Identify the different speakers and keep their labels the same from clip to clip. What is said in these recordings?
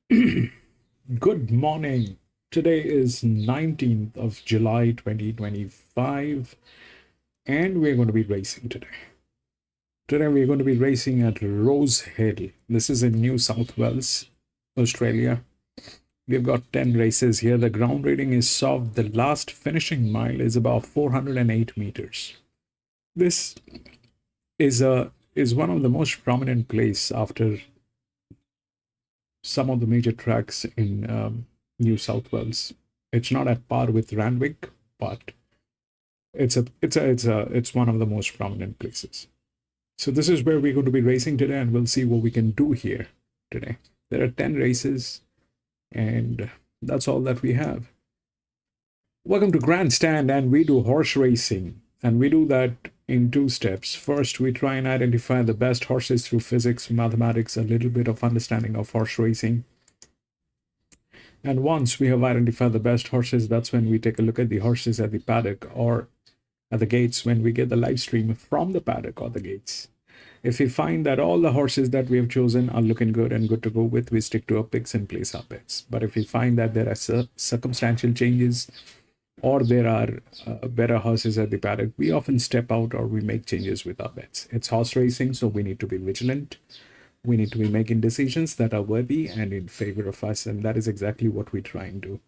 Speaker 1: Good morning. Today is 19th of July 2025, and we're going to be racing today. Today, we're going to be racing at Rosehill. This is in New South Wales, Australia. We've got 10 races here. The ground rating is soft. The last finishing mile is about 408 meters. This is one of the most prominent place after some of the major tracks in New South Wales. It's not at par with Randwick, but it's one of the most prominent places. So this is where we're going to be racing today, and we'll see what we can do here today. There are 10 races, and that's all that we have. Welcome to Grandstand, and we do horse racing, and we do that in two steps. First, we try and identify the best horses through physics, mathematics, a little bit of understanding of horse racing. And once we have identified the best horses, that's when we take a look at the horses at the paddock or at the gates when we get the live stream from the paddock or the gates. If we find that all the horses that we have chosen are looking good and good to go with, we stick to our picks and place our bets. But if we find that there are circumstantial changes or there are better horses at the paddock, we often step out or we make changes with our bets. It's horse racing, so we need to be vigilant. We need to be making decisions that are worthy and in favor of us, and that is exactly what we try and do.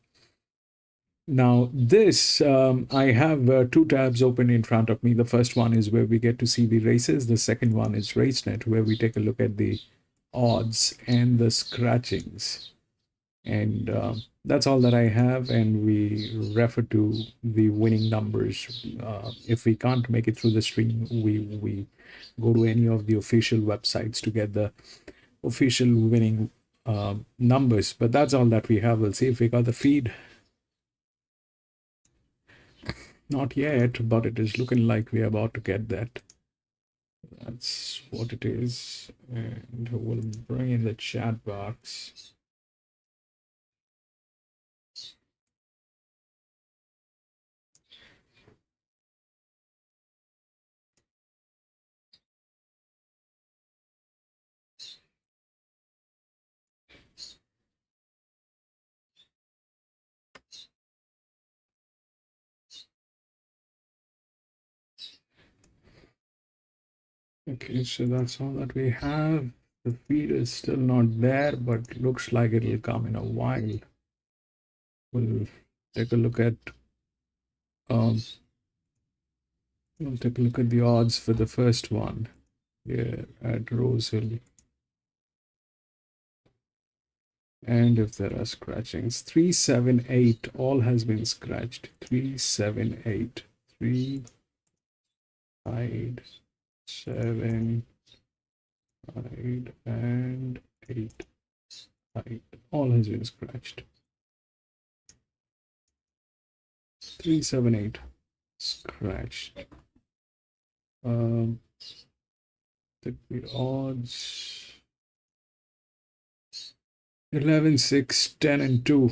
Speaker 1: Now, this, I have two tabs open in front of me. The first one is where we get to see the races. The second one is RaceNet, where we take a look at the odds and the scratchings. And that's all that I have. And we refer to the winning numbers. If we can't make it through the stream, we go to any of the official websites to get the official winning numbers. But that's all that we have. We'll see if we got the feed. Not yet, but it is looking like we're about to get that. That's what it is. And we'll bring in the chat box. Okay, so that's all that we have. The feed is still not there, but looks like it'll come in a while. We'll take a look at we'll take a look at the odds for the first one here at Rosehill. And if there are scratchings, 378 all has been scratched. 378 3 hide 7 hide and 8 hide all has been scratched. 378 scratched. The odds 11 6 10 and 2.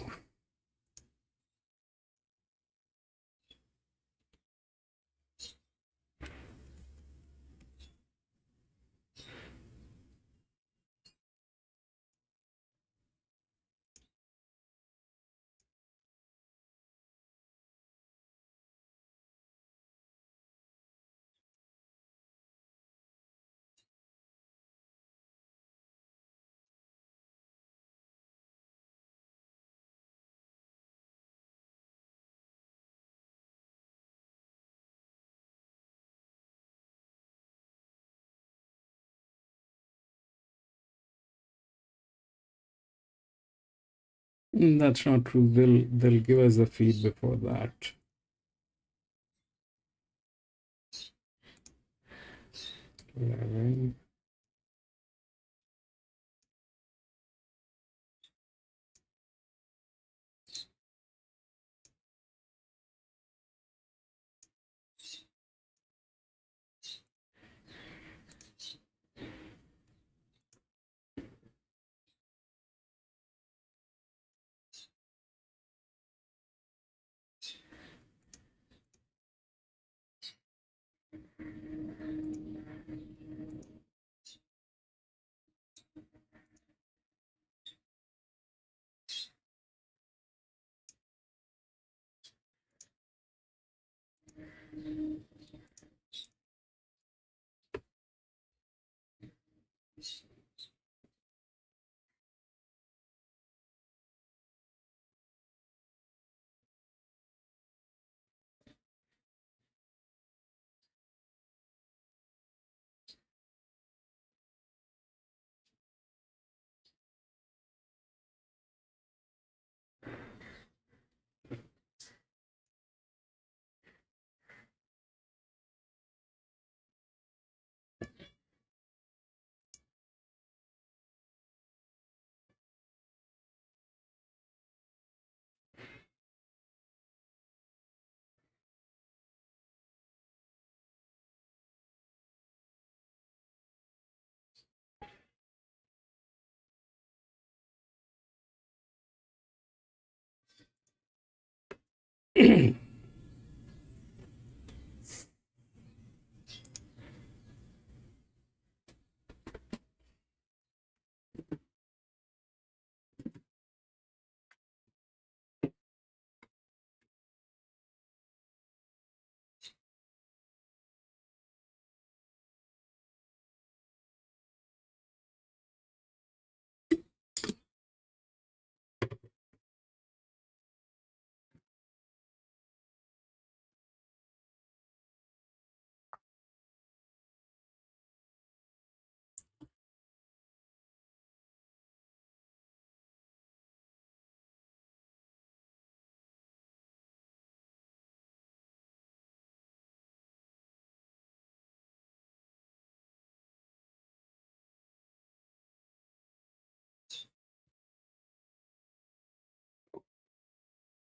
Speaker 1: That's not true. They'll give us the feed before that. 11.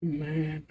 Speaker 1: Man.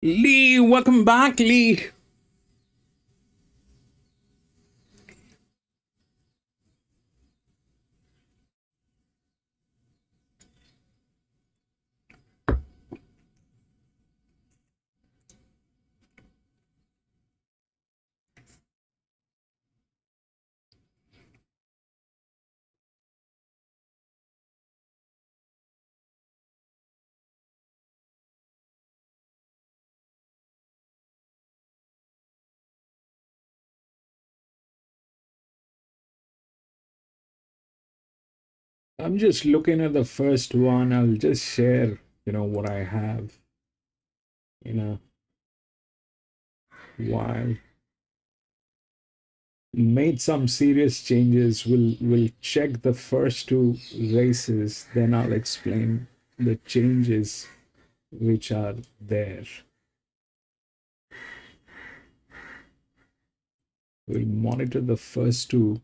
Speaker 1: Lee, welcome back, Lee. I'm just looking at the first one. I'll just share, what I have, you know, while made some serious changes. We'll check the first two races, then I'll explain the changes which are there. We'll monitor the first two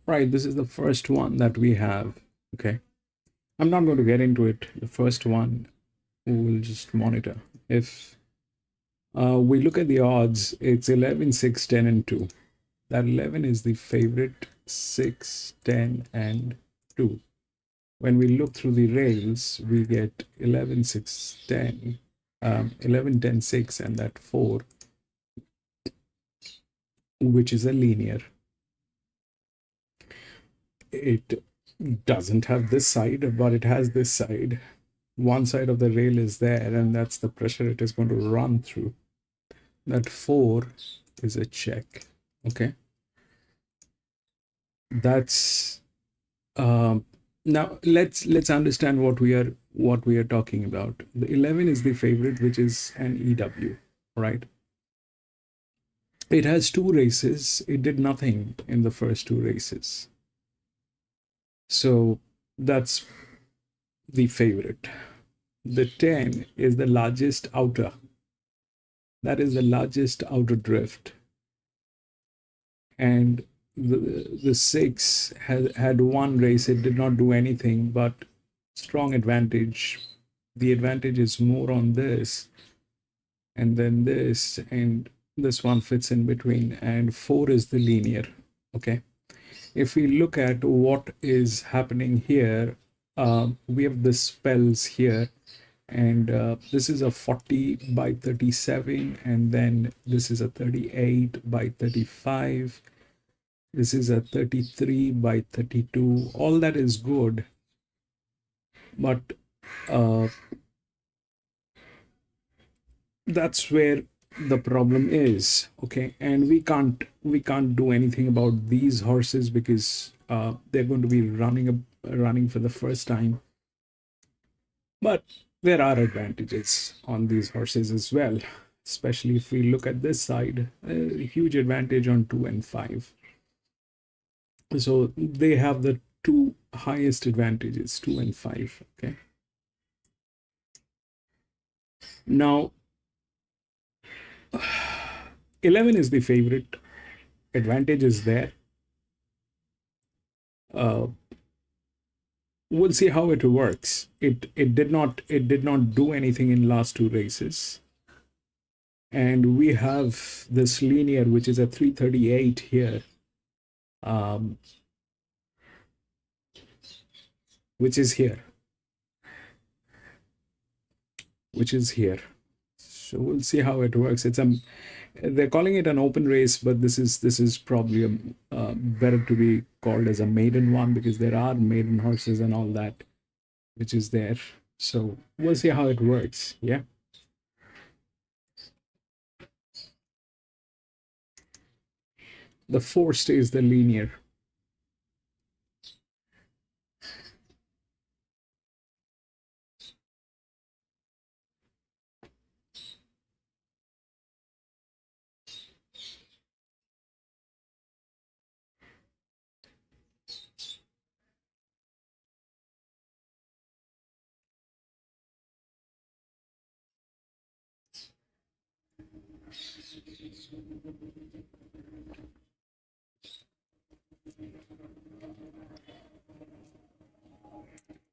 Speaker 1: Right, this is the first one that we have. Okay, I'm not going to get into it. The first one we'll just monitor. If we look at the odds, it's 11, 6, 10, and 2. That 11 is the favorite, 6, 10, and 2. When we look through the rails, we get 11, 6, 10, 11, 10, 6, and that 4, which is a linear. It doesn't have this side, but it has this side. One side of the rail is there, and that's the pressure it is going to run through. That 4 is a check. Okay, that's now let's understand what we are talking about. The 11 is the favorite, which is an EW, right? It has 2 races. It did nothing in the first 2 races, so that's the favorite. The 10 is the largest outer. That is the largest outer drift. And the 6 had 1 race. It did not do anything, but strong advantage. The advantage is more on this, and then this, and this one fits in between, and 4 is the linear. Okay, if we look at what is happening here, we have the spells here, and this is a 40 by 37, and then this is a 38 by 35. This is a 33 by 32. All that is good, but that's where the problem is. Okay, and we can't do anything about these horses because they're going to be running for the first time. But there are advantages on these horses as well, especially if we look at this side. A huge advantage on 2 and 5. So they have the 2 highest advantages, 2 and 5. Okay, now 11 is the favorite. Advantage is there. We'll see how it works. It did not do anything in last 2 races, and we have this linear, which is a 338 here, which is here. So we'll see how it works. They're calling it an open race, but this is probably better to be called as a maiden one, because there are maiden horses and all that, which is there. So we'll see how it works. Yeah. The 4 stays the linear.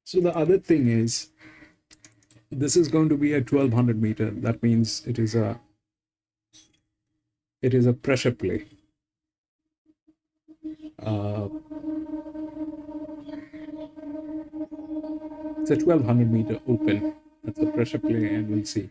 Speaker 1: So the other thing is, this is going to be a 1200 meter. That means it is a pressure play. It's a 1200-meter open. That's a pressure play, and we'll see.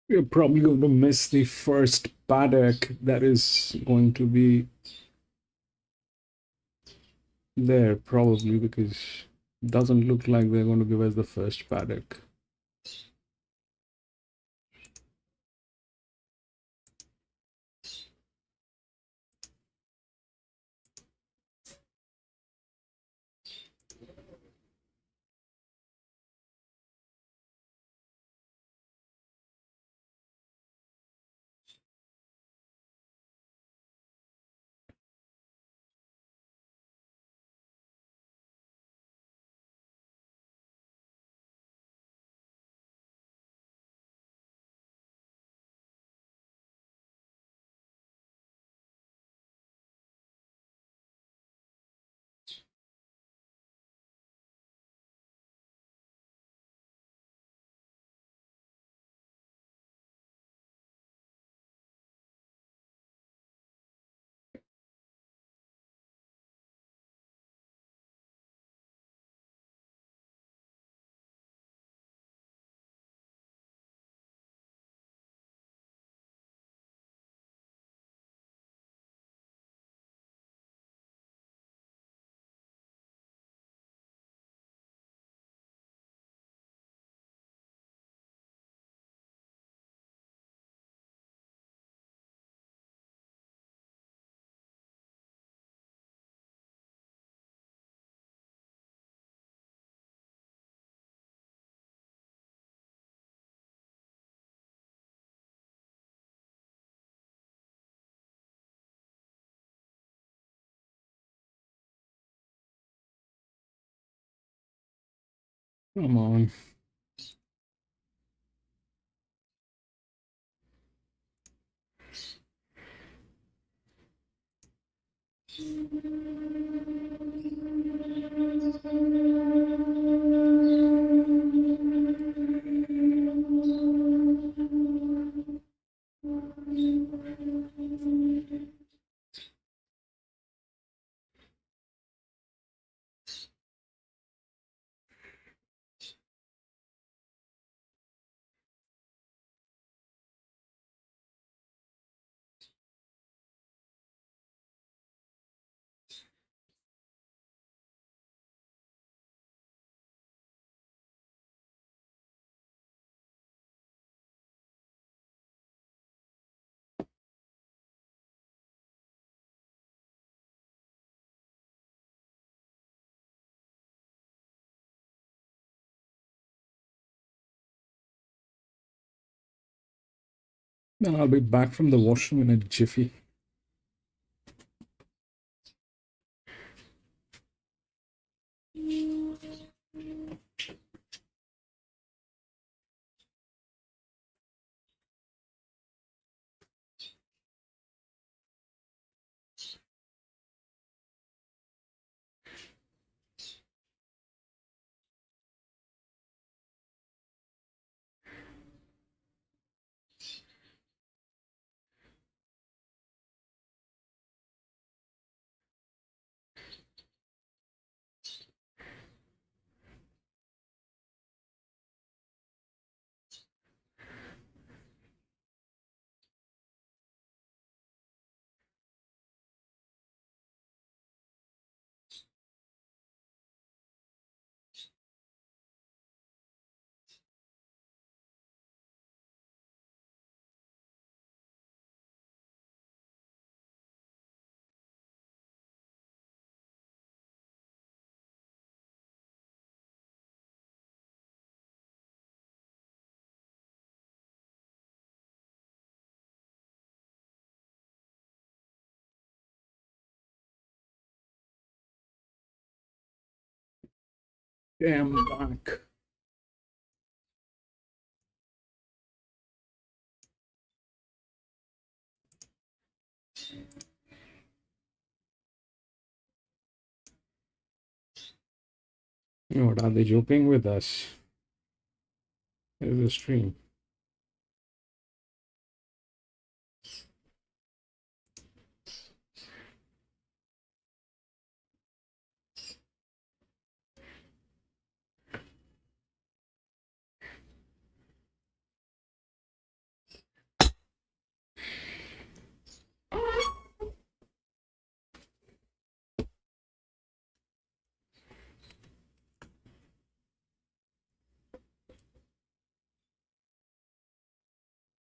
Speaker 1: You're probably going to miss the first paddock that is going to be there, probably because it doesn't look like they're going to give us the first paddock. Come on. Then I'll be back from the washroom in a jiffy. Okay, I'm back. What are they joking with us? There's a stream.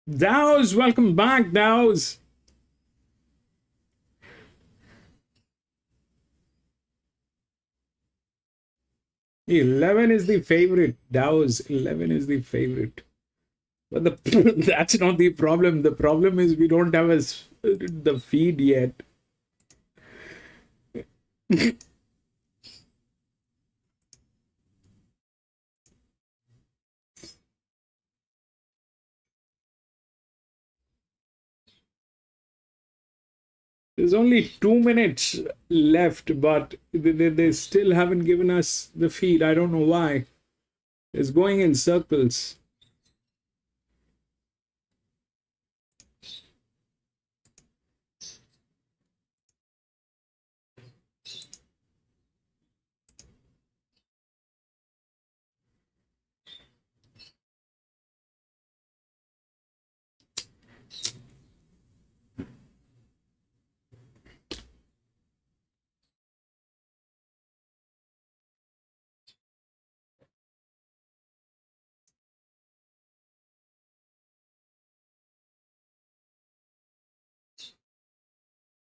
Speaker 1: Dows, welcome back, Dows. 11 is the favorite. Dows, 11 is the favorite. But that's not the problem. The problem is we don't have the feed yet. There's only 2 minutes left, but they still haven't given us the feed. I don't know why. It's going in circles.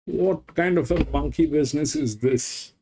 Speaker 1: What kind of a monkey business is this?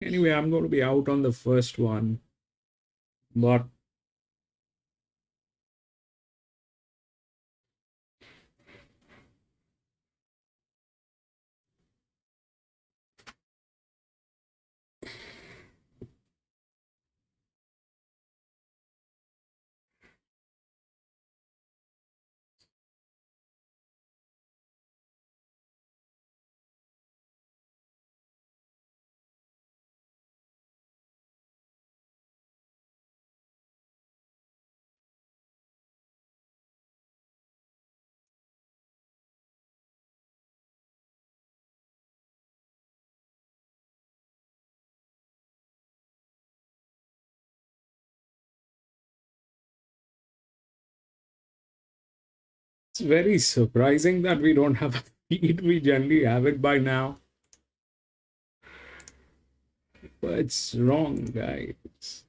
Speaker 1: Anyway, I'm going to be out on the first one, but it's very surprising that we don't have a feed. We generally have it by now. But it's wrong, guys.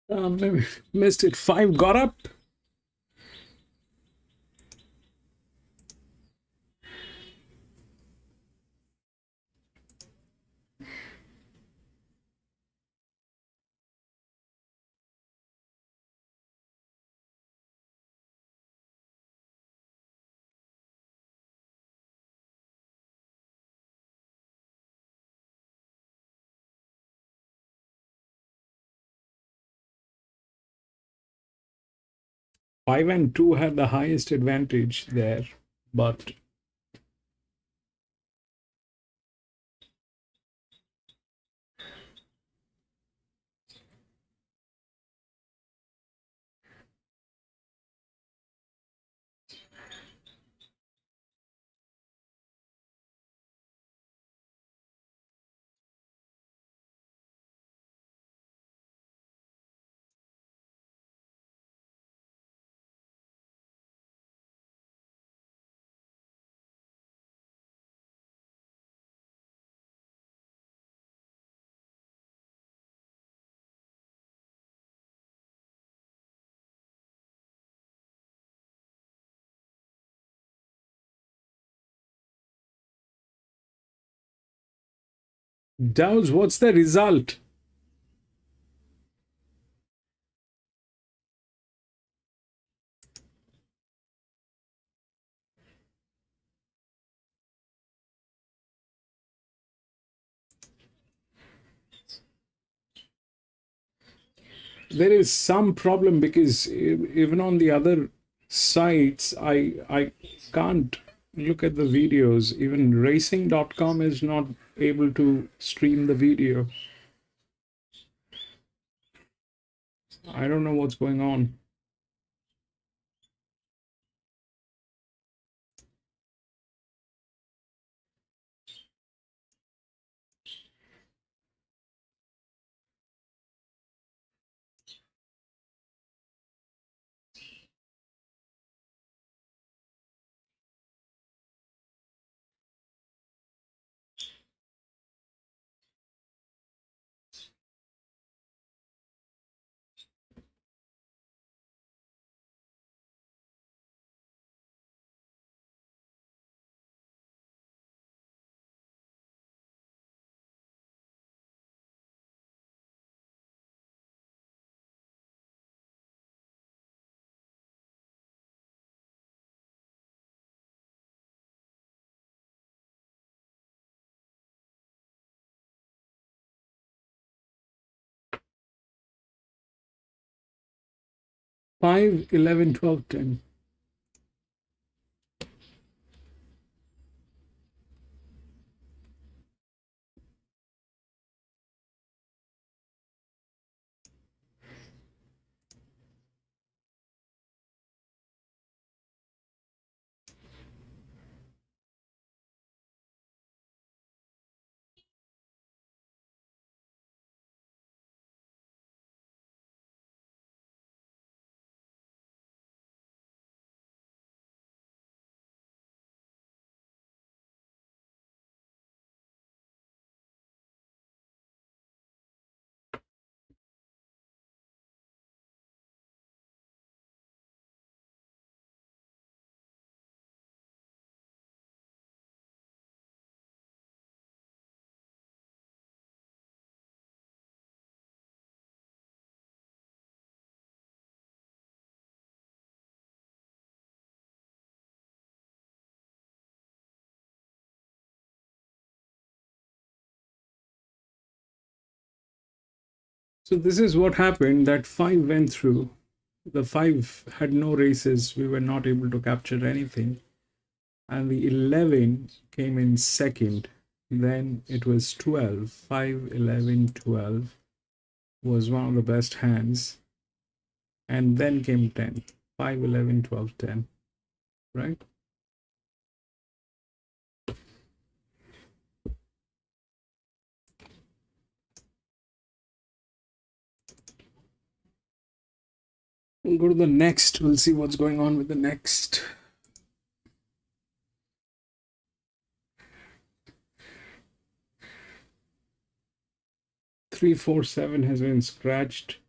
Speaker 1: Maybe missed it. 5 got up. Five and two had the highest advantage there, but Dow's, what's the result? There is some problem because even on the other sites, I can't look at the videos. Even racing.com is not able to stream the video. I don't know what's going on. Five, 11, 12, 10. So this is what happened, that 5 went through. The 5 had no races. We were not able to capture anything. And the 11 came in second. Then it was 12. 5, 11, 12 was one of the best hands. And then came 10. 5, 11, 12, 10. Right? We'll go to the next. We'll see what's going on with the next. 3, 4, 7 has been scratched.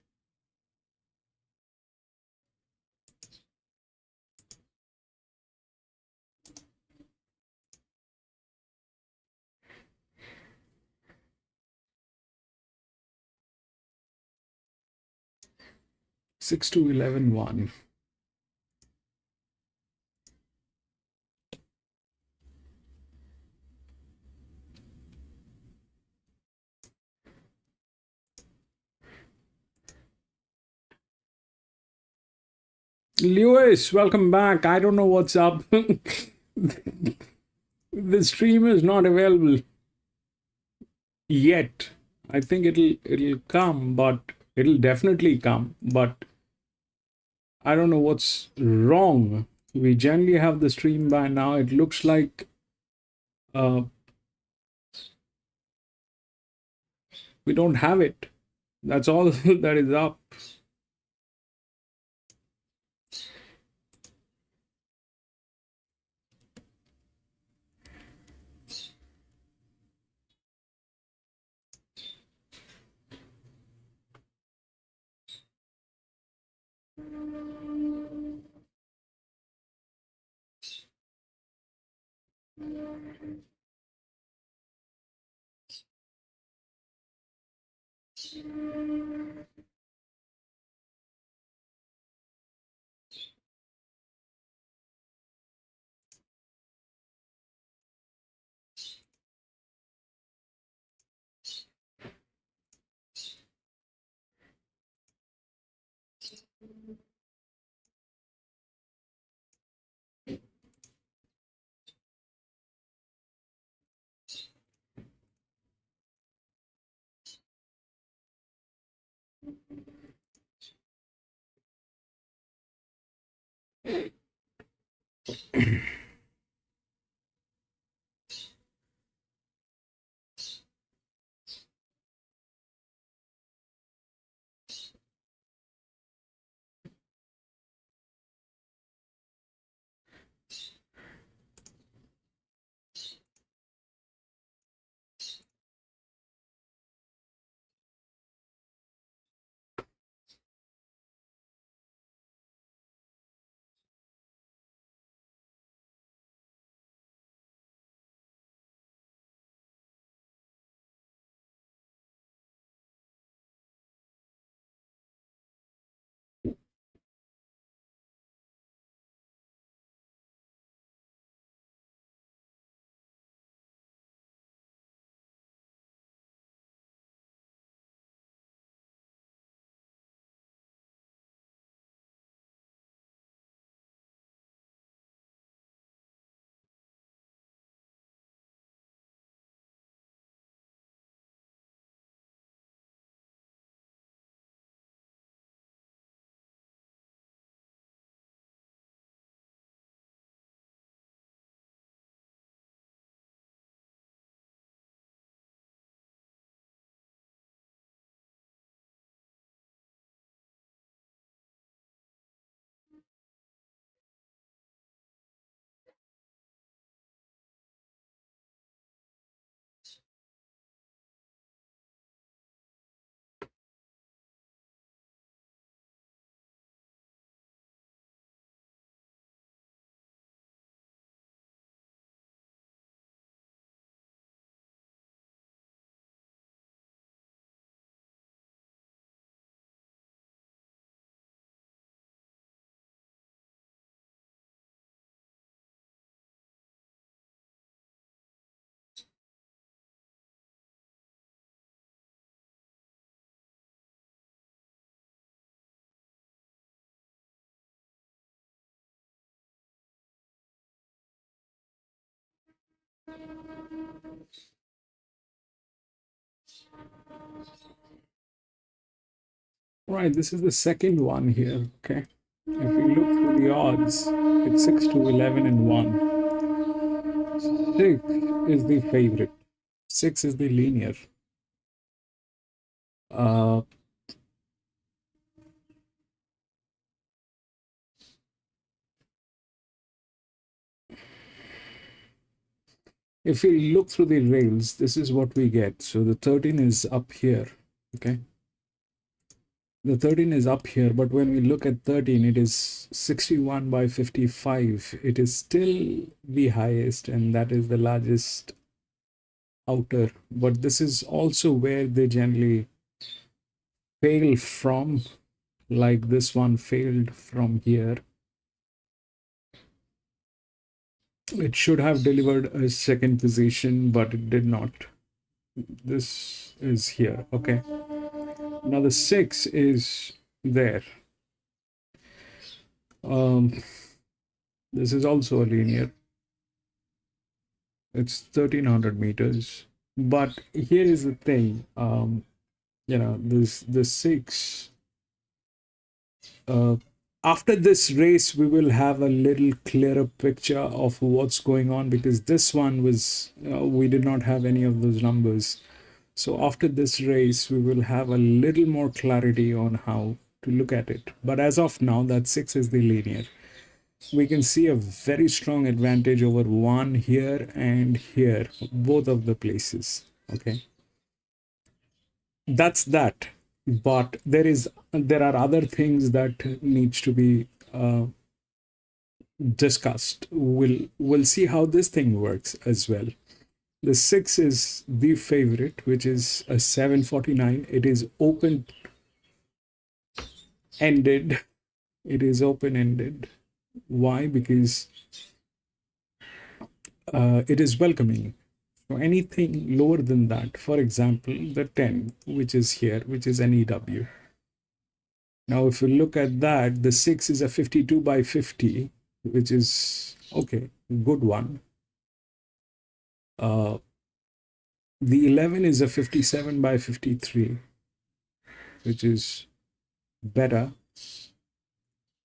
Speaker 1: 6 to 11, 1. Lewis, welcome back. I don't know what's up. The stream is not available yet. I think it'll come, but it'll definitely come. But I don't know what's wrong. We generally have the stream by now. It looks like we don't have it. That's all that is up. Right, this is the second one here, okay? If we look through the odds, it's 6 to 11 and 1. 6 is the favorite. 6 is the linear. Uh, if we look through the rails, this is what we get. So the 13 is up here, okay? The 13 is up here, but when we look at 13, it is 61 by 55. It is still the highest, and that is the largest outer. But this is also where they generally fail from. like this one failed from here. It should have delivered a second position, but it did not. This is here. Okay. Now the 6 is there. This is also a linear. It's 1300 meters. But here is the thing. The 6. After this race, we will have a little clearer picture of what's going on, because this one was, we did not have any of those numbers. So after this race, we will have a little more clarity on how to look at it. But as of now, that 6 is the linear. We can see a very strong advantage over 1 here and here, both of the places. Okay. That's that. But there are other things that needs to be discussed. We'll see how this thing works as well. The 6 is the favorite, which is a 749. It is open ended. It is open ended. Why? Because it is welcoming. So anything lower than that, for example, the 10, which is here, which is an EW. Now, if you look at that, the 6 is a 52 by 50, which is, okay, good one. The 11 is a 57 by 53, which is better.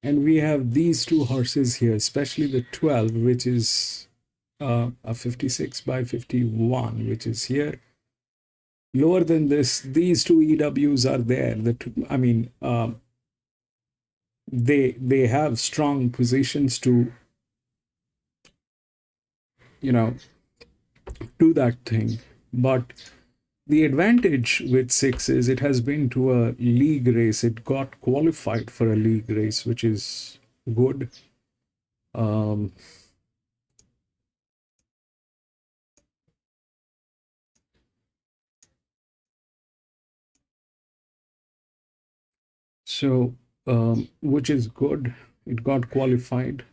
Speaker 1: And we have these two horses here, especially the 12, which is a 56 by 51, which is here. Lower than this, these two EWs are there. They have strong positions to, do that thing. But the advantage with 6 is it has been to a league race. It got qualified for a league race, which is good. Which is good. It got qualified.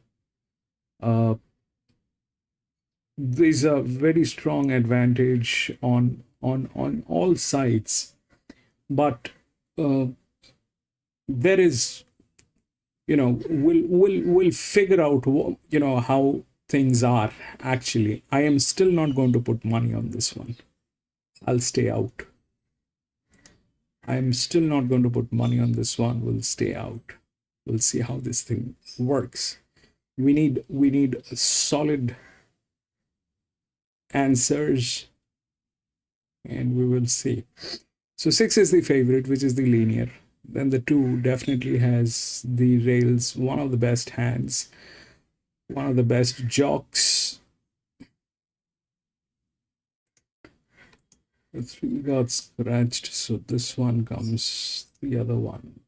Speaker 1: There's a very strong advantage on all sides, but there is, we'll figure out how things are. Actually, I am still not going to put money on this one. I'll stay out. I'm still not going to put money on this one. We'll stay out. We'll see how this thing works. We need solid answers, and we will see. So 6 is the favorite, which is the linear. Then the 2 definitely has the rails, one of the best hands, one of the best jocks. The 3 got scratched, so this one comes the other one.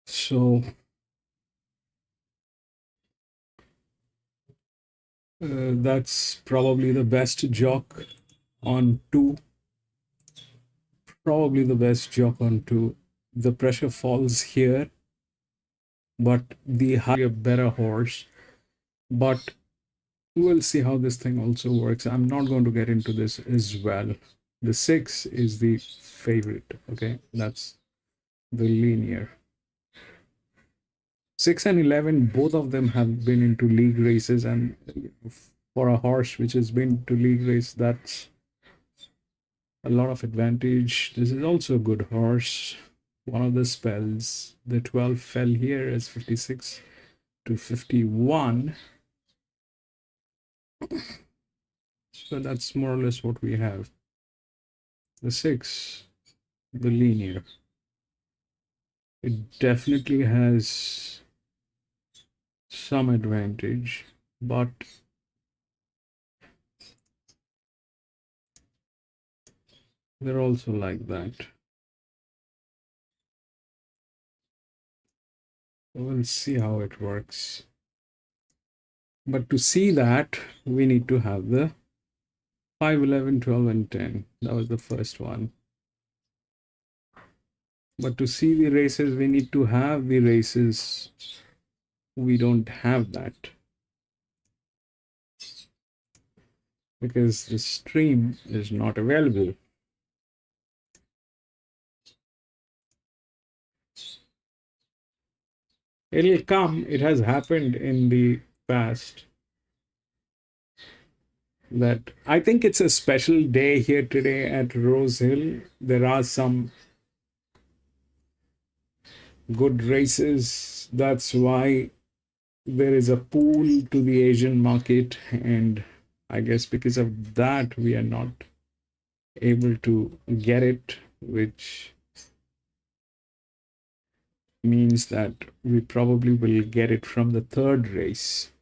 Speaker 1: So that's probably the best jock on 2. Probably the best jock on 2. The pressure falls here, but the higher, better horse. But we'll see how this thing also works. I'm not going to get into this as well. The 6 is the favorite. Okay, that's the linear. 6 and 11, both of them have been into league races, and for a horse which has been to league race, that's a lot of advantage. This is also a good horse. One of the spells, the 12 fell here as 56 to 51. So that's more or less what we have. The 6, the linear. It definitely has some advantage, but they're also like that. We'll see how it works. But to see that, we need to have the 5, 11, 12, and 10. That was the first one. But to see the races, we need to have the races. We don't have that because the stream is not available. It'll come. It has happened in the past. That I think it's a special day here today at Rosehill. There are some good races. That's why there is a pool to the Asian market, and I guess because of that, we are not able to get it, which means that we probably will get it from the third race.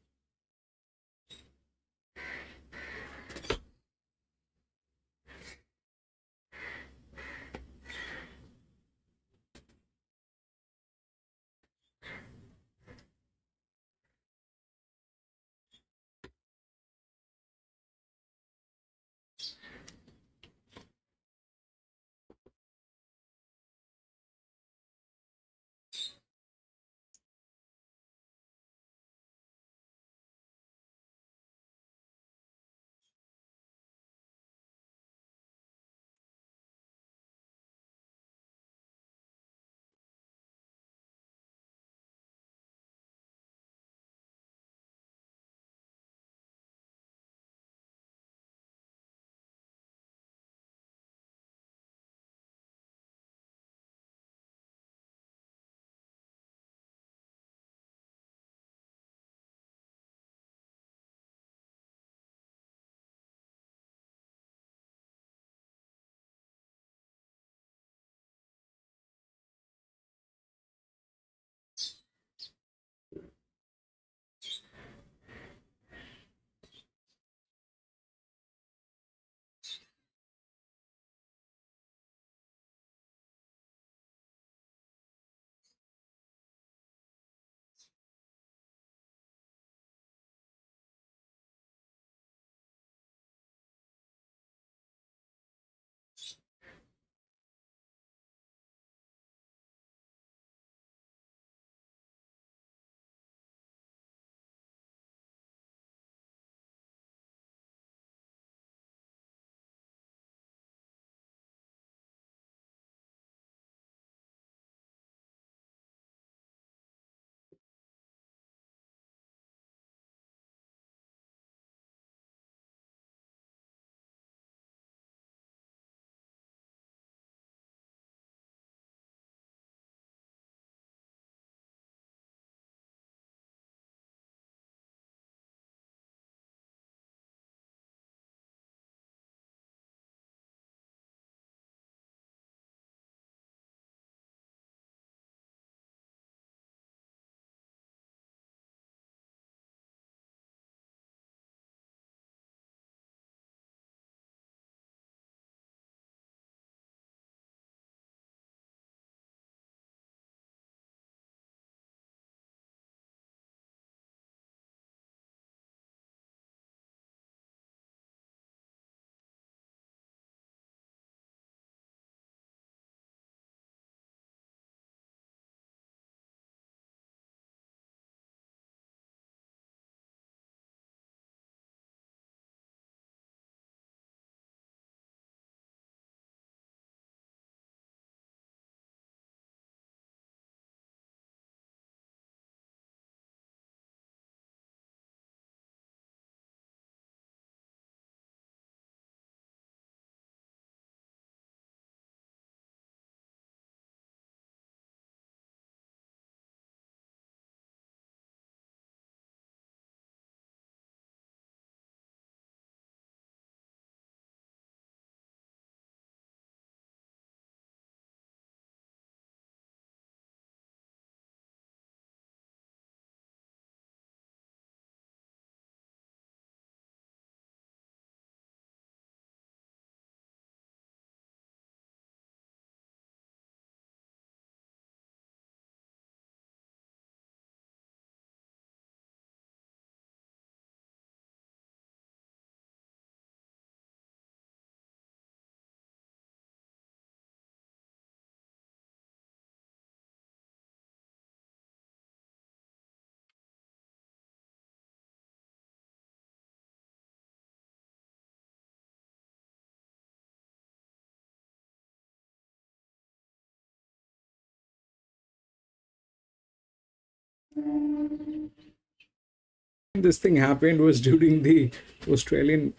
Speaker 1: This thing happened was during the Australian,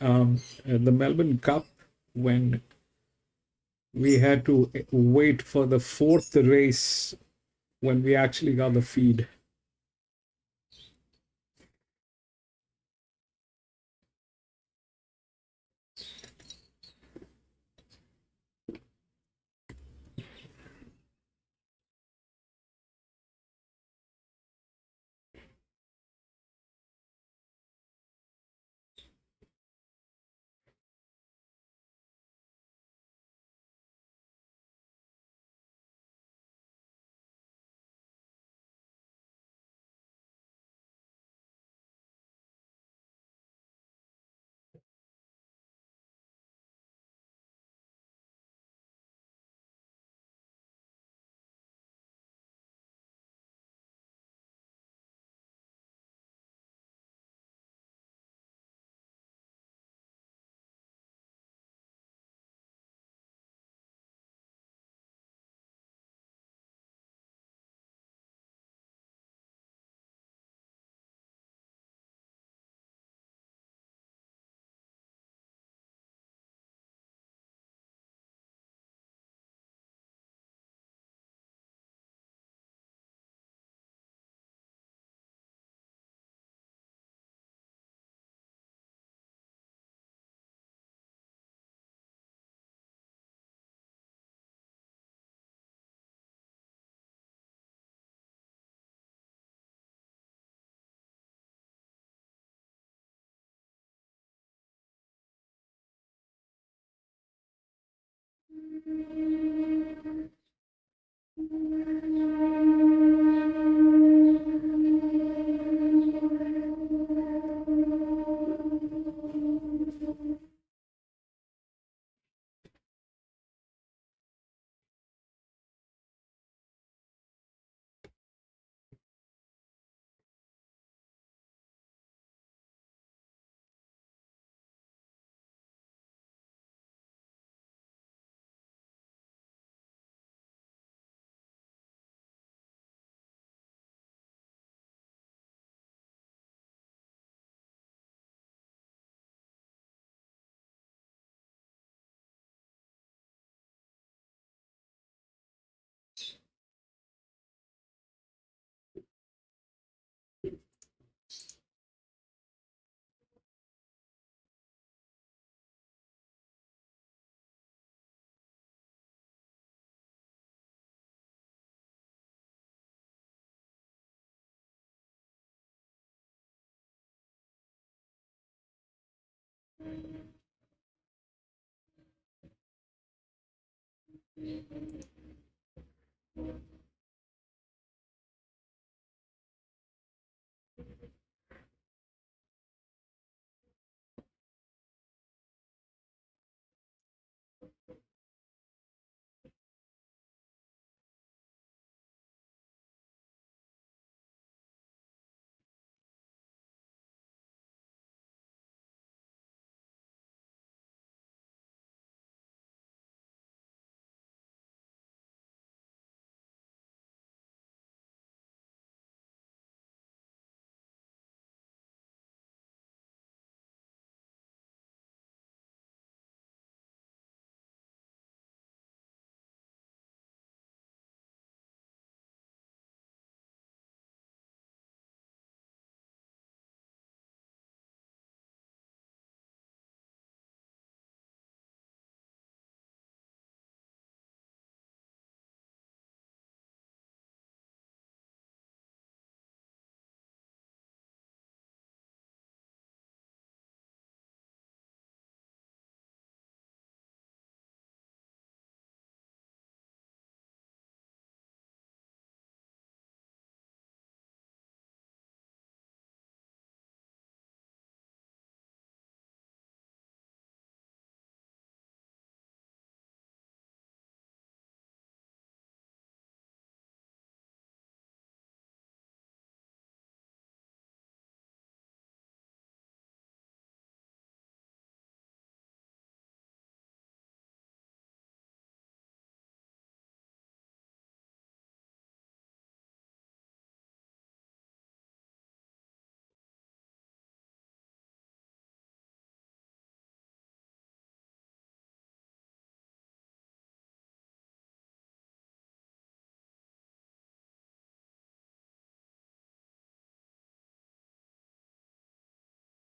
Speaker 1: the Melbourne Cup, when we had to wait for the fourth race when we actually got the feed.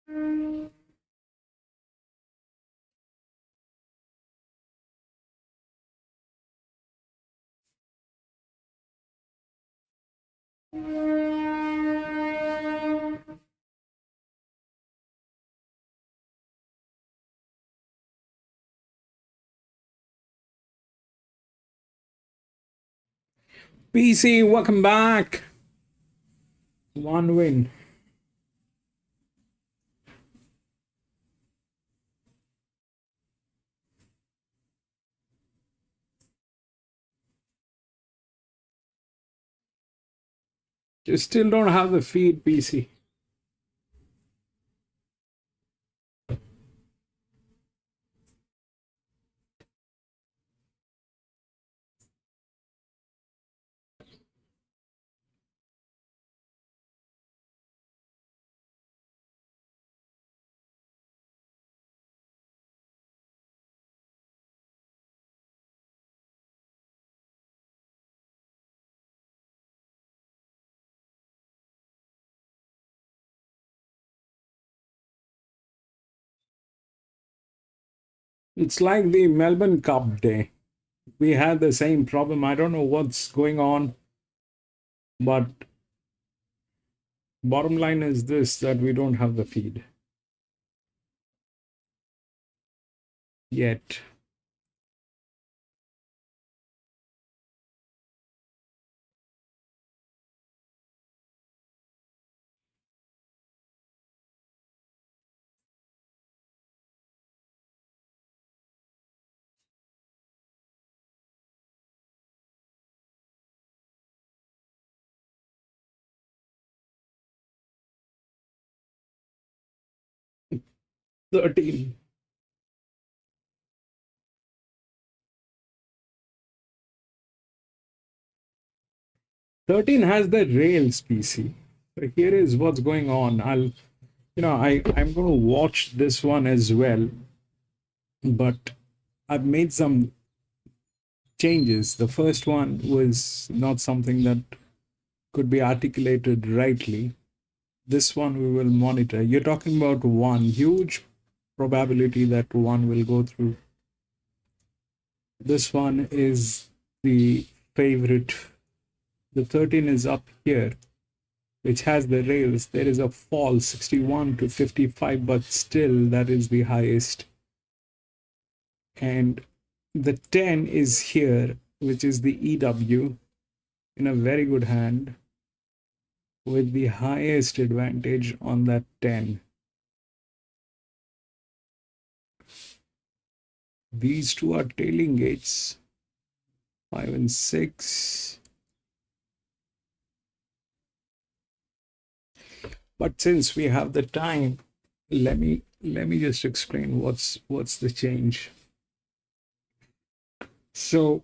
Speaker 1: PC, welcome back. One win. You still don't have the feed, PC. It's like the Melbourne Cup day. We had the same problem. I don't know what's going on, but bottom line is this, that we don't have the feed yet. Thirteen. 13 has the rails, PC. So here is what's going on. I'm going to watch this one as well, but I've made some changes. The first one was not something that could be articulated rightly. This one we will monitor. You're talking about one huge probability that one will go through. This one is the favorite. The 13 is up here, which has the rails. There is a fall 61 to 55, but still that is the highest. And the 10 is here, which is the EW, in a very good hand with the highest advantage on that 10. These two are tailing gates, 5 and 6. But since we have the time, let me just explain what's the change. So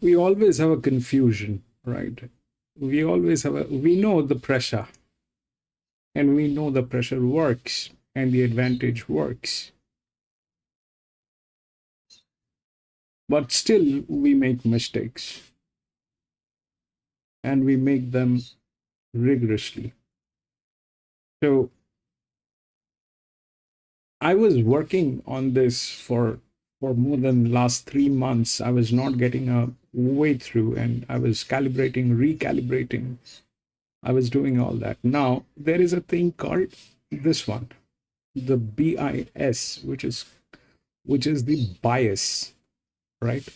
Speaker 1: we always have a confusion, right? We know the pressure, and we know the pressure works and the advantage works. But still we make mistakes, and we make them rigorously. So I was working on this for more than last 3 months. I was not getting a way through, and I was calibrating, recalibrating. I was doing all that. Now there is a thing called this one, the BIS, which is the bias, right?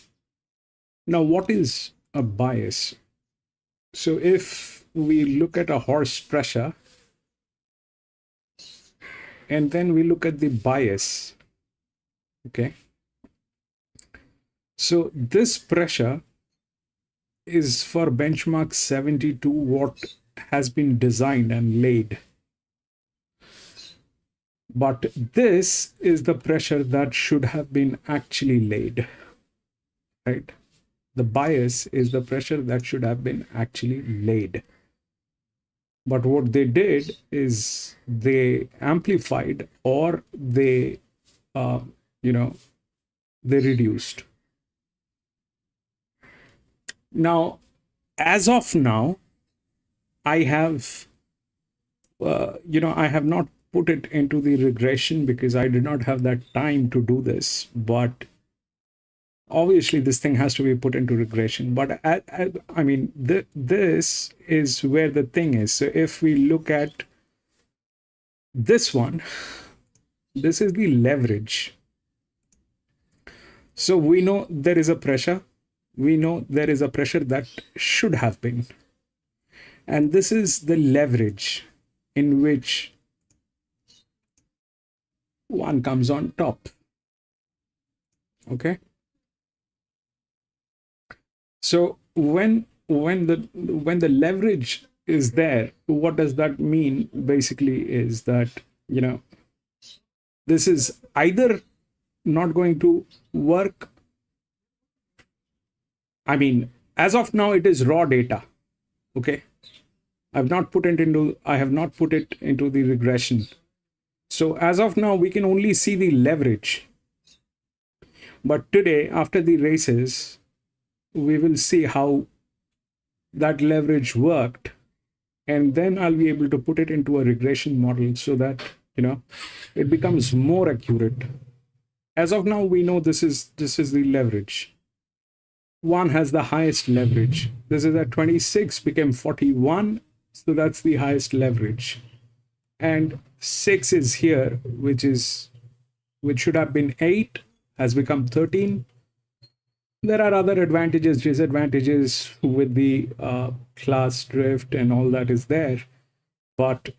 Speaker 1: Now what is a bias? So if we look at a horse pressure, and then we look at the bias, okay? So this pressure is for benchmark 72, what has been designed and laid. But this is the pressure that should have been actually laid, right? The bias is the pressure that should have been actually laid. But what they did is they amplified, or they, they reduced. Now, as of now, I have I have not put it into the regression because I did not have that time to do this. But obviously, this thing has to be put into regression. But I mean, this is where the thing is. So if we look at this one, this is the leverage. So we know there is a pressure. We know there is a pressure that should have been. And this is the leverage in which one comes on top. Okay. So when the leverage is there, what does that mean? Basically, is that this is either not going to work. I mean, as of now, it is raw data. Okay. I have not put it into the regression. So as of now, we can only see the leverage. But today, after the races, we will see how that leverage worked. And then I'll be able to put it into a regression model so that, it becomes more accurate. As of now, we know this is the leverage. One has the highest leverage. This is at 26, became 41. So that's the highest leverage. And 6 is here, which should have been 8, has become 13. There are other advantages, disadvantages with the class drift and all that is there. But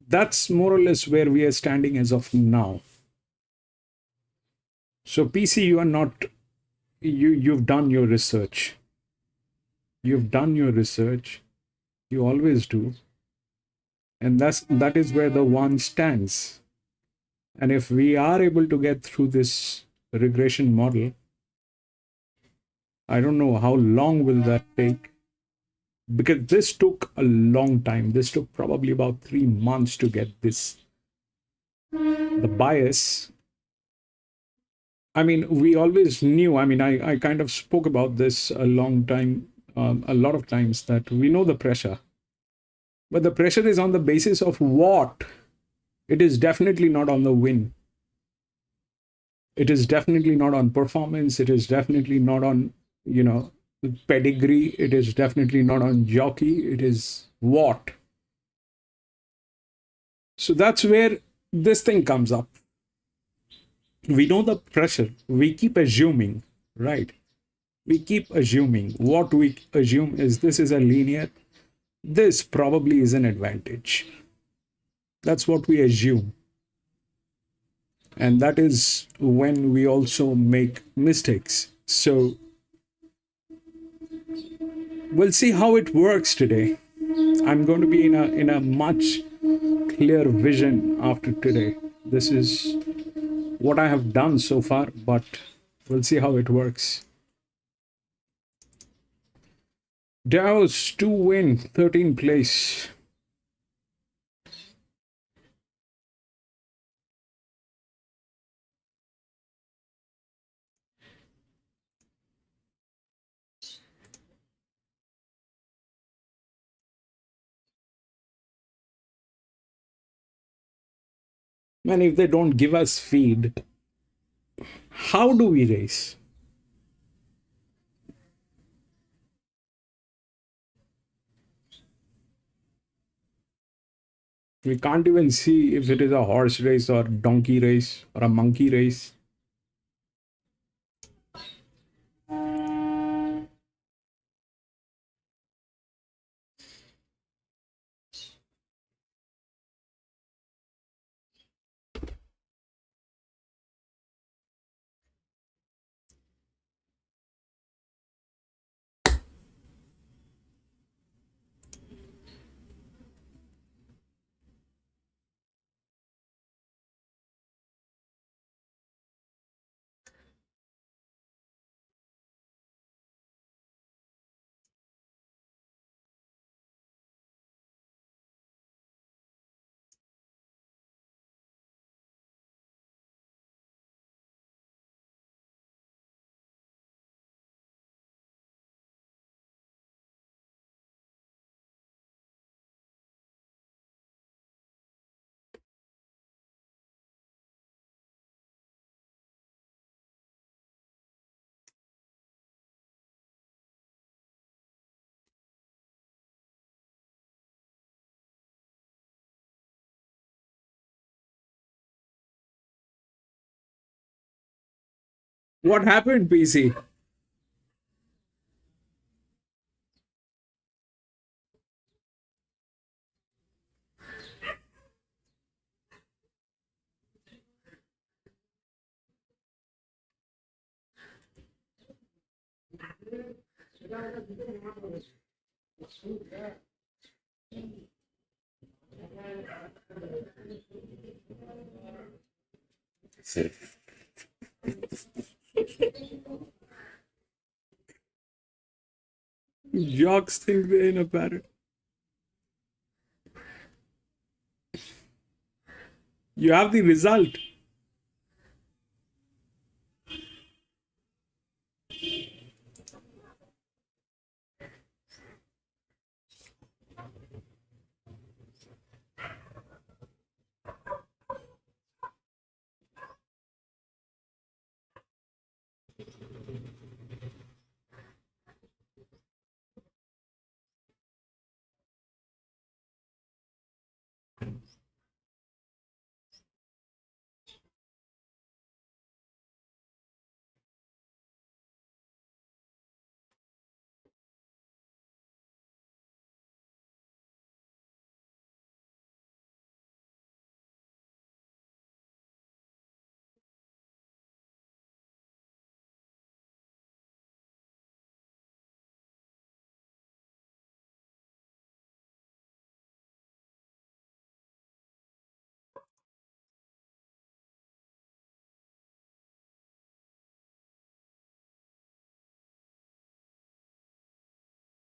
Speaker 1: that's more or less where we are standing as of now. So PC, you are not, you've done your research. You've done your research. You always do. And that is where the one stands. And if we are able to get through this regression model, I don't know how long will that take, because this took a long time. This took probably about 3 months to get this. The bias, I mean, we always knew, I mean, I kind of spoke about this a lot of times, that we know the pressure. But the pressure is on the basis of what? It is definitely not on the win. It is definitely not on performance. It is definitely not on, pedigree. It is definitely not on jockey. It is what? So that's where this thing comes up. We know the pressure. We keep assuming, right? We keep assuming. What we assume is this is a linear. This probably is an advantage. That's what we assume. And that is when we also make mistakes. So we'll see how it works today. I'm going to be in a much clearer vision after today. This is what I have done so far, but we'll see how it works. Davos 2 win, 13th place. Man, if they don't give us feed, how do we race? We can't even see if it is a horse race or donkey race or a monkey race. What happened, PC? Jocks think they're in a pattern. You have the result.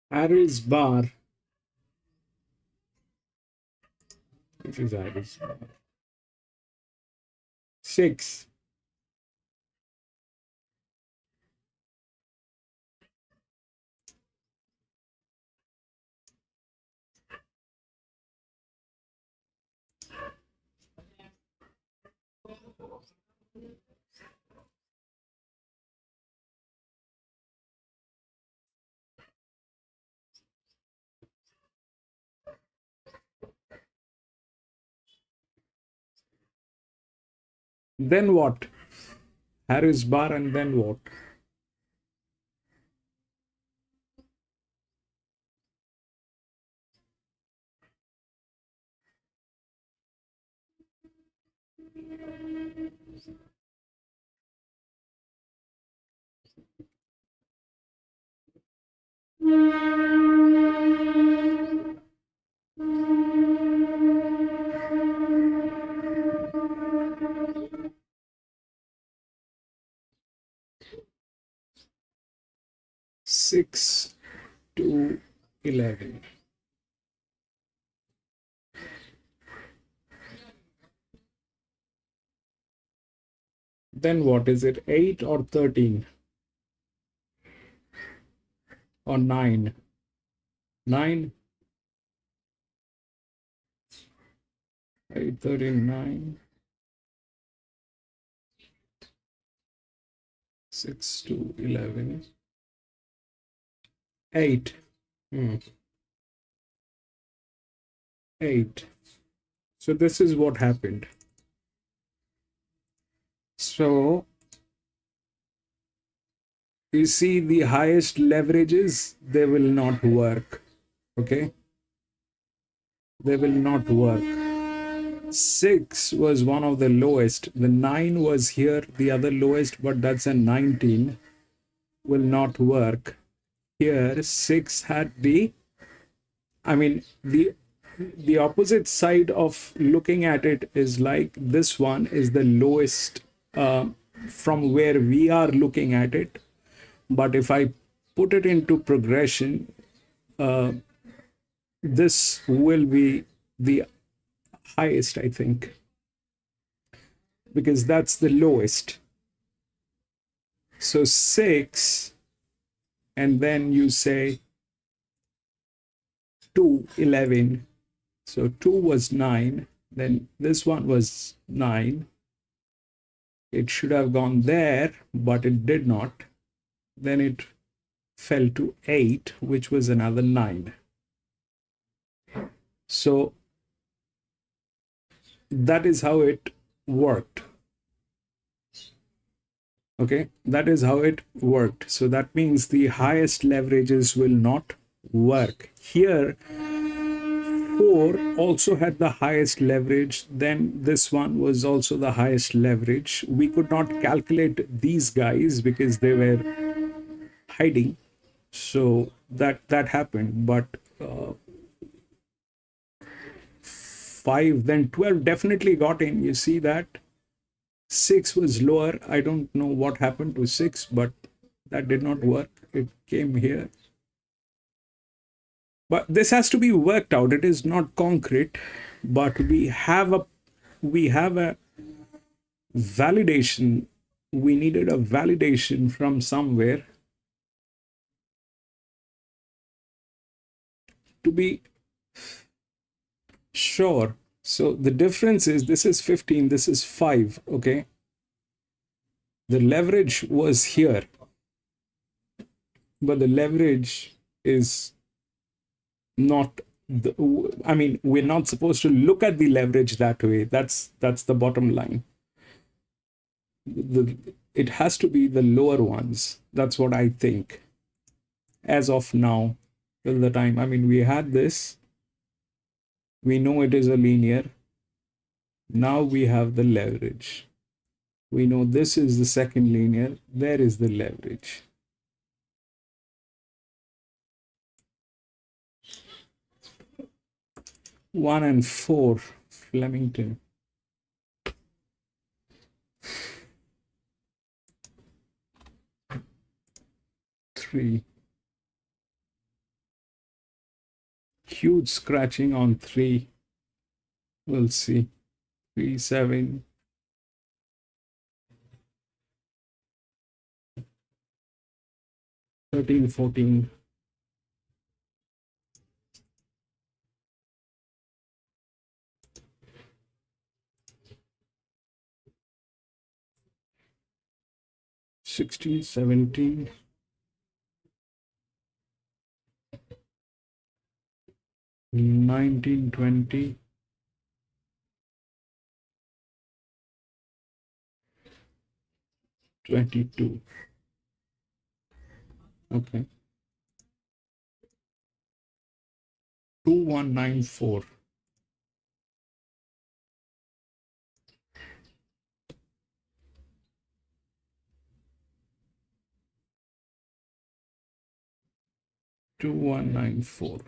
Speaker 1: Harris bar. This is Harris bar. 6. Then what? Harris bar and then what? Six to 11. Then what is it? 8 or 13 or 9? 9, 8, 13, 9. 6 to 11. 8. 8. So this is what happened. So you see the highest leverages, they will not work. Okay? They will not work. 6 was one of the lowest. The 9 was here, the other lowest, but that's a 19. Will not work. Here, 6 had the, I mean, the opposite side of looking at it is like this one is the lowest from where we are looking at it. But if I put it into progression, this will be the highest, I think, because that's the lowest. So 6, and then you say 2, 11. So 2 was 9, then this one was 9. It should have gone there, but it did not. Then it fell to 8, which was another 9. So that is how it worked. Okay, that is how it worked. So that means the highest leverages will not work. Here, 4 also had the highest leverage. Then this one was also the highest leverage. We could not calculate these guys because they were hiding. So that happened. But 5, then 12 definitely got in. You see that? 6 was lower. I don't know what happened to 6, but that did not work. It came here. But this has to be worked out. It is not concrete, but we have a validation. We needed a validation from somewhere to be sure. So the difference is this is 15, this is 5. Okay. The leverage was here, but the leverage is not the, I mean, we're not supposed to look at the leverage that way. That's the bottom line. It has to be the lower ones. That's what I think. As of now, till the time, I mean, we had this, we know it is a linear. Now we have the leverage. We know this is the second linear. There is the leverage. One and 4, Flemington. 3. Huge scratching on 3. We'll see. 3, 7. 13, 14. 16, 17. 19, 20. 22. Okay. 2194. 2194.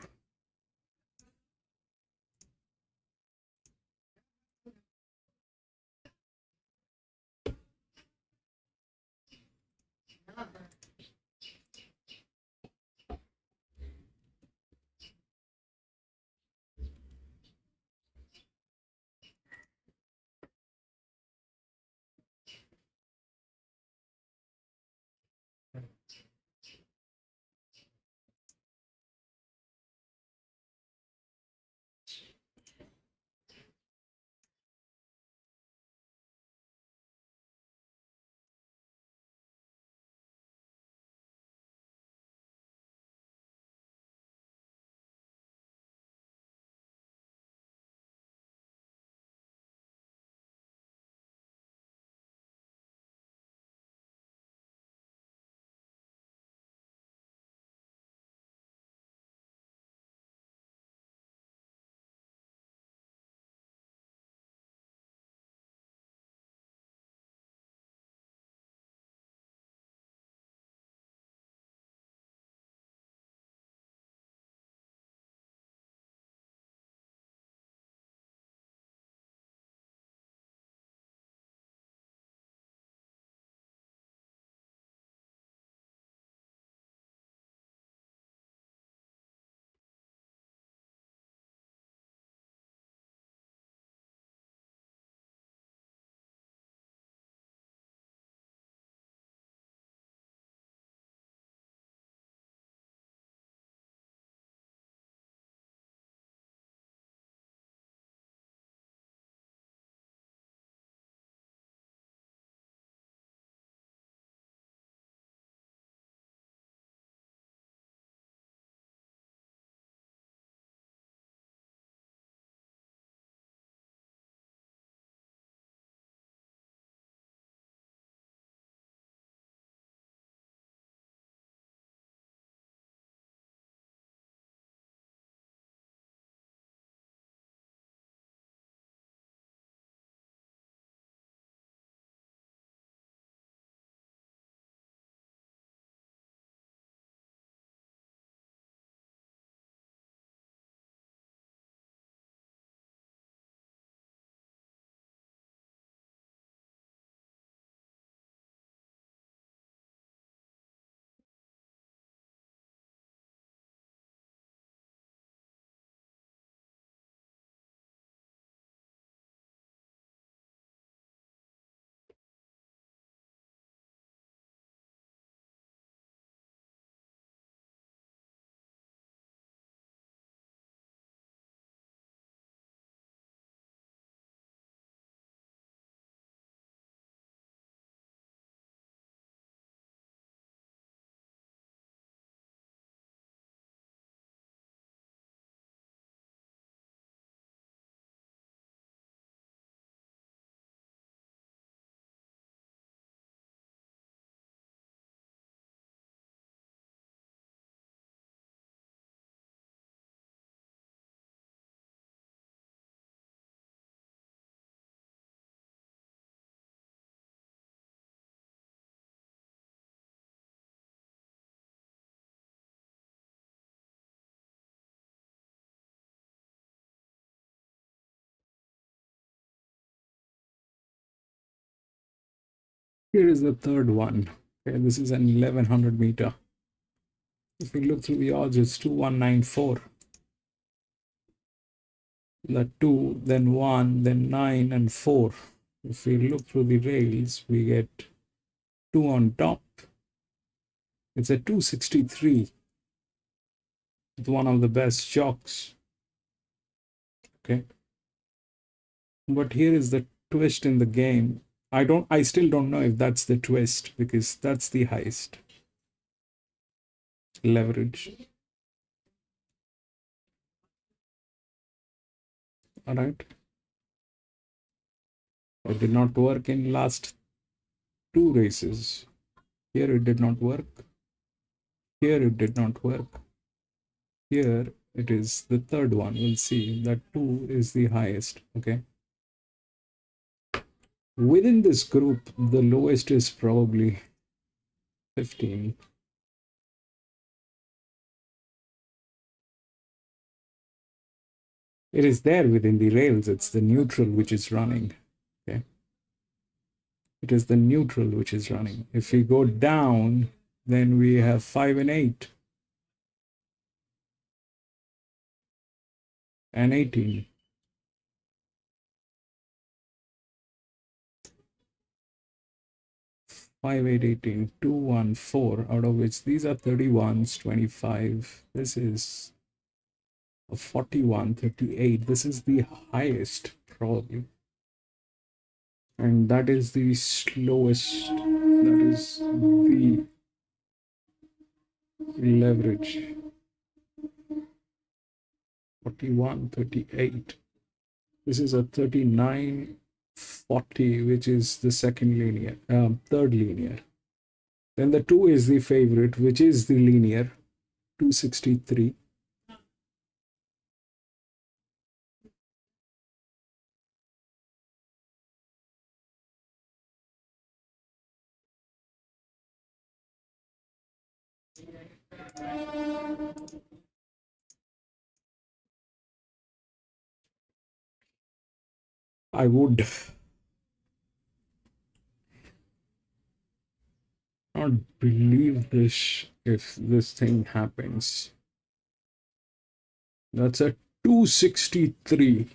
Speaker 1: Here is the third one. Okay, this is an 1100 meter. If we look through the odds, it's 2194. The 2, then 1, then 9, and 4. If we look through the rails, we get 2 on top. It's a 263. It's one of the best shocks. Okay. But here is the twist in the game. I still don't know if that's the twist, because that's the highest leverage. All right. It did not work in last 2 races. Here it did not work. Here it did not work. Here it is the third one. We'll see that 2 is the highest. Okay. Within this group, the lowest is probably 15. It is there within the rails. It's the neutral which is running. Okay. It is the neutral which is running. If we go down, then we have 5 and 8 and 18. 5, 8, 18, 2, 1, 4, out of which these are 31s, 25. This is a 41, 38. This is the highest, probably. And that is the slowest. That is the leverage. 41, 38. This is a 39, 40, which is the second linear, third linear. Then the 2 is the favorite, which is the linear, 263. I would not believe this if this thing happens. That's a 263.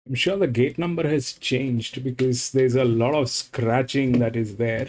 Speaker 1: I'm sure the gate number has changed because there's a lot of scratching that is there.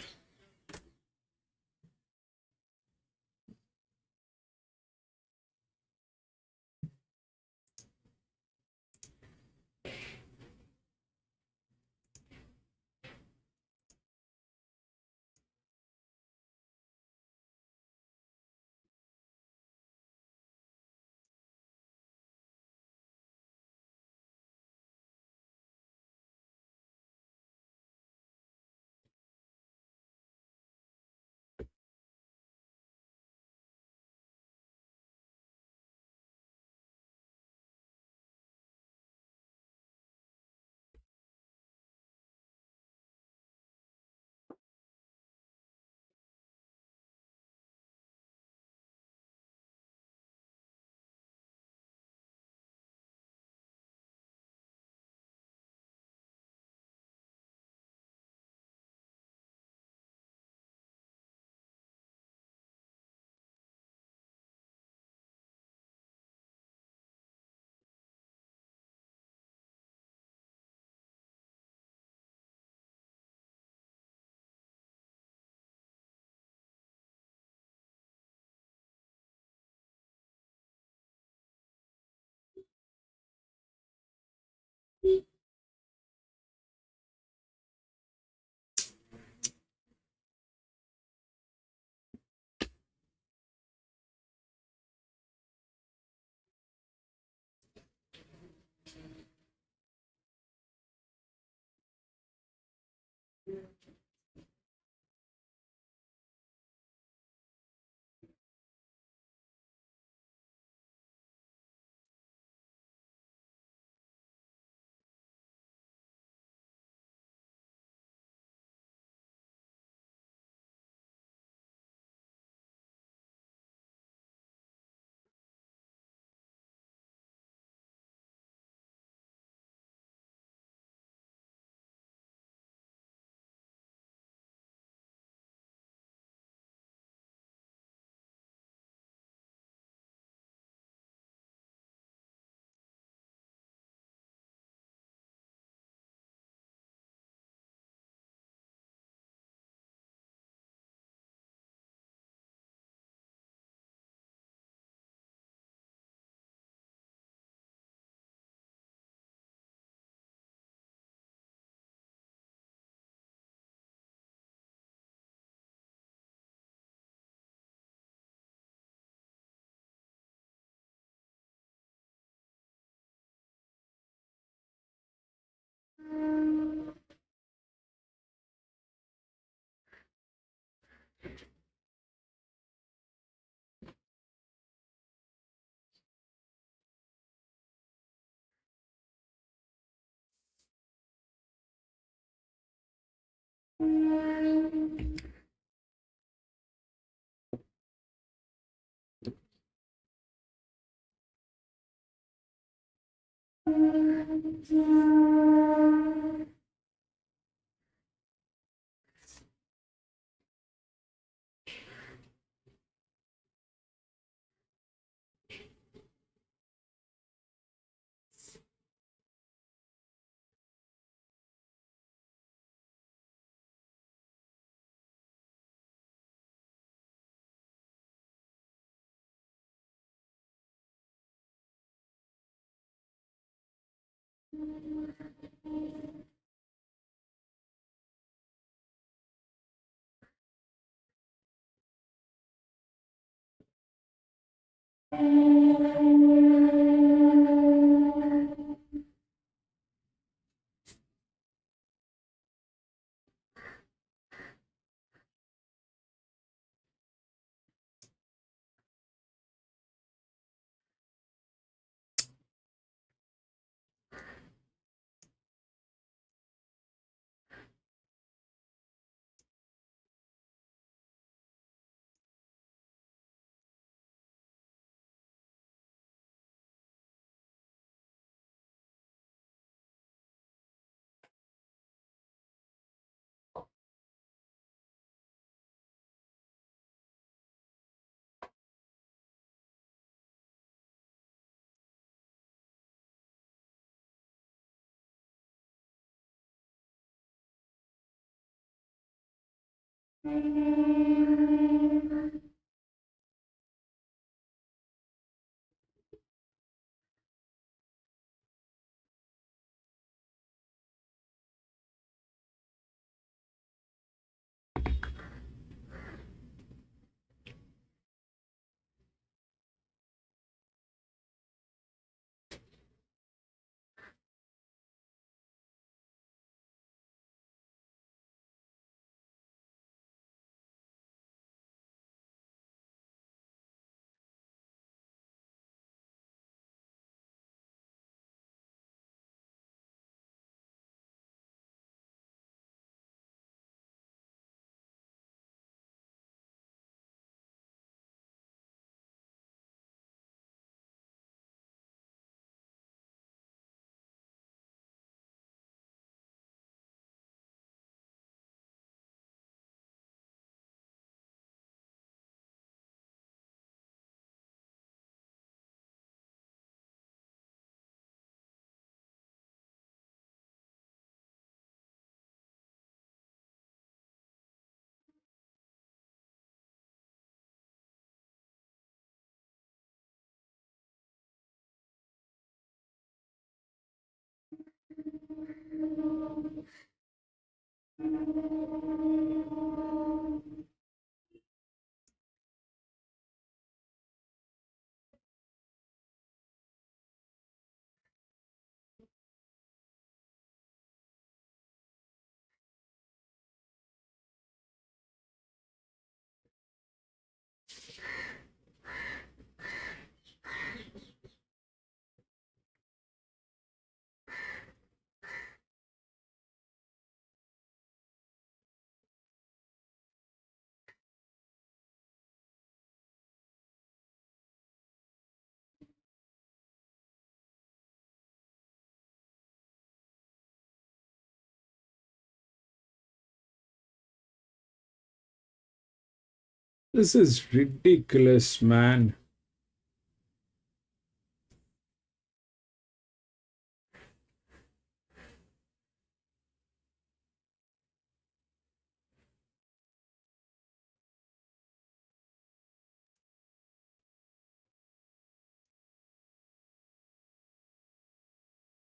Speaker 1: This is ridiculous, man.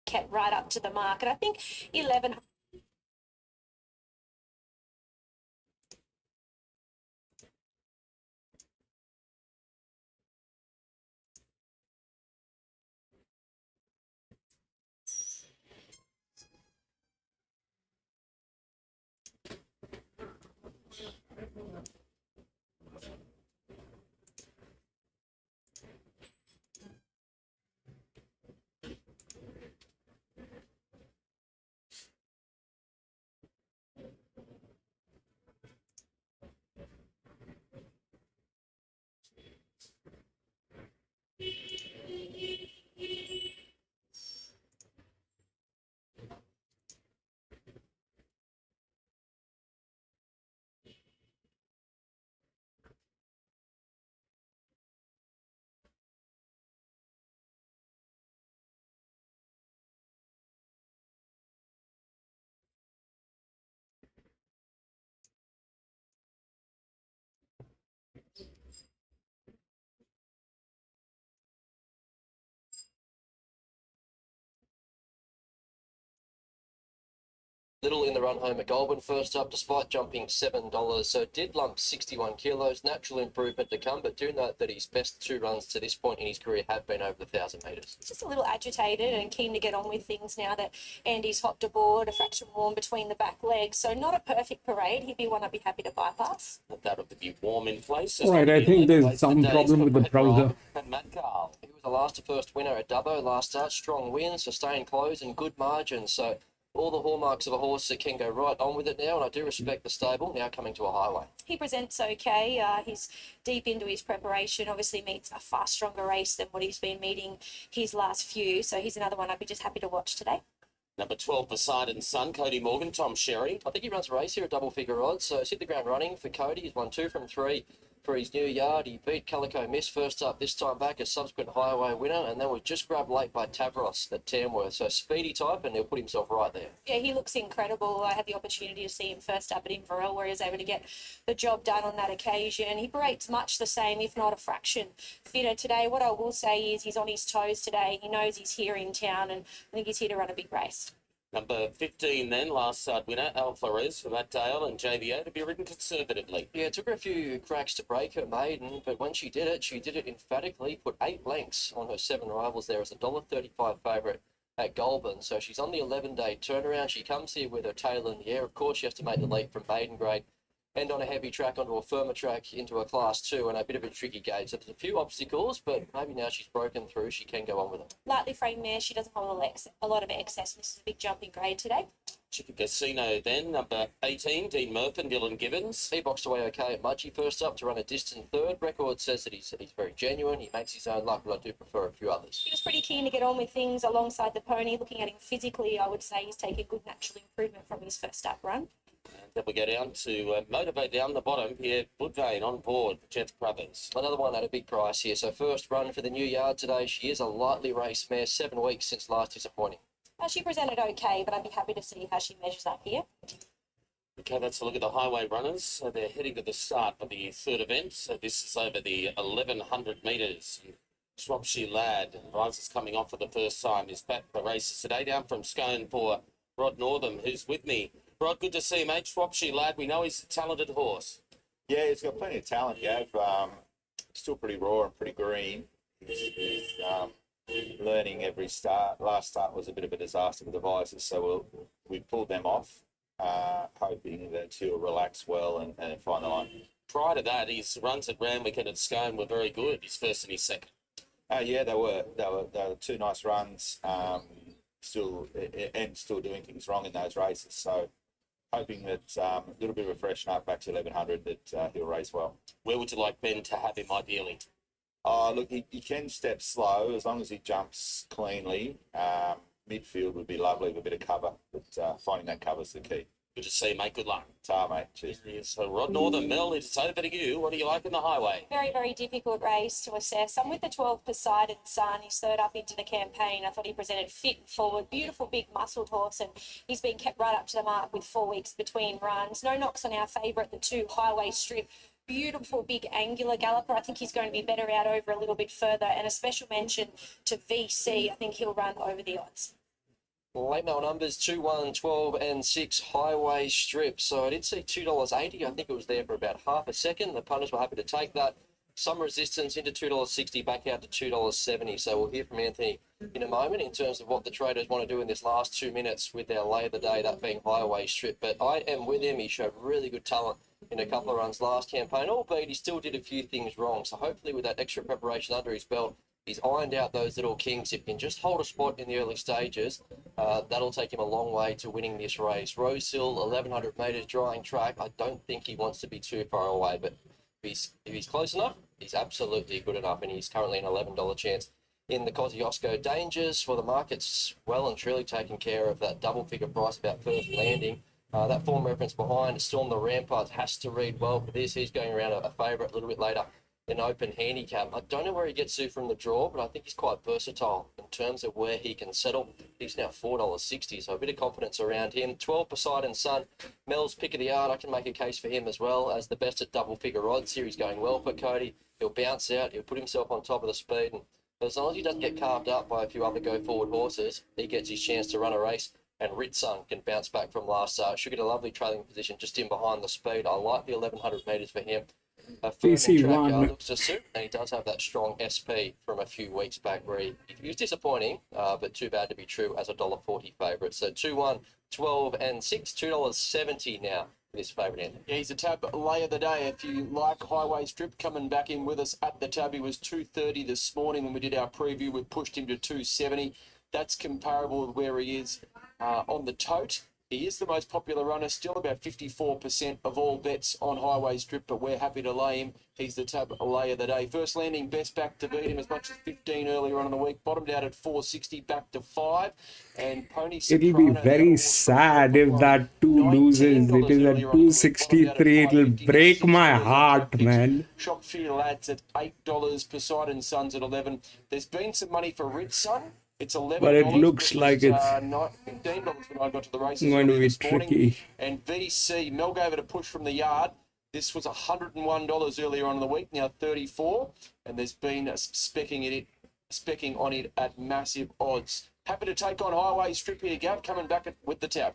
Speaker 2: Kept right up to the market. I think 11.
Speaker 3: Little in the run home at Goulburn first up, despite jumping $7. So it did lump 61 kilos. Natural improvement to come, but do note that his best 2 runs to this point in his career have been over the 1,000 metres.
Speaker 2: He's just a little agitated and keen to get on with things now that Andy's hopped aboard, a fraction warm between the back legs. So not a perfect parade. He'd be one I'd be happy to bypass.
Speaker 4: That would be warm in place.
Speaker 1: Right, I think there's some problem with the browser.
Speaker 4: And Matt Carl.
Speaker 3: He was the last to first winner at Dubbo last start. Strong win, sustained close and good margins. So all the hallmarks of a horse that can go right on with it now, and I do respect the stable now coming to a highway.
Speaker 2: He presents okay. He's deep into his preparation, obviously meets a far stronger race than what he's been meeting his last few. So he's another one I'd be just happy to watch today.
Speaker 4: Number 12, Poseidon Sun, Cody Morgan, Tom Sherry.
Speaker 3: I think he runs a race here at double figure odds, so it's hit the ground running for Cody. He's won 2 from 3 for his new yard. He beat Calico Miss first up, this time back a subsequent highway winner, and then was just grabbed late by Tavros at Tamworth. So speedy type, and he'll put himself right there.
Speaker 2: Yeah, he looks incredible. I had the opportunity to see him first up at Inverell, where he was able to get the job done on that occasion. He parade's much the same, if not a fraction fitter today. What I will say is he's on his toes today. He knows he's here in town, and I think he's here to run a big race.
Speaker 4: Number 15 then, last start winner, Al Flores from Matt Dale and JVO to be ridden conservatively.
Speaker 3: Yeah, it took her a few cracks to break her maiden, but when she did it emphatically, put 8 lengths on her 7 rivals there as a $1.35 favourite at Goulburn. So she's on the 11-day turnaround. She comes here with her tail in the air. Of course, she has to make the leap from maiden grade and on a heavy track onto a firmer track into a class 2 and a bit of a tricky gate. So there's a few obstacles, but maybe now she's broken through, she can go on with it.
Speaker 2: Lightly framed mare, she doesn't hold a lot of excess. This is a big jump in grade today.
Speaker 4: Chicken Casino then, number 18, Dean Murphy and Dylan Gibbons.
Speaker 3: He boxed away okay at Mudgee first up to run a distant third. Record says that he's very genuine. He makes his own luck, but I do prefer a few others.
Speaker 2: He was pretty keen to get on with things alongside the pony. Looking at him physically, I would say he's taken good natural improvement from his first up run.
Speaker 4: And then we go down to motivate down the bottom, Pierre Woodvane on board, Jets Brothers.
Speaker 3: Another one at a big price here. So first run for the new yard today. She is a lightly raced mare, 7 weeks since last disappointing.
Speaker 2: She presented okay, but I'd be happy to see how she measures up here.
Speaker 4: Okay, that's a look at the highway runners. So they're heading to the start of the third event. So this is over the 1,100 metres. Shropshire Lad rises coming off for the first time. Is back for races today down from Scone for Rod Northam, who's with me. Rod, good to see you, mate. Shropshire Lad, we know he's a talented horse.
Speaker 5: Yeah, he's got plenty of talent, Gav. Still pretty raw and pretty green. He's learning every start. Last start was a bit of a disaster with the visors, so we pulled them off, hoping that he'll relax well and find the line.
Speaker 4: Prior to that, his runs at Randwick and at Scone were very good, his first and his second.
Speaker 5: Yeah, they were 2 nice runs. Still doing things wrong in those races. So hoping that a little bit of a freshen up back to 1,100 that he'll race well.
Speaker 4: Where would you like Ben to have him ideally?
Speaker 5: Look, he can step slow as long as he jumps cleanly. Midfield would be lovely with a bit of cover, but finding that cover's the key.
Speaker 4: Good to see you, mate. Good luck.
Speaker 5: Ta, mate. Cheers.
Speaker 4: So Rod Northern, Mel, it's over to you. What do you like in the highway?
Speaker 2: Very, very difficult race to assess. I'm with the 12 Poseidon Sun. He's third up into the campaign. I thought he presented fit and forward. Beautiful, big muscled horse, and he's been kept right up to the mark with 4 weeks between runs. No knocks on our favourite, the 2 Highway Strip. Beautiful, big angular galloper. I think he's going to be better out over a little bit further. And a special mention to VC. I think he'll run over the odds.
Speaker 3: Late mail numbers 2, 1, 12 and 6 Highway Strip. So I did see $2.80. I think it was there for about half a second. The punters were happy to take that. Some resistance into $2.60, back out to $2.70. So we'll hear from Anthony in a moment in terms of what the traders want to do in this last 2 minutes with their lay of the day, that being Highway Strip. But I am with him. He showed really good talent in a couple of runs last campaign, albeit he still did a few things wrong. So hopefully with that extra preparation under his belt, he's ironed out those little kinks. If he can just hold a spot in the early stages, that'll take him a long way to winning this race. Rosehill, 1,100 metres drying track. I don't think he wants to be too far away, but if he's close enough, he's absolutely good enough, and he's currently an $11 chance in the Kosciuszko Dangers. For the market's well and truly taken care of that double-figure price about first landing. That form reference behind, Storm the Ramparts, has to read well for this. He's going around a favourite a little bit later. An open handicap. I don't know where he gets to from the draw, but I think he's quite versatile in terms of where he can settle. He's now $4.60, so a bit of confidence around him. 12 Poseidon Sun, Mel's pick of the yard. I can make a case for him as well as the best at double figure odds here. He's going well for Cody. He'll bounce out. He'll put himself on top of the speed, and as long as he doesn't get carved up by a few other go forward horses, he gets his chance to run a race and Ritsun can bounce back from last start. Should get a lovely trailing position just in behind the speed. I like the 1100 metres for him.
Speaker 1: PC
Speaker 3: Track
Speaker 1: one.
Speaker 3: looks to suit, and he does have that strong SP from a few weeks back where he was disappointing, but too bad to be true as a $1.40 favourite. So 2-1, 12 and 6, $2.70 now for this favourite end.
Speaker 6: Yeah, he's a tab lay of the day. If you like Highway Strip, coming back in with us at the tab, he was 230 this morning when we did our preview. We pushed him to 270. That's comparable with where he is on the tote. He is the most popular runner, still about 54% of all bets on Highway Strip, but we're happy to lay him. He's the tab lay of the day. First landing, best back to beat him as much as 15 earlier on in the week. Bottomed out at 460, back to 5. And Pony
Speaker 1: It'll
Speaker 6: Soprano,
Speaker 1: be very sad if that 2 loses. It is at 263. It'll break my heart, man.
Speaker 6: Shop for your lads at $8. Poseidon Sons at 11. There's been some money for Ritz Sun. It's $11.
Speaker 1: But it looks like it's
Speaker 6: $15 when I got to the races.
Speaker 1: going to be
Speaker 6: this morning.
Speaker 1: tricky.
Speaker 6: And VC, Mel gave it a push from the yard. This was $101 earlier on in the week, now 34, and there's been specking on it at massive odds. Happy to take on Highway Strip here, Gav, coming back with the tab.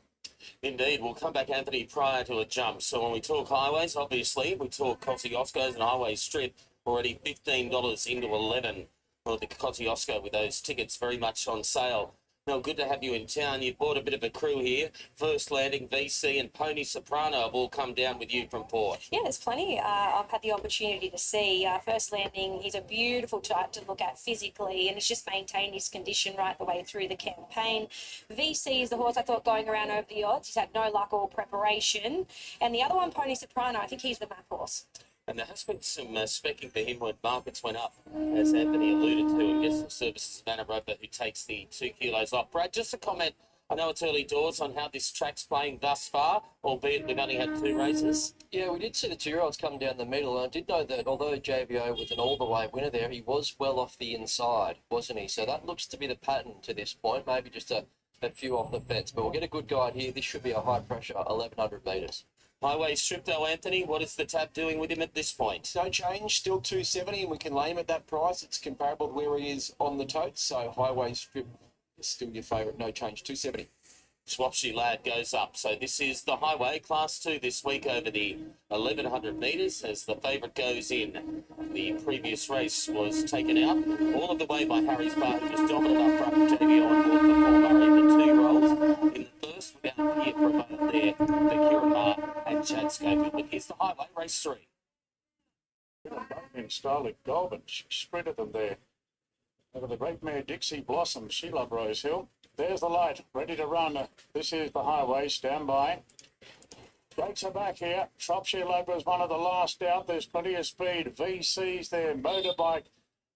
Speaker 4: Indeed, we'll come back, Anthony, prior to a jump. So when we talk highways, obviously, we talk Kosciuszko's and Highway Strip, already $15 into 11 for the Kosciuszko with those tickets very much on sale. Mel, good to have you in town. You've brought a bit of a crew here. First Landing, VC and Pony Soprano have all come down with you from Port.
Speaker 2: Yeah, there's plenty. I've had the opportunity to see First Landing. He's a beautiful type to look at physically, and he's just maintained his condition right the way through the campaign. VC is the horse I thought going around over the odds. He's had no luck or preparation. And the other one, Pony Soprano, I think he's the map horse.
Speaker 4: And there has been some specking for him when markets went up, as Anthony alluded to, and gets some services of Anaropa who takes the 2 kilos off. Brad, just a comment. I know it's early doors on how this track's playing thus far, albeit we've only had 2 races.
Speaker 3: Yeah, we did see the 2-year-olds come down the middle, and I did know that although JBO was an all-the-way winner there, he was well off the inside, wasn't he? So that looks to be the pattern to this point, maybe just a few off the fence. But we'll get a good guide here. This should be a high-pressure 1,100 metres.
Speaker 4: Highway Strip, though, Anthony, what is the tab doing with him at this point?
Speaker 6: No change, still 270, and we can lay him at that price. It's comparable to where he is on the tote, so Highway Strip is still your favourite. No change, 270.
Speaker 4: Swapsy Lad goes up. So this is the Highway Class 2 this week over the 1,100 metres as the favourite goes in. The previous race was taken out all of the way by Harry's Bar, who was dominant up front. JBO on board for Paul Murray, the 2-year-olds. In the first, without fear, prevailed there for Kieran Marr and Chad Schofield. But here's the Highway, race 3.
Speaker 7: In Starlit Goulburn, she sprinted them there. Over the great mare Dixie Blossom, she loved Rosehill. There's the light, ready to run. This is the Highway, stand by. Gates are back here. Shropshire Lad was one of the last out. There's plenty of speed. VC's there. Motorboat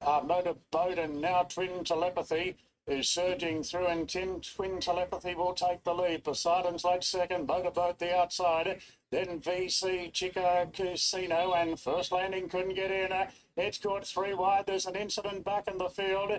Speaker 7: and now Twin Telepathy is surging through, and Twin Telepathy will take the lead. Poseidon's late second, Motorboat the outside. Then VC, Chico Casino, and First Landing couldn't get in. It's caught 3 wide. There's an incident back in the field.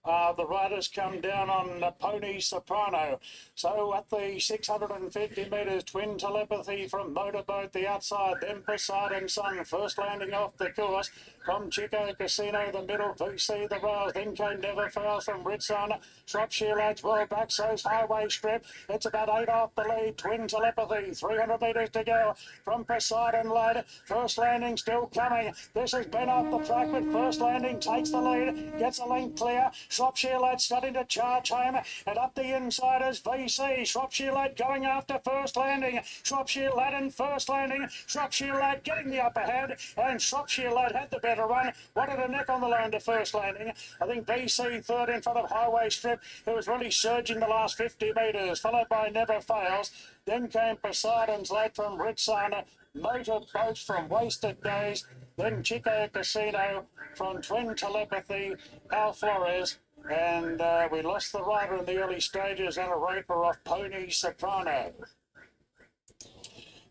Speaker 7: The riders come down on Pony Soprano. So at the 650 metres, Twin Telepathy from Motorboat the outside, then Poseidon Sun, First Landing off the course. From Chico Casino, the middle, VC the rails, then came Never Fails from Ritson. Shropshire Lads well back, so's Highway Strip. It's about 8 off the lead, Twin Telepathy, 300 metres to go from Poseidon Lad. First Landing still coming. This has been off the track, but First Landing takes the lead, gets a length clear. Shropshire Lad starting to charge home, and up the inside is VC. Shropshire Lad going after First Landing. Shropshire Lad and First Landing. Shropshire Lad getting the upper hand, and Shropshire Lad had the better run. Wanted a neck on the line to First Landing. I think VC third in front of Highway Strip, who was really surging the last 50 metres, followed by Never Fails. Then came Poseidon's Lad from Ritsana, Motorboat from Wasted Days, then Chico Casino from Twin Telepathy, Al Flores, and we lost the rider in the early stages and a raper off Pony Soprano.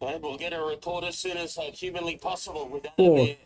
Speaker 4: And we'll get a report as soon as humanly possible with
Speaker 1: Oh.
Speaker 4: there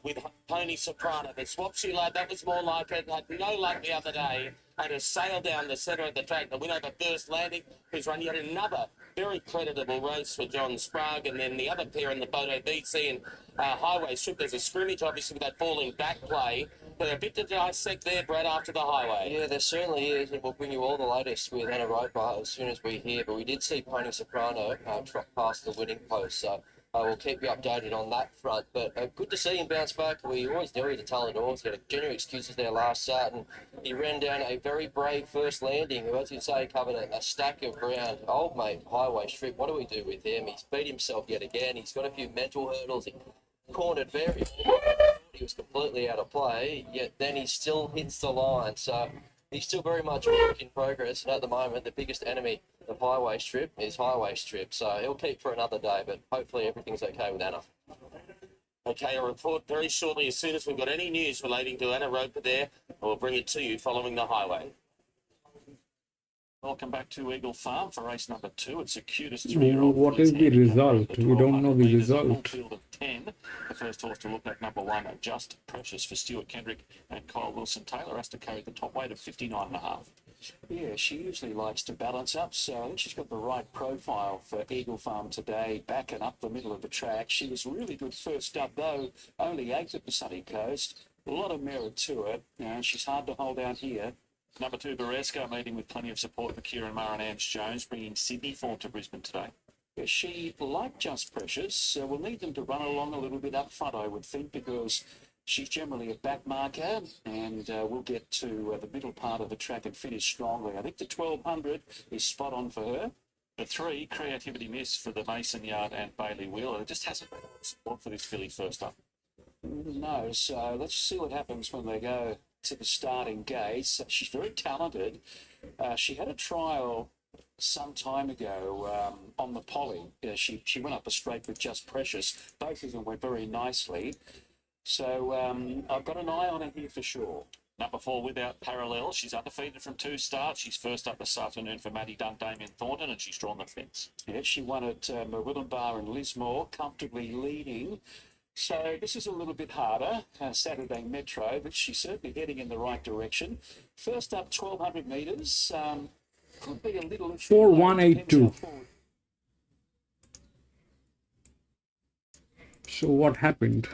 Speaker 4: with Pony Soprano. But Swapsy Lad, that was more like it. Had no luck the other day. Had a sail down the centre of the track. The winner of the first landing, who's run yet another very creditable race for John Sprague. And then the other pair in the Bodo BC and Highway Strip. There's a scrimmage, obviously, with that falling back play. But a bit to dissect there, Brad, after the highway.
Speaker 3: Yeah, there certainly is, and we'll bring you all the latest with Anna Roadbar as soon as we hear. But we did see Pony Soprano trot past the winning post, so we'll keep you updated on that front. But good to see him bounce back. We always knew he was a talented horse. He had genuine excuses there last start, and he ran down a very brave first landing. As you say, covered a stack of ground. Old mate, Highway Strip, what do we do with him? He's beat himself yet again. He's got a few mental hurdles. He cornered very he was completely out of play, yet then he still hits the line. So he's still very much a work in progress. And at the moment, the biggest enemy of Highway Strip is Highway Strip. So he'll keep for another day, but hopefully everything's okay with Anna.
Speaker 4: Okay, a report very shortly as soon as we've got any news relating to Anna Roper there. We'll bring it to you following the highway.
Speaker 7: Welcome back to Eagle Farm for race number 2. It's the cutest 3-year-old.
Speaker 1: What is the result? We don't know the result.
Speaker 7: Field of 10. The first horse to look at, number 1, Just Precious for Stuart Kendrick and Kyle Wilson-Taylor, has to carry the top weight of 59.5. Yeah, she usually likes to balance up, so I think she's got the right profile for Eagle Farm today, backing up the middle of the track. She was really good first up, though, only 8th at the Sunny Coast. A lot of merit to it. She's hard to hold out here. Number 2, Baresco, meeting with plenty of support for Kieran Murray and Ange Jones, bringing Sydney form to Brisbane today. Yeah, she, like Just Precious, will need them to run along a little bit up front, I would think, because she's generally a back marker and will get to the middle part of the track and finish strongly. I think the 1200 is spot on for her. The 3, Creativity Miss for the Mason Yard and Bailey Wheeler. It just hasn't been support for this filly first up. No, so let's see what happens when they go to the starting gates. She's very talented. She had a trial some time ago on the Poly. She went up a straight with Just Precious. Both of them went very nicely. So I've got an eye on her here for sure. Number 4, Without Parallel. She's undefeated from 2 starts. She's first up this afternoon for Maddie Dunn, Damien Thornton, and she's drawn the fence. Yeah, she won at Meriwether and Lismore, comfortably leading. So this is a little bit harder, Saturday Metro, but she's certainly heading in the right direction. First up, 1,200 metres. Could be a little...
Speaker 1: 4182. So what happened?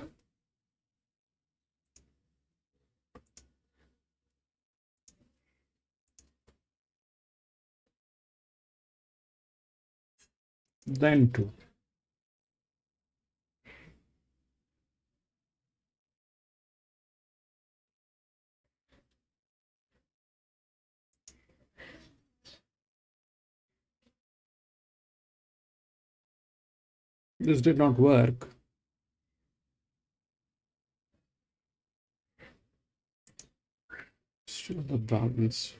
Speaker 1: Then 2. This did not work. Still the balance.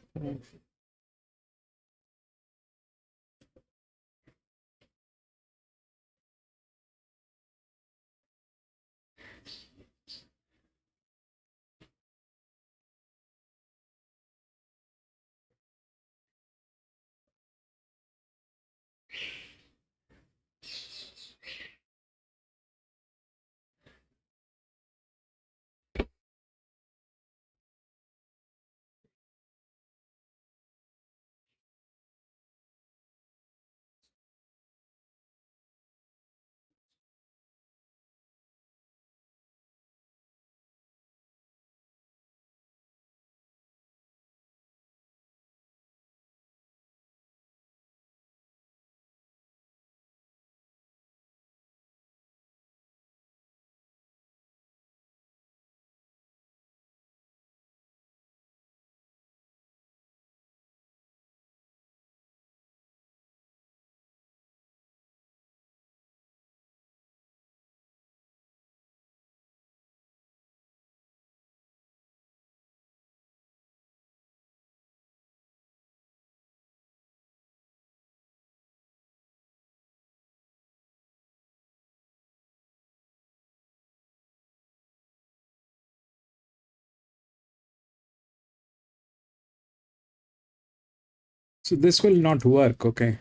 Speaker 1: So this will not work, okay?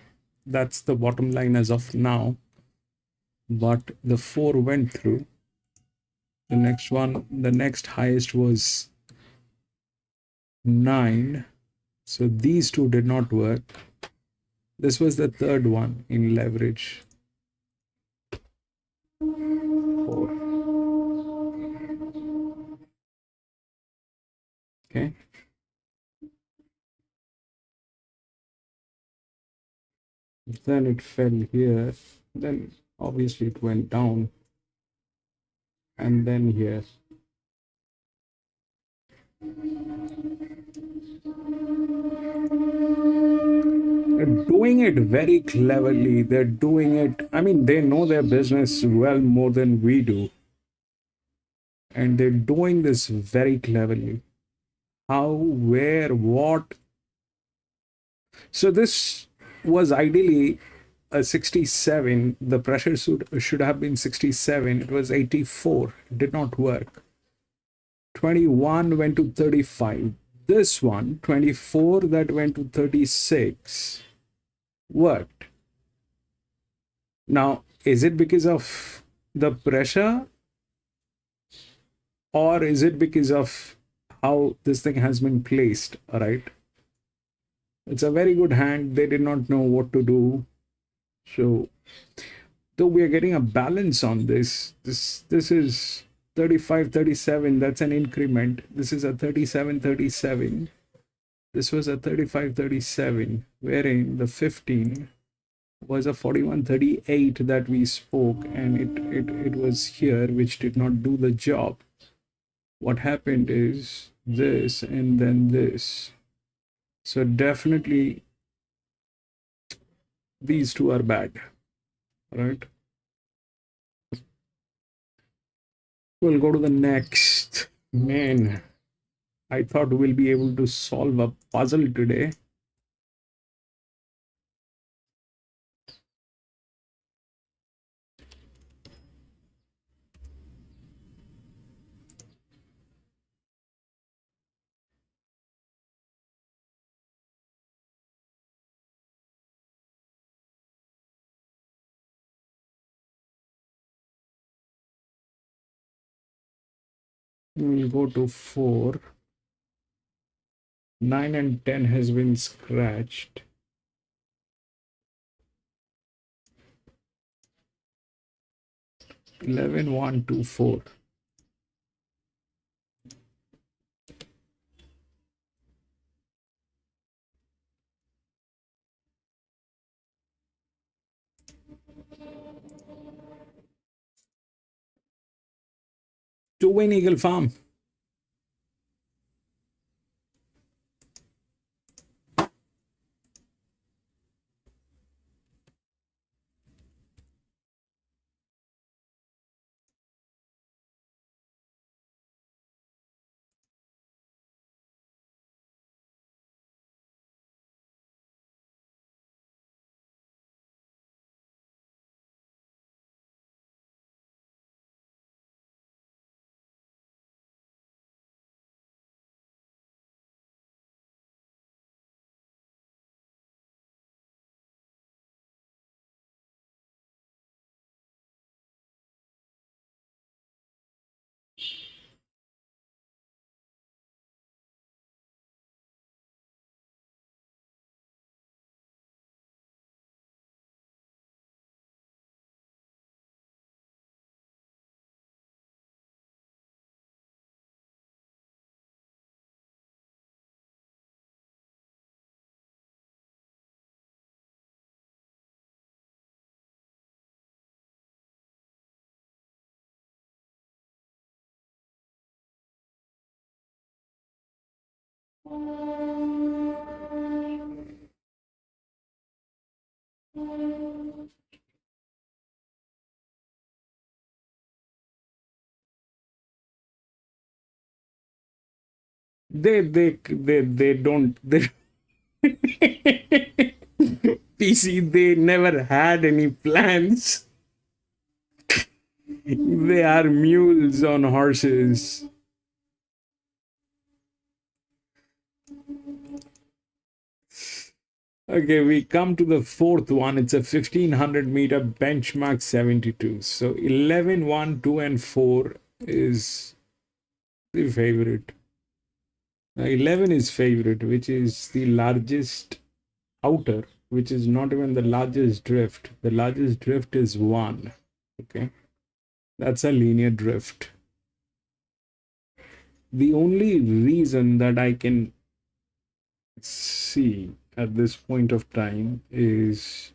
Speaker 1: That's the bottom line as of now. But the 4 went through. The next one, the next highest was 9. So these two did not work. This was the third one in leverage. 4. Okay. Then it fell here. Then obviously it went down. And then here. They're doing it very cleverly. They're doing it, I mean, they know their business well more than we do. And they're doing this very cleverly. How, where, what. So this was ideally a 67. The pressure should have been 67. It was 84. It did not work. 21 went to 35. This one, 24, that went to 36, worked. Now, is it because of the pressure, or is it because of how this thing has been placed? All right. It's a very good hand. They did not know what to do. So, though we are getting a balance on this is 35, 37. That's an increment. This is a 37, 37. This was a 35, 37, wherein the 15 was a 41, 38 that we spoke, and it was here, which did not do the job. What happened is this and then this. So definitely these two are bad, right? We'll go to the next. Man, I thought we'll be able to solve a puzzle today. We'll go to 4. 9 and 10 has been scratched. 11, 1, 2, 4. To win Eagle Farm. They don't they PC, they never had any plans. They are mules on horses. Okay, we come to the fourth one. It's a 1500 meter benchmark 72. So 11, 1, 2, and 4 is the favorite. Now 11 is favorite, which is the largest outer, which is not even the largest drift. The largest drift is 1. Okay, that's a linear drift. The only reason that I can see at this point of time is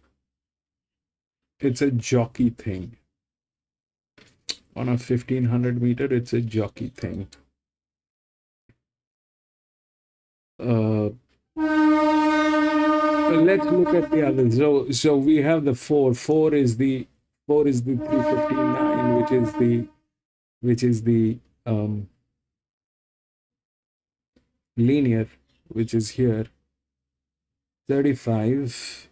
Speaker 1: it's a jockey thing. On a 1500 meter, it's a jockey thing. Let's look at the others. So we have the 4. 4 is the 359, which is the linear, which is here. 35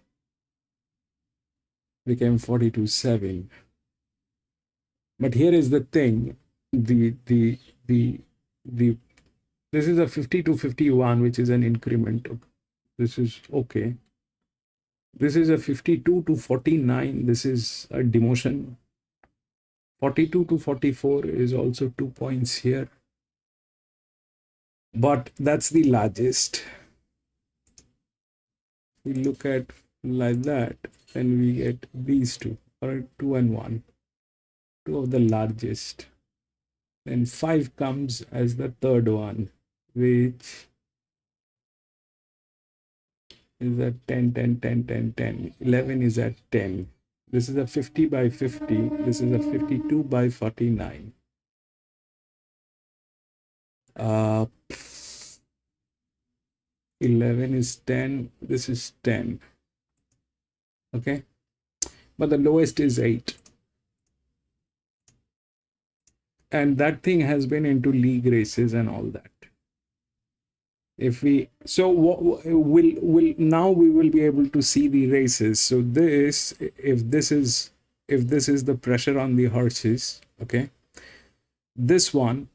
Speaker 1: became 42.7. But here is the thing, the this is a 50 to 51, which is an increment. This is okay. This is a 52 to 49. This is a demotion. 42 to 44 is also 2 points here. But that's the largest. We look at like that, then we get these two, or 2 and 1. 2 of the largest. Then 5 comes as the third one, which is at 10, 10, 10, 10, 10. 11 is at 10. This is a 50 by 50. This is a 52 by 49. 11 is 10. This is 10. Okay. But the lowest is 8. And that thing has been into league races and all that. If we will now we will be able to see the races. So this, if this is the pressure on the horses, okay, this one,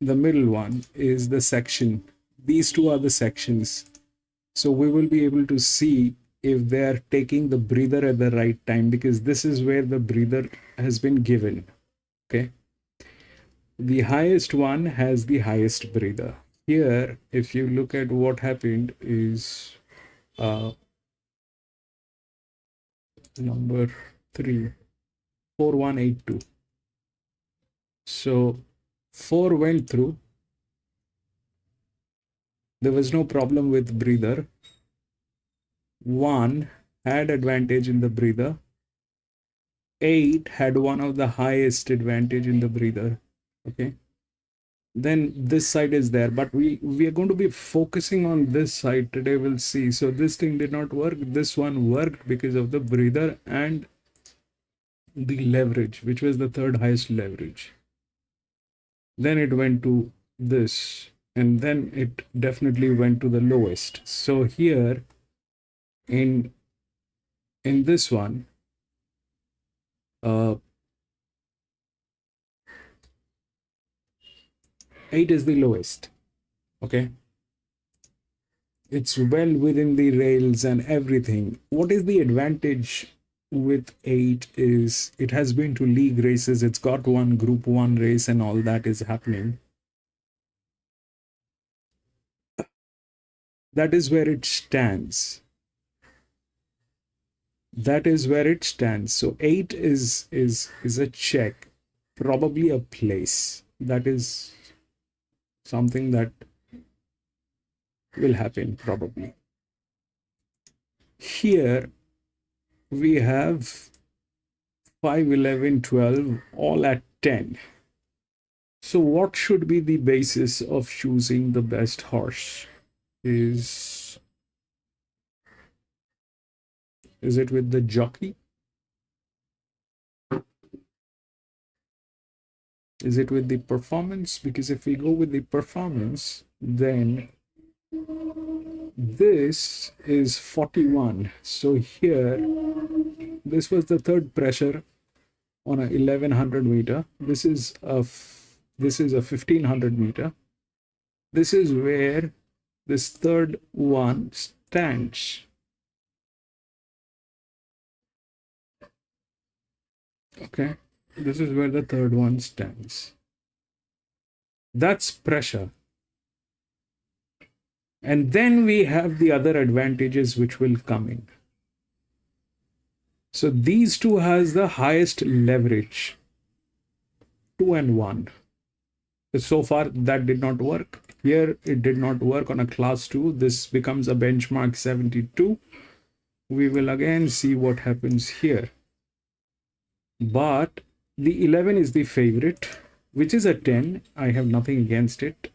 Speaker 1: the middle one, is the section. These two are the sections. So we will be able to see if they are taking the breather at the right time, because this is where the breather has been given. Okay, the highest one has the highest breather. Here, if you look at what happened is number 3, 4182. So 4 went through. There was no problem with breather. 1 had advantage in the breather. 8 had one of the highest advantage in the breather. Okay. Then this side is there, but we are going to be focusing on this side today. We'll see. So this thing did not work. This one worked because of the breather and the leverage, which was the third highest leverage. Then it went to this, and then it definitely went to the lowest. So here in this one, 8 is the lowest. Okay, it's well within the rails and everything. What is the advantage with 8 is it has been to league races. It's got one group 1 race and all that is happening. That is where it stands. That is where it stands. So 8 is a check, probably a place. That is something that will happen probably. Here we have 5, 11, 12 all at 10. So what should be the basis of choosing the best horse? Is it with the jockey? Is it with the performance? Because if we go with the performance, then this is 41. So here, this was the third pressure on a 1100 meter. This is a 1500 meter. This is where this third one stands. Okay, this is where the third one stands. That's pressure. And then we have the other advantages which will come in. So these two has the highest leverage, 2 and 1. So far that did not work. Here it did not work on a class 2. This becomes a benchmark 72. We will again see what happens here. But the 11 is the favorite, which is a 10. I have nothing against it.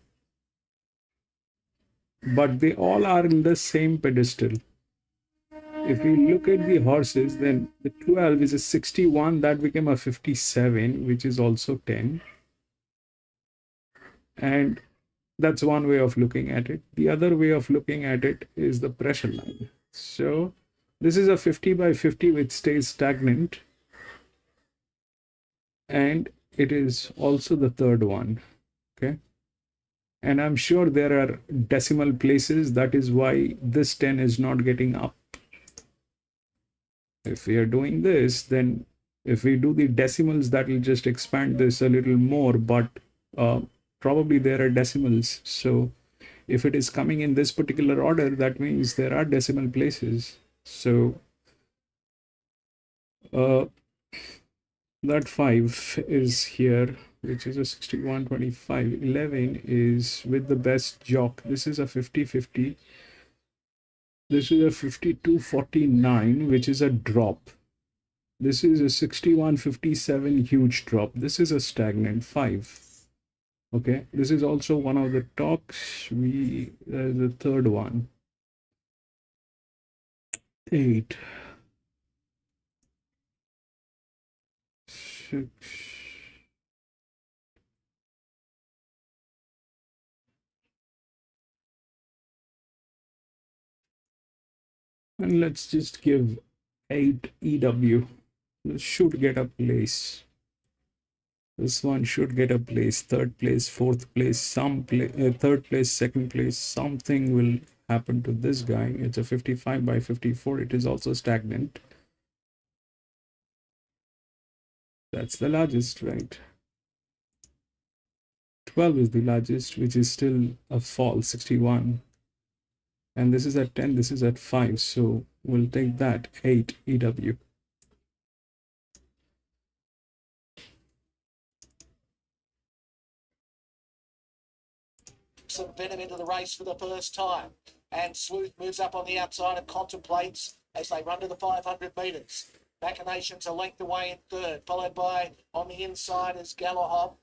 Speaker 1: But they all are in the same pedestal. If we look at the horses, then the 12 is a 61. That became a 57, which is also 10. And that's one way of looking at it. The other way of looking at it is the pressure line. So this is a 50 by 50 which stays stagnant. And it is also the third one. Okay. And I'm sure there are decimal places. That is why this 10 is not getting up. If we are doing this, then if we do the decimals, that will just expand this a little more. But probably there are decimals. So if it is coming in this particular order, that means there are decimal places. So that 5 is here, which is a 61.25. 11 is with the best jock. This is a 50-50. This is a 52.49, which is a drop. This is a 61.57 huge drop. This is a stagnant 5. Okay, this is also one of the talks. The third one. 8. 6. And let's just give 8 EW. This should get a place. This one should get a place. Third place, fourth place, third place, second place. Something will happen to this guy. It's a 55 by 54. It is also stagnant. That's the largest, right? 12 is the largest, which is still a fall, 61. And this is at 10, this is at 5. So we'll take that, 8 EW.
Speaker 8: Some venom into the race for the first time. And Sleuth moves up on the outside and contemplates as they run to the 500 metres. Machinations a length away in third, followed by on the inside is Galahop.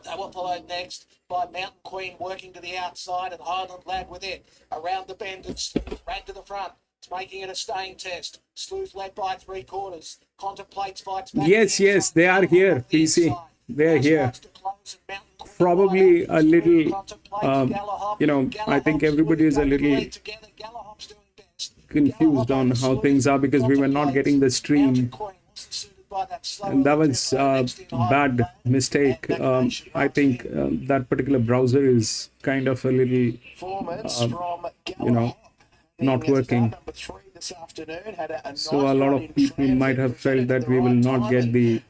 Speaker 8: They were followed next by Mountain Queen working to the outside and Highland Lad within. Around the bend and Sleuth ran to the front. It's making it a staying test. Sleuth led by 3/4. Contemplates fights back.
Speaker 1: Yes, they are here, PC. They're here. Probably a little, I think everybody is a little confused on how things are because we were not getting the stream. And that was a bad mistake. I think that particular browser is kind of a little, not working. So a lot of people might have felt that we will not get the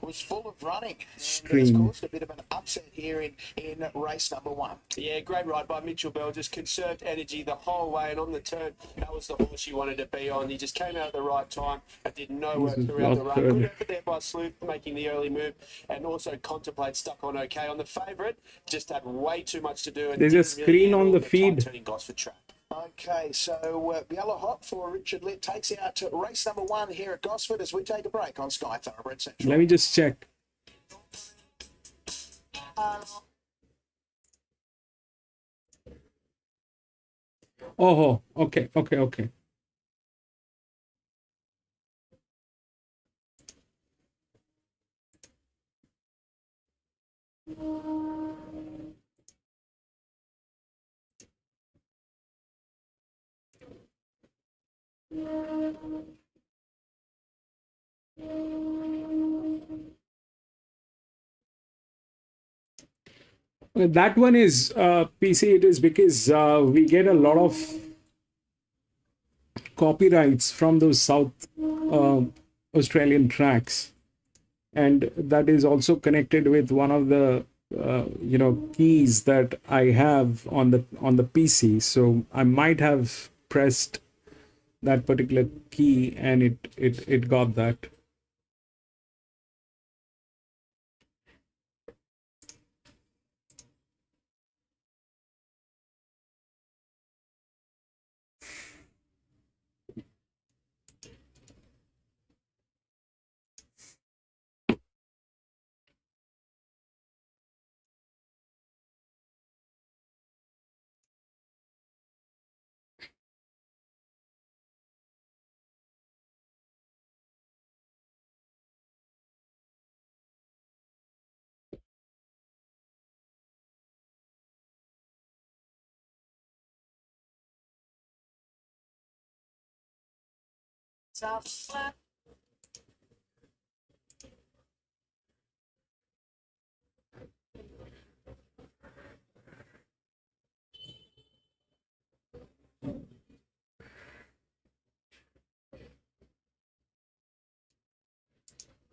Speaker 1: stream.
Speaker 8: A bit of an upset here in race number 1.
Speaker 6: Yeah, great ride by Mitchell Bell. Just conserved energy the whole way, and on the turn, that was the horse you wanted to be on. He just came out at the right time and did no work throughout the run. Good effort there by Sleuth making the early move, and also Contemplate stuck on okay. On the favourite, just had way too much to do.
Speaker 1: There's a screen on the feed.
Speaker 6: Turning Gosford track.
Speaker 8: Okay, so Yellow Hot for Richard Litt takes out to race number 1 here at Gosford as we take a break on Sky Thoroughbred Central.
Speaker 1: Let me just check. Oh, okay. That one is PC. It is because we get a lot of copyrights from those South Australian tracks, and that is also connected with one of the keys that I have on the PC. So I might have pressed that particular key and it got that.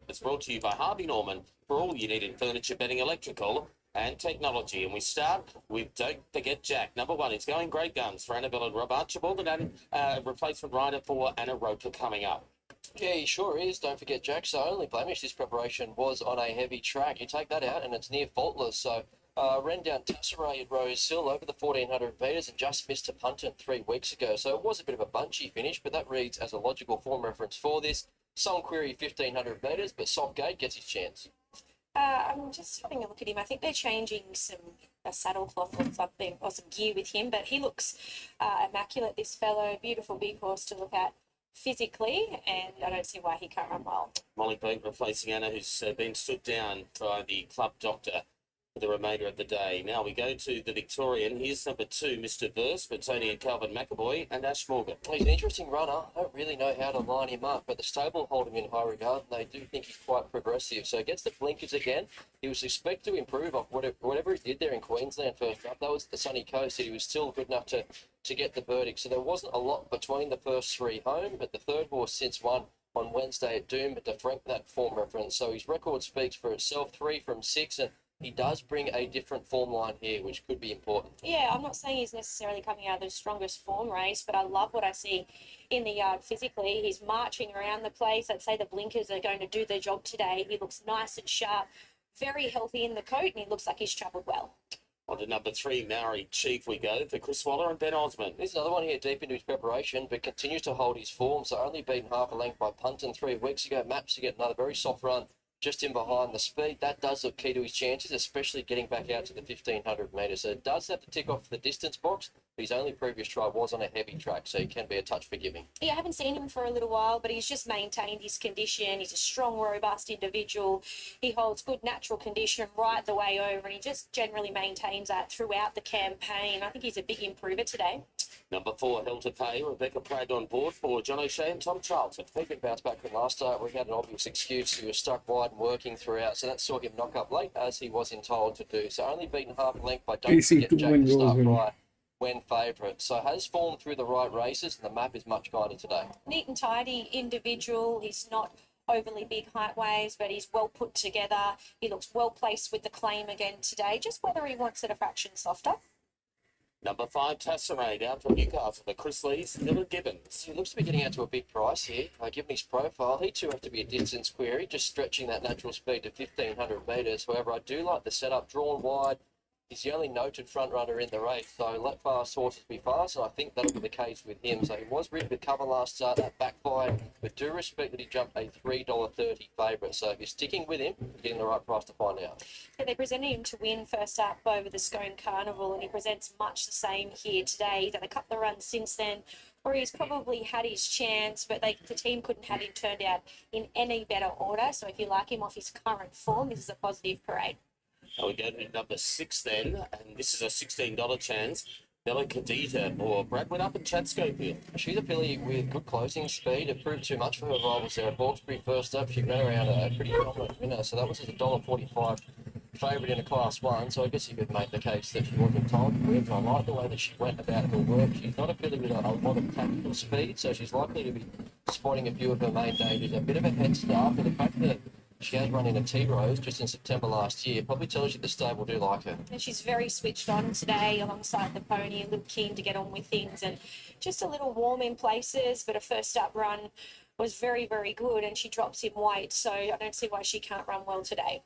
Speaker 4: It's brought to you by Harvey Norman for all you need in furniture, bedding, electrical and technology. And we start with Don't Forget Jack. Number one, it's going great guns for Annabelle and Rob Archibald, and replacement rider for Anna Roper coming up.
Speaker 3: Yeah, he sure is. Don't forget Jack's only blemish this preparation was on a heavy track. You take that out and it's near faultless. So ran down Tasseray at Rosehill over the 1400 metres and just missed a punted 3 weeks ago. So it was a bit of a bunchy finish, but that reads as a logical form reference for this. Some query 1500 metres, but soft gate gets his chance.
Speaker 2: I'm just having a look at him. I think they're changing a saddle cloth or something, or some gear with him, but he looks immaculate, this fellow. Beautiful big horse to look at physically, and I don't see why he can't run well.
Speaker 4: Molly Beat replacing Anna, who's been stood down by the club doctor for the remainder of the day. Now we go to the Victorian. Here's number 2, Mr. Verse, for Tony and Calvin McAvoy and Ash Morgan.
Speaker 3: He's an interesting runner. I don't really know how to line him up, but the stable hold him in high regard, and they do think he's quite progressive. So against the blinkers again, he was expected to improve off whatever he did there in Queensland first up. That was the sunny coast. He was still good enough to get the verdict. So there wasn't a lot between the first 3 home, but the third horse since won on Wednesday at Doom, but to frank that form reference. So his record speaks for itself, 3 from 6, and he does bring a different form line here, which could be important.
Speaker 2: Yeah, I'm not saying he's necessarily coming out of the strongest form race, but I love what I see in the yard physically. He's marching around the place. I'd say the blinkers are going to do their job today. He looks nice and sharp, very healthy in the coat, and he looks like he's travelled well.
Speaker 4: On to number 3, Maori Chief we go for Chris Waller and Ben Osmond.
Speaker 3: There's another one here deep into his preparation, but continues to hold his form. So only beaten half a length by Punton 3 weeks ago. Maps to get another very soft run just in behind the speed. That does look key to his chances, especially getting back out to the 1500 metres. So it does have to tick off the distance box, but his only previous try was on a heavy track, so he can be a touch forgiving.
Speaker 2: Yeah, I haven't seen him for a little while, but he's just maintained his condition. He's a strong, robust individual. He holds good natural condition right the way over, and he just generally maintains that throughout the campaign. I think he's a big improver today.
Speaker 4: Number 4, Hell to Pay, Rebecca Prague on board for John O'Shea and Tom Charlton.
Speaker 3: He could bounce back from last start. We had an obvious excuse. He was stuck wide and working throughout, so that saw him knock up late, as he was entitled to do. So only beaten half a length by Don't Forget Jack to start right when favourite. So has formed through the right races, and the map is much guided today.
Speaker 2: Neat and tidy individual. He's not overly big height waves, but he's well put together. He looks well placed with the claim again today, just whether he wants it a fraction softer.
Speaker 4: Number 5, Tasseray out from Newcastle for Chris Lees, Dylan Gibbons.
Speaker 3: He looks to be getting out to a big price here. Given his profile, he too has to be a distance query, just stretching that natural speed to 1500 metres. However, I do like the setup, drawn wide. He's the only noted front runner in the race, so let fast horses be fast, and I think that'll be the case with him. So he was rid with cover last start, that backfired, but do respect that he jumped a $3.30 favourite. So if you're sticking with him, you're getting the right price to find out.
Speaker 2: Yeah, they presented him to win first up over the Scone Carnival, and he presents much the same here today. He's had a couple of runs since then, or he's probably had his chance, but the team couldn't have him turned out in any better order. So if you like him off his current form, this is a positive parade.
Speaker 4: We go to number 6 then, and this is a $16 chance. Bella Cadita or Bradwood up and Chad Schofield.
Speaker 3: She's a filly with good closing speed. It proved too much for her rivals there at Hawkesbury first up. She ran around a pretty dominant winner, so that was a $1.45 favourite in a Class 1. So I guess you could make the case that she wasn't told to win. I like the way that she went about her work. She's not a filly with a lot of tactical speed, so she's likely to be spotting a few of her main dangers. A bit of a head start, but the fact that She has run in a T-Rose just in September last year. Probably tells you the stable do like her.
Speaker 2: And she's very switched on today alongside the pony, a little keen to get on with things and just a little warm in places, but her first up run was very, very good and she drops in weight, so I don't see why she can't run well today.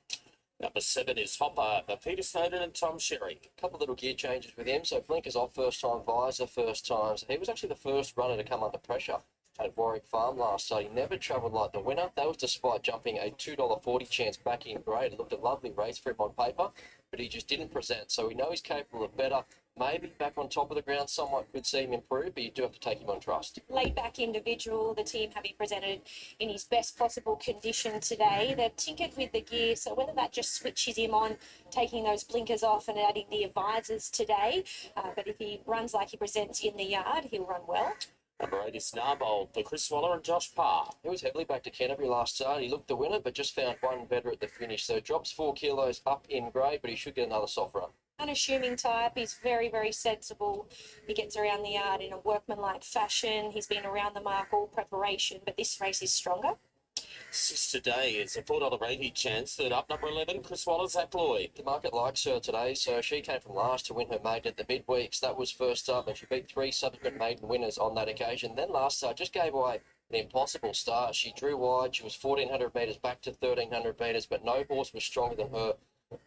Speaker 4: Number 7 is Hopper, Peter Snowden and Tom Sherry.
Speaker 3: A couple of little gear changes with him. So Blinker's off first time, Visor first time. So he was actually the first runner to come under pressure at Warwick Farm last start. He never travelled like the winner. That was despite jumping a $2.40 chance back in grade. It looked a lovely race for him on paper, but he just didn't present. So we know he's capable of better. Maybe back on top of the ground, somewhat could see him improve, but you do have to take him on trust.
Speaker 2: Laid back individual, the team having presented in his best possible condition today. They've tinkered with the gear, so whether that just switches him on, taking those blinkers off and adding the advisors today, but if he runs like he presents in the yard, he'll run well.
Speaker 4: Number 8 is Narbold for Chris Waller and Josh Parr.
Speaker 3: He was heavily back to Canterbury last start. He looked the winner, but just found one better at the finish. So drops 4 kilos up in grade, but he should get another soft run.
Speaker 2: Unassuming type. He's very, very sensible. He gets around the yard in a workmanlike fashion. He's been around the mark all preparation, but this race is stronger.
Speaker 4: Sister Day is a $4.80 chance. Third up, number 11, Chris Wallace at Lloyd.
Speaker 3: The market likes her today, so she came from last to win her maiden at the midweeks. That was first up, and she beat 3 subsequent maiden winners on that occasion. Then last start just gave away an impossible start. She drew wide. She was 1,400 metres back to 1,300 metres, but no horse was stronger than her.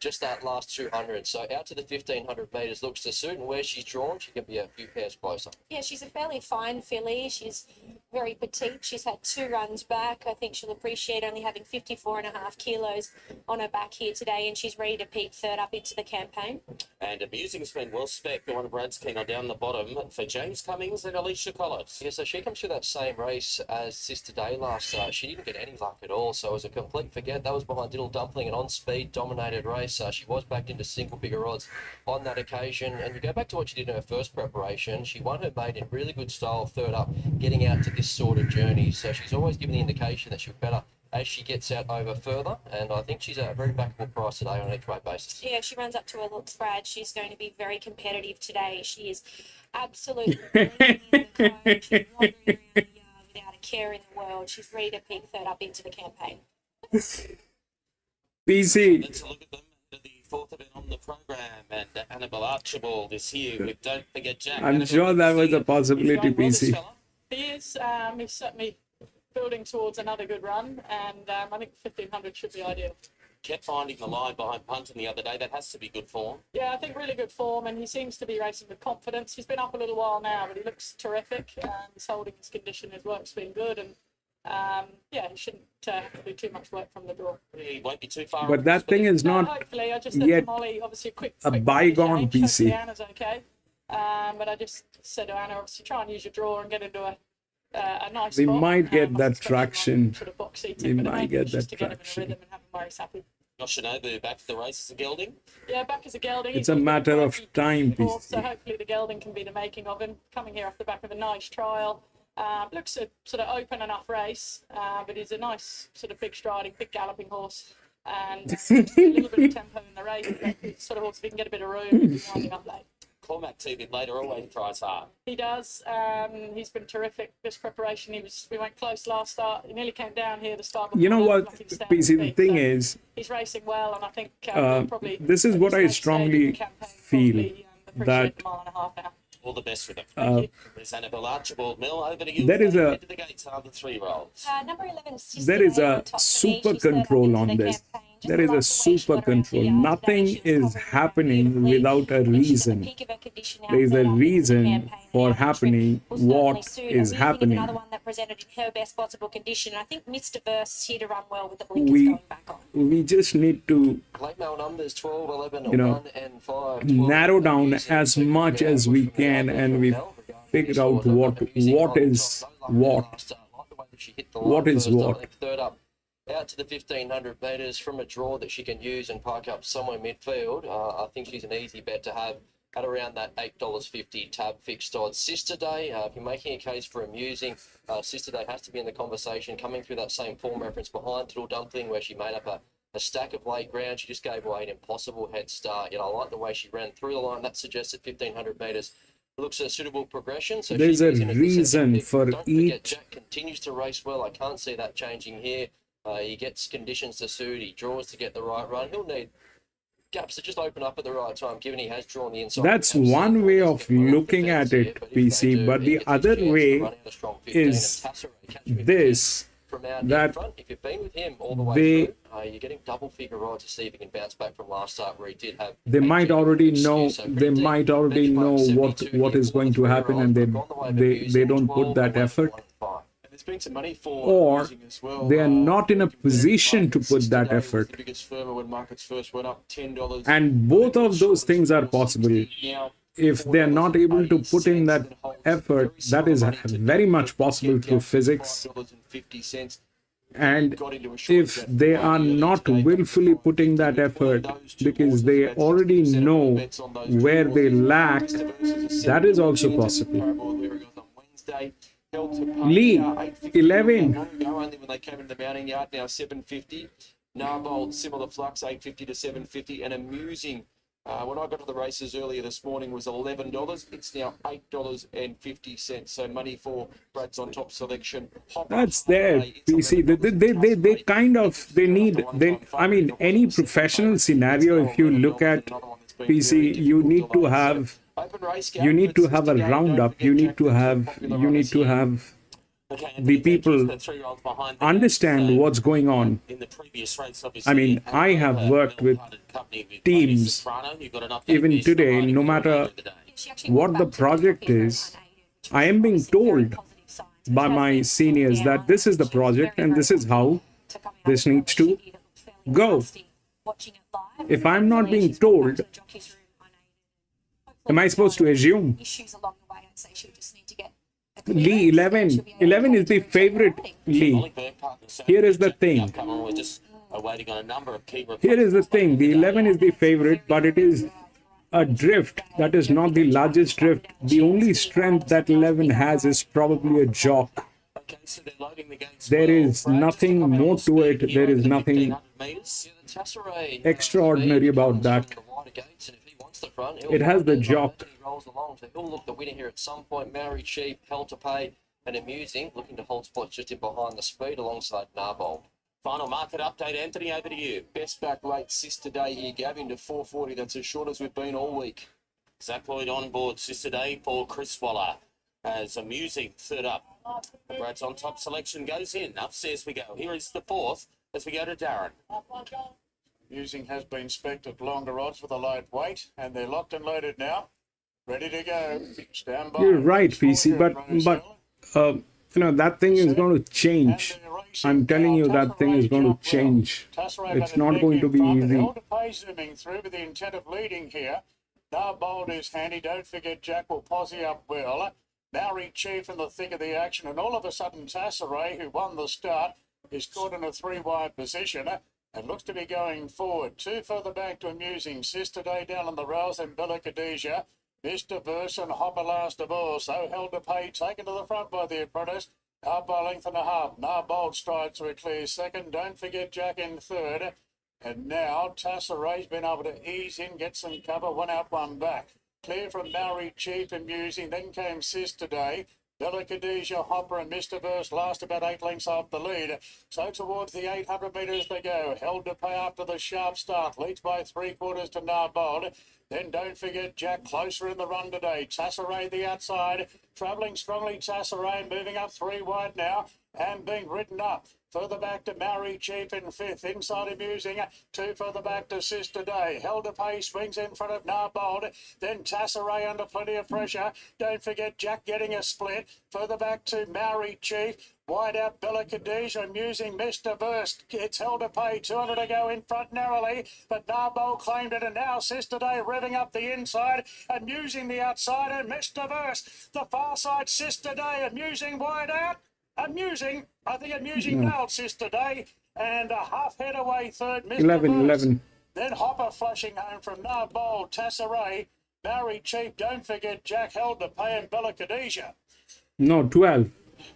Speaker 3: Just that last 200. So out to the 1,500 metres looks to suit, and where she's drawn, she can be a few pairs closer.
Speaker 2: Yeah, she's a fairly fine filly. She's very petite. She's had 2 runs back. I think she'll appreciate only having 54.5 kilos on her back here today, and she's ready to peak third up into the campaign.
Speaker 4: And Amusing's been well spec. The one Brad's keen on down the bottom for James Cummings and Alicia Collins.
Speaker 3: Yeah, so she comes through that same race as Sister Day last start. She didn't get any luck at all, so it was a complete forget. That was behind Diddle Dumpling, and on speed dominated race. She was backed into single figure odds on that occasion. And you go back to what she did in her first preparation. She won her maiden in really good style, third up, getting out to this sort of journey. So she's always given the indication that she'll better as she gets out over further. And I think she's at a very backable price today on an each way basis.
Speaker 2: Yeah, if she runs up to her looks, Brad, she's going to be very competitive today. She is absolutely she's wandering around the yard without a care in the world. She's ready to peak third up into the campaign.
Speaker 1: PC.
Speaker 4: Let's look at them. The 4th event on the program, and Annabelle Archibald is here with Don't Forget Jack.
Speaker 1: I'm sure that was a possibility, PC.
Speaker 9: He is. He's certainly building towards another good run, and I think 1,500 should be ideal.
Speaker 4: Kept finding the line behind Punton the other day. That has to be good form.
Speaker 9: Yeah, I think really good form, and he seems to be racing with confidence. He's been up a little while now, but he looks terrific. He's holding his condition. His work's been good, and yeah, he shouldn't do too much work from the draw.
Speaker 4: He won't be too far.
Speaker 1: But that thing is not
Speaker 9: hopefully, I just said
Speaker 1: yet
Speaker 9: to Molly, obviously a quick
Speaker 1: bygone
Speaker 9: change.
Speaker 1: PC.
Speaker 9: Hopefully Anna's okay. But I just said to Anna, obviously try and use your draw and get into a nice
Speaker 1: We
Speaker 9: spot.
Speaker 1: might get that
Speaker 9: Obviously,
Speaker 1: traction.
Speaker 9: sort of box seating,
Speaker 1: We
Speaker 9: but the
Speaker 1: might
Speaker 9: main thing
Speaker 1: get
Speaker 9: is just
Speaker 1: that
Speaker 9: to get him in a
Speaker 1: traction.
Speaker 9: rhythm and have him where he's happy.
Speaker 4: Yoshinobu back to the races of gelding.
Speaker 9: Yeah, back as a gelding.
Speaker 1: It's a matter of time,
Speaker 9: So
Speaker 1: PC.
Speaker 9: hopefully the gelding can be the making of him. Coming here off the back of a nice trial. Looks a sort of open enough race, but he's a nice sort of big striding, big galloping horse. And a little bit of tempo in the race. But sort of horse, if he can get a bit of room, he's winding up late.
Speaker 4: Cormac TV later always tries hard.
Speaker 9: He does. He's been terrific. This preparation, we went close last start. He nearly came down here the start.
Speaker 1: You know what,
Speaker 9: Like he was
Speaker 1: PC, the
Speaker 9: speed.
Speaker 1: thing
Speaker 9: So
Speaker 1: is,
Speaker 9: he's racing well, and I think probably
Speaker 1: this is what I strongly feel, that
Speaker 9: mile and a half now.
Speaker 4: All the best with him.
Speaker 1: uh,
Speaker 4: There's Annabelle Archibald. Mel, over to you.
Speaker 1: There is a-
Speaker 4: Head to the gates are the 3-year-olds.
Speaker 2: Number 11, Sister
Speaker 1: there is
Speaker 2: Day
Speaker 1: a
Speaker 2: on top for me.
Speaker 1: super
Speaker 2: She's third up
Speaker 1: control
Speaker 2: into
Speaker 1: on
Speaker 2: the
Speaker 1: this.
Speaker 2: campaign. Just
Speaker 1: There is
Speaker 2: like
Speaker 1: a
Speaker 2: the way she
Speaker 1: super
Speaker 2: got around the
Speaker 1: control.
Speaker 2: yard today,
Speaker 1: Nothing
Speaker 2: she was
Speaker 1: is
Speaker 2: covering
Speaker 1: happening
Speaker 2: beautifully.
Speaker 1: without a
Speaker 2: And she's at the
Speaker 1: reason.
Speaker 2: peak of her condition now,
Speaker 1: There is a
Speaker 2: third up into the
Speaker 1: reason
Speaker 2: campaign.
Speaker 1: for
Speaker 2: And
Speaker 1: happening
Speaker 2: will certainly
Speaker 1: what
Speaker 2: suit.
Speaker 1: is
Speaker 2: And Weaving
Speaker 1: happening.
Speaker 2: another one that presented in her best possible condition. I think Mr. Verse is here to run well with the blinkers
Speaker 1: We
Speaker 2: going back on.
Speaker 1: we just need to
Speaker 3: Late mail numbers 12, 11,
Speaker 1: You know,
Speaker 3: 1 and 5. 12,
Speaker 1: narrow down
Speaker 3: using
Speaker 1: as
Speaker 3: super
Speaker 1: much
Speaker 3: figure
Speaker 1: as we
Speaker 3: output from
Speaker 1: can,
Speaker 3: the
Speaker 1: and we
Speaker 3: Mel regarding
Speaker 1: figure
Speaker 3: these
Speaker 1: out
Speaker 3: scores.
Speaker 1: what
Speaker 3: The music
Speaker 1: what
Speaker 3: on
Speaker 1: is
Speaker 3: top, no luck
Speaker 1: what.
Speaker 3: last start. Like the way that she hit the
Speaker 1: What
Speaker 3: line
Speaker 1: is
Speaker 3: first up,
Speaker 1: what?
Speaker 3: I think third up out to the 1,500 metres from a draw that she can use and park up somewhere midfield. I think she's an easy bet to have at around that $8.50 tab fixed odds. Sister Day, if you're making a case for amusing, Sister Day has to be in the conversation, coming through that same form reference behind Little Dumpling, where she made up a stack of late ground. She just gave away an impossible head start. You know, I like the way she ran through the line. That suggested 1,500 metres looks a suitable progression. So
Speaker 1: There's
Speaker 3: she's
Speaker 1: a
Speaker 3: using it as
Speaker 1: reason
Speaker 3: pick.
Speaker 1: for
Speaker 3: Don't forget,
Speaker 1: each-
Speaker 3: Jack continues to race well. I can't see that changing here. He gets conditions to suit. He draws to get the right run. He'll need gaps to just open up at the right time, given he has drawn the inside.
Speaker 1: That's one way of looking at it, PC. But the other way is this, that
Speaker 3: if you've been with him all the way through, you're getting double figure odds to see if he can bounce back from last start where he did have.
Speaker 1: they might already know what is going to happen, and they don't put that effort,
Speaker 6: There's been some money for
Speaker 1: or
Speaker 6: using as well.
Speaker 1: they are not in a position to put that effort.
Speaker 6: The biggest firmer when markets first went up $10.
Speaker 1: And both of those things are possible.
Speaker 6: Now,
Speaker 1: If they are not able to put in that effort, that is very much possible through physics.
Speaker 6: $5.50.
Speaker 1: And if they are not willfully putting that effort because they already know where they lack, that is also possible. Lee, 11.
Speaker 6: Only when they came into the mounting yard, now 750. Narbold, similar flux, 850 to 750, and amusing. When I got to the races earlier this morning was $11. It's now $8.50. So money for Brad's on top selection.
Speaker 1: That's there, PC. They kind of, I mean, any professional scenario, if you look at PC, you need to have a roundup. You need to have
Speaker 4: Okay,
Speaker 1: the people
Speaker 4: the 3-year-olds behind them.
Speaker 1: understand what's going on.
Speaker 4: In the previous race, obviously,
Speaker 1: I mean, I have worked with teams, even today, no matter what the project is, I am being told by my seniors that this is the project and this is how this needs to go. If I'm not being told, am I supposed to assume? Lee, 11 is the favorite, Lee. Here is the thing. Here is the thing. The 11 is the favorite, but it is a drift. That is not the largest drift. The only strength that 11 has is probably a jock. There is nothing more to it. There is nothing extraordinary about that. It has the jock.
Speaker 3: Rolls along, so he'll look the winner here at some point. Maori Chief, Hell to Pay, and Amusing, looking to hold spots just in behind the speed alongside Narbold.
Speaker 4: Final market update, Anthony, over to you.
Speaker 6: Best back rate Sister Day here, Gavin, to 440. That's as short as we've been all week.
Speaker 4: Zach Lloyd on board, Sister Day for Chris Waller. As Amusing, third up. Brad's on top selection goes in. Upstairs we go. Here is the fourth as we go to Darren.
Speaker 7: Using has been spec'd at longer odds with a light weight, and they're locked and loaded now. Ready to go. Stand by.
Speaker 1: You're right, PC, but that thing is going to change. I'm telling you, that thing is going to change. It's not going to be easy.
Speaker 7: Zooming through with the intent of leading here. Narbold is handy. Don't forget Jack will posse up well. Maori Chief in the thick of the action, and all of a sudden Tassaray, who won the start, is caught in a 3-wide position and looks to be going forward. 2 further back to Amusing. Sister Day down on the rails, and Bella Khadijah. Mr. Verse and Hopper last of all. So Held to Pay taken to the front by the apprentice. Out by a length and a half. Narbold strides for a clear second. Don't forget Jack in third. And now Tasseray's been able to ease in, get some cover. 1 out, 1 back. Clear from Maori Chief, Amusing. Then came Sister Day. Bella Khadijah, Hopper and Mr. Verse last about 8 lengths off the lead. So towards the 800 metres they go. Held to Pay after the sharp start. Leads by 3/4 to Narbold. Then don't forget Jack closer in the run today. Tasseray the outside. Travelling strongly Tasseray, moving up 3 wide now and being ridden up. Further back to Maori Chief in 5th. Inside Amusing. 2 further back to Sister Day. Held to Pay swings in front of Narbold. Then Tasseray under plenty of pressure. Don't forget Jack getting a split. Further back to Maori Chief. Wide out Bella Khadijah, Amusing Mr. Verse. It's Held to Pay, 200 to go in front narrowly, but Narbold claimed it, and now Sister Day revving up the inside, Amusing the outside, and Mr. Verse. The far side, Sister Day, Amusing wide out. Amusing nailed Sister Day, and a half head away third, Mr.
Speaker 1: 11.
Speaker 7: Then Hopper flushing home from Narbold, Tasseray, Maori Chief, don't forget Jack Held to Pay, and Bella Khadijah.
Speaker 1: No, 12.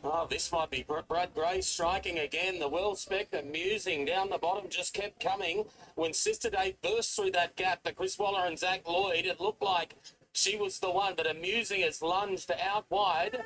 Speaker 4: Oh, this might be Brad Gray striking again. The well spec, Amusing down the bottom, just kept coming. When Sister Day burst through that gap, the Chris Waller and Zach Lloyd, it looked like she was the one, but Amusing has lunged out wide.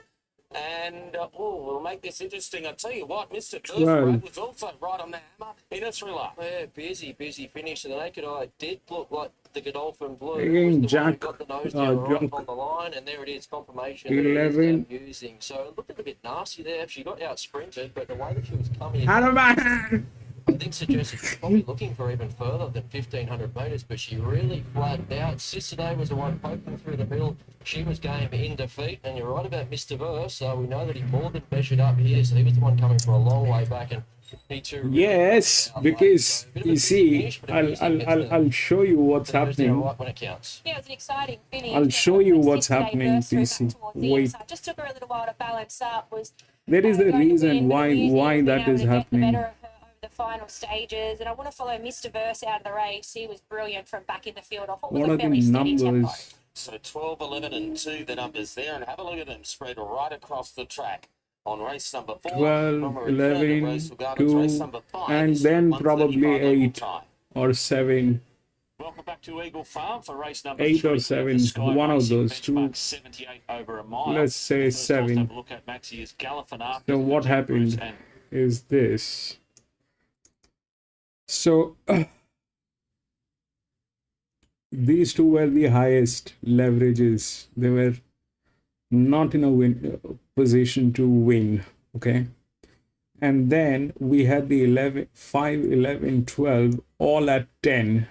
Speaker 4: And we'll make this interesting. I tell you what, Mr.
Speaker 1: 12.
Speaker 4: Birthright was also right on the hammer in a thriller.
Speaker 3: Yeah, busy finish. And the naked eye did look like the Godolphin Blue
Speaker 1: Again,
Speaker 3: was the one who
Speaker 1: Jack,
Speaker 3: got the nose down right
Speaker 1: junk.
Speaker 3: on the line, and there it is, confirmation that it is
Speaker 1: 11.
Speaker 3: using. So it looked a bit nasty there. She got out sprinted, but the way that she was coming,
Speaker 1: Hanuman!
Speaker 3: I think suggested she's probably looking for even further than 1,500 metres, but she really flattened out. Sisterday was the one poking through the middle. She was game in defeat, and you're right about Mr. Verse. We know that he more than measured up here, so he was the one coming for a long way back, and he too. Really
Speaker 1: Yes, because you see, I'll show you what's happening.
Speaker 3: Right when it counts.
Speaker 2: Yeah, it was an exciting finish.
Speaker 1: I'll show you what's
Speaker 2: Yesterday,
Speaker 1: happening,
Speaker 2: burst through
Speaker 1: PC.
Speaker 2: back towards the
Speaker 1: Wait.
Speaker 2: inside. Just took her a little while to balance up. Was
Speaker 1: There is a
Speaker 2: going to
Speaker 1: reason
Speaker 2: win, but
Speaker 1: why
Speaker 2: being
Speaker 1: that
Speaker 2: able
Speaker 1: is
Speaker 2: to get the
Speaker 1: happening.
Speaker 2: better of her over the final stages, and I want to follow Mr. Verse out of the race. He was brilliant from back in the field. I thought
Speaker 1: What
Speaker 2: was
Speaker 1: are
Speaker 2: a
Speaker 1: the
Speaker 2: fairly steady tempo.
Speaker 1: numbers?
Speaker 4: So 12, 11, and 2, the numbers there, and have a look at them spread right across the track. On race number 4,
Speaker 1: 12,
Speaker 4: from a return to
Speaker 1: 11,
Speaker 4: Rosehill Gardens,
Speaker 1: 2,
Speaker 4: race number 5,
Speaker 1: and
Speaker 4: is
Speaker 1: then
Speaker 4: 1:35
Speaker 1: probably
Speaker 4: local
Speaker 1: 8
Speaker 4: time.
Speaker 1: or 7.
Speaker 7: Welcome back to Eagle Farm for race number
Speaker 1: 8
Speaker 7: 3.
Speaker 1: or
Speaker 7: of the
Speaker 1: 7,
Speaker 7: Sky
Speaker 1: one of
Speaker 7: Racing
Speaker 1: those two.
Speaker 7: benchmark 78 over a mile.
Speaker 1: Let's say
Speaker 7: First horse to
Speaker 1: 7.
Speaker 7: have a look at, Maxie, is Galifianakis.
Speaker 1: So what
Speaker 7: Jack Bruce
Speaker 1: happened
Speaker 7: and
Speaker 1: is this. So these two were the highest leverages. They were not in a position to win, okay? And then we had the 11, 5, 11, 12 all at 10.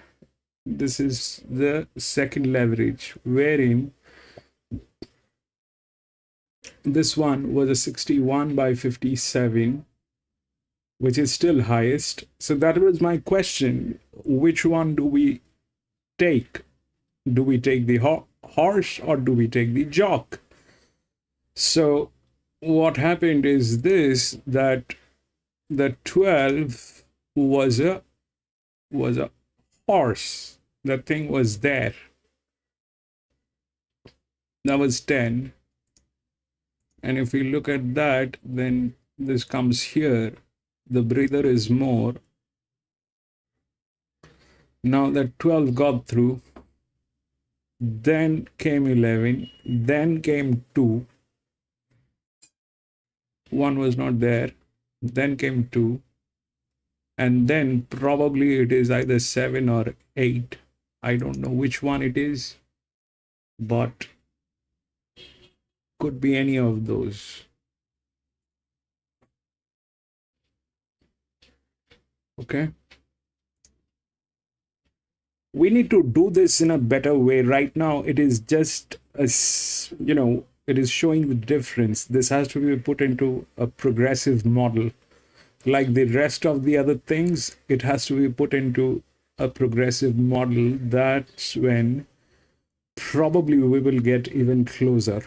Speaker 1: This is the second leverage, wherein this one was a 61 by 57, which is still highest. So that was my question. Which one do we take? Do we take the horse or do we take the jock? So what happened is this, that the 12 was a horse. That thing was there. That was 10. And if we look at that, then this comes here. The breather is more. Now that 12 got through, then came 11, then came 2. 1 was not there, then came 2, and then probably it is either 7 or 8. I don't know which one it is, but could be any of those. Okay. We need to do this in a better way. Right now, it is just it is showing the difference. This has to be put into a progressive model. Like the rest of the other things, it has to be put into a progressive model. That's when probably we will get even closer.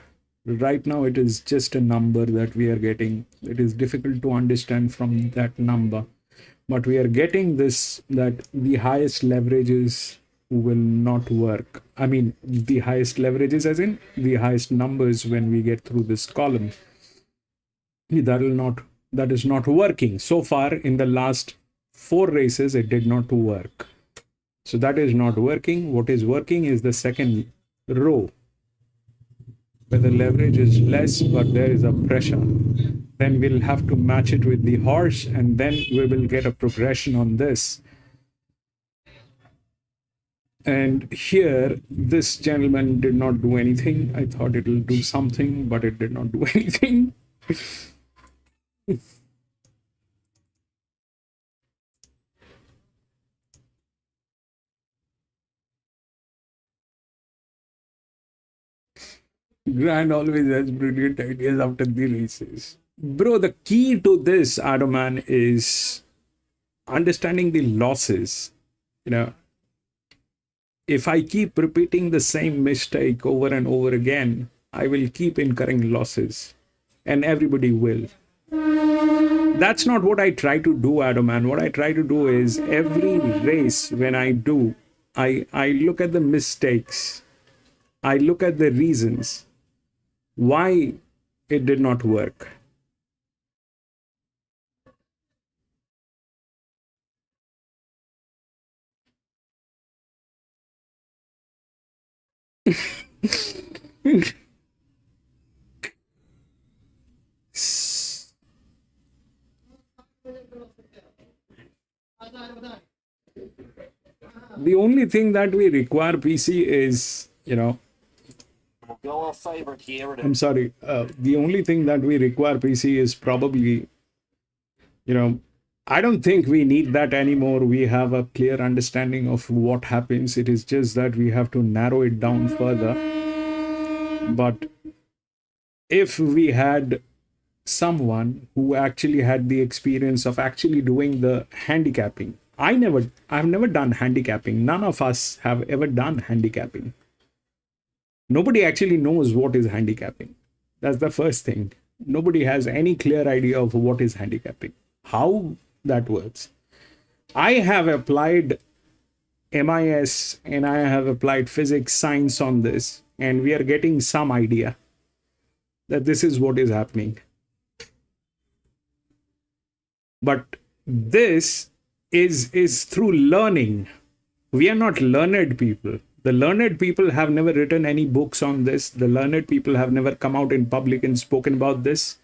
Speaker 1: Right now, it is just a number that we are getting. It is difficult to understand from that number. But we are getting this, that the highest leverages will not work. I mean, the highest leverages as in the highest numbers when we get through this column. That is not working. So far in the last 4 races, it did not work. So that is not working. What is working is the second row, where the leverage is less, but there is a pressure. Then we'll have to match it with the horse, and then we will get a progression on this. And here, this gentleman did not do anything. I thought it will do something, but it did not do anything. Grant always has brilliant ideas after the races. Bro, the key to this, Adoman, is understanding the losses. If I keep repeating the same mistake over and over again, I will keep incurring losses, and everybody will. That's not what I try to do, Adoman. What I try to do is every race when I do, I look at the mistakes. I look at the reasons why it did not work. The only thing that we require, PC, is,
Speaker 4: We'll go off favourite here.
Speaker 1: I'm sorry, the only thing that we require, PC, is probably, I don't think we need that anymore. We have a clear understanding of what happens. It is just that we have to narrow it down further. But if we had someone who actually had the experience of actually doing the handicapping, I've never done handicapping. None of us have ever done handicapping. Nobody actually knows what is handicapping. That's the first thing. Nobody has any clear idea of what is handicapping, how that works. I have applied MIS and I have applied physics, science on this, and we are getting some idea that this is what is happening. But this is through learning. We are not learned people. The learned people have never written any books on this. The learned people have never come out in public and spoken about this.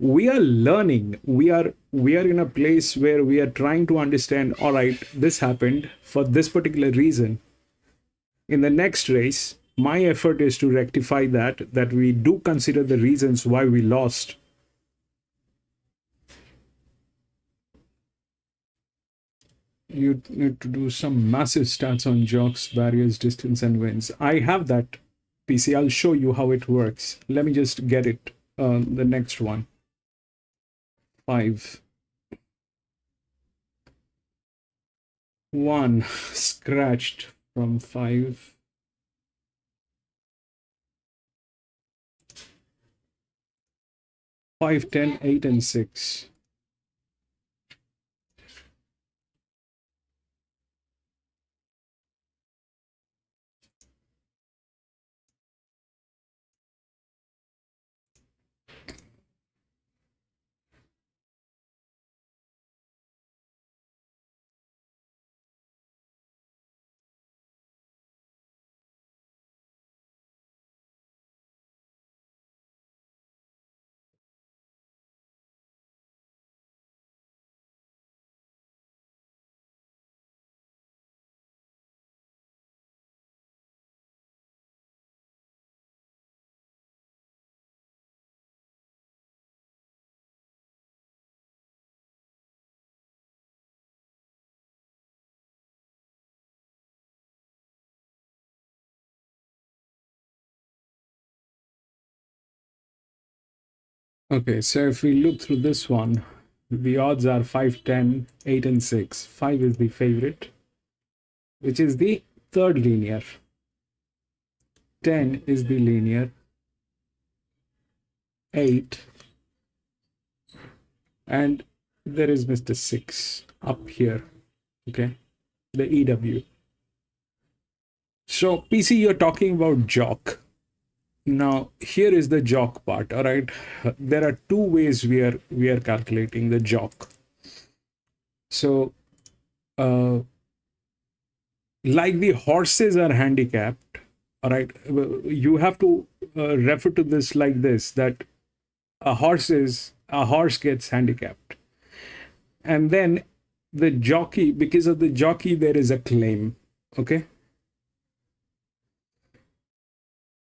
Speaker 1: We are learning. We are in a place where we are trying to understand, all right, this happened for this particular reason. In the next race, my effort is to rectify that we do consider the reasons why we lost. You need to do some massive stats on jogs, barriers, distance, and wins. I have that, PC. I'll show you how it works. Let me just get it. The next one. 5. 1 scratched from 5. 5, 10, 8, and 6. Okay, so if we look through this one, the odds are 5, 10, 8, and 6. 5 is the favorite, which is the third linear. 10 is the linear. 8. And there is Mr. 6 up here, okay, the EW. So, PC, you're talking about jock. Now, here is the jock part, all right? There are two ways we are calculating the jock. So, like the horses are handicapped, all right? You have to refer to this like this, that a horse gets handicapped. And then the jockey, because of the jockey, there is a claim, okay?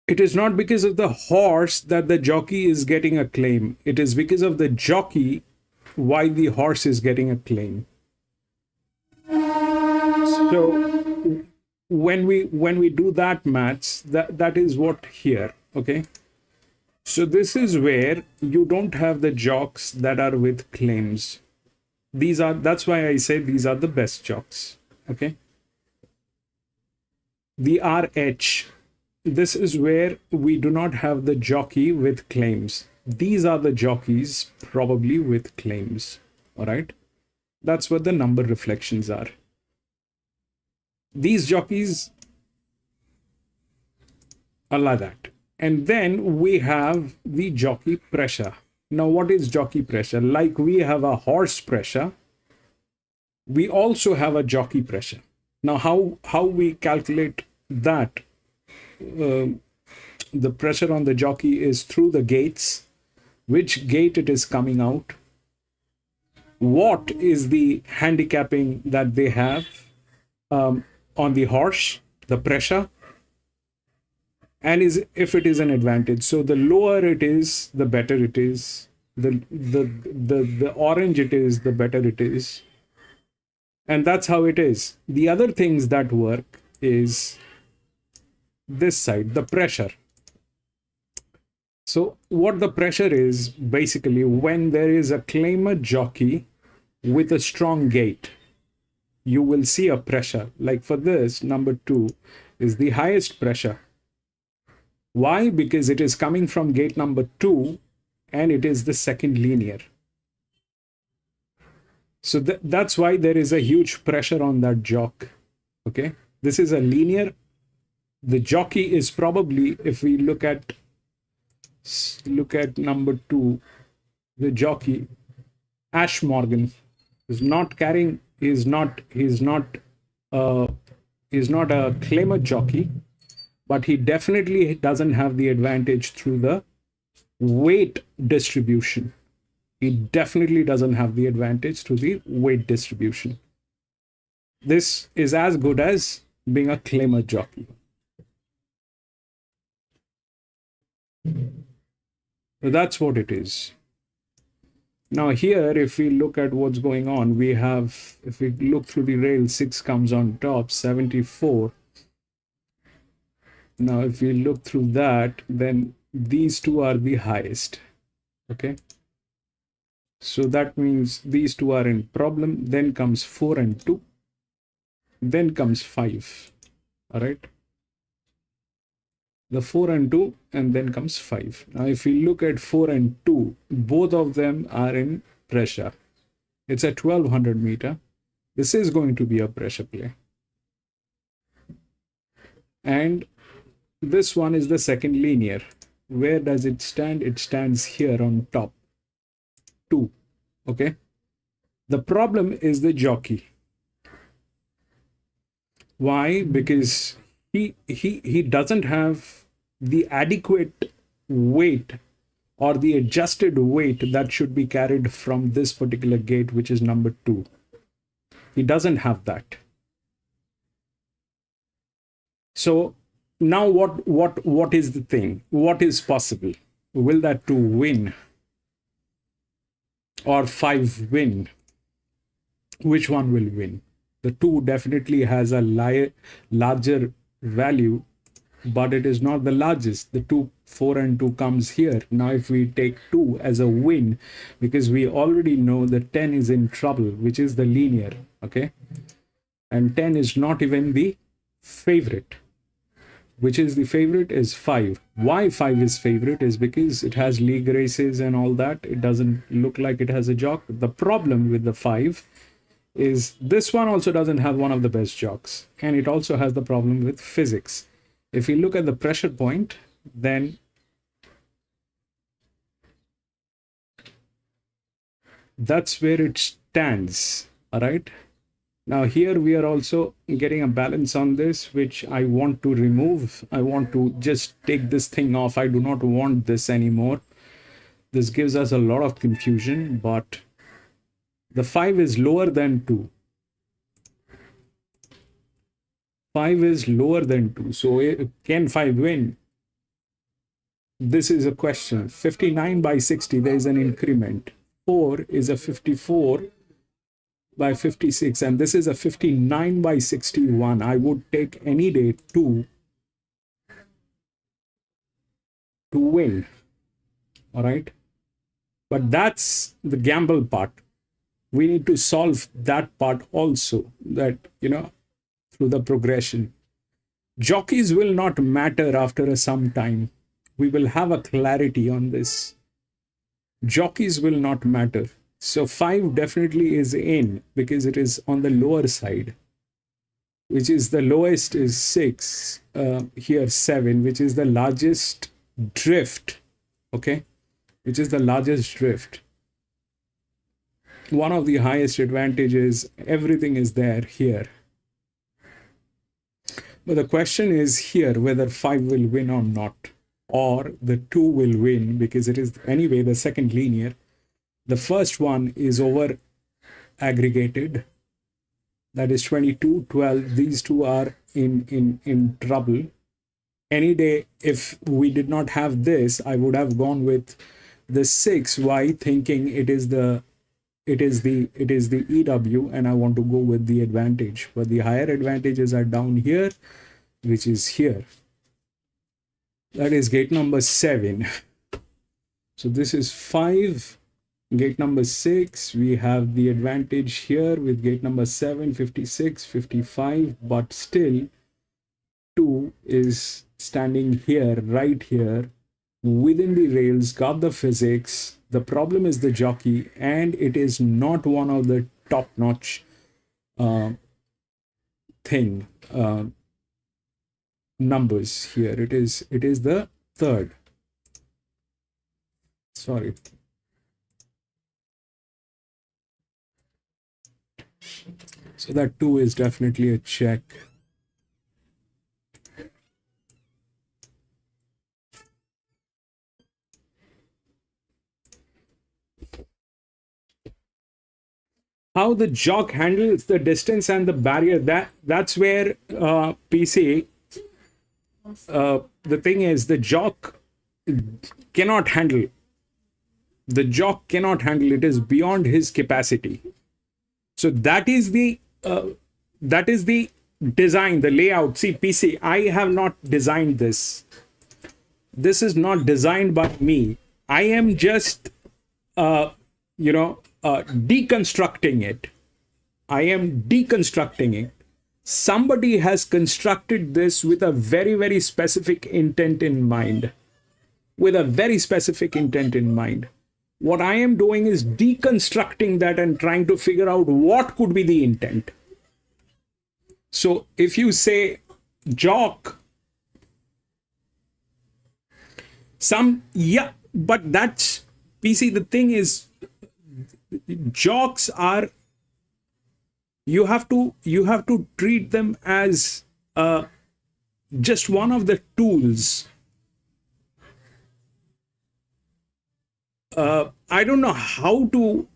Speaker 1: It is not because of the horse that the jockey is getting a claim. It is because of the jockey why the horse is getting a claim. So when we do that maths, that is what here, okay? So this is where you don't have the jocks that are with claims. That's why I say these are the best jocks, okay? The RH. This is where we do not have the jockey with claims. These are the jockeys probably with claims, all right? That's what the number reflections are. These jockeys are like that. And then we have the jockey pressure. Now, what is jockey pressure? Like we have a horse pressure, we also have a jockey pressure. Now, how we calculate that? The pressure on the jockey is through the gates, which gate it is coming out, what is the handicapping that they have on the horse, the pressure, and is if it is an advantage. So the lower it is, the better it is. The orange it is, the better it is. And that's how it is. The other things that work is this side, the pressure. So what the pressure is, basically, when there is a claimer jockey with a strong gait, you will see a pressure. Like for this, number 2 is the highest pressure. Why? Because it is coming from gate number 2 and it is the second linear. So that's why there is a huge pressure on that jock. Okay, this is a linear. The jockey is probably, if we look at number 2, the jockey, Ash Morgan, is not carrying, is not a claimer jockey, but he definitely doesn't have the advantage through the weight distribution. He definitely doesn't have the advantage through the weight distribution. This is as good as being a claimer jockey. So that's what it is. Now here, if we look at what's going on, we have, if we look through the rail, 6 comes on top, 74. Now, if we look through that, then these two are the highest. Okay. So that means these two are in problem. Then comes 4 and 2. Then comes 5. All right. The 4 and 2, and then comes 5. Now, if we look at 4 and 2, both of them are in pressure. It's at 1200 meter. This is going to be a pressure play. And this one is the second linear. Where does it stand? It stands here on top. 2. Okay. The problem is the jockey. Why? Because he doesn't have the adequate weight or the adjusted weight that should be carried from this particular gate, which is number 2. He doesn't have that. So now what is the thing? What is possible? Will that 2 win or 5 win? Which one will win? The 2 definitely has a larger value, but it is not the largest. The 2, 4 and 2 comes here. Now if we take 2 as a win, because we already know that 10 is in trouble, which is the linear. Okay, and 10 is not even the favorite. Which is the favorite is 5. Why 5 is favorite is because it has league races and all that. It doesn't look like it has a jock. The problem with the 5 is this one also doesn't have one of the best jocks, and it also has the problem with physics. If you look at the pressure point, then that's where it stands. All right. Now here we are also getting a balance on this, which I want to remove. I want to just take this thing off. I do not want this anymore. This gives us a lot of confusion, but the 5 is lower than 2. 5 is lower than 2. So can 5 win? This is a question. 59 by 60, there is an increment. 4 is a 54 by 56, and this is a 59 by 61. I would take any day 2 to win. All right. But that's the gamble part. We need to solve that part also, that, through the progression. Jockeys will not matter after some time. We will have a clarity on this. Jockeys will not matter. So 5 definitely is in because it is on the lower side, which is the lowest is 6, here 7, which is the largest drift. Okay, which is the largest drift. One of the highest advantages, everything is there here. But the question is here whether 5 will win or not, or the 2 will win, because it is anyway the second linear. The first one is over aggregated. That is 22, 12. These two are in trouble. Any day, if we did not have this, I would have gone with the 6. Why? Thinking it is the EW, and I want to go with the advantage. But the higher advantages are down here, which is here. That is gate number 7. So this is 5. Gate number 6, we have the advantage here with gate number 7, 56, 55, but still 2 is standing here, right here, within the rails, got the physics. The problem is the jockey, and it is not one of the top-notch numbers here. It is the third. Sorry. So that 2 is definitely a check. How the jock handles the distance and the barrier, that's where PC, the thing is, the jock cannot handle. The jock cannot handle. It is beyond his capacity. So that is the design, the layout. See, PC, I have not designed this. This is not designed by me. I am just, deconstructing it. I am deconstructing it. Somebody has constructed this with a very, very specific intent in mind. With a very specific intent in mind. What I am doing is deconstructing that and trying to figure out what could be the intent. So if you say jock, but that's, PC, the thing is, jocks are, you have to treat them as just one of the tools. I don't know how to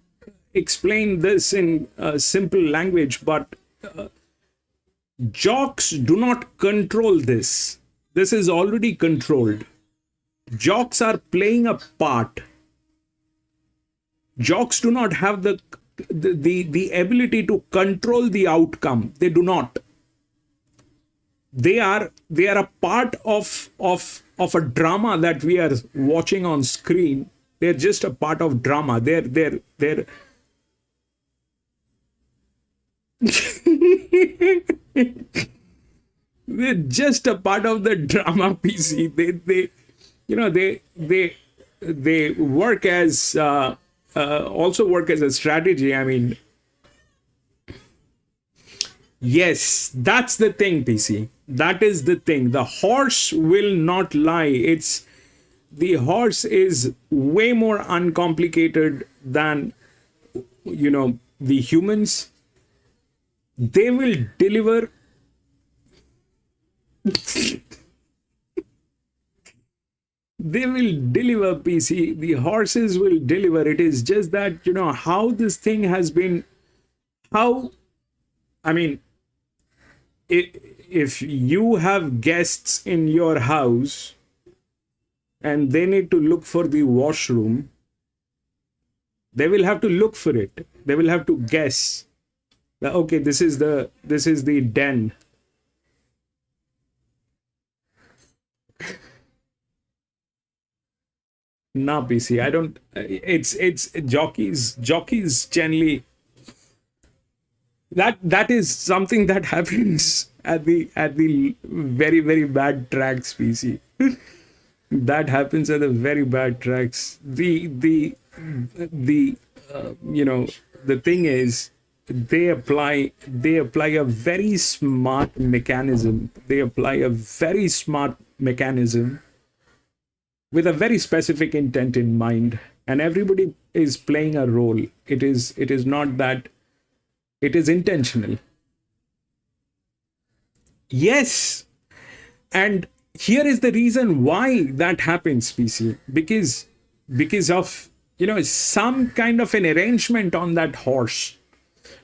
Speaker 1: explain this in simple language, but jocks do not control this. This is already controlled. Jocks are playing a part. Jocks do not have the ability to control the outcome. They do not. They are a part of a drama that we are watching on screen. They're just a part of drama. They're They're just a part of the drama, PC. They work as also work as a strategy. I mean, yes, that's the thing, PC. That is the thing. The horse will not lie. The horse is way more uncomplicated than, the humans. They will deliver. They will deliver, PC. The horses will deliver. It is just that, how this thing has been, if you have guests in your house and they need to look for the washroom, they will have to look for it. They will have to guess that, okay, this is the den. Nah, PC, I don't. It's jockeys generally. That is something that happens at the very, very bad tracks, PC. That happens at the very bad tracks. The thing is, they apply a very smart mechanism. They apply a very smart mechanism with a very specific intent in mind, and everybody is playing a role. It is not that. It is intentional. Yes, and here is the reason why that happens, PC, because of some kind of an arrangement on that horse.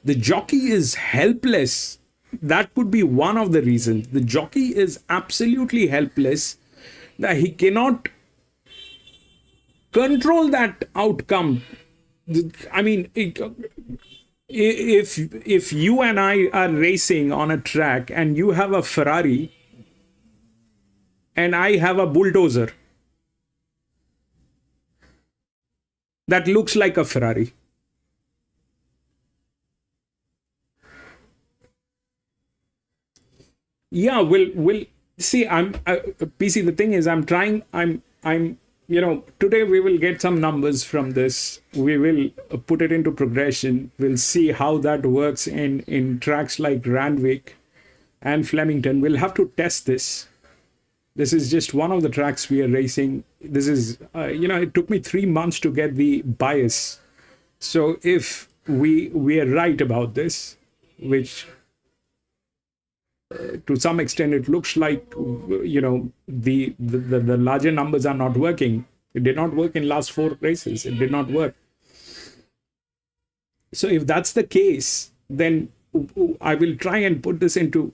Speaker 1: The jockey is helpless. That could be one of the reasons. The jockey is absolutely helpless, that he cannot control that outcome. I mean, if you and I are racing on a track and you have a Ferrari and I have a bulldozer that looks like a Ferrari, yeah, we'll see. PC. The thing is, I'm today we will get some numbers from this. We will put it into progression. We'll see how that works in tracks like Randwick and Flemington. We'll have to test this. This is just one of the tracks we are racing. This is it took me 3 months to get the bias. So if we are right about this, which to some extent it looks like the larger numbers are not working. It did not work in last 4 races. It did not work. So if that's the case, then I will try and put this into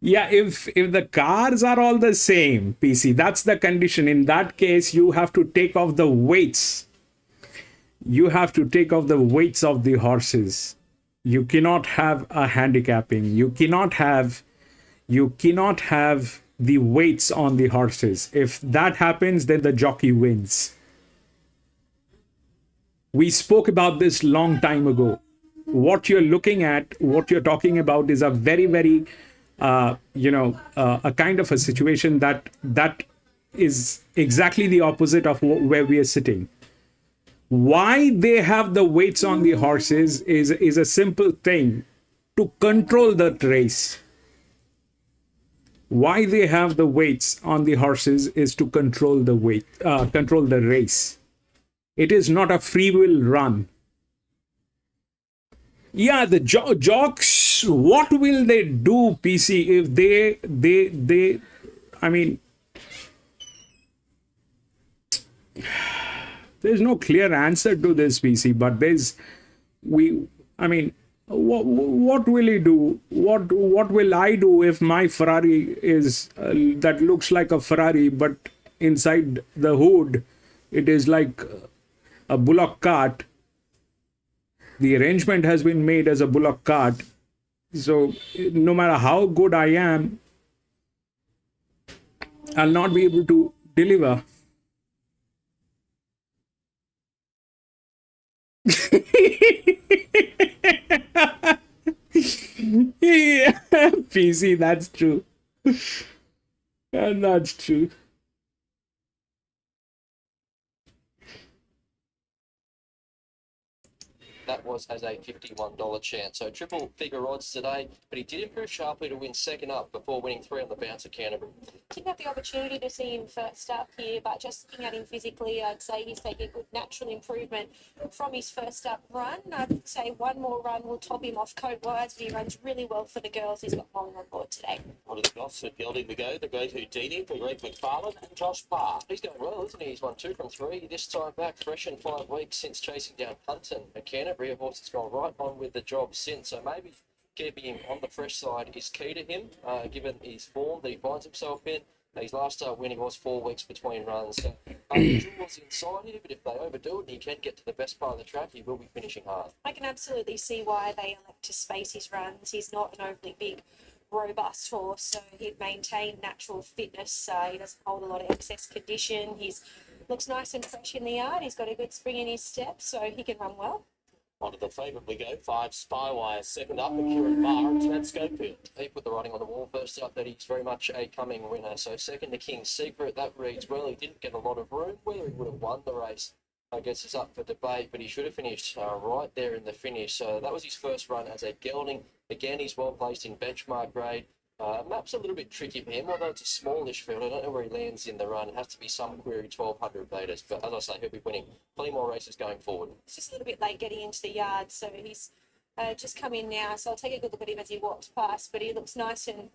Speaker 1: yeah, if the cars are all the same, PC, that's the condition. In that case, you have to take off the weights. You have to take off the weights of the horses. You cannot have a handicapping. You cannot have the weights on the horses. If that happens, then the jockey wins. We spoke about this long time ago. What you're looking at, what you're talking about is a very, very, a kind of a situation that is exactly the opposite of where we are sitting. Why they have the weights on the horses is a simple thing, to control the race. Why they have the weights on the horses is to control the control the race. It is not a free will run. Yeah, the jocks, what will they do, PC, if they I mean, there's no clear answer to this, PC, but what will he do? What will I do if my Ferrari is that looks like a Ferrari, but inside the hood it is like a bullock cart? The arrangement has been made as a bullock cart, so no matter how good I am, I'll not be able to deliver. Yeah, PC, that's true. And that's true.
Speaker 3: That was as a $51 chance. So triple figure odds today, but he did improve sharply to win second up before winning 3 on the bounce at Canterbury.
Speaker 2: Didn't have the opportunity to see him first up here, but just looking at him physically, I'd say he's taking a good natural improvement from his first up run. I'd say one more run will top him off coat-wise, but he runs really well for the girls. He's got Molly on board today.
Speaker 4: One of the Goths are gelding to go, the great Houdini for Greg McFarlane and Josh Parr.
Speaker 3: He's going well, isn't he? He's won 2 from 3. This time back, fresh in 5 weeks since chasing down Punton at Canterbury. A horse has gone right on with the job since. So maybe keeping him on the fresh side is key to him, given his form that he finds himself in. His last winning was 4 weeks between runs. So, Jewel's inside here, but if they overdo it and he can get to the best part of the track, he will be finishing hard.
Speaker 2: I can absolutely see why they elect to space his runs. He's not an overly big, robust horse, so he'd maintain natural fitness. He doesn't hold a lot of excess condition. He's looks nice and fresh in the yard. He's got a good spring in his step, so he can run well.
Speaker 4: On to the favourite we go, 5 Spywire, second up, and Kieran Barr and Chad Schofield.
Speaker 3: He put the writing on the wall first up that he's very much a coming winner. So second to King's Secret, that reads well. He didn't get a lot of room. Whether he would have won the race, I guess, is up for debate, but he should have finished right there in the finish. So that was his first run as a gelding. Again, he's well placed in benchmark grade. Map's a little bit tricky for him, although it's a smallish field. I don't know where he lands in the run. It has to be some query 1,200 metres. But as I say, he'll be winning plenty more races going forward.
Speaker 2: It's just a little bit late getting into the yard, so he's just come in now. So I'll take a good look at him as he walks past, but he looks nice and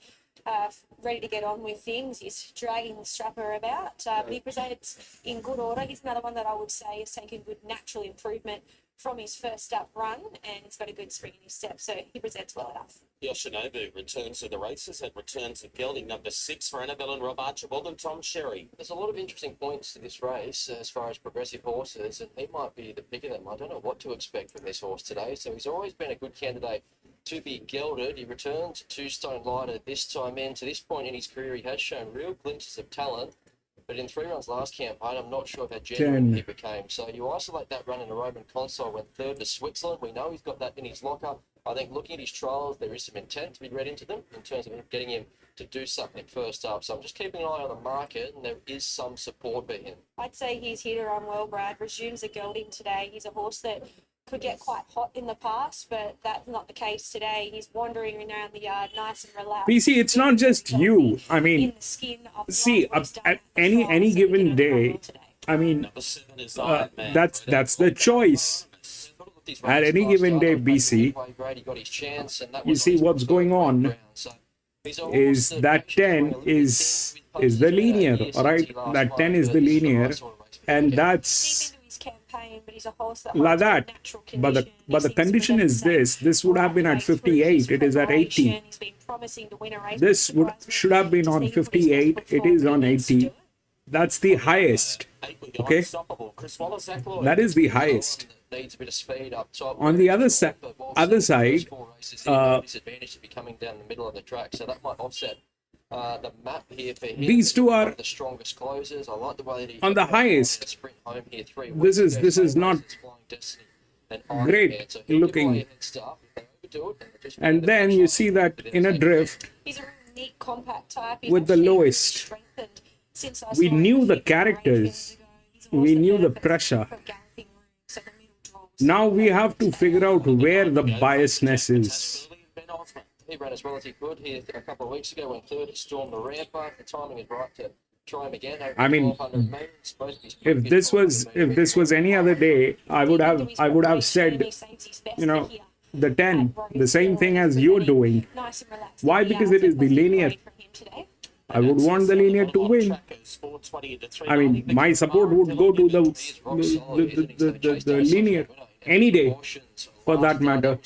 Speaker 2: ready to get on with things. He's dragging the strapper about, but he presents in good order. He's another one that I would say has taken good natural improvement from his first up run, and he's got a good spring in his step, so he presents well enough.
Speaker 4: Yoshinobu returns to the races and returns to gelding number 6 for Annabelle and Rob Archibald and Tom Sherry.
Speaker 3: There's a lot of interesting points to this race as far as progressive horses, and he might be the pick of them. I don't know what to expect from this horse today. So he's always been a good candidate to be gelded. He returned 2 stone lighter this time in. To this point in his career, he has shown real glimpses of talent. But in 3 runs last campaign, I'm not sure how genuine he became. So you isolate that run in the Roman Console, went 3rd to Switzerland. We know he's got that in his locker. I think looking at his trials, there is some intent to be read into them in terms of getting him to do something first up. So I'm just keeping an eye on the market, and there is some support for him.
Speaker 2: I'd say he's hit or on well, Brad. Resumes a gelding today. He's a horse that could get quite hot in the past, but that's not the case today. He's wandering around the yard, nice and relaxed.
Speaker 1: PC, it's not just you. I mean,
Speaker 2: in the skin of
Speaker 1: see,
Speaker 2: what he's done
Speaker 1: at
Speaker 2: the
Speaker 1: any
Speaker 2: trials, so
Speaker 1: given
Speaker 2: he did
Speaker 1: day,
Speaker 2: well today.
Speaker 1: I mean,
Speaker 4: Number 7 is Iron Man.
Speaker 1: that's the choice. At any given day, BC, you see what's going on is that 10 is the linear, all right? That 10 is the linear, and that's like that. But the condition is this would have been at 58, it is at 80. This should have been on 58, it is on 80. That's the highest. Okay, that is the highest.
Speaker 3: Needs a bit of speed up top.
Speaker 1: On the other side,
Speaker 3: disadvantage to be coming down the middle of the track, so that might offset the map here for him.
Speaker 1: These two are
Speaker 3: the strongest closers. I like the way that he
Speaker 1: on the highest.
Speaker 3: Sprint home here 3
Speaker 1: This is not great looking. And then you see that in a drift
Speaker 2: He's a really neat, compact type. He's
Speaker 1: with the
Speaker 2: actually
Speaker 1: lowest.
Speaker 2: strengthened since I
Speaker 1: We
Speaker 2: saw him
Speaker 1: knew the
Speaker 2: 15
Speaker 1: characters.
Speaker 2: races ago. He's a horse
Speaker 1: We
Speaker 2: that
Speaker 1: knew the
Speaker 2: benefits
Speaker 1: pressure.
Speaker 2: from galloping room, so the middle draws.
Speaker 1: Now we have to figure out where the biasness is.
Speaker 3: He ran as well as he could here a couple of weeks ago when 3rd. He stormed the rampart. The timing is right to try him again.
Speaker 1: I mean,
Speaker 3: 1200 metres. Both of his
Speaker 1: if this was any other day, I would have said, you know, the 10, the same thing as you're doing.
Speaker 2: Nice and relaxed.
Speaker 1: Why? Because it is the linear. I would want the linear to win. I mean, my support would go to the linear any day, for that matter.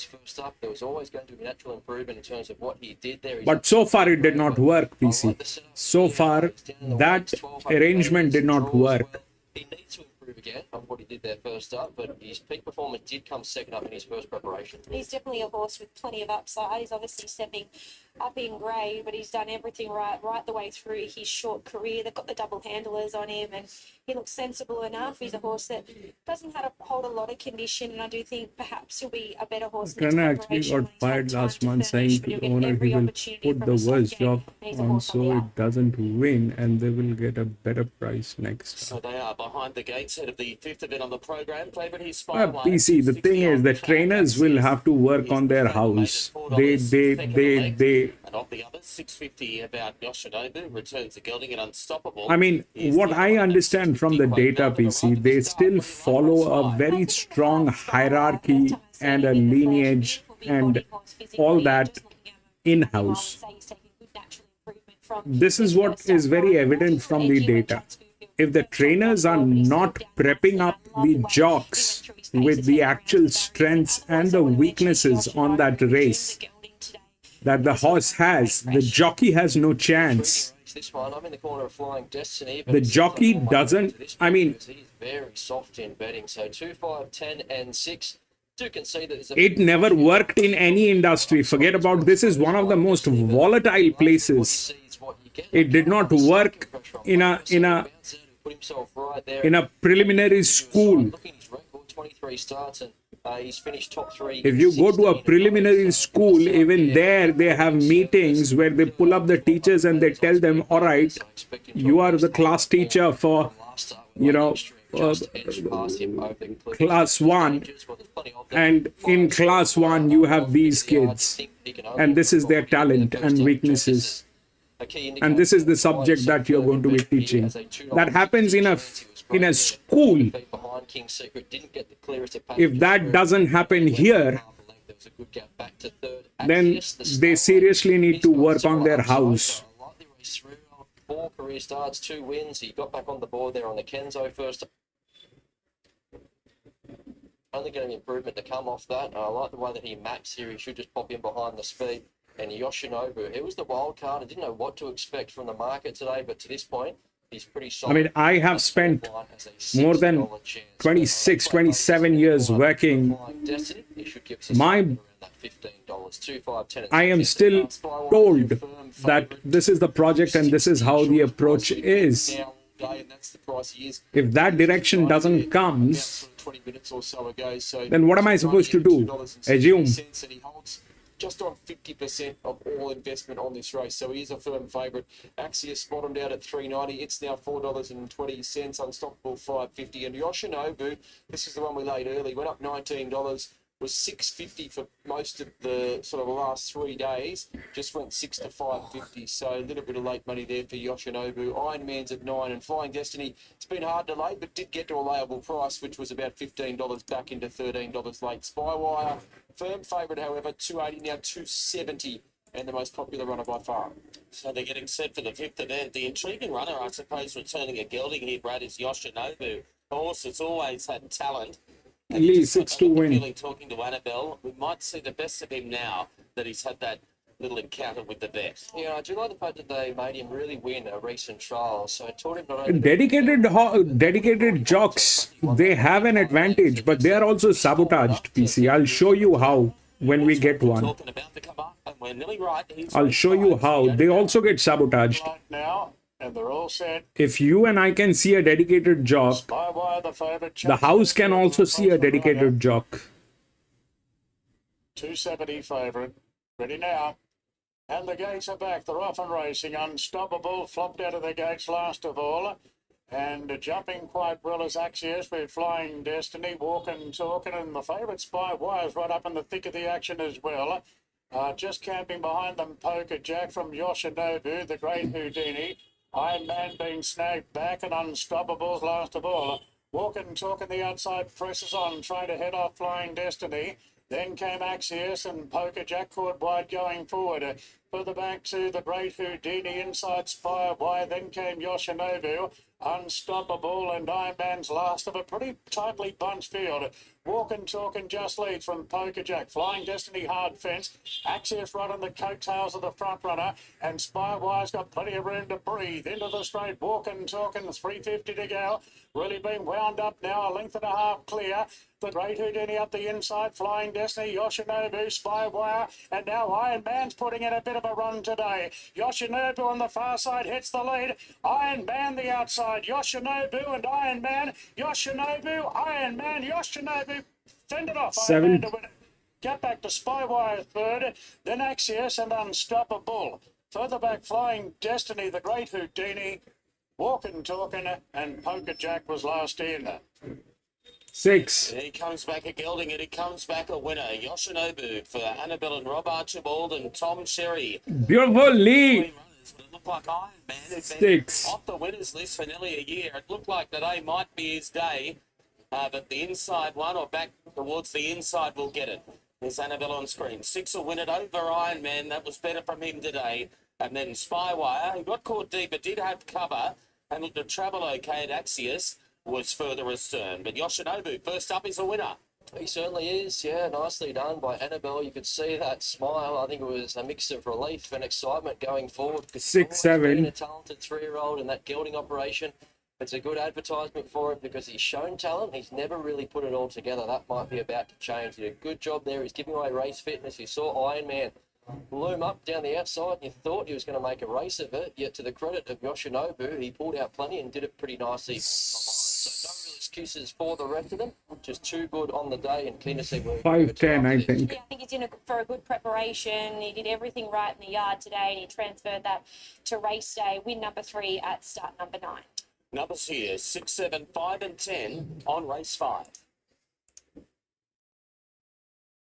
Speaker 3: There was always going to be natural improvement in terms of what he did there.
Speaker 1: But so far it did not work, PC. So far, that arrangement did not work.
Speaker 3: He needs to improve again on what he did there first up, but his peak performance did come second up in his first preparation.
Speaker 2: He's definitely a horse with plenty of upside. He's obviously stepping up in grade, but he's done everything right the way through his short career. They've got the double handlers on him, and he looks sensible enough. He's a horse that doesn't hold a lot of condition, and I do think perhaps he'll be a better horse.
Speaker 1: Grana actually got fired last month saying to the owner he will put the worst job on so it doesn't win and they will get a better price next
Speaker 4: So
Speaker 1: time.
Speaker 4: they are behind the gates ahead of the 5th event on the program. Favourite is
Speaker 1: PC, the thing is the trainers will have to work on their house. They
Speaker 4: And of the others, 650 about Yoshinobu returns to gelding and unstoppable.
Speaker 1: I mean, what I understand from the data, PC, they still follow a very strong hierarchy and a lineage and all that in-house. This is what is very evident from the data. If the trainers are not prepping up the jocks with the actual strengths and the weaknesses on that race that the horse has, the jockey has no chance.
Speaker 3: This one, I'm in the corner of Flying Destiny.
Speaker 1: The jockey doesn't, I mean,
Speaker 3: he's very soft in betting. So 2, 5, 10, and 6. Do concede that there's a
Speaker 1: it never worked in any industry. Forget about this is one of the most volatile places. It did not work in a preliminary school.
Speaker 3: 23 starts and he's finished top 3.
Speaker 1: If you go to a preliminary school, even there they have meetings where they pull up the teachers and they tell them, all right, you are the class teacher for, you know, class 1, and in class 1 you have these kids and this is their talent and weaknesses, and this is the subject that you're going to be teaching. That happens in a school. If that doesn't happen here,
Speaker 3: was a good gap back to third.
Speaker 1: then
Speaker 3: Axios, the
Speaker 1: they
Speaker 3: start
Speaker 1: seriously need
Speaker 3: he's
Speaker 1: to
Speaker 3: got
Speaker 1: work on
Speaker 3: similar
Speaker 1: their
Speaker 3: upside,
Speaker 1: house.
Speaker 3: so I like the race through. 4 career starts, 2 wins. He got back on the board there on the Kenzo first. Only getting improvement to come off that. I like the way that he maps here. He should just pop in behind the speed. And Yoshinobu, it was the wild card. I didn't know what to expect from the market today, but to this point, he's pretty solid.
Speaker 1: I mean, I have spent more than 26, 27 years working.
Speaker 3: Destiny, he should give us
Speaker 1: My-
Speaker 3: around that $15, 2, 5, 10, and
Speaker 1: I am
Speaker 3: 15.
Speaker 1: still
Speaker 3: Spywire,
Speaker 1: told
Speaker 3: firm
Speaker 1: that
Speaker 3: favourite.
Speaker 1: this is the project and this is how the approach
Speaker 3: Now,
Speaker 1: is.
Speaker 3: and that's the price he is.
Speaker 1: If that direction doesn't come,
Speaker 3: About sort of 20 minutes or so ago. So
Speaker 1: then what am I supposed to do? Assume.
Speaker 3: And he holds just on 50% of all investment on this race. So he is a firm favourite. Axios bottomed out at $3.90. It's now $4.20. Unstoppable $5.50. And Yoshinobu, this is the one we laid early, went up $19. Was $6.50 for most of the sort of last 3 days. Just went 6 to $5.50. So a little bit of late money there for Yoshinobu. Iron Man's at 9 and Flying Destiny. It's been hard to lay, but did get to a layable price, which was about $15 back into $13 late. Spywire, firm favourite, however, 280 now 270, and the most popular runner by far.
Speaker 4: So they're getting set for the 5th event. The intriguing runner, I suppose, returning a gelding here, Brad, is Yoshinobu. A horse that's always had talent. And
Speaker 1: Lee,
Speaker 4: just got
Speaker 1: 6 to
Speaker 4: the
Speaker 1: win.
Speaker 4: feeling, talking to Annabelle, we might see the best of him now that he's had that little encounter with the vet.
Speaker 3: Yeah, I do like the fact that they made him really win a recent trial. So it taught him not only
Speaker 1: Dedicated jocks, they have an advantage, but they are also sabotaged, PC. I'll show you how when we get one.
Speaker 4: Talking about the come up, and we're nearly right. He's
Speaker 1: I'll show you how. They also get sabotaged.
Speaker 7: Right now, and they're all set.
Speaker 1: If you and I can see a dedicated jock,
Speaker 7: Spywire, the favourite.
Speaker 1: the house can also see a dedicated jock.
Speaker 7: 270 favourite. Ready now. And the gates are back. They're off and racing. Unstoppable. Flopped out of the gates last of all. And jumping quite well as Axios with Flying Destiny. Walking, talking. And the favourite Spywire's right up in the thick of the action as well. Just camping behind them, Poker Jack from Yoshinobu, the great Houdini. Iron Man being snagged back and Unstoppables last of all. Walking, talking the outside, presses on, trying to head off Flying Destiny. Then came Axios and Poker Jack caught wide going forward. Further back to the great Houdini, inside Spywire. Then came Yoshinobu, Unstoppable, and Iron Man's last of a pretty tightly bunched field. Walking, talking just leads from Poker Jack. Flying Destiny hard fence. Axios right on the coattails of the front runner. And Spywire's got plenty of room to breathe. Into the straight. Walking, talking, 350 to go. Really being wound up now. A length and a half clear. The great Houdini up the inside. Flying Destiny, Yoshinobu, Spywire. And now Iron Man's putting in a bit of a run today. Yoshinobu on the far side hits the lead. Iron Man the outside. Yoshinobu and Iron Man. Yoshinobu, Iron Man, Yoshinobu. Fended off. Iron Man to win it. Get back to Spywire third. Then Axios and Unstoppable. Further back, Flying Destiny, the great Houdini. Walking, talking, and Poker Jack was last in.
Speaker 1: 6.
Speaker 4: And he comes back a gelding, and he comes back a winner. Yoshinobu for Annabelle and Rob Archibald and Tom Sherry.
Speaker 1: Beautiful Lee.
Speaker 4: Three runners, but it looked like Iron Man had been
Speaker 1: 6.
Speaker 4: off the winners list for nearly a year. It looked like today might be his day, but the inside one or back towards the inside will get it. There's Annabelle on screen. 6 will win it over Iron Man. That was better from him today. And then Spywire, he got caught deep but did have cover and looked to travel okay at Axios, was further astern. But Yoshinobu, first up, is a winner.
Speaker 3: He certainly is, yeah, nicely done by Annabelle. You could see that smile. I think it was a mix of relief and excitement going forward.
Speaker 1: 6, 7.
Speaker 3: Being a talented 3-year-old in that gelding operation, it's a good advertisement for it because he's shown talent. He's never really put it all together. That might be about to change. He did a good job there. He's giving away race fitness. You saw Iron Man loom up down the outside and you thought he was going to make a race of it, yet to the credit of Yoshinobu, he pulled out plenty and did it pretty nicely. So no real excuses for the rest of them, just too good on the day and keen to see where
Speaker 1: 5-10, I think.
Speaker 2: Yeah, I think he's in for a good preparation. He did everything right in the yard today and he transferred that to race day. Win number 3 at start number 9.
Speaker 4: Numbers here, 6, 7, 5 and 10 on race 5.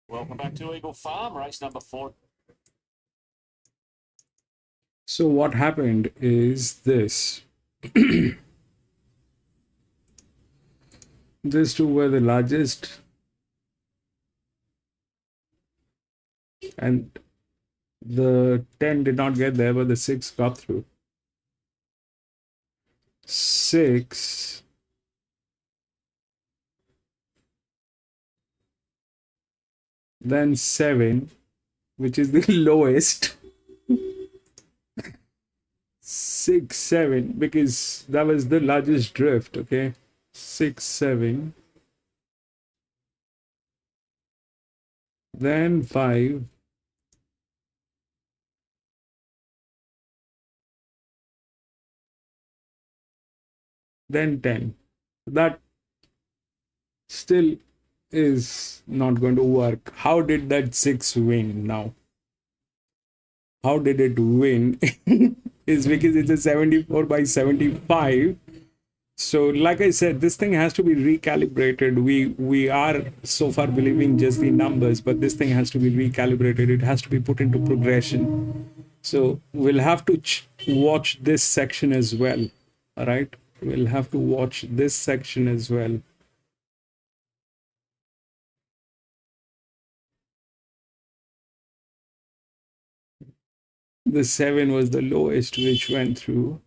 Speaker 7: Welcome back to Eagle Farm, race number 4.
Speaker 1: So what happened is this. These two were the largest. And the 10 did not get there, but the 6 got through. 6, then 7, which is the lowest. 6, 7, because that was the largest drift, okay? 6, 7, then 5, then 10. That still is not going to work. How did that 6 win now? How did it win? Is because it's a 74 by 75. So like I said, this thing has to be recalibrated. We are so far believing just the numbers, but this thing has to be recalibrated. It has to be put into progression. So we'll have to watch this section as well. All right, we'll have to watch this section as well. The 7 was the lowest, which went through.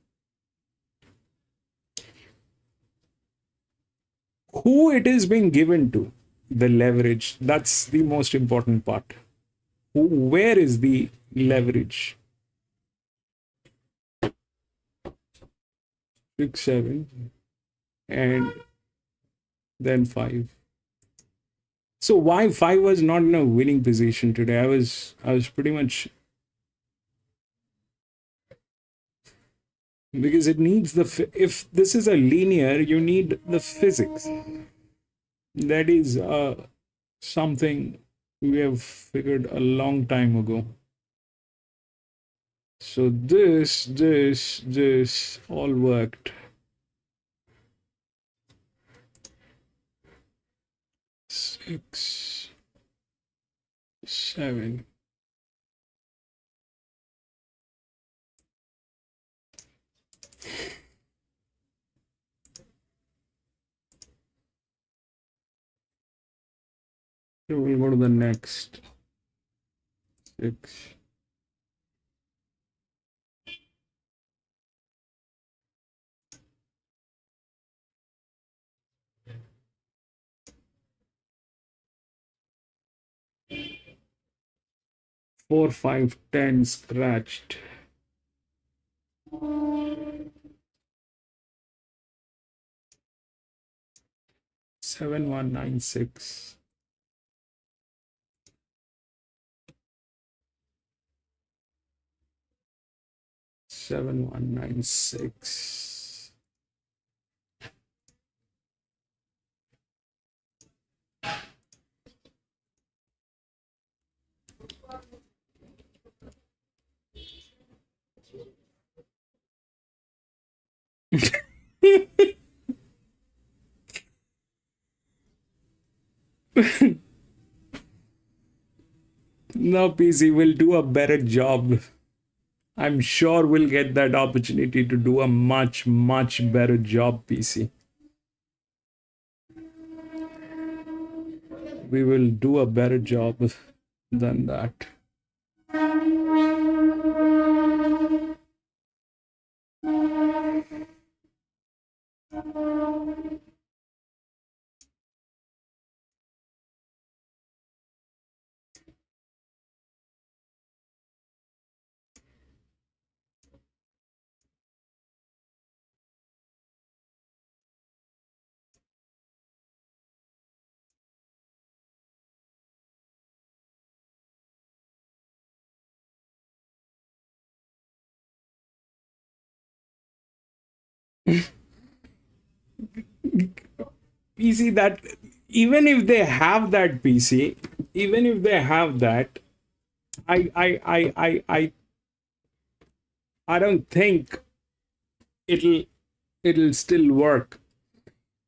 Speaker 1: Who it is being given to, the leverage, that's the most important part. Where is the leverage? 6, 7, and then 5. So why 5 was not in a winning position today? I was pretty much, because it needs if this is a linear, you need the physics. That is something we have figured a long time ago. So this all worked. 6, 7. So we'll go to the next. 6. Four, 5, 10 scratched. 7196. Seven one nine six. No, PC will do a better job. I'm sure we'll get that opportunity to do a much better job, PC. We will do a better job than that. PC, that even if they have that, PC, even if they have that, I don't think it'll still work.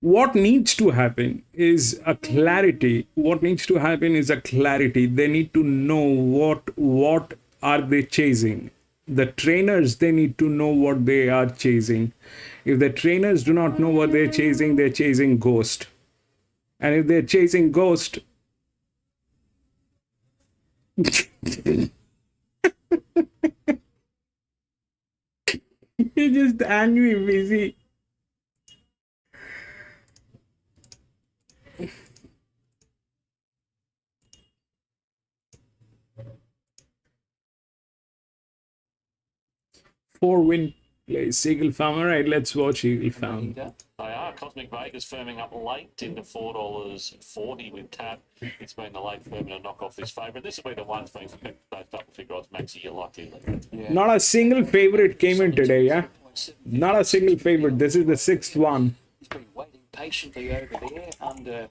Speaker 1: What needs to happen is a clarity. What needs to happen is a clarity. They need to know what are they chasing. The trainers, they need to know what they are chasing. If the trainers do not know what they're chasing ghost. And if they're chasing ghost, You're just angry, busy. Four-win plays Eagle Farm. All right, let's watch Eagle Farm.
Speaker 7: They are. Cosmic Vegas firming up late into $4.40 with Tab. It's been the late firm to knock off this favourite. This will be the one being both double figure odds. Maxi, you like it.
Speaker 8: Yeah.
Speaker 1: Not a single favorite came in today, yeah? Not a single favorite. This is the sixth one.
Speaker 6: He's been waiting patiently over there under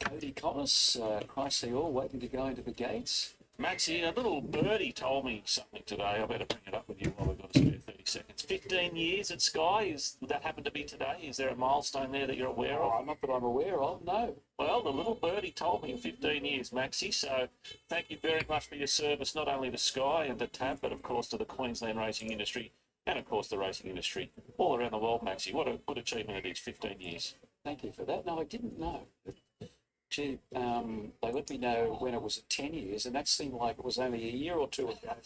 Speaker 6: Cody Collis. Christ, all waiting to go into the gates.
Speaker 7: Maxi, a little birdie told me something today. I better bring it up with you while we've got a spare 30 seconds. 15 years at Sky, would that happen to be today? Is there a milestone there that you're aware of?
Speaker 6: Not that I'm aware of, no.
Speaker 7: Well, the little birdie told me 15 years, Maxi. So thank you very much for your service, not only to Sky and to TAB, but of course to the Queensland racing industry and of course the racing industry all around the world, Maxi. What a good achievement it is, 15 years.
Speaker 6: Thank you for that. No, I didn't know. Gee, they let me know when it was at 10 years, and that seemed like it was only a year or two ago.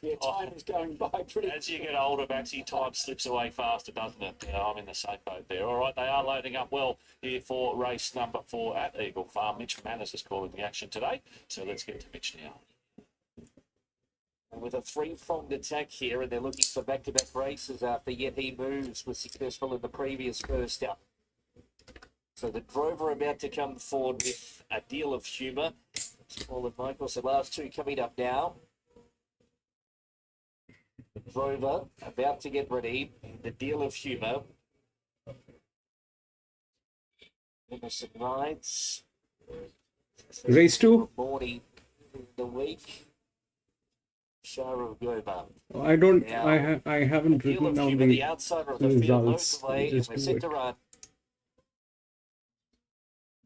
Speaker 6: Yeah, time is going by pretty.
Speaker 7: As you get older, Maxi, time slips away faster, doesn't it? I'm in the same boat there. All right, they are loading up well here for race number 4 at Eagle Farm. Mitch Manners is calling the action today, so let's get to Mitch now.
Speaker 10: With a three-pronged attack here, and they're looking for back-to-back races after Yet He Moves was successful in the previous first up. So the Drover about to come forward with a deal of humour. Paul and Michael, so last two coming up now. The Drover about to get ready. The deal of humour. Innocent Rides.
Speaker 1: Race 2?
Speaker 10: Morning in the week. Shower of Goba.
Speaker 1: I don't.
Speaker 10: Now,
Speaker 1: I haven't
Speaker 10: Deal
Speaker 1: written
Speaker 10: of
Speaker 1: down
Speaker 10: humour, the
Speaker 1: the
Speaker 10: outsider of the field loads
Speaker 1: results.
Speaker 10: away, and
Speaker 1: Just
Speaker 10: we're
Speaker 1: do
Speaker 10: set
Speaker 1: it.
Speaker 10: to run.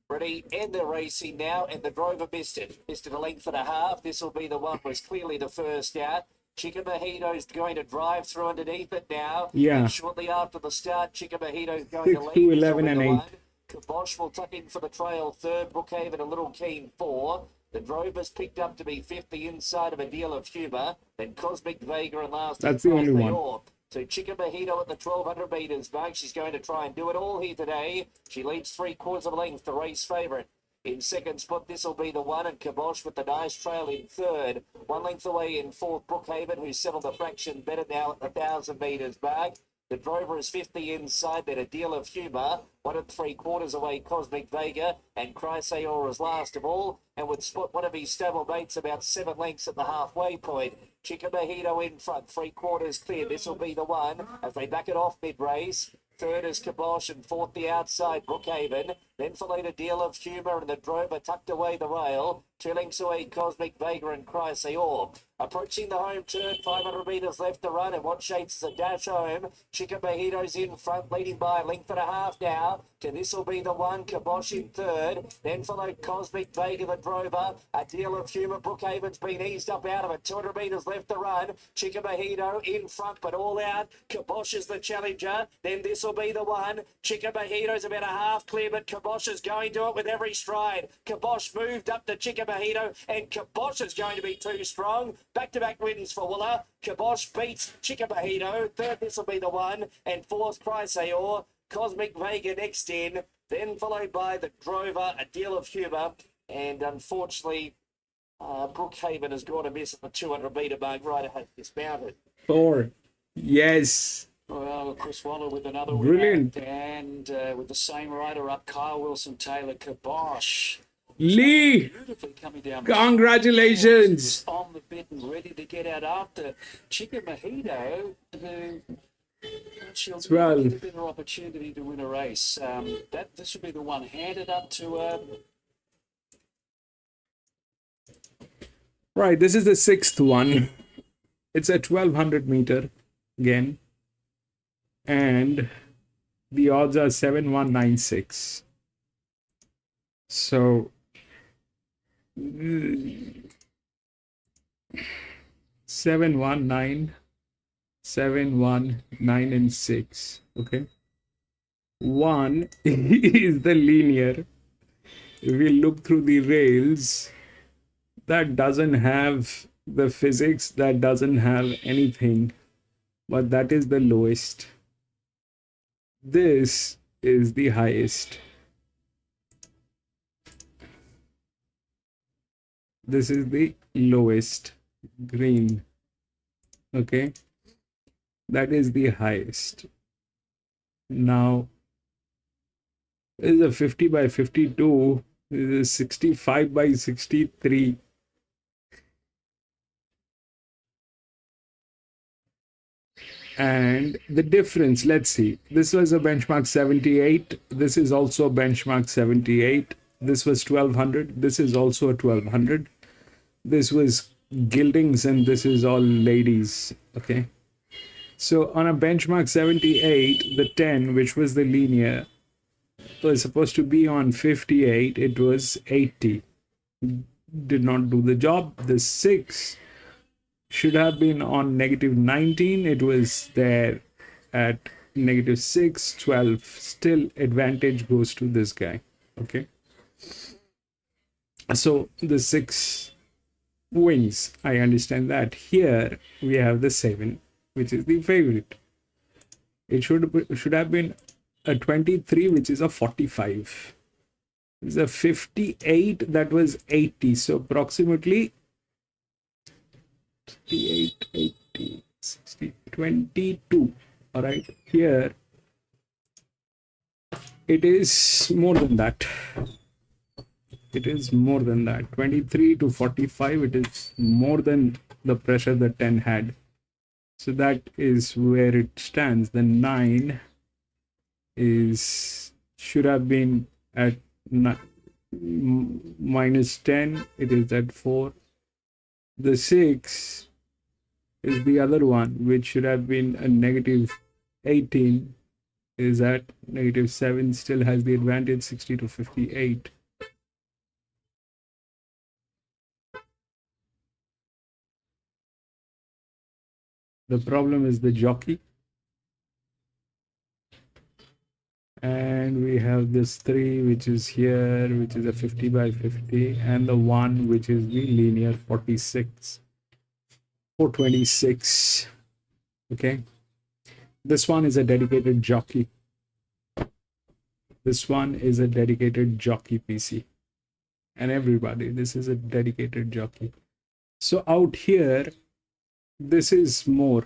Speaker 10: Ready, and they're racing now, and the Drover missed it. Missed it a length and a half. This will be the one, was clearly the first out. Chicken Mojito's going to drive through underneath it now.
Speaker 1: Yeah.
Speaker 10: And shortly after the start, Chicken Mojito's going
Speaker 1: 6,
Speaker 10: to lead.
Speaker 1: 2,
Speaker 10: This will
Speaker 1: 11
Speaker 10: be
Speaker 1: and
Speaker 10: the
Speaker 1: 8.
Speaker 10: one. Kibosh will tuck in for the trail third. Brookhaven a little keen 4. The Drover's picked up to be fifth, the inside of a deal of humour. Then Cosmic Vega and last.
Speaker 1: That's the only one.
Speaker 10: So Chicken Mojito at the 1,200 metres mark. She's going to try and do it all here today. She leads 3/4 of a length, the race favourite. In second spot, this will be the one, and Kibosh with the nice trail in third. 1 length away in fourth, Brookhaven, who's settled a fraction better now at the 1,000 metres mark. The Drover is 50 inside, then a deal of humour. 1 3/4 away, Cosmic Vega, and Chrysaor is last of all. And would spot one of his stable mates about 7 lengths at the halfway point. Chicken Mojito in front, 3/4 clear. This will be the one as they back it off mid-race. Third is Kibosh and fourth the outside, Brookhaven. Then followed a deal of humour and the Drover tucked away the rail. 2 lengths away, Cosmic Vega and Chrysaor. Approaching the home turn, 500 metres left to run, and what shapes is a dash home. Chicken Mojito's in front, leading by a length and a half now. To this will be the one, Kibosh in third. Then followed Cosmic Vega, the Drover. A deal of humour, Brookhaven's been eased up out of it. 200 metres left to run. Chicken Mojito in front, but all out. Kibosh is the challenger. Then this will be the one. Chicken Mojito's about a half clear, but Kibosh is going to it with every stride. Kibosh moved up to Chicken Mojito, and Kibosh is going to be too strong. Back-to-back wins for Wooler. Kibosh beats Chicken Mojito. Third, this will be the one. And fourth, Chrysaor. Cosmic Vega next in. Then followed by the Drover, a deal of humour. And unfortunately, Brookhaven has gone a miss at the 200 metre mark right ahead dismounted.
Speaker 1: 4. Yes.
Speaker 6: Well, Chris Waller with another
Speaker 1: Brilliant.
Speaker 6: win. And with the same rider up, Kyle Wilson-Taylor, Kibosh.
Speaker 1: Lee,
Speaker 6: Beautifully coming down.
Speaker 1: congratulations.
Speaker 6: On the bit and ready to get out after Chicken Mojito, who she'll
Speaker 1: 12.
Speaker 6: get a better opportunity to win a race. This should be the one handed up to
Speaker 1: Right, this is the sixth one. It's a 1,200 meter again. And the odds are 7,196. So 719, 719 and 6. Okay. 1 is the linear. If we look through the rails, that doesn't have the physics, that doesn't have anything, but that is the lowest. This is the highest. This is the lowest, green. Okay, that is the highest. Now, this is a 50 by 52. This is 65 by 63. And the difference, let's see. This was a benchmark 78. This is also a benchmark 78. This was 1200. This is also a 1200. This was gildings, and this is all ladies. Okay. So on a benchmark 78, the 10, which was the linear, was supposed to be on 58. It was 80. Did not do the job. The 6 should have been on negative 19. It was there at negative 6, 12. Still, advantage goes to this guy. Okay. So the 6 wins. I understand that. Here we have the 7, which is the favorite. It should have been a 23, which is a 45. It's a 58, that was 80. So approximately 58, 80, 60, 22. All right. Here it is more than that. It is more than that. 23 to 45, it is more than the pressure the 10 had. So that is where it stands. The 9 should have been at minus 10. It is at 4. The 6 is the other one, which should have been a negative 18, is at negative 7. Still has the advantage, 60 to 58. The problem is the jockey. And we have this 3, which is here, which is a 50 by 50, and the 1, which is the linear 46, 426. Okay. This one is a dedicated jockey. This one is a dedicated jockey PC. And everybody, this is a dedicated jockey. So out here, this is more.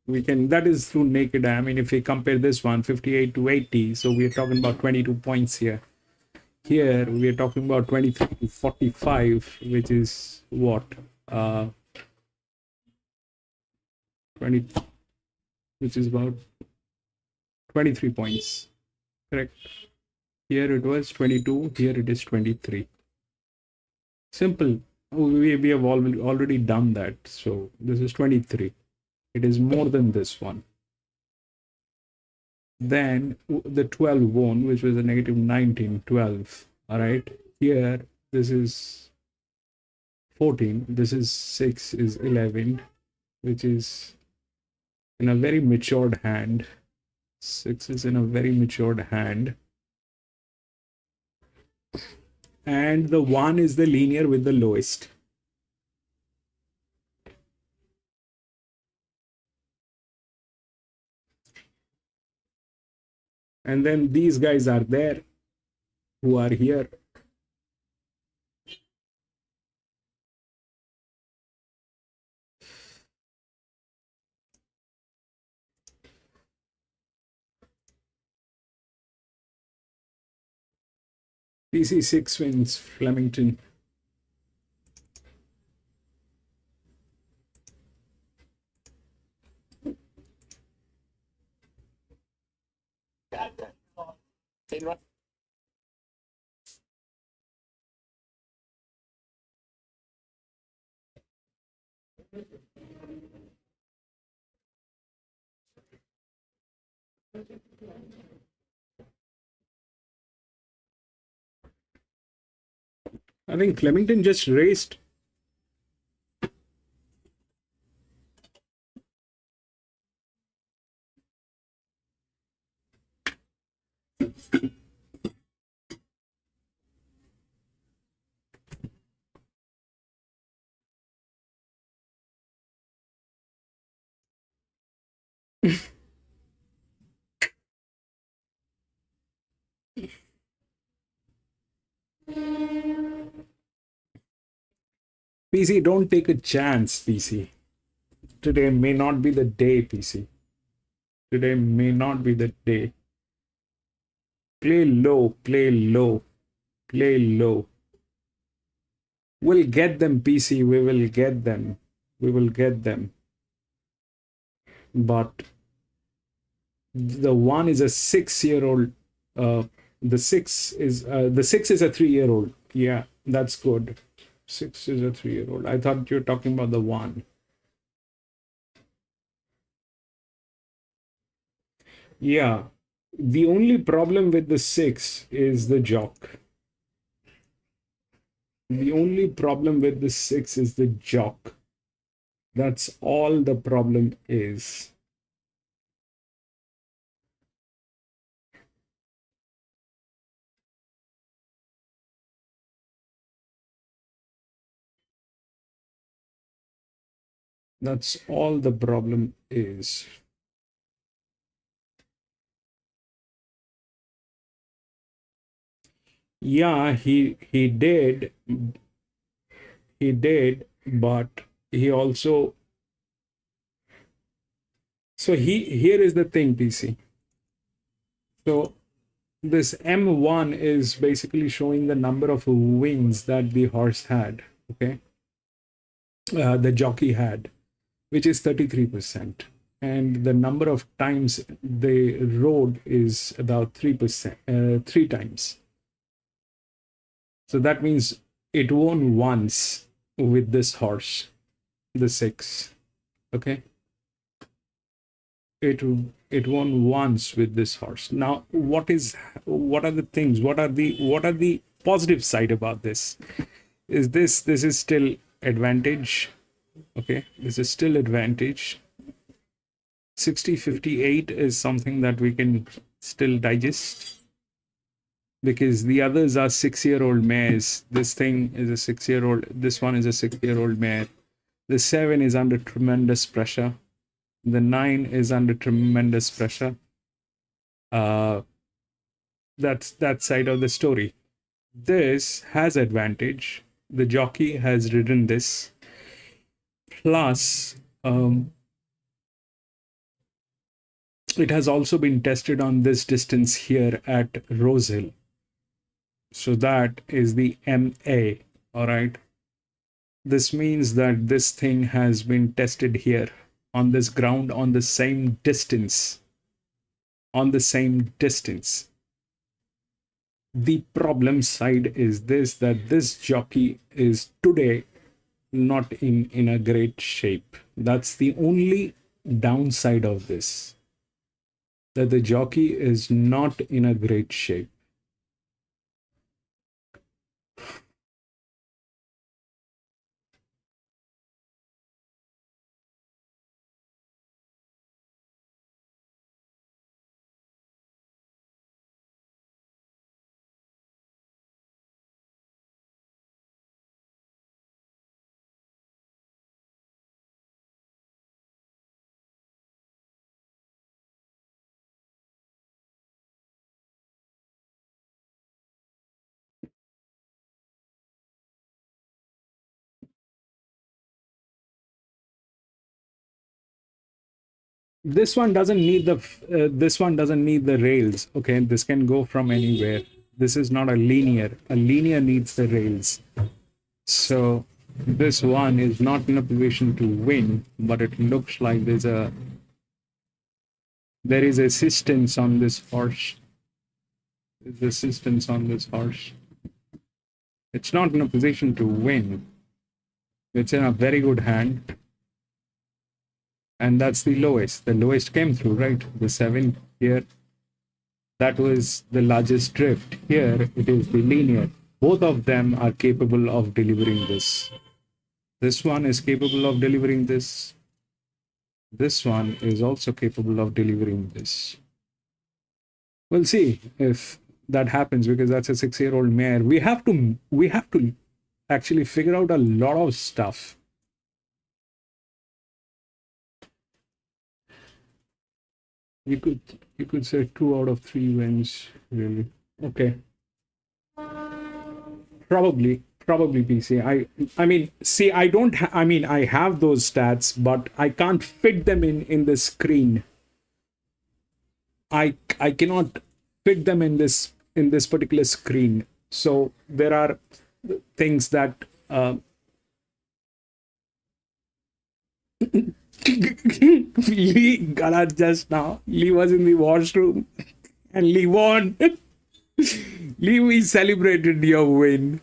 Speaker 1: We can, that is through naked eye. I mean, if we compare this one, 58 to 80, so we're talking about 22 points here. Here, we're talking about 23 to 45, which is what? 20, which is about 23 points. Correct. Here it was 22, here it is 23. Simple. We have already done that. So this is 23. It is more than this one. Then the 12 won, which was a negative 19, 12. All right. Here, this is 14. This is 6, is 11, which is in a very matured hand. 6 is in a very matured hand. And the 1 is the linear with the lowest. And then these guys are there who are here. PC6 wins Flemington. I think Flemington just raced. PC, don't take a chance, PC. Today may not be the day, PC. Today may not be the day. Play low, play low, play low. We'll get them, PC. We will get them. We will get them. But the one is a 6-year-old. The six is a 3-year-old. Yeah, that's good. 6 is a 3-year-old. I thought you were talking about the one. Yeah, the only problem with the 6 is the jock. The only problem with the 6 is the jock. That's all the problem is. That's all the problem is. Yeah, he did, but he also. So here is the thing, PC. So this M1 is basically showing the number of wins that the horse had. Okay, the jockey had, which is 33%. And the number of times they rode is about 3%, 3 times. So that means it won once with this horse, the 6. Okay. It won once with this horse. Now, what are the things? What are the positive side about this? This is still advantage. Okay, this is still advantage. 60-58 is something that we can still digest, because the others are 6-year-old mares. This thing is a 6-year-old. This one is a 6-year-old mare. The 7 is under tremendous pressure. The 9 is under tremendous pressure. That's that side of the story. This has advantage. The jockey has ridden this. Plus, it has also been tested on this distance here at Rosehill. So that is the MA, all right? This means that this thing has been tested here on this ground on the same distance. On the same distance. The problem side is this, that this jockey is today not in a great shape. That's the only downside of this, that the jockey is not in a great shape. This one doesn't need the rails. Okay, this can go from anywhere. This is not a linear. A linear needs the rails. So this one is not in a position to win, but it looks like there is assistance on this horse. There's assistance on this horse. It's not in a position to win. It's in a very good hand. And that's the lowest. The lowest came through, right? The 7 here. That was the largest drift. Here it is the linear. Both of them are capable of delivering this. This one is capable of delivering this. This one is also capable of delivering this. We'll see if that happens, because that's a 6-year-old mare. We have to actually figure out a lot of stuff. You could say 2 out of 3 wins, really. Okay. Probably PC. I mean, see, I don't I mean, I have those stats, but I can't fit them in the screen. I cannot fit them in this particular screen. So there are things that Lee got out just now. Lee was in the washroom and Lee won. Lee, we celebrated your win.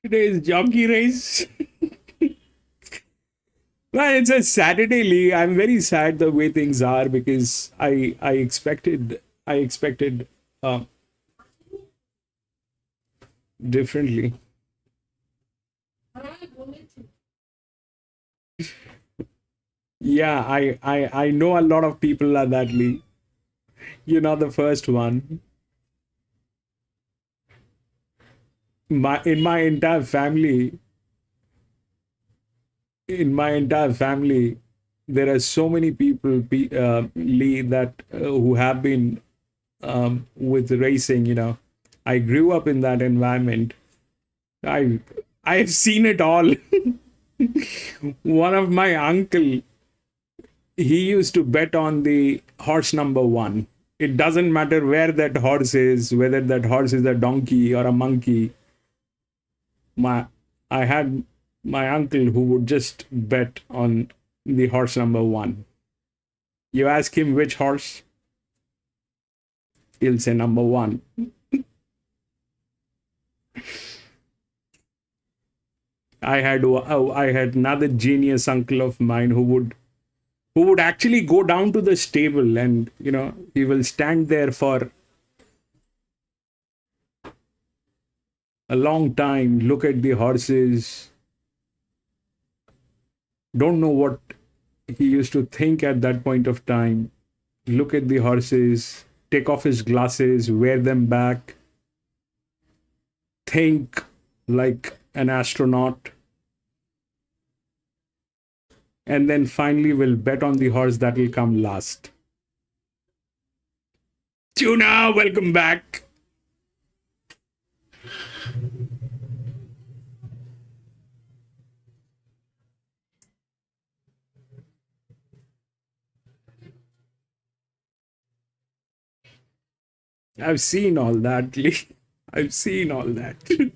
Speaker 1: Today's jockey race. Well, it's a Saturday, Lee. I'm very sad the way things are because I expected differently. Yeah, I know a lot of people are that, Lee. You're not the first one. My entire family, there are so many people, Lee, that who have been with racing. I grew up in that environment. I I've seen it all. One of my uncle, he used to bet on the horse number 1. It doesn't matter where that horse is, whether that horse is a donkey or a monkey. I had my uncle who would just bet on the horse number 1. You ask him which horse, he'll say number 1. I had another genius uncle of mine who would actually go down to the stable, and he will stand there for a long time, look at the horses. Don't know what he used to think at that point of time. Look at the horses, take off his glasses, wear them back, think like an astronaut, and then finally will bet on the horse that will come last. Tuna, welcome back. I've seen all that, Lee. I've seen all that.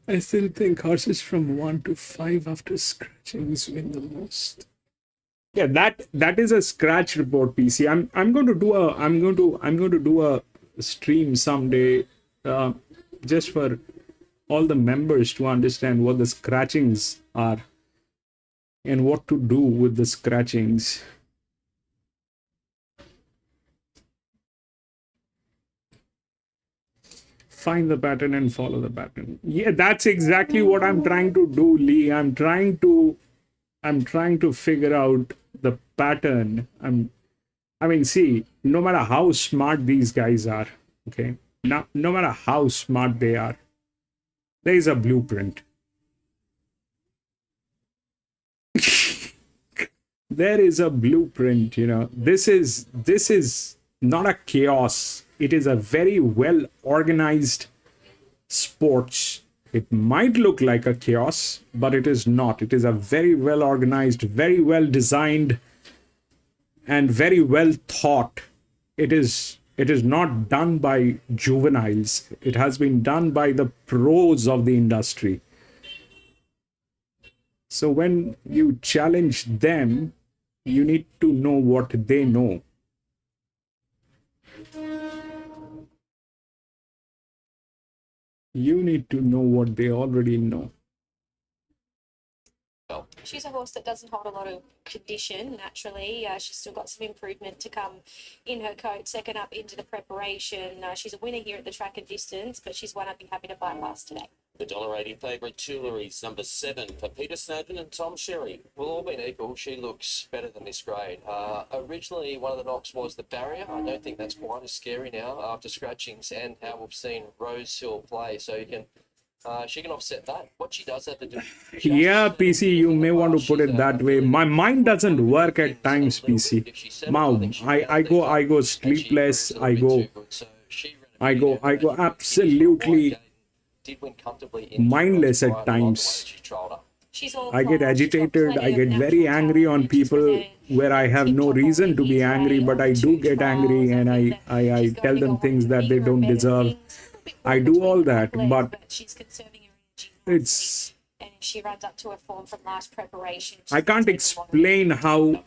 Speaker 1: I still think horses from 1 to 5 after scratchings win the most. Yeah, that is a scratch report, PC. I'm going to do a stream someday, just for all the members to understand what the scratchings are and what to do with the scratchings. Find the pattern and follow the pattern. Yeah, that's exactly what I'm trying to do, Lee. I'm trying to figure out the pattern. I mean, see, no matter how smart these guys are, okay, no matter how smart they are, there is a blueprint. There is a blueprint. This is not a chaos. It is a very well organized sports. It might look like a chaos, but it is not. It is a very well organized, very well designed, and very well thought. It is not done by juveniles. It has been done by the pros of the industry. So when you challenge them, you need to know what they know. You need to know what they already know.
Speaker 2: She's a horse that doesn't hold a lot of condition naturally. She's still got some improvement to come in her coat. Second up into the preparation. She's a winner here at the track and distance, but she's one I'd be happy to bypass today.
Speaker 4: The $1.80 favourite Tuileries, number 7 for Peter Snowden and Tom Sherry.
Speaker 3: Well, all being equal, she looks better than this grade. Originally, one of the knocks was the barrier. I don't think that's quite as scary now after scratchings and how we've seen Rosehill play. So you can, she can offset that. What she does have to do.
Speaker 1: Yeah, PC, you may want to put it that way. My mind doesn't work at times, PC. Now, I go sleepless. I go absolutely mindless at times. I get agitated. I get very angry on people where I have no reason to be angry, but I do get angry and I tell them things that they don't deserve. I do all that, but it's,
Speaker 2: and she runs up to her form from last preparation.
Speaker 1: I can't explain how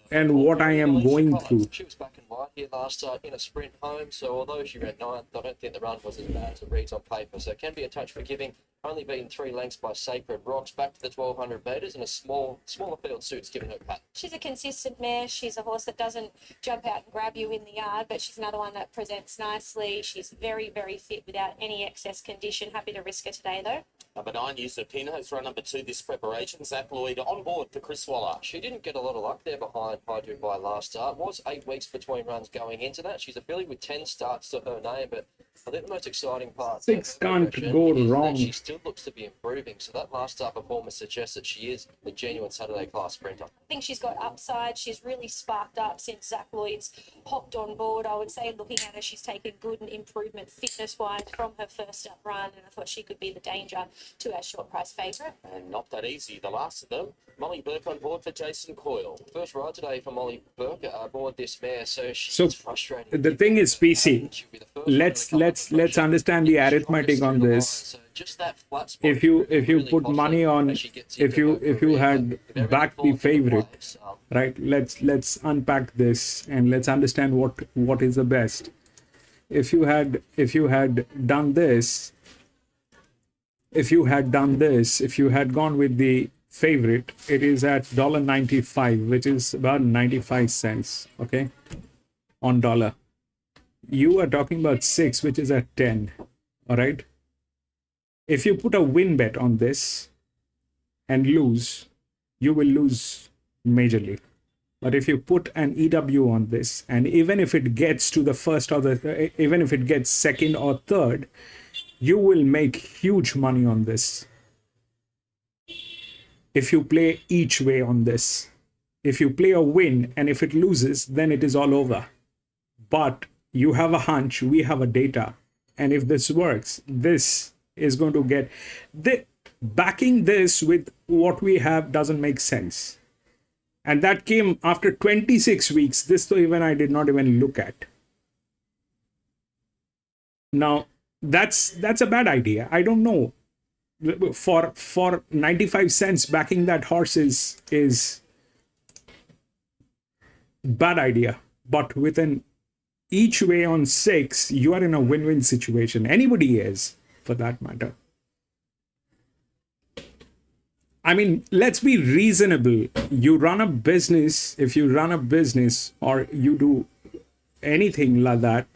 Speaker 1: and what I am going through.
Speaker 3: She was back in white here last start in a sprint home, so although she ran 9th, I don't think the run was as bad as it reads on paper, so it can be a touch forgiving. Only beaten 3 lengths by Sacred Rocks, back to the 1200 metres, and a smaller field suits giving her pat.
Speaker 2: She's a consistent mare. She's a horse that doesn't jump out and grab you in the yard, but she's another one that presents nicely. She's very, very fit without any excess condition. Happy to risk her today, though.
Speaker 4: Number 9, Usapino's run number 2 this preparation. Zach Lloyd on board for Chris Waller.
Speaker 3: She didn't get a lot of luck there behind High Dubai last start. Was 8 weeks between runs going into that. She's a filly with 10 starts to her name, but I think the most exciting part
Speaker 1: 6 can't go wrong.
Speaker 3: She still looks to be improving. So that last start performance suggests that she is a genuine Saturday class sprinter.
Speaker 2: I think she's got upside. She's really sparked up since Zach Lloyd's hopped on board. I would say looking at her, she's taken good and improvement fitness-wise from her first up run, and I thought she could be the danger to our short price favourite.
Speaker 4: And not that easy, the last of them. Molly Burke on board for Jason Coyle.
Speaker 3: First ride today for Molly Burke aboard this mare, so she's
Speaker 1: So
Speaker 3: frustrating.
Speaker 1: the thing is, PC, let's understand the arithmetic on this.
Speaker 3: So just that flat spot
Speaker 1: If you
Speaker 3: really
Speaker 1: put
Speaker 3: costs
Speaker 1: money
Speaker 3: her
Speaker 1: on,
Speaker 3: as she gets
Speaker 1: if
Speaker 3: into her
Speaker 1: you
Speaker 3: career,
Speaker 1: had
Speaker 3: but very
Speaker 1: backed the
Speaker 3: confident
Speaker 1: favorite,
Speaker 3: place.
Speaker 1: right? Let's unpack this and let's understand what is the best. If you had done this, if you had gone with the favorite, it is at $1.95, which is about 95 cents, okay, on dollar. You are talking about 6, which is at 10, all right? If you put a win bet on this and lose, you will lose majorly. But if you put an EW on this, and even if it gets to the first or even if it gets second or third, you will make huge money on this. If you play each way on this, if you play a win and if it loses, then it is all over. But you have a hunch, we have a data, and if this works, this is going to get backing this with what we have doesn't make sense. And that came after 26 weeks. This though even I did not even look at. Now that's a bad idea. I don't know. For 95 cents backing that horse is bad idea. But with an each way on 6, you are in a win-win situation. Anybody is, for that matter. I mean, let's be reasonable. You run a business, if you run a business or you do anything like that,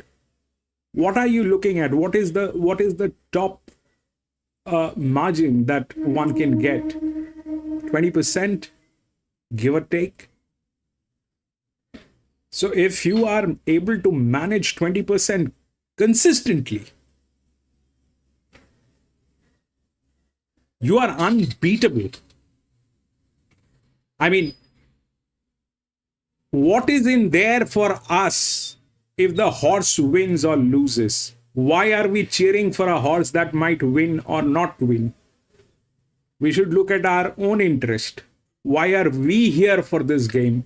Speaker 1: what are you looking at? What is the top margin that one can get? 20%, give or take. So if you are able to manage 20% consistently, you are unbeatable. I mean, what is in there for us if the horse wins or loses? Why are we cheering for a horse that might win or not win? We should look at our own interest. Why are we here for this game?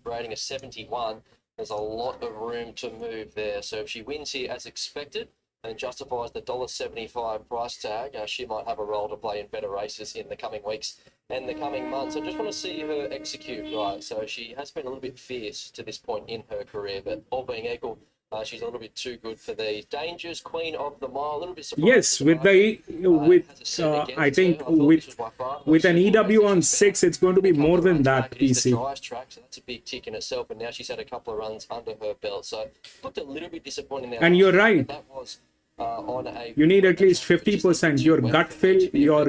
Speaker 3: Rating a 71. There's a lot of room to move there. So if she wins here as expected and justifies the $1.75 price tag, she might have a role to play in better races in the coming weeks and the coming months. I just want to see her execute right. So she has been a little bit fierce to this point in her career, but all being equal, She's a little bit too good for these. Dangerous Queen of the Mile, a little bit surprised.
Speaker 1: Yes, with the I think with an EW on 6, it's going to be more than that, PC.
Speaker 3: Track, so that's a big tick in itself. And now she's had a couple of runs under her belt, so looked a little bit disappointing there.
Speaker 1: And you're right.
Speaker 3: That was on a.
Speaker 1: You need at least 50%. Your gut feel, your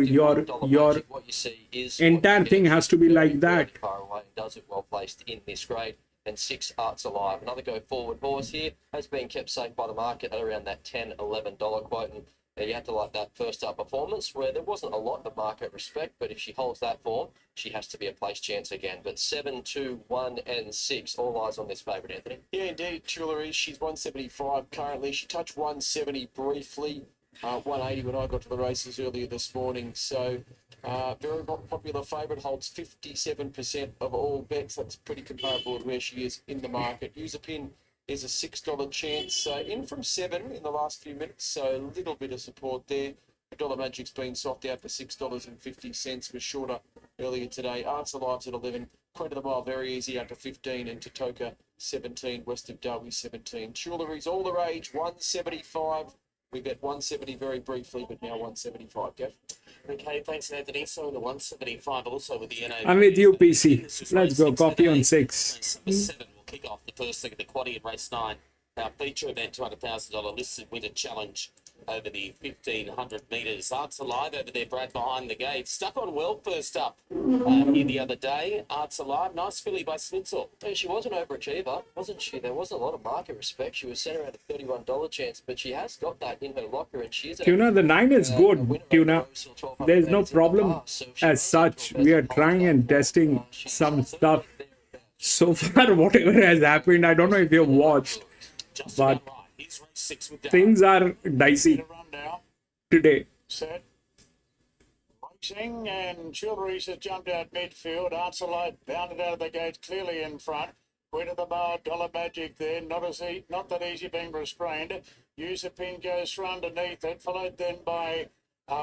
Speaker 3: what you see is
Speaker 1: entire thing has to be like that.
Speaker 3: Far away and does it well placed in this grade. And 6 Arts Alive. Another go forward horse here has been kept safe by the market at around that $10, $11 quote. And you have to like that first up performance where there wasn't a lot of market respect, but if she holds that form, she has to be a place chance again. But 7, 2, 1, and 6, all eyes on this favourite, Anthony.
Speaker 6: Yeah, indeed, Tuileries. She's 175 currently. She touched 170 briefly, 180 when I got to the races earlier this morning. So very popular favourite, holds 57% of all bets. That's pretty comparable to where she is in the market. User pin is a $6 chance. In from 7 in the last few minutes, so a little bit of support there. Dollar Magic's been soft out for $6.50, was shorter earlier today. Arts Alive's at 11. Queen of the Mile very easy out to 15, and Tatoka 17. West of Derby 17. Tuileries all the rage 175. We bet 170 very briefly, but now 175. Gav.
Speaker 4: Okay, thanks, Anthony. So in the 175, also with the NA.
Speaker 1: I'm with you, PC. Let's go. Copy on 6.
Speaker 4: Number 7 will kick off the first leg of the quaddie in race 9. Our feature event, $200,000 listed winter challenge over the 1,500 metres. Arts Alive over there, Brad, behind the gate. Stuck on well first up here the other day. Arts Alive, nice filly by Snitzel.
Speaker 3: Yeah, she was an overachiever, wasn't she? There wasn't a lot of market respect. She was set around a $31 chance, but she has got that in her locker, and she's
Speaker 1: Tuna, the 9 is good, Tuna. There's no problem as such. We are trying and testing some stuff. So far, whatever has happened, I don't know if you've watched, but things are dicey today.
Speaker 7: Set. Racing, and Tuileries has jumped out midfield. Arts Alive bounded out of the gate clearly in front. Queen of the Mile, Dollar Magic there. Not that easy being restrained. User pin goes through underneath it, followed then by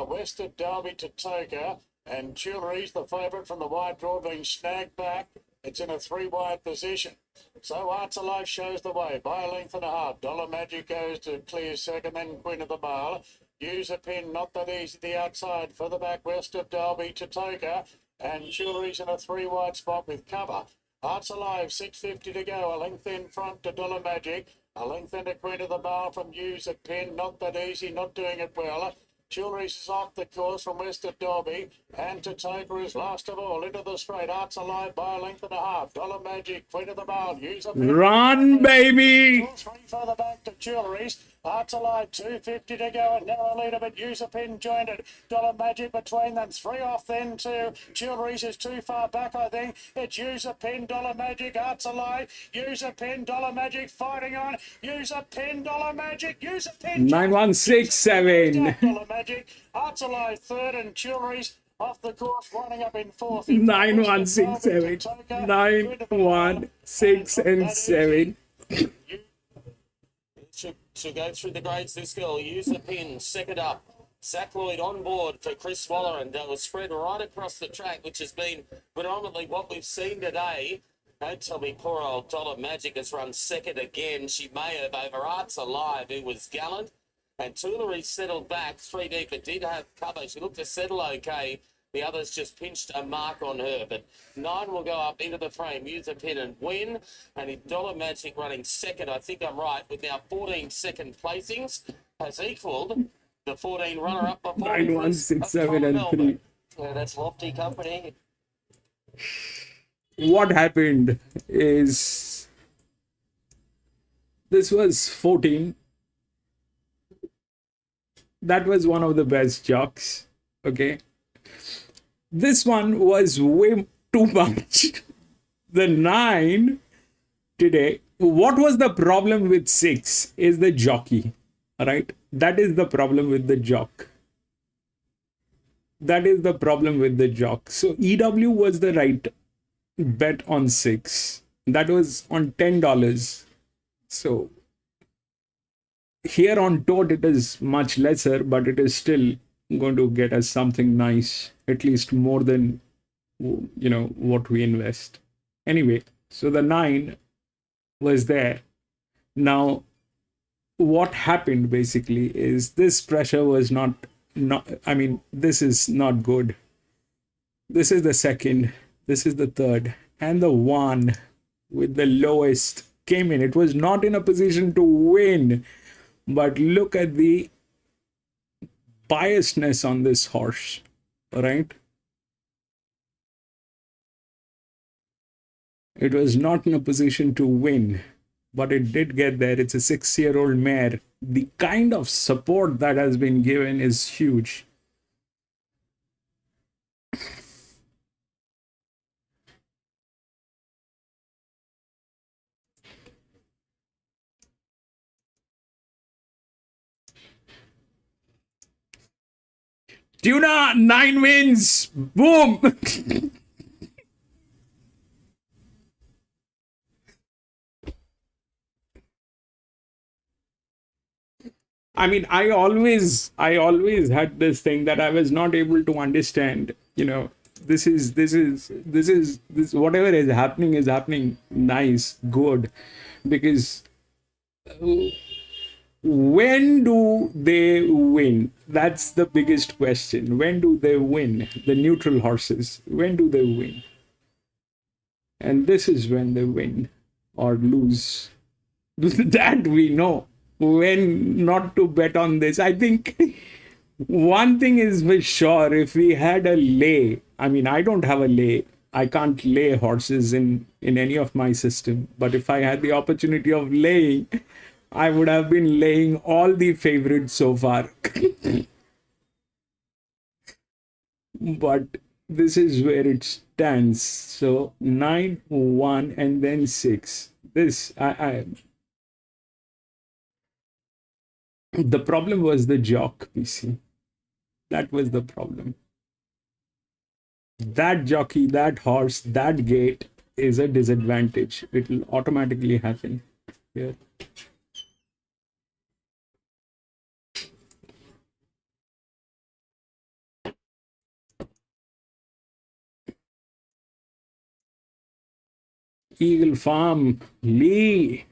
Speaker 7: West of Derby to Toker. And Tuileries, the favourite from the wide draw, being snagged back. It's in a 3-wide position. So Arts Alive shows the way by a length and a half. Dollar Magic goes to clear second, then Queen of the Mile. User pin, not that easy, the outside. Further back, West of Derby to Toker. And Tuileries in a 3-wide spot with cover. Arts Alive, 6.50 to go. A length in front to Dollar Magic. A length into Queen of the Mile from User pin, not that easy, not doing it well. Tuileries is off the course from West of Derby, and Tatoka is last of all into the straight. Arts Alive by a length and a half. Dollar Magic, Queen of the Mile,
Speaker 1: Run, baby!
Speaker 7: 3 further back to Tuileries. Arts Alive, 2.50 to go, and narrow leader, but User Pin joined it. Dollar Magic between them, 3 off then to Tuileries is too far back, I think. It's User Pin, Dollar Magic, Arts Alive, User Pin, Dollar Magic fighting on. User Pin, Dollar Magic, User Pin.
Speaker 1: 9167.
Speaker 7: Dollar Magic, Arts Alive third, and Tuileries off the course, winding up in fourth.
Speaker 1: 9167. 9, 6, and 7.
Speaker 4: She'll go through the grades, this girl. Use the pin, second up. Zach Lloyd on board for Chris Waller, and was spread right across the track, which has been predominantly what we've seen today. Don't tell me poor old Dollar Magic has run second again. She may have over Arts Alive, who was gallant. And Tuileries settled back 3 deep, but did have cover. She looked to settle okay. The others just pinched a mark on her, but 9 will go up into the frame, use a pin and win. And if Dollar Magic running second, I think I'm right, with now 14 second placings, has equalled the 14 runner-up performance.
Speaker 1: 9, 1, 6, 7, and 3.
Speaker 3: Yeah, that's lofty company.
Speaker 1: What happened is this was 14. That was one of the best jocks. Okay. This one was way too much. The 9 today. What was the problem with 6 is the jockey. Right? That is the problem with the jock. That is the problem with the jock. So EW was the right bet on 6. That was on $10. So here on tote it is much lesser, but it is still going to get us something nice, at least more than what we invest. Anyway, so the 9 was there. Now what happened basically is this pressure was not, I mean, this is not good. This is the second, this is the third, and the one with the lowest came in. It was not in a position to win, but look at the biasness on this horse, right? It was not in a position to win, but it did get there. It's a 6-year-old mare. The kind of support that has been given is huge. Tuna, 9 wins. Boom. I mean, I always had this thing that I was not able to understand. This whatever is happening nice, good, because when do they win? That's the biggest question. When do they win? The neutral horses, when do they win? And this is when they win or lose. That we know when not to bet on this. I think one thing is for sure, if we had a lay, I mean, I don't have a lay. I can't lay horses in any of my system. But if I had the opportunity of laying, I would have been laying all the favorites so far. But this is where it stands. So 9, 1, and then 6. This, the problem was the jock, PC. That was the problem. That jockey, that horse, that gate is a disadvantage. It will automatically happen here. Eagle Farm, Lee.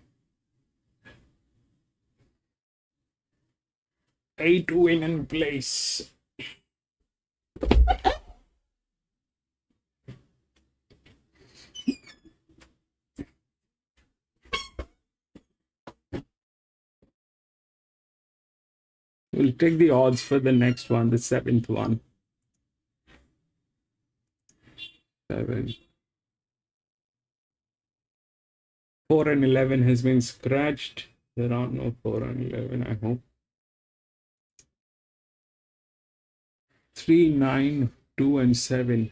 Speaker 1: 8 win in place. We'll take the odds for the next one, the 7th one. 7. 4 and 11 has been scratched. There are no 4 and 11, I hope. 3, 9, 2, and 7.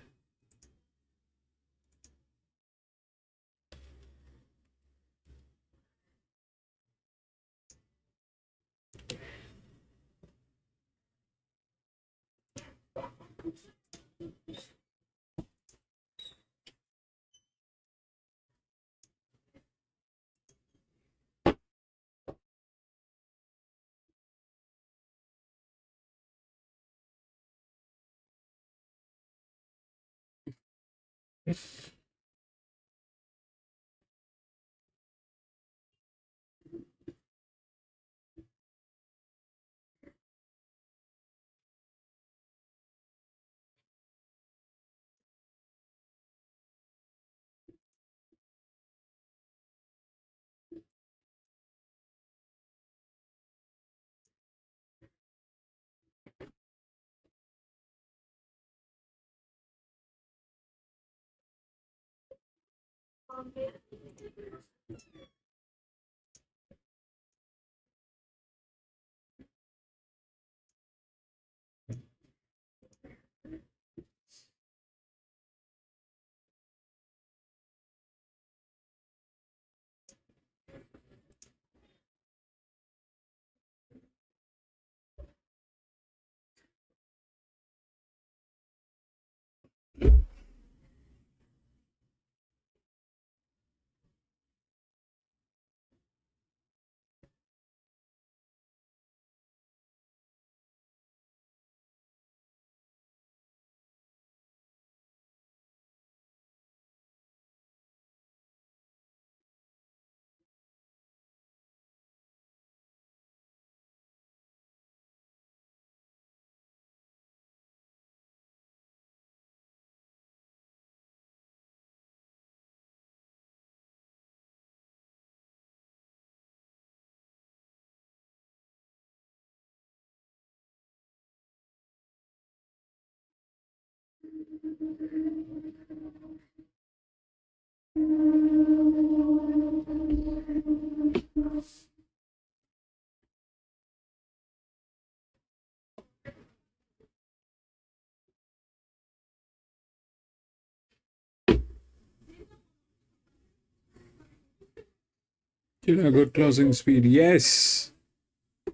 Speaker 1: Good closing speed. Yes.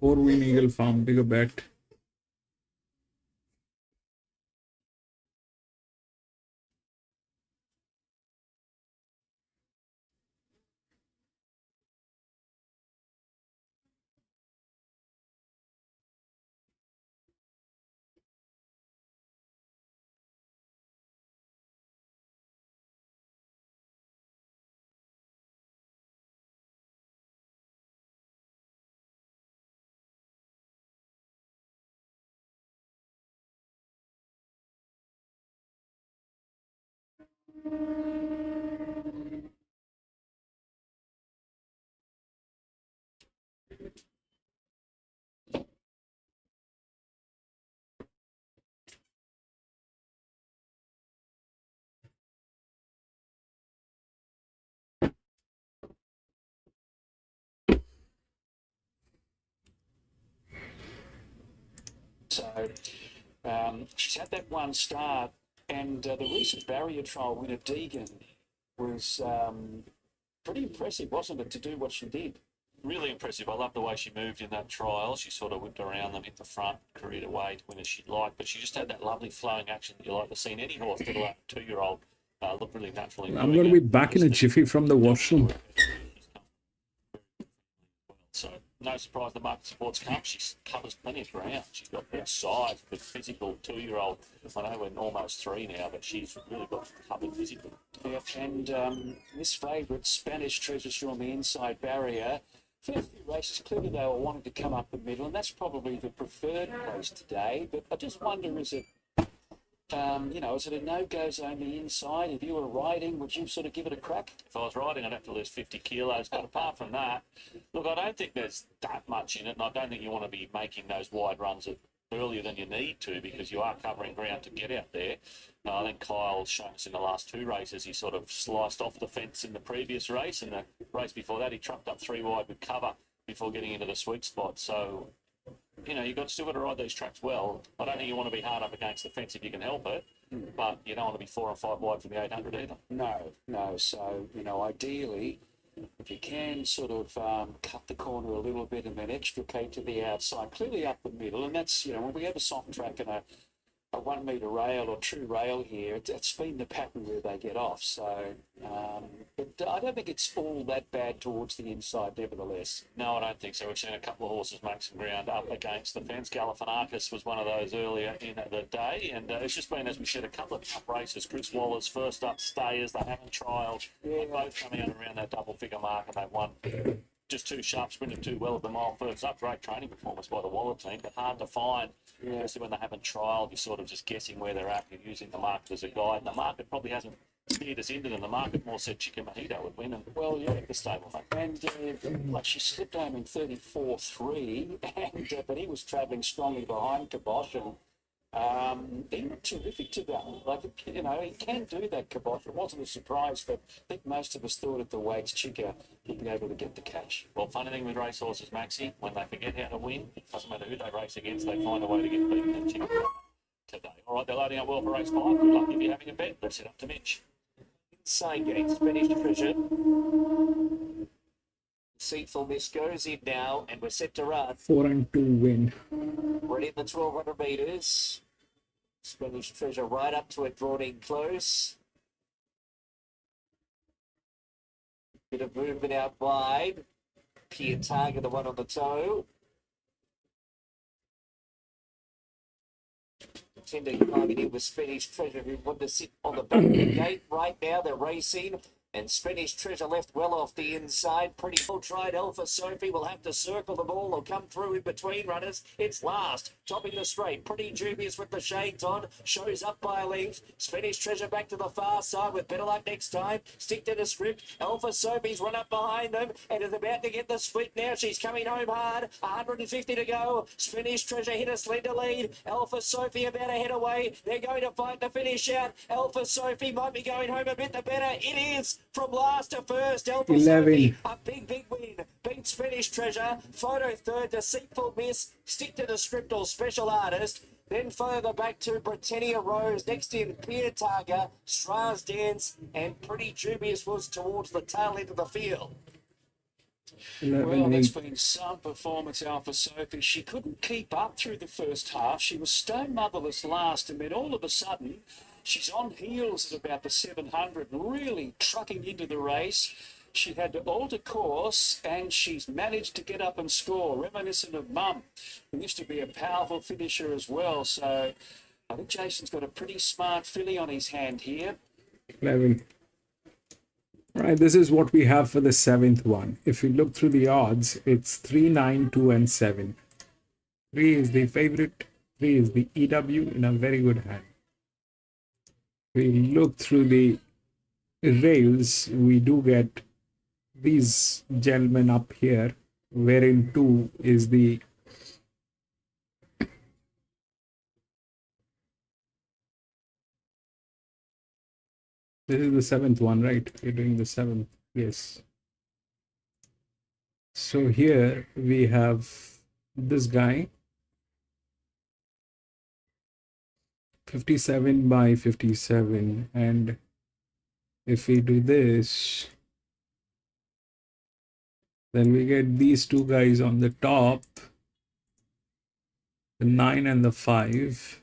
Speaker 1: 4-win Eagle Farm, bigger bet.
Speaker 7: So she's had that one start, and the recent barrier trial winner Deegan was pretty impressive, wasn't it, to do what she did?
Speaker 11: Really impressive. I love the way she moved in that trial. She sort of whipped around them, hit the front, careered away to win as she'd like, but she just had that lovely flowing action that you like to see in any horse, little 2-year-old, look really natural.
Speaker 1: I'm going to be back in a jiffy from the washroom.
Speaker 11: So no surprise the market supports come. She covers plenty of ground. She's got good size, good physical 2-year-old. I know we're almost 3 now, but she's really got covered physically.
Speaker 7: Yep, and this favourite, Spanish Treasure on the inside barrier. First few races, clearly they were wanting to come up the middle, and that's probably the preferred place today. But I just wonder, is it, is it a no-go zone the inside? If you were riding, would you sort of give it a crack?
Speaker 11: If I was riding, I'd have to lose 50 kilos. But apart from that, look, I don't think there's that much in it, and I don't think you want to be making those wide runs earlier than you need to, because you are covering ground to get out there. I think Kyle's shown us in the last 2 races, he sort of sliced off the fence in the previous race, and the race before that he trucked up 3 wide with cover before getting into the sweet spot. So, you've still got to ride these tracks well. I don't think you want to be hard up against the fence if you can help it, but you don't want to be 4 or 5 wide from the 800 either.
Speaker 7: No. So, ideally, if you can sort of cut the corner a little bit and then extricate to the outside, clearly up the middle, and that's, when we have a soft track and a 1 metre rail or true rail here, it's been the pattern where they get off. So, but I don't think it's all that bad towards the inside, nevertheless.
Speaker 11: No, I don't think so. We've seen a couple of horses make some ground up against the fence. Galifianakis was one of those earlier in the day, and it's just been, as we said, a couple of tough races. Chris Waller's first up stayers, they haven't trialled. They both come out around that double-figure mark, and they've won. Just 2 sharp, sprinted 2 well at the mile first up. Great training performance by the Waller team, but hard to find. Especially when they haven't trialled, you're sort of just guessing where they're at. You're using the market as a guide. And the market probably hasn't steered us into them. The market more said Chicken Mojito would win, and the stablemate.
Speaker 7: And she slipped home in 34.3, and but he was travelling strongly behind Kibosh, and he looked terrific to that. He can do that, Kibosh. It wasn't a surprise, but I think most of us thought at the weights Chica would be able to get the cash.
Speaker 11: Well, funny thing with racehorses, Maxie, when they forget how to win, it doesn't matter who they race against, they find a way to get beaten, and Chica today. All right, they're loading up well for race 5. Good luck if you're having a bet. Let's head up to Mitch.
Speaker 10: Inside gate, Spanish Treasure. Deceitful Miss goes in now, and we're set to run.
Speaker 1: 4-2 win.
Speaker 10: Ready at the 1200 metres. Spanish Treasure right up to it, drawn in close. Bit of movement out wide. Pierre Target, the one on the toe. Tender targeting with Spanish Treasure, who want to sit on the back of the gate. Right now, they're racing. And Spanish Treasure left well off the inside. Pretty well tried. Alpha Sophie will have to circle the ball or come through in between runners. It's last. Topping the straight. Pretty dubious with the shades on. Shows up by a length. Spanish Treasure back to the far side with better luck next time. Stick to the script. Alpha Sophie's run up behind them and is about to get the split now. She's coming home hard. 150 to go. Spanish Treasure hit a slender lead. Alpha Sophie about a head away. They're going to fight the finish out. Alpha Sophie might be going home a bit the better. It is. From last to first, Alpha
Speaker 1: 11.
Speaker 10: Sophie, a big win. Beat Spanish Treasure. Photo third, Deceitful Miss. Stick to the script or Special Artist. Then further back to Britannia Rose. Next in Pierre Targa, Stras Dance, and Pretty Dubious was towards the tail end of the field.
Speaker 1: 11,
Speaker 7: Well, that's
Speaker 1: 8.
Speaker 7: been some performance, Alpha Sophie. She couldn't keep up through the first half. She was stone motherless last, and then all of a sudden, she's on heels at about the 700, really trucking into the race. She had to alter course, and she's managed to get up and score, reminiscent of Mum, who used to be a powerful finisher as well. So I think Jason's got a pretty smart filly on his hand here.
Speaker 1: 11. Right, this is what we have for the 7th one. If you look through the odds, it's 3, 9, 2, and 7. 3 is the favorite, 3 is the EW in a very good hand. We look through the rails, we do get these gentlemen up here, wherein 2 is the this is the 7th one, right? We're doing the 7th, yes. So here we have this guy, 57 by 57, and if we do this, then we get these two guys on the top, the 9 and the 5.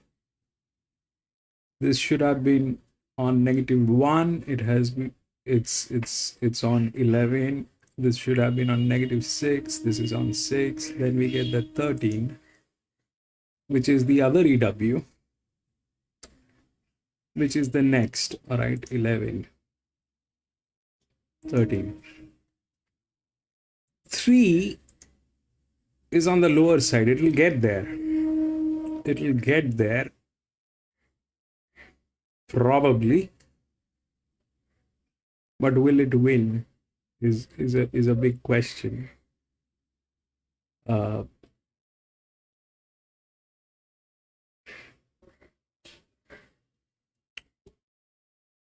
Speaker 1: This should have been on -1. It has been, it's on 11. This should have been on -6. This is on 6. Then we get the 13, which is the other EW, which is the next. All right, 11, 13. 3 is on the lower side. It will get there. It will get there. Probably. But will it win? Is a big question.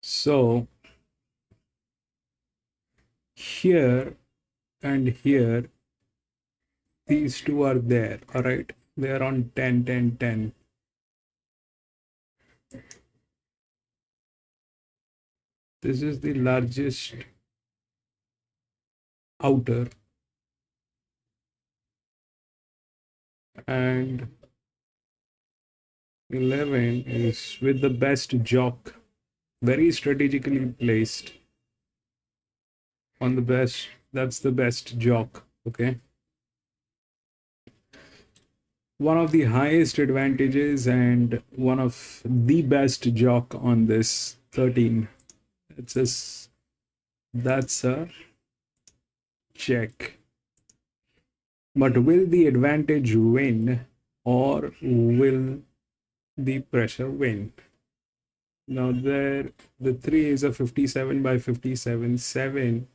Speaker 1: So here and here, these two are there. All right, they are on 10, 10, 10. This is the largest outer, and 11 is with the best jock, very strategically placed on the best. That's the best jock. Okay, one of the highest advantages and one of the best jock on this 13. That's a check. But will the advantage win, or will the pressure win? Now there, the 3 is a 57 by 57, 7,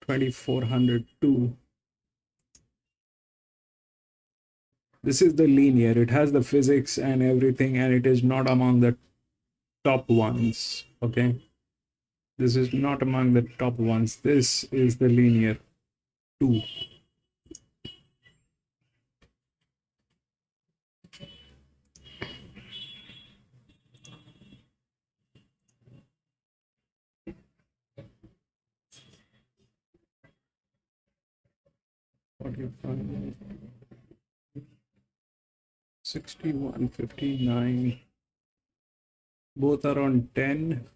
Speaker 1: 2402. This is the linear. It has the physics and everything, and it is not among the top ones. Okay, this is not among the top ones. This is the linear 2. $45, 61, 59. Both are on 10.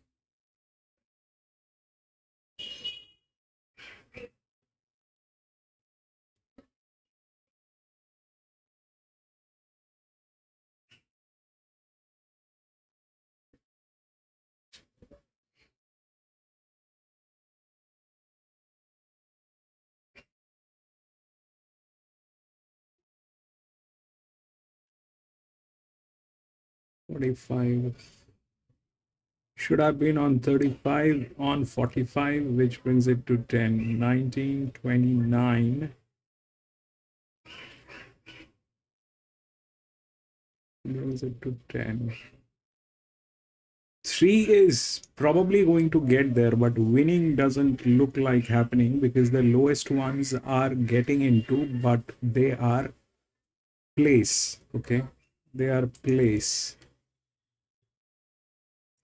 Speaker 1: 45. Should have been on 35, on 45, which brings it to 10. 19, 29. Brings it to 10. 3 is probably going to get there, but winning doesn't look like happening because the lowest ones are getting into, but they are place. Okay, they are place.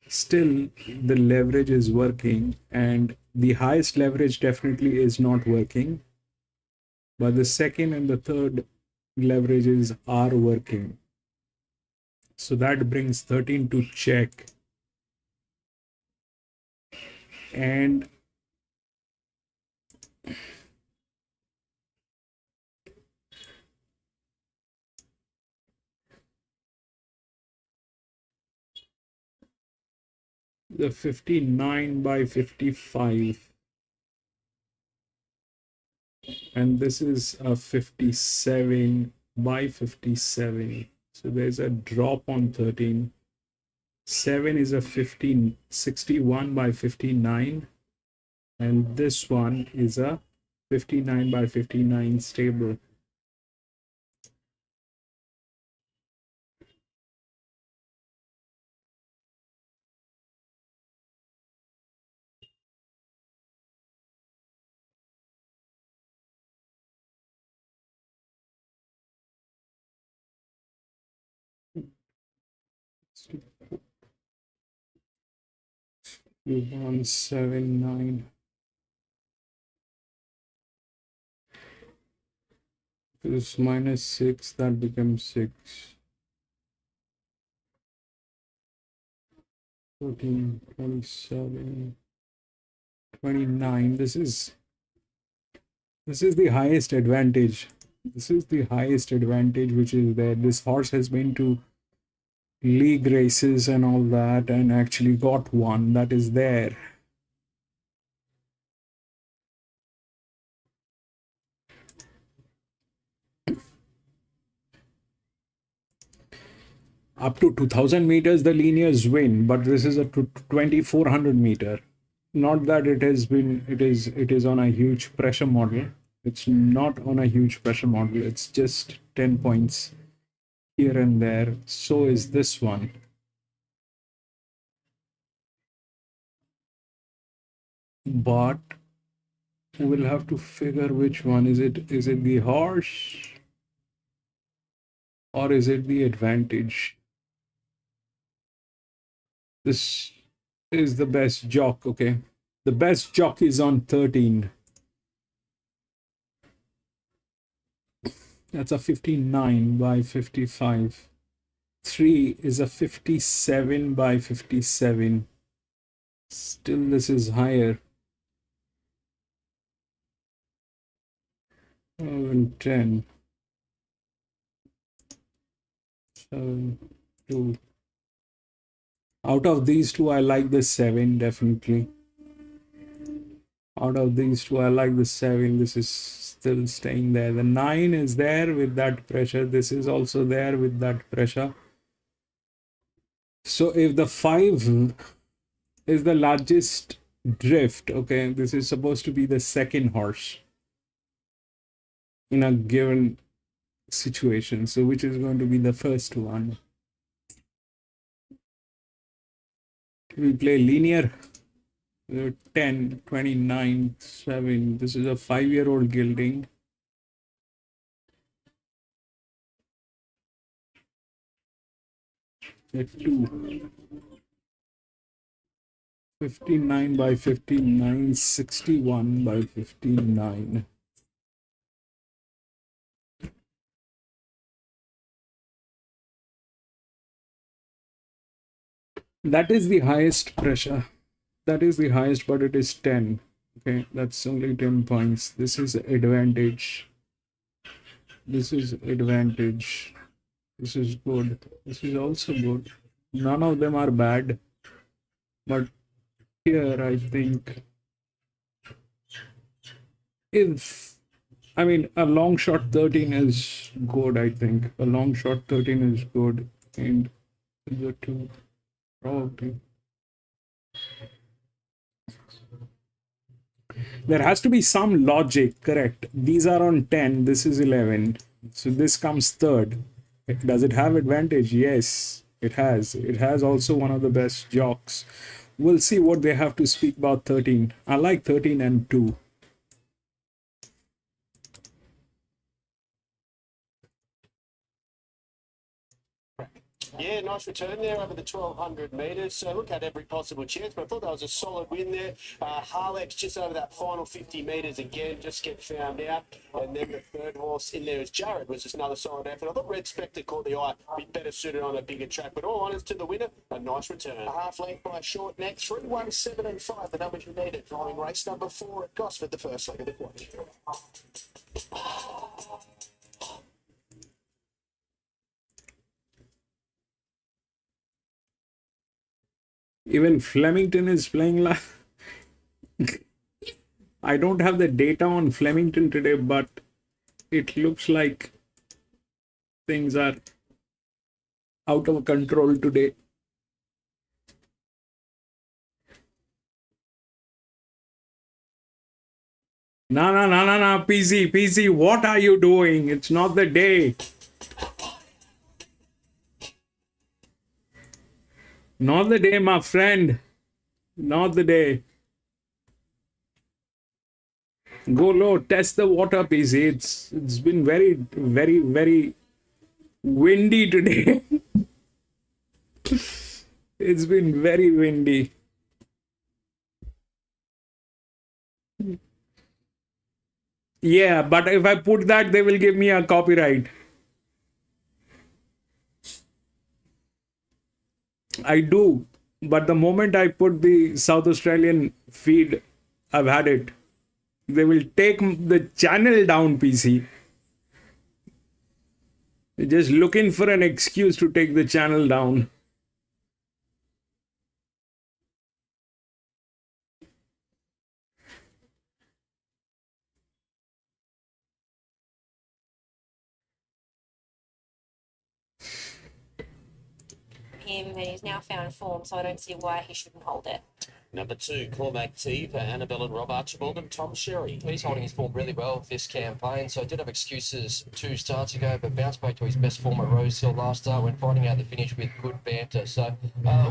Speaker 1: Still, the leverage is working, and the highest leverage definitely is not working, but the second and the third leverages are working. So that brings 13 to check. And the 59 by 55, and this is a 57 by 57. So there's a drop on 13. 7 is a 15, 61 by 59, and this one is a 59 by 59 stable. One, 7, 9. This minus 6, that becomes 6. 14, 27, 29. This is the highest advantage. This is the highest advantage which is there. This horse has been to league races and all that and actually got one. That is there. Up to 2000 meters the linears win, but this is a 2400 meter. Not that it is on a huge pressure model. It's not on a huge pressure model. It's just 10 points here and there. So is this one. But we'll have to figure which one is it. Is it the horse or is it the advantage? This is the best jock. Okay, the best jock is on 13. That's a 59 by 55. 3 is a 57 by 57. Still, this is higher. 10. 7, 2. Out of these two, I like the 7, definitely. Out of these two, I like the 7. This is still staying there. The 9 is there with that pressure. This is also there with that pressure. So if the 5 is the largest drift, okay, this is supposed to be the second horse in a given situation. So which is going to be the first one? We play linear. 10, 29, 7. This is a 5-year-old gilding. A 2. 59 by 59, 61 by 59. That is the highest pressure. That is the highest, but it is 10. Okay, that's only 10 points. This is advantage. This is advantage. This is good. This is also good. None of them are bad. But here, I think a long shot 13 is good, I think. A long shot 13 is good. And The two, probably. There has to be some logic, correct? These are on 10, this is 11. So this comes third. Does it have advantage? Yes, it has. It has also one of the best jocks. We'll see what they have to speak about 13. I like 13 and 2.
Speaker 6: Yeah, nice return there over the 1,200 metres. So look, had every possible chance, but I thought that was a solid win there. Harlex just over that final 50 metres again, just get found out. And then the third horse in there is Jared, was just another solid effort. I thought Red Spectre caught the eye, be better suited on a bigger track. But all honours to the winner, a nice return. A half length by a short neck, 3, 1, 7 and 5, the numbers you needed. Following race number 4 at Gosford, the first leg of the quaddy.
Speaker 1: Even Flemington is playing I don't have the data on Flemington today, but it looks like things are out of control today. No, PZ, what are you doing? It's not the day. Not the day, my friend. Not the day. Go low, test the water, PZ. It's been very windy today. It's been very windy. Yeah, but if I put that, they will give me a copyright. I do, but the moment I put the South Australian feed, I've had it. They will take the channel down, PC. They're just looking for an excuse to take the channel down.
Speaker 2: Him, and he's now found form, so I don't see why he shouldn't hold it.
Speaker 4: Number 2, Cormac T for Annabelle and Rob Archibald and Tom Sherry.
Speaker 3: He's holding his form really well this campaign, so did have excuses 2 starts ago, but bounced back to his best form at Rosehill last start when finding out the finish with good banter. So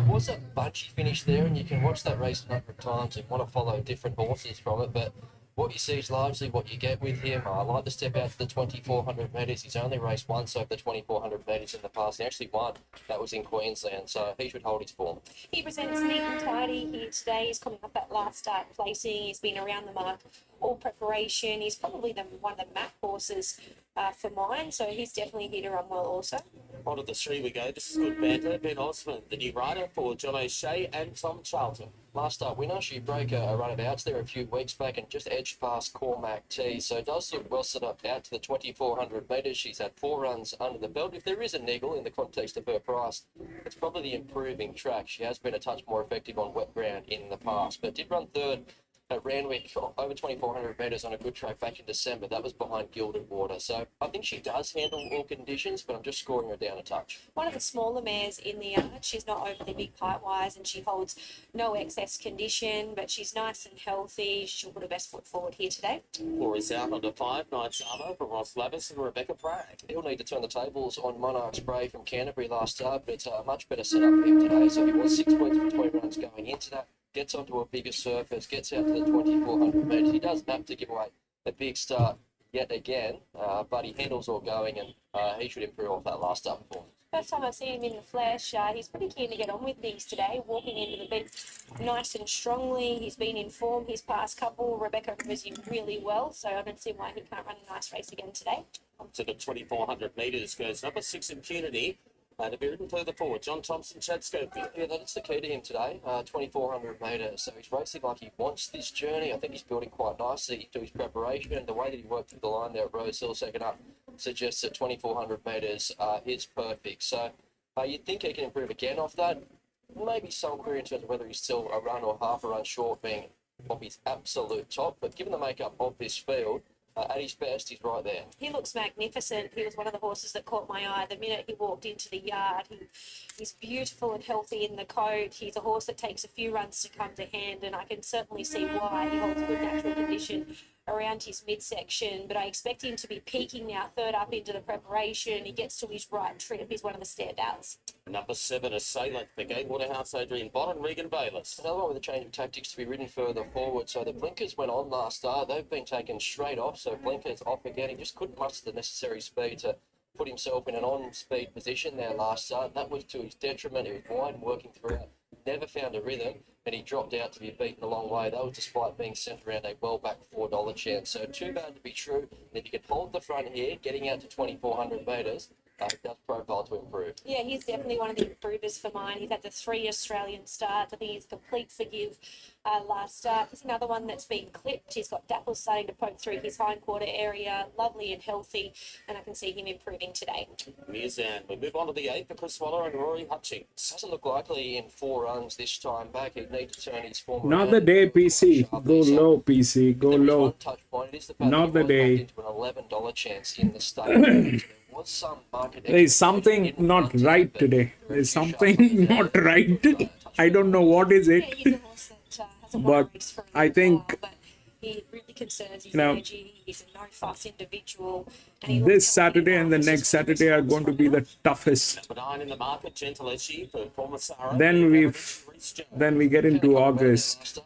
Speaker 3: was a bunchy finish there, and you can watch that race a number of times and want to follow different horses from it, but what you see is largely what you get with him. I like the step out to the 2,400 metres. He's only raced once over the 2,400 metres in the past. He actually won. That was in Queensland, so he should hold his form.
Speaker 2: He presents neat and tidy here today. He's coming off that last start placing. He's been around the mark all preparation. He's probably one of the map horses for mine, so he's definitely here to run well also.
Speaker 4: On to the 3 we go. This is good banter. Ben Osmond, the new rider for John O'Shea and Tom Charlton.
Speaker 3: Last start winner, she broke a run of outs there a few weeks back and just edged past Cormac T. So it does look well set up out to the 2,400 metres. She's had 4 runs under the belt. If there is a niggle in the context of her price, it's probably the improving track. She has been a touch more effective on wet ground in the past, but did run third at Randwick over 2,400 metres on a good track back in December. That was behind Gilded Water. So I think she does handle all conditions, but I'm just scoring her down a touch.
Speaker 2: One of the smaller mares in the yard. She's not overly big height-wise, and she holds no excess condition, but she's nice and healthy. She'll put her best foot forward here today.
Speaker 4: 4 is out onto 5, Knights Armour for Ross Lavis and Rebecca Bragg.
Speaker 3: He'll need to turn the tables on Monarch Spray from Canterbury last start, but it's a much better setup for him today. So he was 6 points between runs going into that. Gets onto a bigger surface, gets out to the 2,400 metres. He does map to give away a big start yet again, but he handles all going, and he should improve off that last start performance.
Speaker 2: First time I've seen him in the flesh. He's pretty keen to get on with things today, walking into the beat nice and strongly. He's been in form his past couple. Rebecca knows him really well, so I don't see why he can't run a nice race again today.
Speaker 4: Up to the 2,400 metres goes number 6, Impunity. To be ridden further forward, John Thompson, Chad Schofield.
Speaker 3: Yeah, that's the key to him today, 2,400 metres. So he's racing like he wants this journey. I think he's building quite nicely to his preparation, and the way that he worked through the line there at Rosehill second up suggests that 2,400 metres is perfect. So you'd think he can improve again off that. Maybe some query in terms of whether he's still a run or half a run short being of his absolute top, but given the makeup of this field, At his best, he's right there.
Speaker 2: He looks magnificent. He was one of the horses that caught my eye the minute he walked into the yard. He's beautiful and healthy in the coat. He's a horse that takes a few runs to come to hand, and I can certainly see why. He holds good natural condition around his midsection, but I expect him to be peaking now, third up into the preparation. He gets to his right trip. He's one of the standouts.
Speaker 4: Number 7, Assailant for Gate Waterhouse, Adrian Bott and Regan Bayless.
Speaker 3: Another one with a change of tactics to be ridden further forward. So the blinkers went on last start. They've been taken straight off. So blinkers off again. He just couldn't muster the necessary speed to put himself in an on-speed position there last start. And that was to his detriment. He was wide and working throughout. Never found a rhythm, and he dropped out to be beaten a long way. That was despite being sent around a well-back $4 chance. So too bad to be true. And if you can hold the front here, getting out to 2,400 metres, it does profile to improve.
Speaker 2: Yeah, he's definitely one of the improvers for mine. He's had the 3 Australian starts. I think he's complete forgive last start. He's another one that's been clipped. He's got dapples starting to poke through his hindquarter area, lovely and healthy, and I can see him improving today.
Speaker 4: Mizan. We move on to the 8 for Chris Waller and Rory Hutchings.
Speaker 3: Doesn't look likely in 4 runs this time back. He'd need to turn his form
Speaker 1: Not
Speaker 3: around.
Speaker 1: the day, PC. Go low, PC. Go
Speaker 3: There was
Speaker 1: low.
Speaker 3: one touch point. It is the fact
Speaker 1: Not
Speaker 3: that
Speaker 1: the
Speaker 3: he was
Speaker 1: day.
Speaker 3: backed into an $11 chance in the state. There was some market
Speaker 1: There is
Speaker 3: expectation.
Speaker 1: something
Speaker 3: Didn't
Speaker 1: not
Speaker 3: run to
Speaker 1: right
Speaker 3: but
Speaker 1: today.
Speaker 3: very
Speaker 1: There is
Speaker 3: few sharp
Speaker 1: something
Speaker 3: runs there.
Speaker 1: not right. I don't know what is
Speaker 2: Yeah,
Speaker 1: it.
Speaker 2: he's a horse that hasn't won a
Speaker 1: But
Speaker 2: race for a
Speaker 1: I
Speaker 2: little
Speaker 1: think,
Speaker 2: while, but he really conserves his
Speaker 1: you know,
Speaker 2: energy. He's a no-fuss individual. And he
Speaker 1: this
Speaker 2: looks healthy
Speaker 1: Saturday and the
Speaker 2: now.
Speaker 1: next Saturday are going to be the toughest.
Speaker 4: Number 9 in the market, Gentle Eschi for Pormasaro.
Speaker 1: Then we get into August.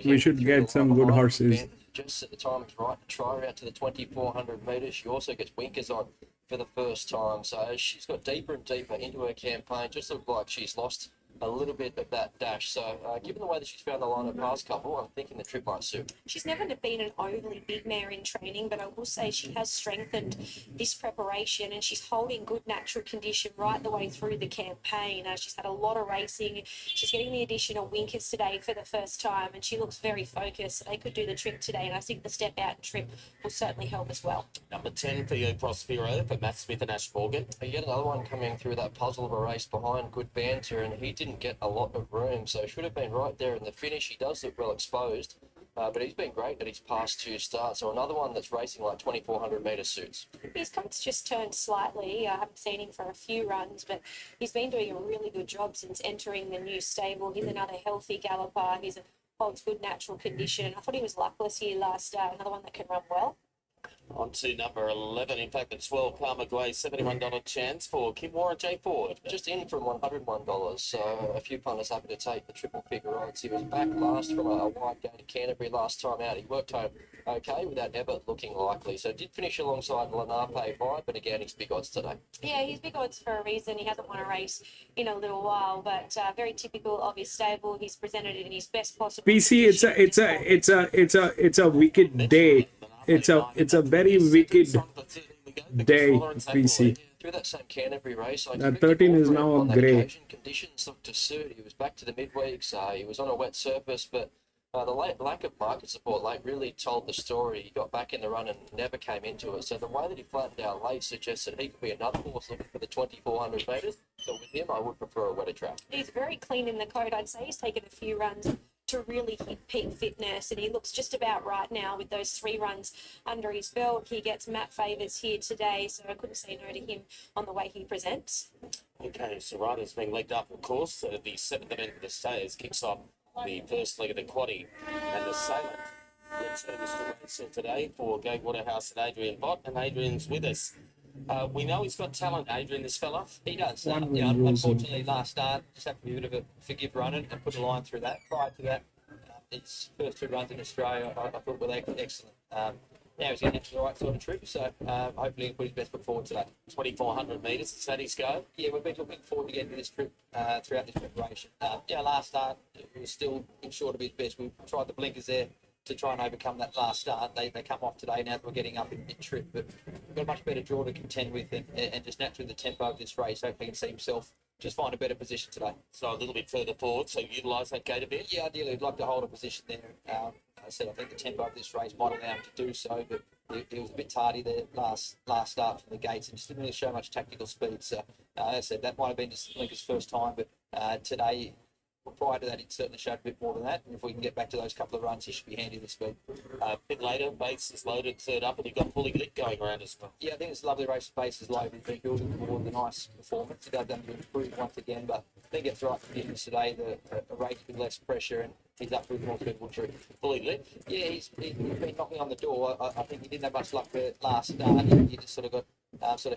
Speaker 1: We should get some good horses.
Speaker 3: Just at the time it's right to try her out to the 2,400 metres. She also gets winkers on for the first time. So she's got deeper and deeper into her campaign. Just looked like she's lost a little bit of that dash. So given the way that she's found the line of past couple, I'm thinking the trip might suit.
Speaker 2: She's never been an overly big mare in training, but I will say she has strengthened this preparation and she's holding good natural condition right the way through the campaign. She's had a lot of racing. She's getting the addition of winkers today for the first time and she looks very focused. They could do the trip today and I think the step out trip will certainly help as well.
Speaker 4: Number 10 for Prospero for Matt Smith and Ash Morgan.
Speaker 3: Yet another one coming through that puzzle of a race behind good banter, and he didn't get a lot of room, so should have been right there in the finish. He does look well exposed, but he's been great at his past 2 starts. So another one that's racing like 2,400 metre suits.
Speaker 2: His coat's just turned slightly. I haven't seen him for a few runs, but he's been doing a really good job since entering the new stable. He's another healthy galloper. He's holds good natural condition. I thought he was luckless here last start. Another one that can run well.
Speaker 4: On to number 11, in fact, the 12 Palmer Guay, $71 chance for Kim Warren J. Ford.
Speaker 3: Just in from $101, so a few punters happy to take the triple figure odds. He was back last from a wide go to Canterbury last time out. He worked home okay without ever looking likely. So did finish alongside Lenape by, but again, he's big odds today.
Speaker 2: Yeah, he's big odds for a reason. He hasn't won a race in a little while, but very typical of his stable. He's presented it in his best possible.
Speaker 1: PC, it's a wicked day. It's a very wicked day, PC.
Speaker 3: Through that same Canterbury race, I
Speaker 1: 13 is now a
Speaker 3: on that
Speaker 1: grey.
Speaker 3: occasion. Conditions looked to suit. He was back to the midweeks. He was on a wet surface, but the lack of market support late really told the story. He got back in the run and never came into it. So the way that he flattened out late suggests that he could be another horse looking for the 2,400 metres. But with him, I would prefer a wetter track.
Speaker 2: He's very clean in the coat. I'd say he's taken a few runs to really hit peak fitness, and he looks just about right now with those 3 runs under his belt. He gets Matt favours here today, so I couldn't say no to him on the way he presents.
Speaker 4: Okay, so riders being legged up, of course. The 7th event of the stayers kicks off the first leg of the quaddie, and the Assailant returns to Rosehill today for Gate Waterhouse and Adrian Bott, and Adrian's with us. We know he's got talent, Adrian, this fella.
Speaker 3: He does.
Speaker 1: One
Speaker 3: Yeah,
Speaker 1: win,
Speaker 3: unfortunately, last start, just had to be a bit of a forgive run and put a line through that. Prior to that, his first 2 runs in Australia, I thought were excellent. Now he's getting into the right sort of trip, so hopefully he'll put his best foot forward today.
Speaker 4: 2,400 metres, is that his go?
Speaker 3: Yeah, we've been looking forward to getting to this trip throughout this preparation. Last start, it was still short of his best. We tried the blinkers there to try and overcome that last start. They come off today now that we're getting up in trip, but we've got a much better draw to contend with and just naturally the tempo of this race. Hopefully he can see himself just find a better position today.
Speaker 4: So a little bit further forward, so utilise that gate a bit.
Speaker 3: Yeah, ideally I'd like to hold a position there. I said I think the tempo of this race might allow him to do so, but he was a bit tardy there last start from the gates and just didn't really show much tactical speed. So as I said, that might have been just Lincoln's first time, but today prior to that, it certainly showed a bit more than that. And if we can get back to those couple of runs, he should be handy this speed.
Speaker 4: A bit later, base is loaded, third up, and you've got fully lit going around as well.
Speaker 3: Yeah, I think it's a lovely race. Base is loaded. He's been building towards a nice performance. He does have to improve once again, but I think it's right conditions today. The race with less pressure, and he's up with more people true.
Speaker 4: Fully lit.
Speaker 3: Yeah, he's been knocking on the door. I think he didn't have much luck the last start. He just sort of got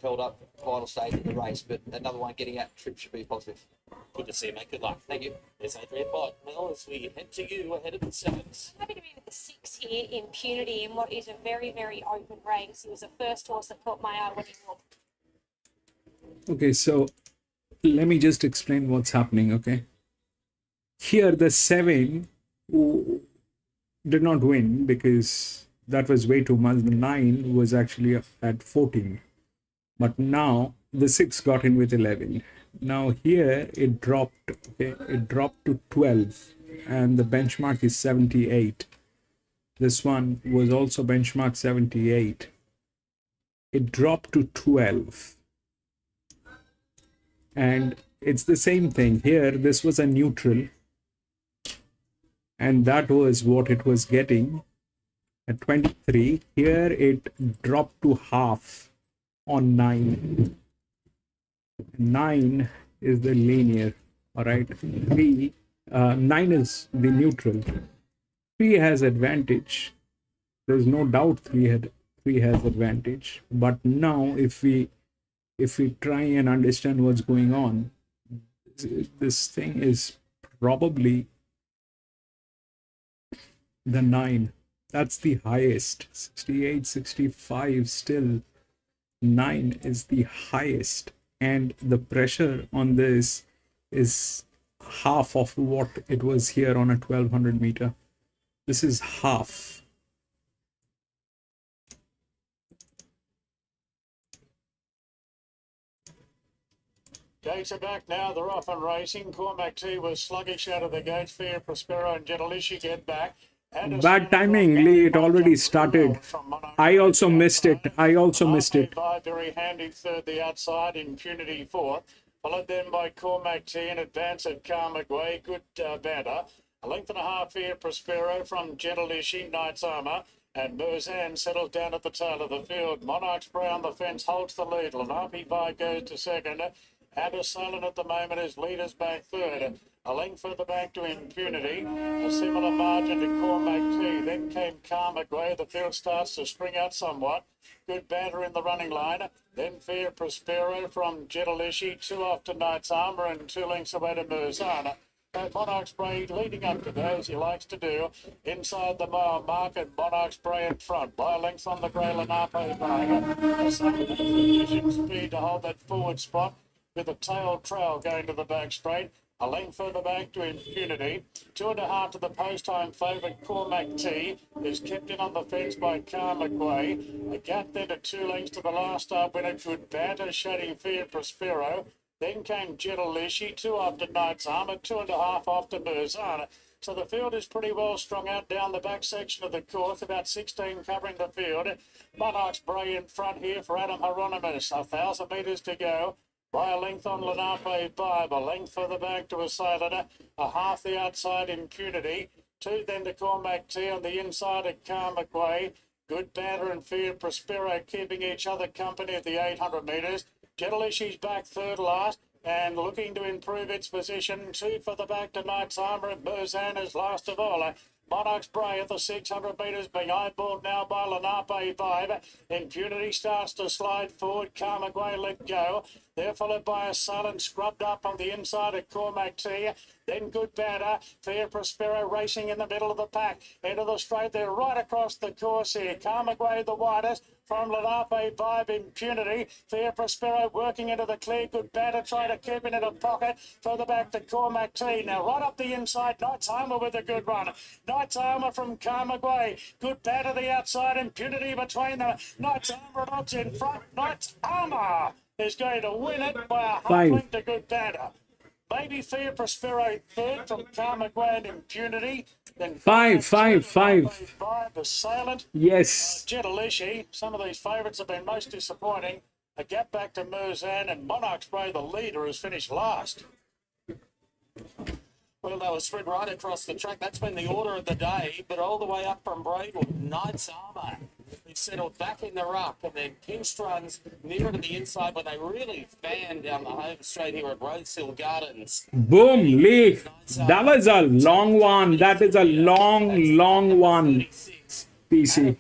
Speaker 3: held up final stage of the race, but another one getting out trip should be positive.
Speaker 4: Good to see you, mate. Good luck.
Speaker 3: Thank you.
Speaker 4: There's Adrian Bott. Well, as we head to you ahead of the sevens.
Speaker 2: Happy to be with the 6 here, Impunity, in what is a very, very open race. He was the first horse that caught my eye when he walked.
Speaker 1: Okay, so let me just explain what's happening, okay? Here, the 7 did not win because that was way too much. The 9 was actually at 14. But now, the 6 got in with 11. Now here, it dropped, okay? It dropped to 12. And the benchmark is 78. This one was also benchmark 78. It dropped to 12. And it's the same thing here. This was a neutral, and that was what it was getting at 23. Here it dropped to half on 9. 9 is the linear. All right, 9 is the neutral. 3 has advantage. There's no doubt 3 has advantage. But now if we try and understand what's going on, this thing is probably the 9. That's the highest. 68, 65 still. 9 is the highest. And the pressure on this is half of what it was here on a 1200 meter. This is half.
Speaker 7: Gates are back now. They're off and racing. Cormac T was sluggish out of the gates. Fear, Prospero and Gentilishi get back.
Speaker 1: Bad timing, Lee. It already started. I also missed it.
Speaker 7: Very handy third, the outside. Impunity fourth. Followed then by Cormac T in advance of Carmagway. Good banter. A length and a half here, Prospero from Gentilishi, Knight's Armour. And Merzan settles down at the tail of the field. Monarch Spray on the fence holds the lead. Lenape Vibe goes to second. Ada Silent at the moment is leaders back third. A length further back to Impunity. A similar margin to Cormac T. Then came Carmagway. The field starts to spring out somewhat. Good banter in the running line. Then Fear Prospero from Gentilishi. 2 off to Knight's Armour and 2 lengths away to Merzana. Monarch Spray leading up today, as he likes to do. Inside the mile mark and Monarch Spray in front. By a length on the grey Lenape Vibe. Sufficient speed to hold that forward spot with a tail trail going to the back straight. A length further back to Impunity. 2.5 to the post-time favourite Cormac T is kept in on the fence by Carmagway. A gap then to 2 lengths to the last start winner. Good banter, shading Fear Prospero. Then came Gentilishi, 2 off to Knight's Armour, 2.5 off to Merzana. So the field is pretty well strung out down the back section of the course, about 16 covering the field. Monarch Spray in front here for Adam Hieronymus, 1,000 metres to go. By a length on Lenape Vibe, a length further back to Assailant, a half the outside Impunity. 2 then to Cormac T on the inside at Carmagway. Good banter and Fear Prospero keeping each other company at the 800 metres. Gentilishi's back third last and looking to improve its position. 2 for the back to Knight's Armour and Merzana's last of all. Monarch Spray at the 600 metres being eyeballed now by Lenape Vibe. Impunity starts to slide forward. Carmagway let go. They're followed by a Silent scrubbed up on the inside of Cormac T. Then Good Banter. Fear Prospero racing in the middle of the pack. Into the straight. They're right across the course here. Carmagway the widest. From Lenape Vibe, Impunity. Fear Prospero working into the clear. Good Banter trying to keep it in a pocket. Further back to Cormac T. Now right up the inside. Knight's Armour with a good run. Knight's Armour from Carmagway. Good Banter the outside. Impunity between them. Knight's Armour and odds in front. Knight's Armour is going to win it by a half length to Good Banter. Maybe Fear Prospero third from Carmagway and Impunity. Then
Speaker 1: 5.
Speaker 7: Assailant.
Speaker 1: Yes.
Speaker 7: Gentilishi. Some of these favourites have been most disappointing. A gap back to Merzan and Monarch Spray, the leader, has finished last.
Speaker 4: Well, they were spread right across the track. That's been the order of the day, but all the way up from Braidwood, Knights Armour. They settled back in the ruck, and then pinched runs nearer to the inside, but they really fanned down the home straight here at Rosehill Gardens.
Speaker 1: Boom, Lee. That was a long one. That is a long one. PC.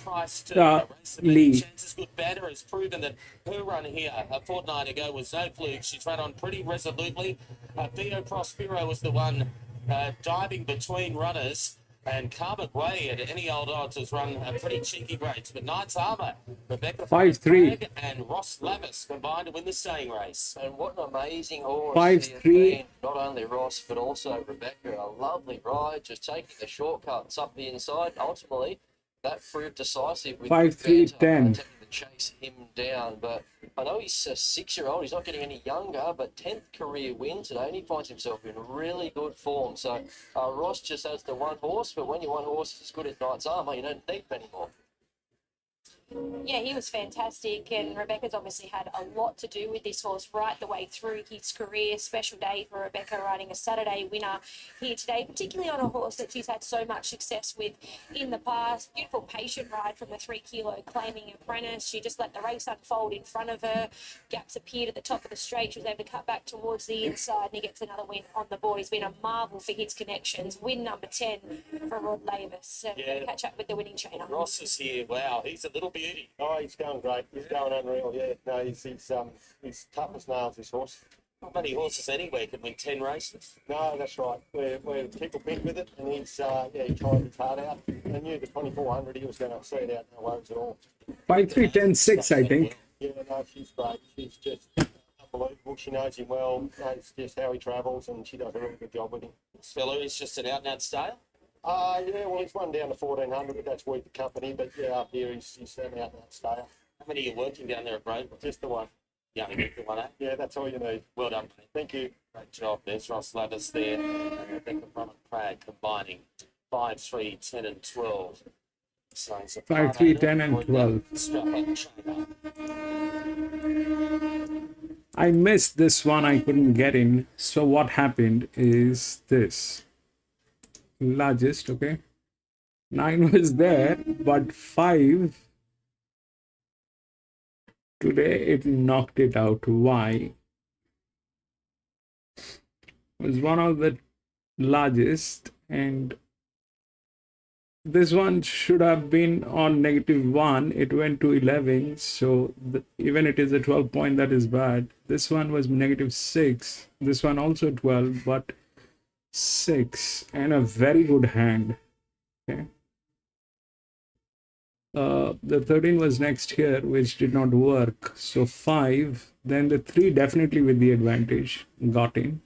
Speaker 1: Lee.
Speaker 4: Chances Good Banner has proven that her run here a fortnight ago was no fluke. She's run on pretty resolutely. Theo Prospero was the one diving between runners. And Carmick Way at any old odds has run a pretty cheeky race. But Knights Armour, Rebecca
Speaker 1: 5-3
Speaker 4: and Ross Lavis combined to win the staying race.
Speaker 3: And what an amazing horse.
Speaker 1: 5-3.
Speaker 3: Not only Ross, but also Rebecca. A lovely ride, just taking the shortcuts up the inside. Ultimately, that proved decisive with
Speaker 1: 5-3-10.
Speaker 3: to chase him down. But I know he's a 6-year-old. He's not getting any younger, but 10th career win today, and he finds himself in really good form. So Ross just has the one horse, but when your one horse is as good as Knights Armour, you don't need many more.
Speaker 2: Yeah, he was fantastic, and Rebecca's obviously had a lot to do with this horse right the way through his career. Special day for Rebecca, riding a Saturday winner here today, particularly on a horse that she's had so much success with in the past. Beautiful patient ride from the 3 kilo claiming apprentice. She just let the race unfold in front of her. Gaps appeared at the top of the straight. She was able to cut back towards the inside, and he gets another win on the board. He's been a marvel for his connections. Win number 10 for Rod Lavis.
Speaker 4: Yeah.
Speaker 2: Catch up with the winning trainer.
Speaker 4: Ross is here. Wow, he's a little beauty.
Speaker 12: Oh, he's going great. He's going unreal. Yeah, no, he's tough as nails. This horse.
Speaker 4: Not many horses anywhere can win 10 races.
Speaker 12: No, that's right. We're people big with it, and he's he tried his heart out. I knew the 2400 he was going to see it out. No worries at all.
Speaker 1: 5-3-10-6, I think.
Speaker 12: Yeah, no, she's great. She's just unbelievable. She knows him well. Knows just how he travels, and she does a really good job with him.
Speaker 4: This fellow is just an out-and-out stale.
Speaker 12: Yeah, well, he's won down to 1400, but that's with the company. But yeah, up here he's certainly out that stayer.
Speaker 4: How many are you working down there at Braidwood?
Speaker 12: Just the one.
Speaker 4: You only get the one, eh?
Speaker 12: Yeah, that's all you need.
Speaker 4: Well done, mate.
Speaker 12: Thank you.
Speaker 4: Great job. There's Ross Lavis there. And Rebecca Brumman Prague combining 5, 3, 10 and 12. So it's a
Speaker 1: 5, 3, 10 and 12.
Speaker 4: Strap on trainer.
Speaker 1: I missed this one. I couldn't get in. So what happened is this. Largest, okay. 9 was there, but 5 today it knocked it out. Why? It was one of the largest, and this one should have been on -1. It went to 11, so even it is a 12 point, that is bad. This one was -6. This one also 12, but 6, and a very good hand. Okay. The 13 was next here, which did not work. So 5, then the 3 definitely with the advantage got in.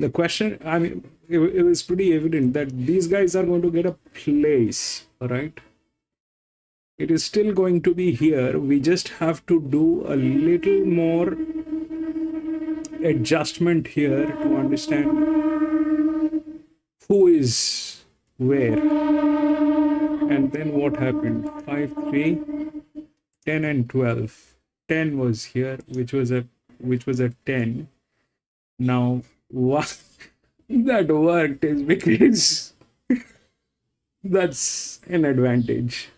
Speaker 1: The question, I mean, it was pretty evident that these guys are going to get a place, right? It is still going to be here. We just have to do a little more adjustment here to understand who is where. And then what happened? 5, 3, 10 and 12. 10 was here, which was a 10. Now what that worked is because that's an advantage.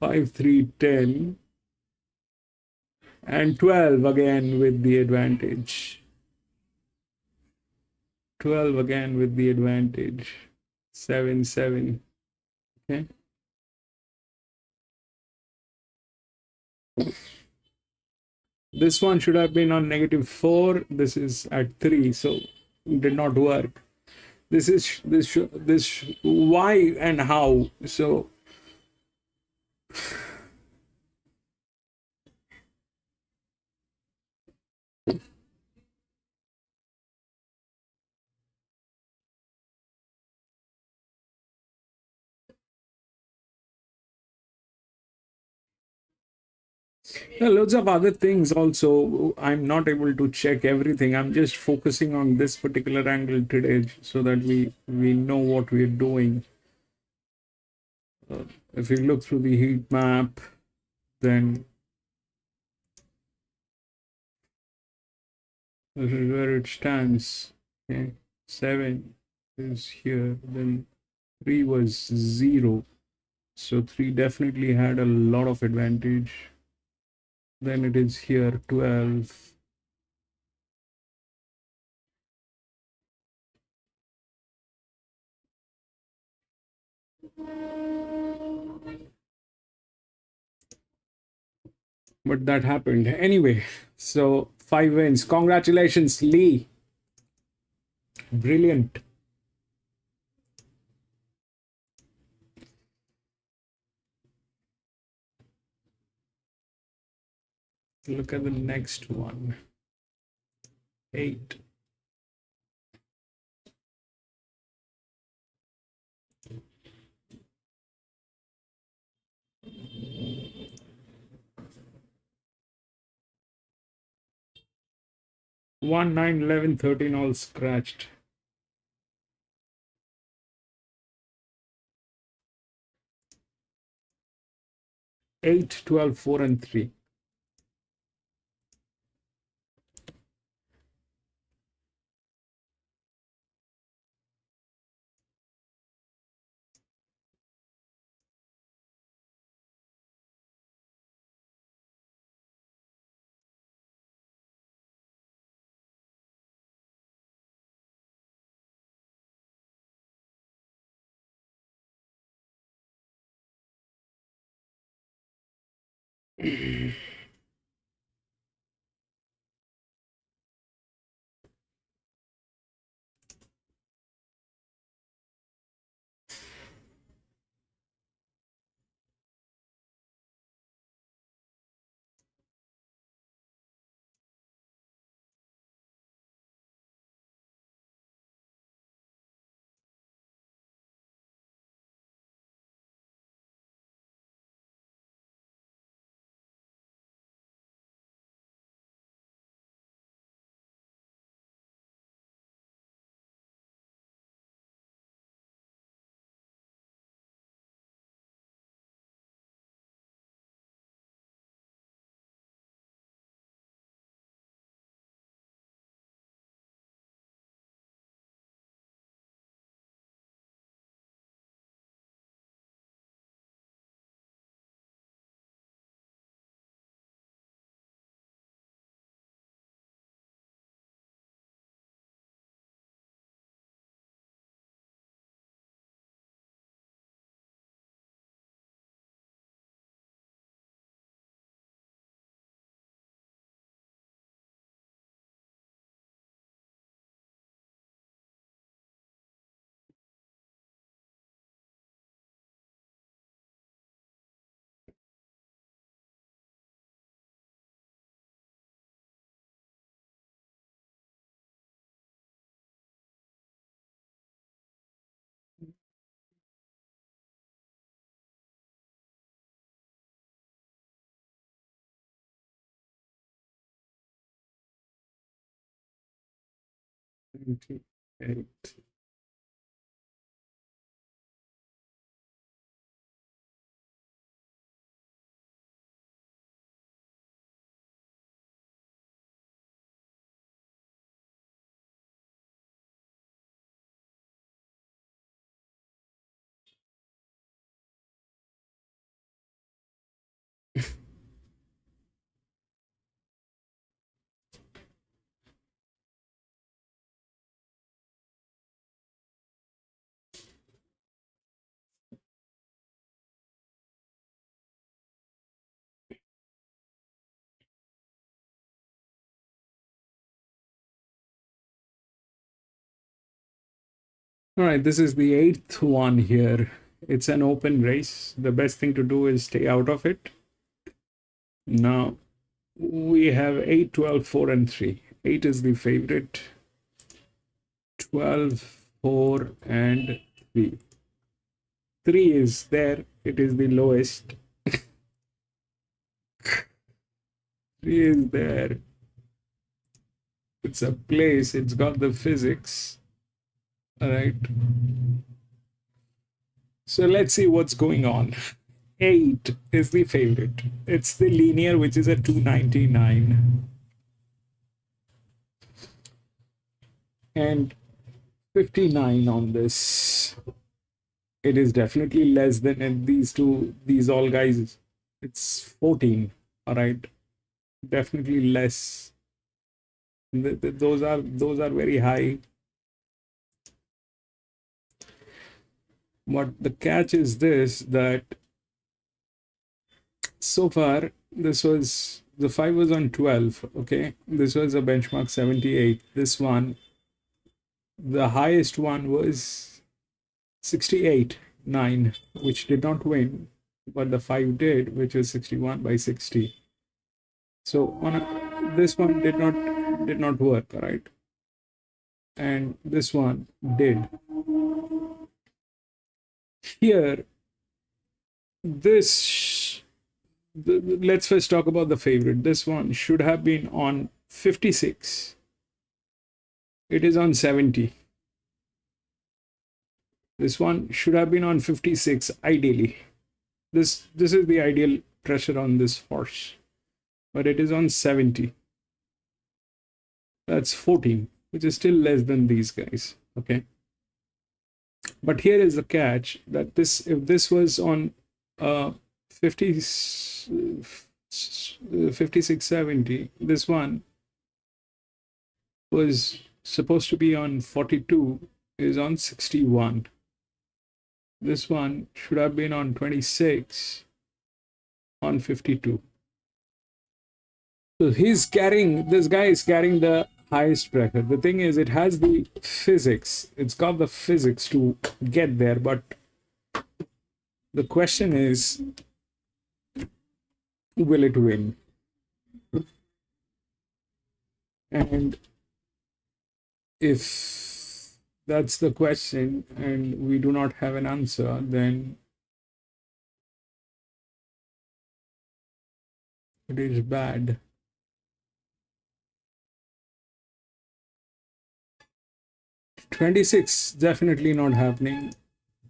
Speaker 1: 5, 3, 10 and 12 again with the advantage. 12 again with the advantage. 7, 7. Okay. This one should have been on -4. This is at 3, so it did not work. This why and how. So there are loads of other things also. I'm not able to check everything. I'm just focusing on this particular angle today so that we know what we're doing. If you look through the heat map, then this is where it stands. Okay. 7 is here, then 3 was 0. So 3 definitely had a lot of advantage. Then it is here 12. But that happened anyway. So 5 wins. Congratulations, Lee. Brilliant. Look at the next one. 8. One, 9, 11, 13 all scratched. 8, 12, 4, and 3. Eight. All right, this is the 8th one here. It's an open race. The best thing to do is stay out of it. Now, we have 8, 12, 4, and 3. 8 is the favorite. 12, 4, and 3. 3 is there. It is the lowest. 3 is there. It's a place. It's got the physics. All right. So let's see what's going on. 8 is the favorite. It's the linear, which is at 299. And 59 on this. It is definitely less than these all guys. It's 14. All right, definitely less. Those are very high. But the catch is this, that so far this was the 5 was on 12. Okay, this was a benchmark 78. This one, the highest one was 68 9, which did not win, but the 5 did, which was 61 by 60. So this one did not work, right? And this one did. Here, let's first talk about the favorite. This one should have been on 56. It is on 70. This one should have been on 56 ideally. This is the ideal pressure on this horse, but it is on 70. That's 14, which is still less than these guys. Okay, but here is the catch, that if this was on 56 70, this one was supposed to be on 42, is on 61. This one should have been on 26, on 52. So this guy is carrying the highest pressure. The thing is, it has the physics. It's got the physics to get there, but the question is, will it win? And if that's the question and we do not have an answer, then it is bad. $26 definitely not happening.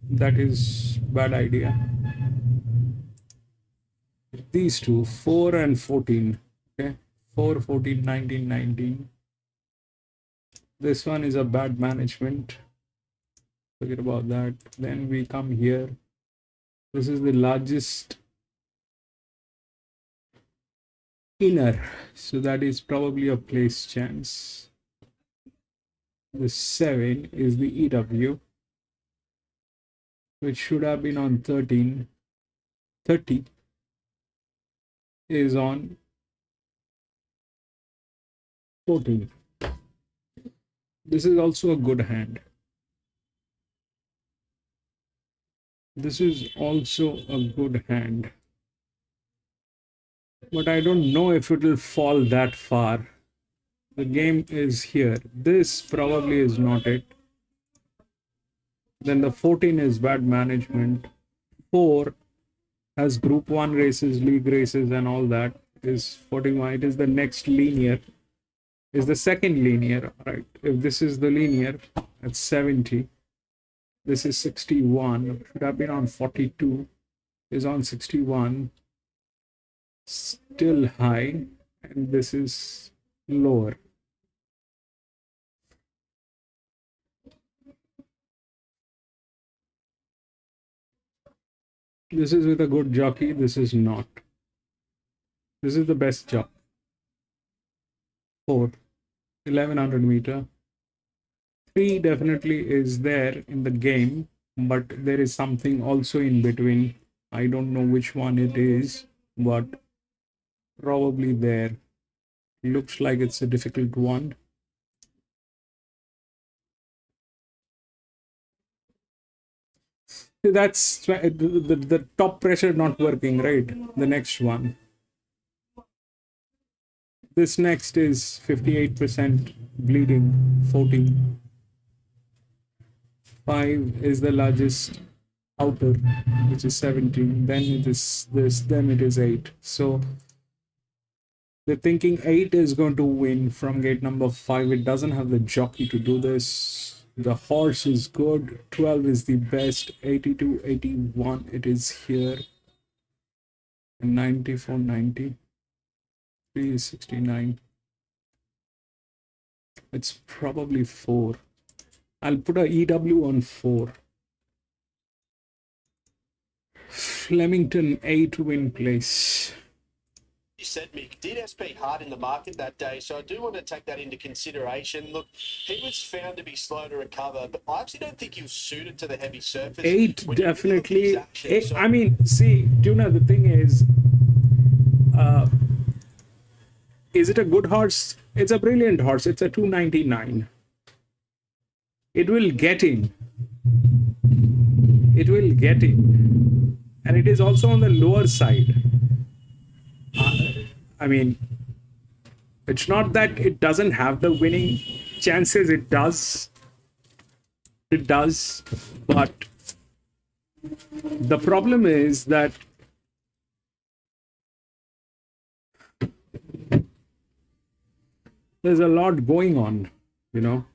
Speaker 1: That is bad idea. These two, 4 and 14. Okay, 4 14 19 19. This one is a bad management. Forget about that. Then we come here. This is the largest inner, so that is probably a place chance. The 7 is the EW, which should have been on 13. 30 is on 14. This is also a good hand. This is also a good hand. But I don't know if it will fall that far. The game is here. This probably is not it. Then the 14 is bad management. 4 has group 1 races, league races, and all that. Is 41. It is the next linear. Is the second linear, right? If this is the linear, that's 70. This is 61. Should have been on 42. Is on 61. Still high. And this is lower. This is with a good jockey. This is not. This is the best jockey. 4, 1100 meter. 3 definitely is there in the game, but there is something also in between. I don't know which one it is, but probably there. Looks like it's a difficult one. That's the top pressure not working, right? The next one. This next is 58% bleeding, 14. 5 is the largest outer, which is 17. Then it is this, then it is 8. So they're thinking 8 is going to win from gate number 5. It doesn't have the jockey to do this. The horse is good. 12 is the best. 82, 81, it is here. 94, 90. 3 is 69. It's probably 4. I'll put a EW on 4. Flemington 8 win place.
Speaker 6: You said, Mick, did SP hard in the market that day, so I do want to take that into consideration. Look, he was found to be slow to recover, but I actually don't think he was suited to the heavy surface.
Speaker 1: 8
Speaker 6: When you really look at his
Speaker 1: definitely.
Speaker 6: action, so-
Speaker 1: I mean, see, Tuna, the thing is it a good horse? It's a brilliant horse. It's a 299. It will get in. It will get in. And it is also on the lower side. I mean, it's not that it doesn't have the winning chances. It does. It does. But the problem is that there's a lot going on, you know.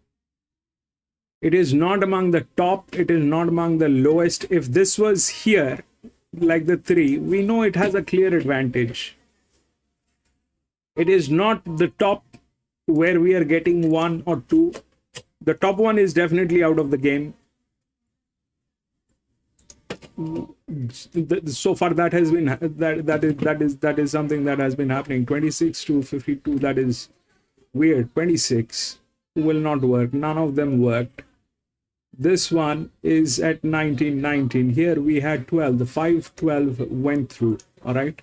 Speaker 1: It is not among the top. It is not among the lowest. If this was here, like the 3, we know it has a clear advantage. It is not the top where we are getting 1 or 2. The top one is definitely out of the game. So far, that has been that is something that has been happening. 26 to 52. That is weird. 26 will not work. None of them worked. This one is at 19. Here we had 12. The 5-12 went through. All right.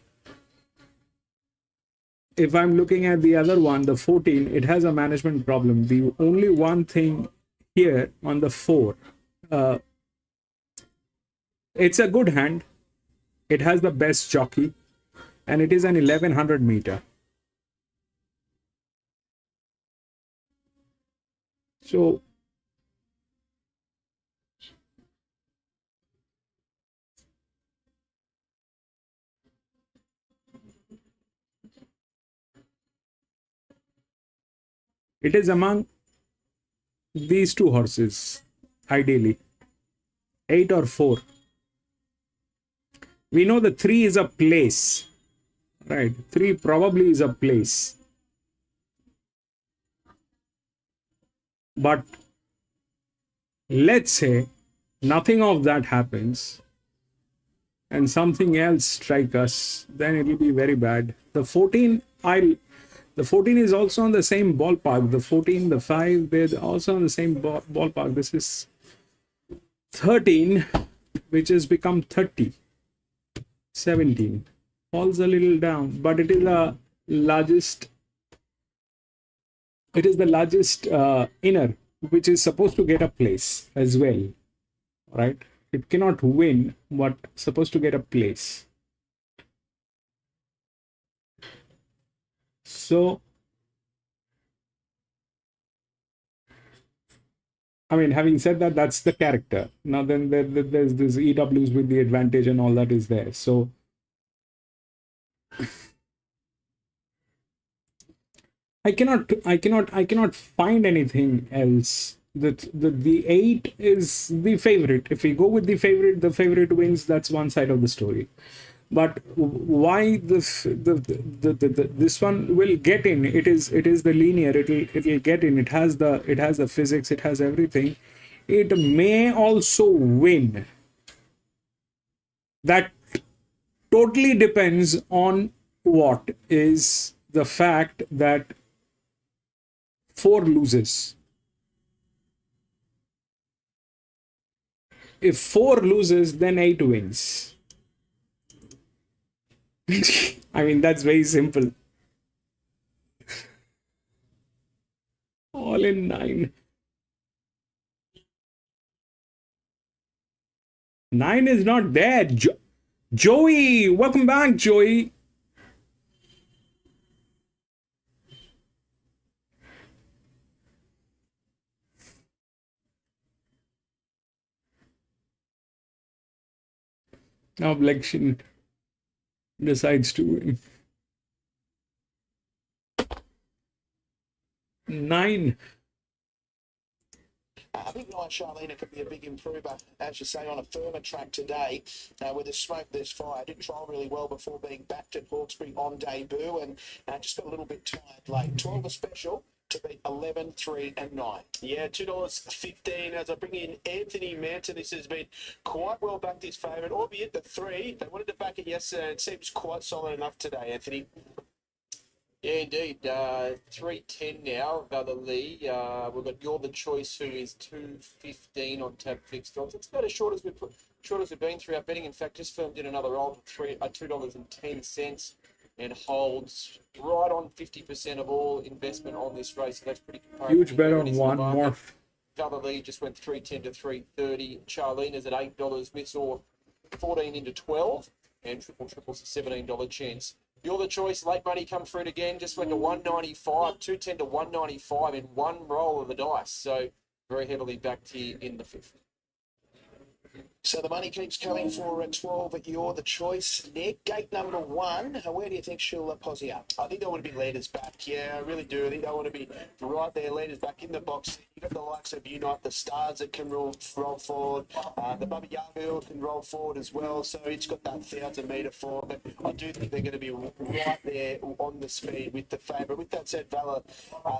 Speaker 1: If I'm looking at the other one, the 14, it has a management problem. The only one thing here on the 4, it's a good hand. It has the best jockey, and it is an 1100 meter. So it is among these 2 horses, ideally, 8 or 4. We know the 3 is a place, right? 3 probably is a place. But let's say nothing of that happens and something else strike us, then it will be very bad. The 14, the 14 is also on the same ballpark. The 14, the 5, they're also on the same ballpark. This is 13, which has become 30. 17 falls a little down, but it is the largest. It is the largest inner, which is supposed to get a place as well, right? It cannot win, but supposed to get a place. So, I mean, having said that, that's the character. Now, then there's this EWs with the advantage and all that is there. So, I cannot find anything else. The 8 is the favorite. If we go with the favorite wins. That's one side of the story. But why this one will get in? It is the linear. It'll get in. It has the physics. It has everything. It may also win. That totally depends on what is the fact that 4 loses. If 4 loses, then 8 wins. I mean, that's very simple. All in 9. 9 is not there. Joey, welcome back, Joey. Now Election decides to win. 9.
Speaker 8: I think Ryan Charlena could be a big improver, as you say, on a firmer track today. With the smoke, there's fire. Did trial really well before being backed at Hawkesbury on debut, and just got a little bit tired late. 12 a special. to beat 11, 3 and 9.
Speaker 6: Yeah, $2.15 as I bring in Anthony Manton. This has been quite well backed, this favourite, albeit the 3. They wanted to back it yesterday, and it seems quite solid enough today, Anthony. Yeah, indeed. 310 now, Valerie. We've got You're the Choice, who is 215 on tab fixed odds. It's about as short as we've been through our betting. In fact, just firmed in another roll at $2.10 and holds right on 50% of all investment on this race. So that's pretty comparable.
Speaker 1: Huge bet on one more.
Speaker 6: Valerie just went 310 to 330. Charlena's at $8. Miss Orr 14 into 12, and triple's a $17 chance. You're the Choice, late money come through it again, just went to 195, 210 to 195 in one roll of the dice. So very heavily backed here in the 5th.
Speaker 8: So the money keeps coming for a 12 at You're the Choice. Nick, gate number 1, where do you think she'll posse up?
Speaker 6: I think they want to be leaders back. Yeah, I really do. I think they want to be right there, leaders back in the box. You've got the likes of Unite the Stars that can roll forward. The Bubba Yahoo can roll forward as well. So it's got that 1,000-metre form. But I do think they're going to be right there on the speed with the favourite. With that said,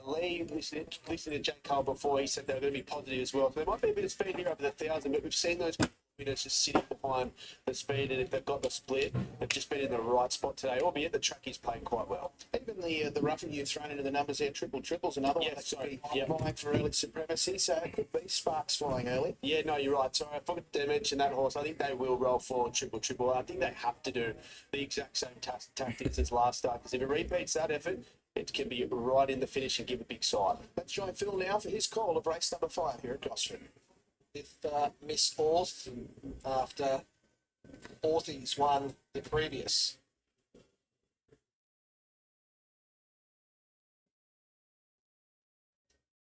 Speaker 6: Lee, listening to Jake Cole before, he said they're going to be positive as well. So there might be a bit of speed here over the 1,000, but we've seen those winners just sitting behind the speed, and if they've got the split, they've just been in the right spot today, albeit the track is playing quite well.
Speaker 8: Even the roughing you've thrown into the numbers there, triple's another one that could be vying for early supremacy, so it could be sparks flying early.
Speaker 6: Yeah, no, you're right. Sorry, I forgot to mention that horse. I think they will roll forward triple. I think they have to do the exact same tactics as last start, because if it repeats that effort, it can be right in the finish and give a big side.
Speaker 8: Let's join Phil now for his call of race number 5 here at Gosford.
Speaker 13: With Miss Orth after Orthies won the previous.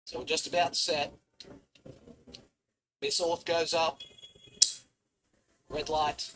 Speaker 13: So we're just about set. Miss Orth goes up. Red light.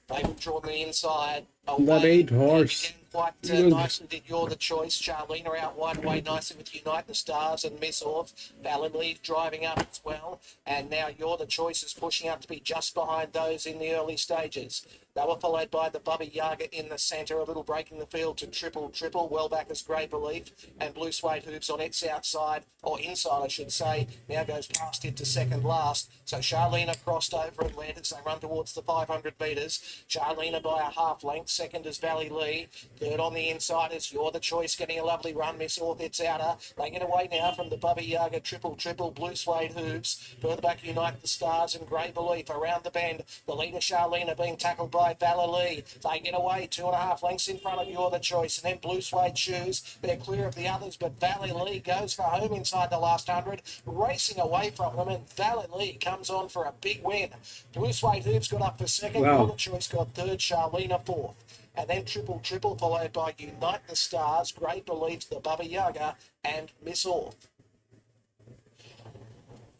Speaker 13: They will draw on the inside.
Speaker 1: That 8 horse.
Speaker 13: Quite nice and did You're the Choice. Charlena out wide away nicely with Unite the Stars and Miss Orth. Valiantly driving up as well. And now You're the Choice is pushing up to be just behind those in the early stages. They were followed by the Bubba Yaga in the centre, a little break in the field to triple. Well back as Grey Belief, and Blue Suede Hoops on its outside, or inside I should say, now goes past it to second last. So Charlena crossed over and led as they run towards the 500 metres. Charlena by a half length, second is Valley Lee. Third on the inside is You're the Choice, getting a lovely run. Miss Orth, it's outer. They get away now from the Bubba Yaga, triple. Blue Suede Hoops. Further back Unite the Stars and Grey Belief around the bend. The leader Charlena being tackled by Valerie. They get away 2.5 lengths in front of You're the Choice, and then Blue Suede Shoes. They're clear of the others, but Valerie goes for home inside the last 100, racing away from them, and Valerie comes on for a big win. Blue Suede Hoops got up for second.
Speaker 1: Wow.
Speaker 13: You're the Choice got third. Charlena fourth. And then triple, followed by Unite the Stars, Great Beliefs, the Bubba Yaga, and Miss Orth.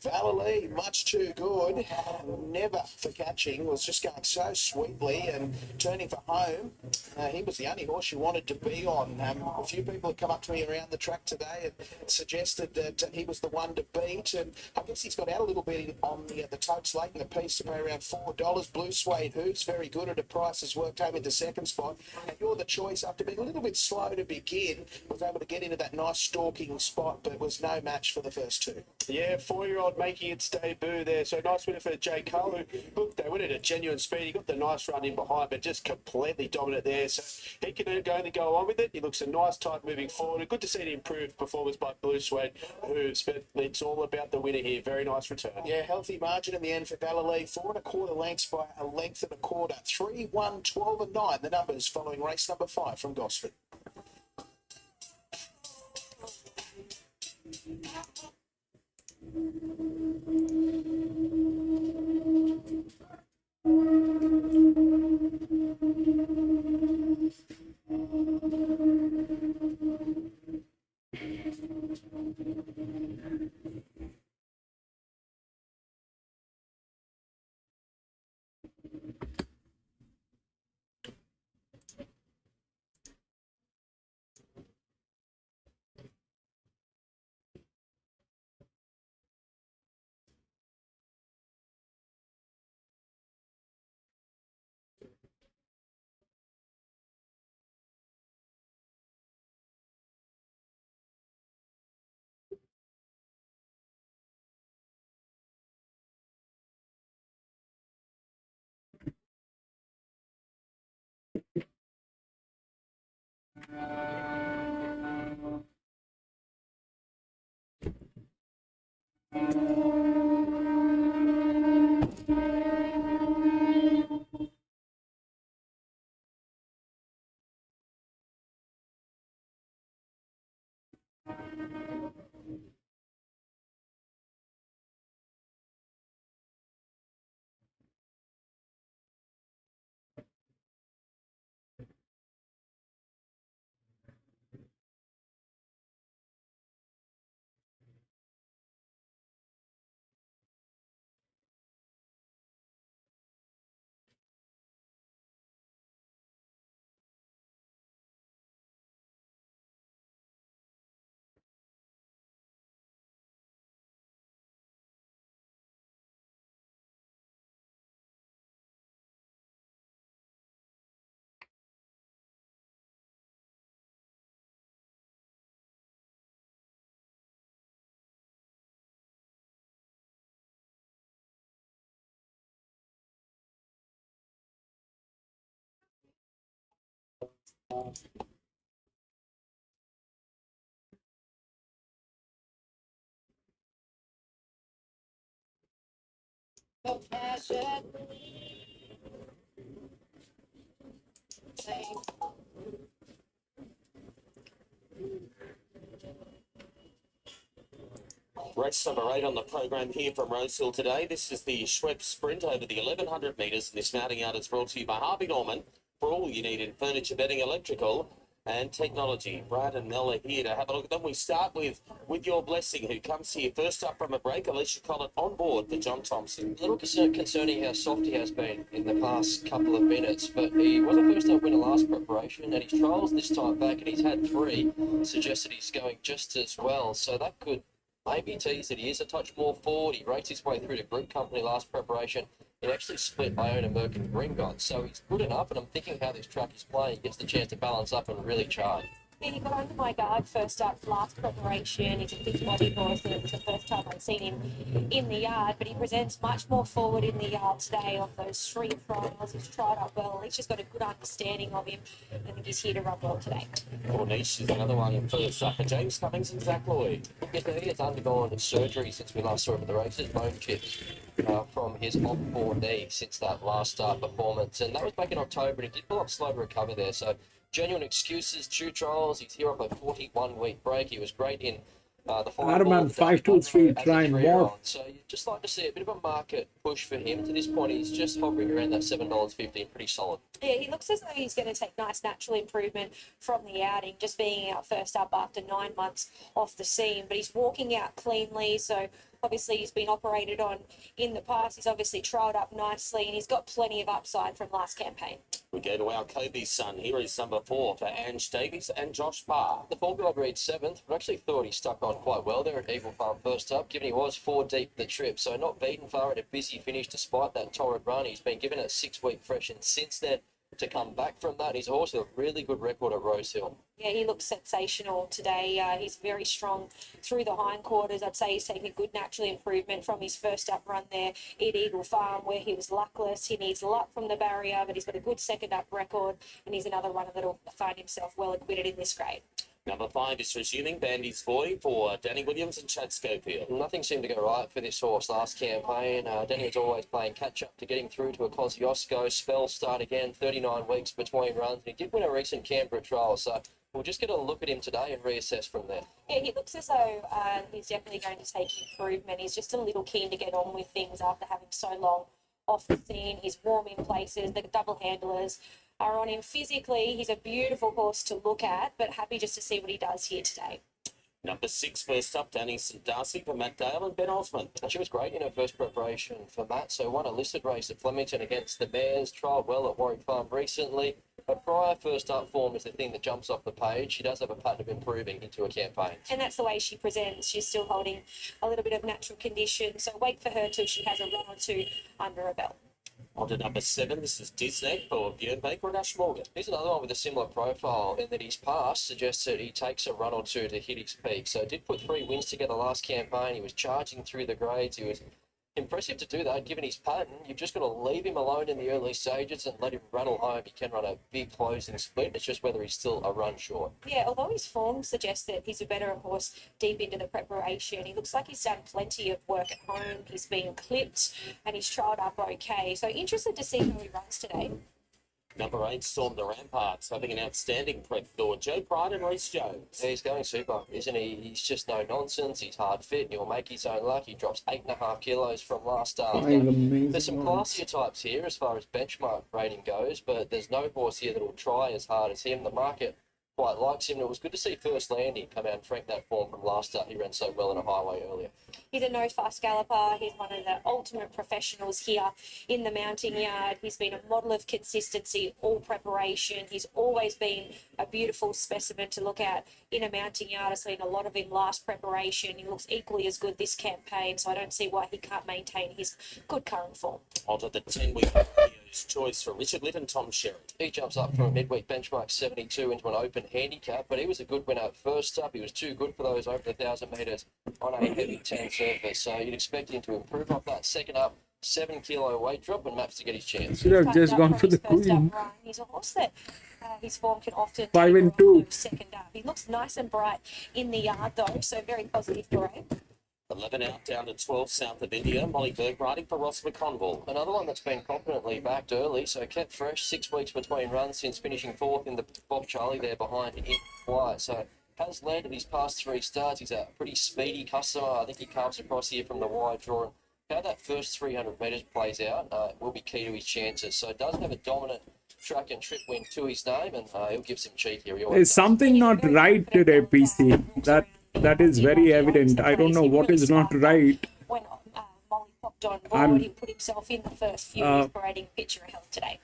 Speaker 8: Valerie, much too good. Never for catching. Was just going so sweetly and turning for home. He was the only horse you wanted to be on. A few people have come up to me around the track today and suggested that he was the one to beat. And I guess he's got out a little bit on the totes late in the piece to pay around $4. Blue Suede Hoops, very good at a price, has worked home into second spot. And You're the Choice, after being a little bit slow to begin, was able to get into that nice stalking spot, but was no match for the first two.
Speaker 6: Yeah, 4-year-old making its debut there. So nice winner for Jay Cole, who, look, they went at a genuine speed. He got the nice run in behind, but just completely dominant there. So he can only go on with it. He looks a nice type moving forward. Good to see an improved performance by Blue Suede Hoops, but it's all about the winner here. Very nice return.
Speaker 8: Yeah, healthy margin in the end for Valerie. 4 1/4 lengths by a length and a quarter. 3, 1, 12 and 9. The numbers following race number 5 from Gosford.
Speaker 4: Race number 8 on the program here from Rosehill today. This is the Schweb Sprint over the 1100 metres, and this mounting out is brought to you by Harvey Norman for all you need in furniture, bedding, electrical and technology. Brad and Mel are here to have a look at them. We start with Your Blessing, who comes here first up from a break. Alicia Collett on board for John Thompson.
Speaker 3: A little concerning how soft he has been in the past couple of minutes, but he was a first-up winner last preparation, and his trials this time back, and he's had 3, suggest that he's going just as well. So that could maybe tease that he is a touch more forward. He raced his way through to Group Company last preparation. It actually split Iona Merck and Gringot, so he's good enough, and I'm thinking how this track is playing. He gets the chance to balance up and really charge.
Speaker 2: Yeah, he got under my guard first up last preparation. He's a big body horse, and it was the first time I'd seen him in the yard, but he presents much more forward in the yard today off those 3 trials. He's tried up well. He's just got a good understanding of him. I think he's here to run well today.
Speaker 4: Corniche is another one in first up for James Cummings and Zach Lloyd.
Speaker 3: Yeah, he has undergone surgery since we last saw him at the races, bone chips from his off-board knee since that last performance, and that was back in October, and he did pull up slow to recover there, so genuine excuses, 2 trials. He's here off a 41-week break. He was great in the final.
Speaker 1: Arman 523 trying more.
Speaker 3: So you'd just like to see a bit of a market push for him. To this point, he's just hovering around that $7.50, pretty solid.
Speaker 2: Yeah, he looks as though he's going to take nice natural improvement from the outing, just being out first up after 9 months off the scene. But he's walking out cleanly, so obviously he's been operated on in the past. He's obviously trialled up nicely, and he's got plenty of upside from last campaign.
Speaker 4: We go to our Kobe's son. Here is number 4 for Ange Davies and Josh Barr.
Speaker 3: The 4-year-old reads 7th, but actually thought he stuck on quite well there at Eagle Farm first up, given he was 4 deep the trip, so not beaten far at a busy finish despite that torrid run. He's been given a 6-week freshen since then to come back from that. He's also a really good record at Rosehill.
Speaker 2: Yeah, he looks sensational today. He's very strong through the hindquarters. I'd say he's taking a good natural improvement from his first up run there at Eagle Farm, where he was luckless. He needs luck from the barrier, but he's got a good second up record, and he's another runner that'll find himself well acquitted in this grade.
Speaker 4: Number 5 is resuming Bandy's Boy for Danny Williams and Chad Schofield.
Speaker 3: Nothing seemed to go right for this horse last campaign. Danny was always playing catch-up to getting through to a Kosciuszko. Spell start again, 39 weeks between runs. And he did win a recent Canberra trial, so we'll just get a look at him today and reassess from there.
Speaker 2: Yeah, he looks as though he's definitely going to take improvement. He's just a little keen to get on with things after having so long off the scene. He's warm in places. The double handlers are on him physically. He's a beautiful horse to look at, but happy just to see what he does here today.
Speaker 4: Number 6 first up, Danny St. Darcy for Matt Dale and Ben Osmond.
Speaker 3: And she was great in her first preparation for Matt, so won a listed race at Flemington against the Bears, trialled well at Warwick Farm recently. Her prior first up form is the thing that jumps off the page. She does have a pattern of improving into a campaign.
Speaker 2: And that's the way she presents. She's still holding a little bit of natural condition, so wait for her till she has a run or 2 under her belt.
Speaker 4: On to number 7, this is Disney for Björn Baker and Ash Morgan.
Speaker 3: Here's another one with a similar profile in that his past suggests that he takes a run or 2 to hit his peak. So did put 3 wins together last campaign. He was charging through the grades. He was Impressive to do that, given his pattern. You've just got to leave him alone in the early stages and let him rattle home. He can run a big closing split. It's just whether he's still a run short.
Speaker 2: Yeah, although his form suggests that he's a better horse deep into the preparation, he looks like he's done plenty of work at home. He's been clipped and he's trialled up okay. So interested to see how he runs today.
Speaker 4: Number 8, Storm the Ramparts, having an outstanding prep for Joe Pride and Reece Jones.
Speaker 3: Yeah, he's going super, isn't he? He's just no nonsense. He's hard fit. He'll make his own luck. He drops 8.5 kilos from last start. There's some classier types here as far as benchmark rating goes, but there's no horse here that will try as hard as him. The market quite likes him. It was good to see First Landing come out and frank that form from last start. He ran so well in a highway earlier.
Speaker 2: He's a no fuss galloper. He's one of the ultimate professionals here in the mounting yard. He's been a model of consistency, all preparation. He's always been a beautiful specimen to look at in a mounting yard. I've seen a lot of him last preparation. He looks equally as good this campaign, so I don't see why he can't maintain his good current form.
Speaker 4: Onto the 10-week choice for Richard Litt and Tom Sherry.
Speaker 3: He jumps up from a midweek benchmark 72 into an open handicap, but he was a good winner first up. He was too good for those over the 1,000 metres on a heavy 10 surface, so you'd expect him to improve off that second up 7 kilo weight drop and maps to get his chance.
Speaker 1: Should have just gone for the queen.
Speaker 2: He's a horse that his form can often
Speaker 1: 5 and 2.
Speaker 2: Second up. He looks nice and bright in the yard though, so very positive for him.
Speaker 4: 11 out down to 12 south of India. Molly Burke riding for Ross McConville.
Speaker 3: Another one that's been confidently backed early, so kept fresh. 6 weeks between runs since finishing 4th in the Bob Charlie there behind in flight. So has landed his past 3 starts. He's a pretty speedy customer. I think he comes across here from the wide draw. How that first 300 metres plays out will be key to his chances. So it does have a dominant track and trip win to his name, and he'll give some cheek here.
Speaker 1: There's something not right today, PC. That is very evident. I don't know what is not right.
Speaker 2: When Molly popped on board, he put himself in the first few. He's parading picture of health today.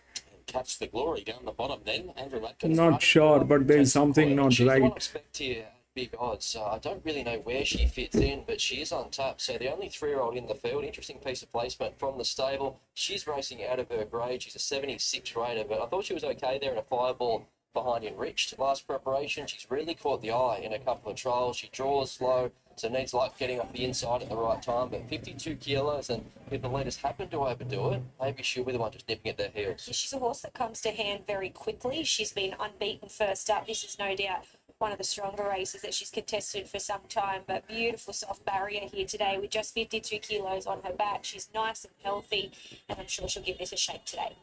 Speaker 4: Catch the glory down the bottom then. Andrew Atkins
Speaker 1: Not sure, but there's something not
Speaker 3: She's
Speaker 1: right.
Speaker 3: one I expect here at big odds. I don't really know where she fits in, but she is untapped. So the only 3-year-old in the field. Interesting piece of placement from the stable. She's racing out of her grade. She's a 76 rater, but I thought she was okay there in a fireball behind Enriched last preparation. She's really caught the eye in a couple of trials. She draws slow, so needs like getting off the inside at the right time. But 52 kilos, and if the leaders happen to overdo it, maybe she'll be the one just nipping at their heels.
Speaker 2: She's a horse that comes to hand very quickly. She's been unbeaten first up. This is no doubt one of the stronger races that she's contested for some time, but beautiful soft barrier here today with just 52 kilos on her back. She's nice and healthy, and I'm sure she'll give this a shake today.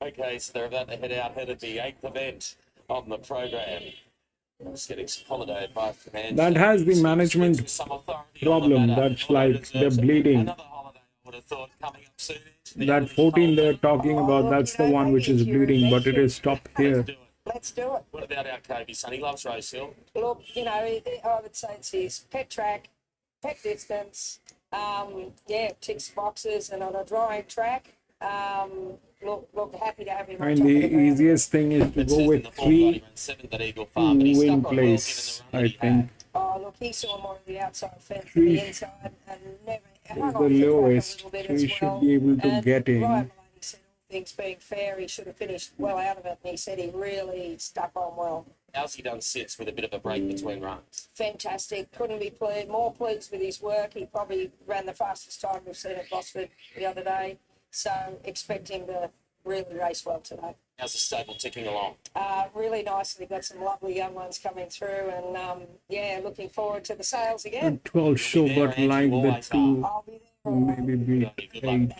Speaker 4: Okay, so they're about to head out, head of the 8th event on the program. Just getting some holiday advice from Ange.
Speaker 1: That has the management problem. That's like they're bleeding.
Speaker 4: Another holiday, I would have thought, coming up soon.
Speaker 1: That 14 they're talking about, that's the one which is bleeding, but it is stopped here.
Speaker 8: Let's do it.
Speaker 4: What about our Kobe son? He loves Rosehill.
Speaker 8: Look, you know, I would say it's his pet track, pet distance. Yeah, ticks boxes, and on a dry track. Look, happy to have him.
Speaker 1: And the easiest thing is to go with 3 win place, I think.
Speaker 8: Oh, look, he saw more of the outside fence than the inside, and never.
Speaker 1: Is the lowest. He should be able to get in.
Speaker 8: Ryan Maloney said all things being fair, he should have finished well out of it, and he said he really stuck on well.
Speaker 4: How's he done sits with a bit of a break between runs?
Speaker 8: Fantastic. Couldn't be more pleased with his work. He probably ran the fastest time we've seen at Gosford the other day. So expect him to really race well today.
Speaker 4: How's the stable ticking along?
Speaker 8: Really nicely. Got some lovely young ones coming through, and yeah, looking forward to the sales again.
Speaker 1: 12 show, but like the 2 maybe be 8.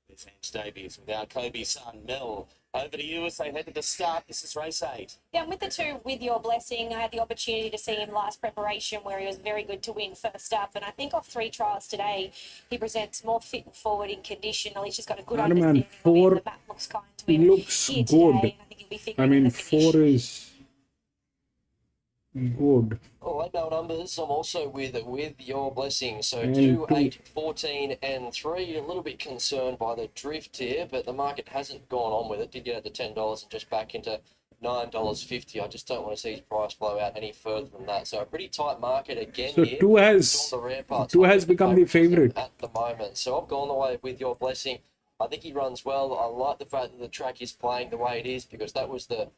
Speaker 4: It's Ange Davies with our Kobe son, Mel. Over to you as they head to the start. This is race 8.
Speaker 2: Yeah, I'm with the 2 with your blessing. I had the opportunity to see him last preparation where he was very good to win first up. And I think off 3 trials today, he presents more fit and forward in condition. He's just got a good understanding.
Speaker 1: 4
Speaker 2: the map looks kind to him
Speaker 1: looks
Speaker 2: here
Speaker 1: good.
Speaker 2: today, I think he'll be figuring
Speaker 1: I mean,
Speaker 2: the finish.
Speaker 1: 4 is good.
Speaker 3: All right, no numbers. I'm also with your blessing. So
Speaker 1: And
Speaker 3: 2,
Speaker 1: 2.
Speaker 3: 8, 14, and 3. A little bit concerned by the drift here, but the market hasn't gone on with it. Did get out to $10 and just back into $9.50. I just don't want to see his price blow out any further than that. So a pretty tight market again
Speaker 1: So
Speaker 3: here.
Speaker 1: 2 has become the favourite.
Speaker 3: At the moment. So I've gone the way with your blessing. I think he runs well. I like the fact that the track is playing the way it is, because that was the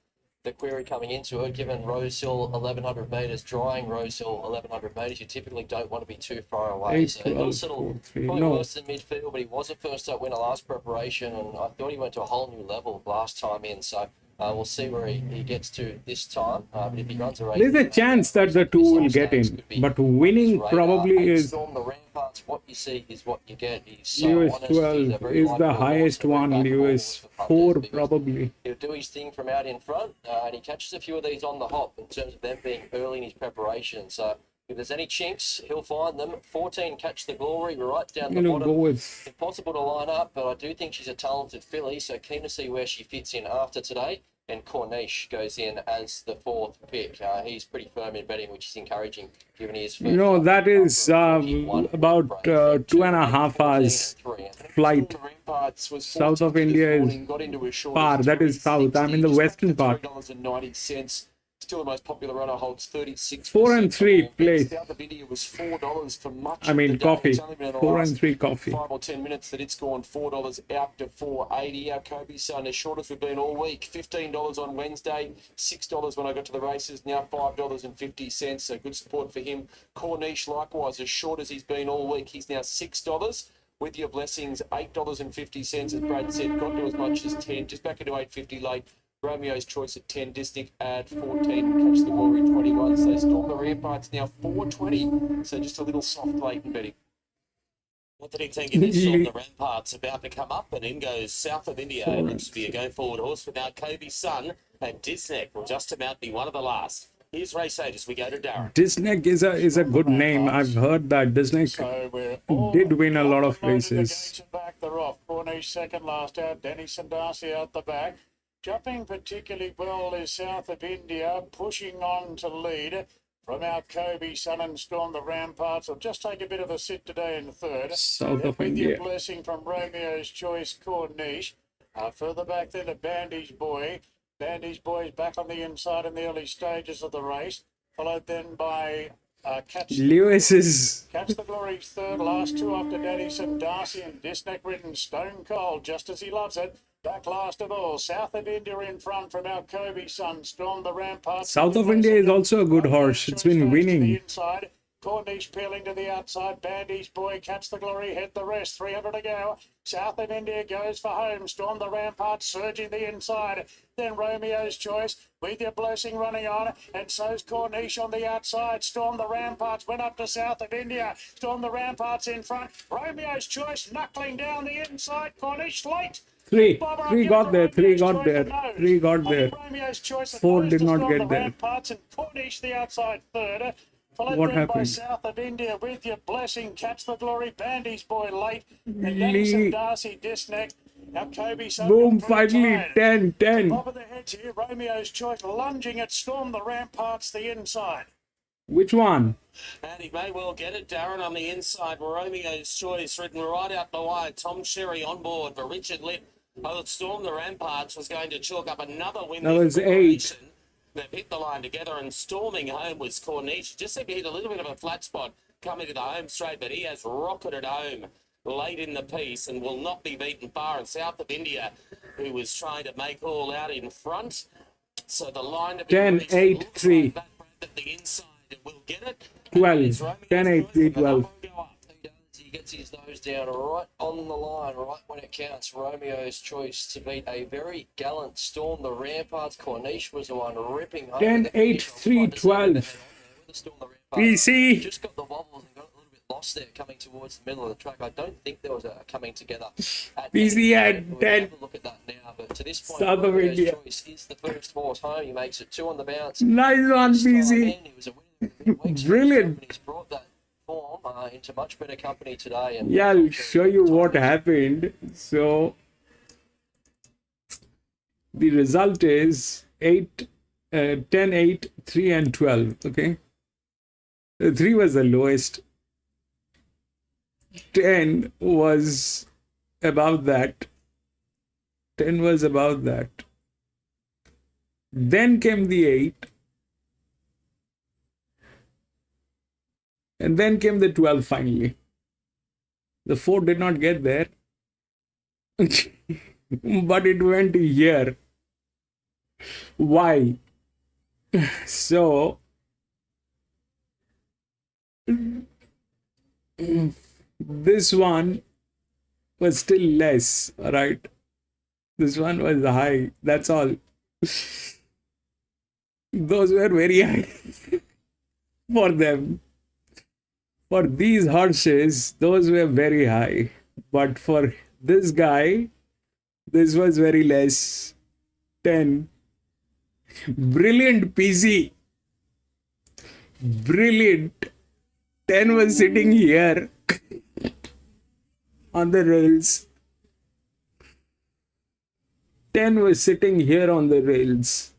Speaker 3: the query coming into it, given Rosehill 1100 metres, drying Rosehill 1100 metres, you typically don't want to be too far away.
Speaker 1: 8,
Speaker 3: So he'll
Speaker 1: 12,
Speaker 3: settle
Speaker 1: 4, 3.
Speaker 3: probably
Speaker 1: No,
Speaker 3: worse than midfield, but he was a first up winner last preparation, and I thought he went to a whole new level last time in. So we'll see where he gets to this time. But if he runs a race,
Speaker 1: there's a chance that the two will get in, but winning probably is
Speaker 3: Storm the Ramparts. What you see is what you get. He's so
Speaker 1: Lewis
Speaker 3: honest. He's a
Speaker 1: 12
Speaker 3: very
Speaker 1: is the
Speaker 3: likable horse,
Speaker 1: highest
Speaker 3: a very
Speaker 1: one.
Speaker 3: backable
Speaker 1: Lewis
Speaker 3: horse for
Speaker 1: 4
Speaker 3: punters because
Speaker 1: probably.
Speaker 3: he'll do his thing from out in front, and he catches a few of these on the hop in terms of them being early in his preparation. So if there's any chinks, he'll find them. 14, Catch the Glory, right down the
Speaker 1: I'm gonna
Speaker 3: bottom.
Speaker 1: go with
Speaker 3: Impossible to line up, but I do think she's a talented filly, so keen to see where she fits in after today. And Corniche goes in as the 4th pick. He's pretty firm in betting, which is encouraging, given his first.
Speaker 1: No, that is about 2.5 hours flight. South of India is far. That is south. I'm in the western part.
Speaker 6: $3.90. Still the most popular runner, holds 36%.
Speaker 1: 4 and 3 place.
Speaker 6: South of India was $4 for much
Speaker 1: I mean
Speaker 6: of the day.
Speaker 1: coffee.
Speaker 6: It's only been in the
Speaker 1: 4
Speaker 6: last
Speaker 1: and 3 coffee.
Speaker 6: 5 or 10 minutes that it's gone $4 out to $4.80. Our Kobe Sun, as short as we've been all week, $15 on Wednesday, $6 when I got to the races, now $5.50. So good support for him. Corniche, likewise, as short as he's been all week, he's now $6. With your blessings, $8.50, as Brad said, got to as much as 10, just back into $8.50 late. Romeo's Choice at 10, Disney at 14, Catch the Glory 21. So Storm the Ramparts now 420. So just a little soft late in betting.
Speaker 4: What did he think of this? Storm the Ramparts about to come up, and in goes South of India. Looks to be a go forward horse without Kobe Sun, and Disneck will just about be one of the last. Here's race 8 as we go to Darren.
Speaker 1: Disneck is a good name. I've heard that Disneck did win a lot of races.
Speaker 7: Back they're off. Corniche second last out. Dennis and Darcy out the back. Jumping particularly well is South of India, pushing on to lead. From out Kobe, Sun and Storm, the Ramparts will just take a bit of a sit today in third.
Speaker 1: South of
Speaker 7: With
Speaker 1: India.
Speaker 7: your blessing from Romeo's Choice, Corniche. Further back then, the Bandage Boy. Bandage Boy is back on the inside in the early stages of the race. Followed then by
Speaker 1: Lewis is
Speaker 7: Catch the Glory's third. Last two after Dennis and Darcy and Disneck ridden stone cold, just as he loves it. Back last of all, South of India in front from our Kobe Sun, Storm the Ramparts.
Speaker 1: South of India is also a good horse. It's been winning.
Speaker 7: Inside. Corniche peeling to the outside. Bandage Boy, Catch the Glory, head the rest. 300 to go. South of India goes for home. Storm the Ramparts, surging the inside. Then Romeo's Choice, with your blessing running on. And so's Corniche on the outside. Storm the Ramparts went up to South of India. Storm the Ramparts in front. Romeo's Choice knuckling down the inside. Corniche late. 3
Speaker 1: got there. 3 got there. 3 got there. 4 did not get there.
Speaker 7: Ramparts and Corniche the outside third. Followed
Speaker 1: What
Speaker 7: then by
Speaker 1: happened?
Speaker 7: South of India with your blessing. Catch the Glory. Bandage Boy late. And Dennis and Darcy Disneck. Now Kobe Sun.
Speaker 1: Boom, finally 10, 10.
Speaker 7: Top of the heads here. Romeo's Choice lunging at Storm the Ramparts the inside.
Speaker 1: Which one?
Speaker 4: And he may well get it, Darren, on the inside. Romeo's Choice ridden right out the wide. Tom Sherry on board for Richard Litt. Oh, Storm the Ramparts was going to chalk up another win.
Speaker 1: That was 8.
Speaker 4: They've hit the line together, and storming home was Corniche. Just seemed to hit a little bit of a flat spot coming to the home straight, but he has rocketed home late in the piece and will not be beaten far. And South of India, who was trying to make all out in front. So the line to be
Speaker 1: 10,
Speaker 4: reached
Speaker 1: 8,
Speaker 4: looks
Speaker 1: 3.
Speaker 4: like that the inside will get it.
Speaker 1: 12. 10, 8, 3, 12.
Speaker 3: He gets his nose down right on the line, right when it counts. Romeo's Choice to beat a very gallant Storm the Ramparts. Corniche was the one ripping home.
Speaker 1: 10, 8, 3, 12. PC.
Speaker 3: Just got the wobbles and got a little bit lost there coming towards the middle of the track. I don't think there was a coming together.
Speaker 1: PC at
Speaker 3: We'll
Speaker 1: 10.
Speaker 3: have a look at that now, but to this point,
Speaker 1: South of
Speaker 3: Romeo's
Speaker 1: India.
Speaker 3: Choice is the first horse home. He makes it 2 on the bounce.
Speaker 1: Nice one, PC.
Speaker 3: He was a winner.
Speaker 1: Brilliant.
Speaker 3: He's brought that form into much better company today. And
Speaker 1: Yeah, I'll show you what happened. So the result is 8, 10, 8, 3 and 12. Okay. 3 was the lowest. 10 was above that. 10 was above that. Then came the 8. And then came the 12 finally. The 4 did not get there. But it went here. Why? So this one was still less, right? This one was high. That's all. Those were very high for them. For these horses, those were very high. But for this guy, this was very less. 10. Brilliant PC. Brilliant. 10 was sitting here on the rails. 10 was sitting here on the rails.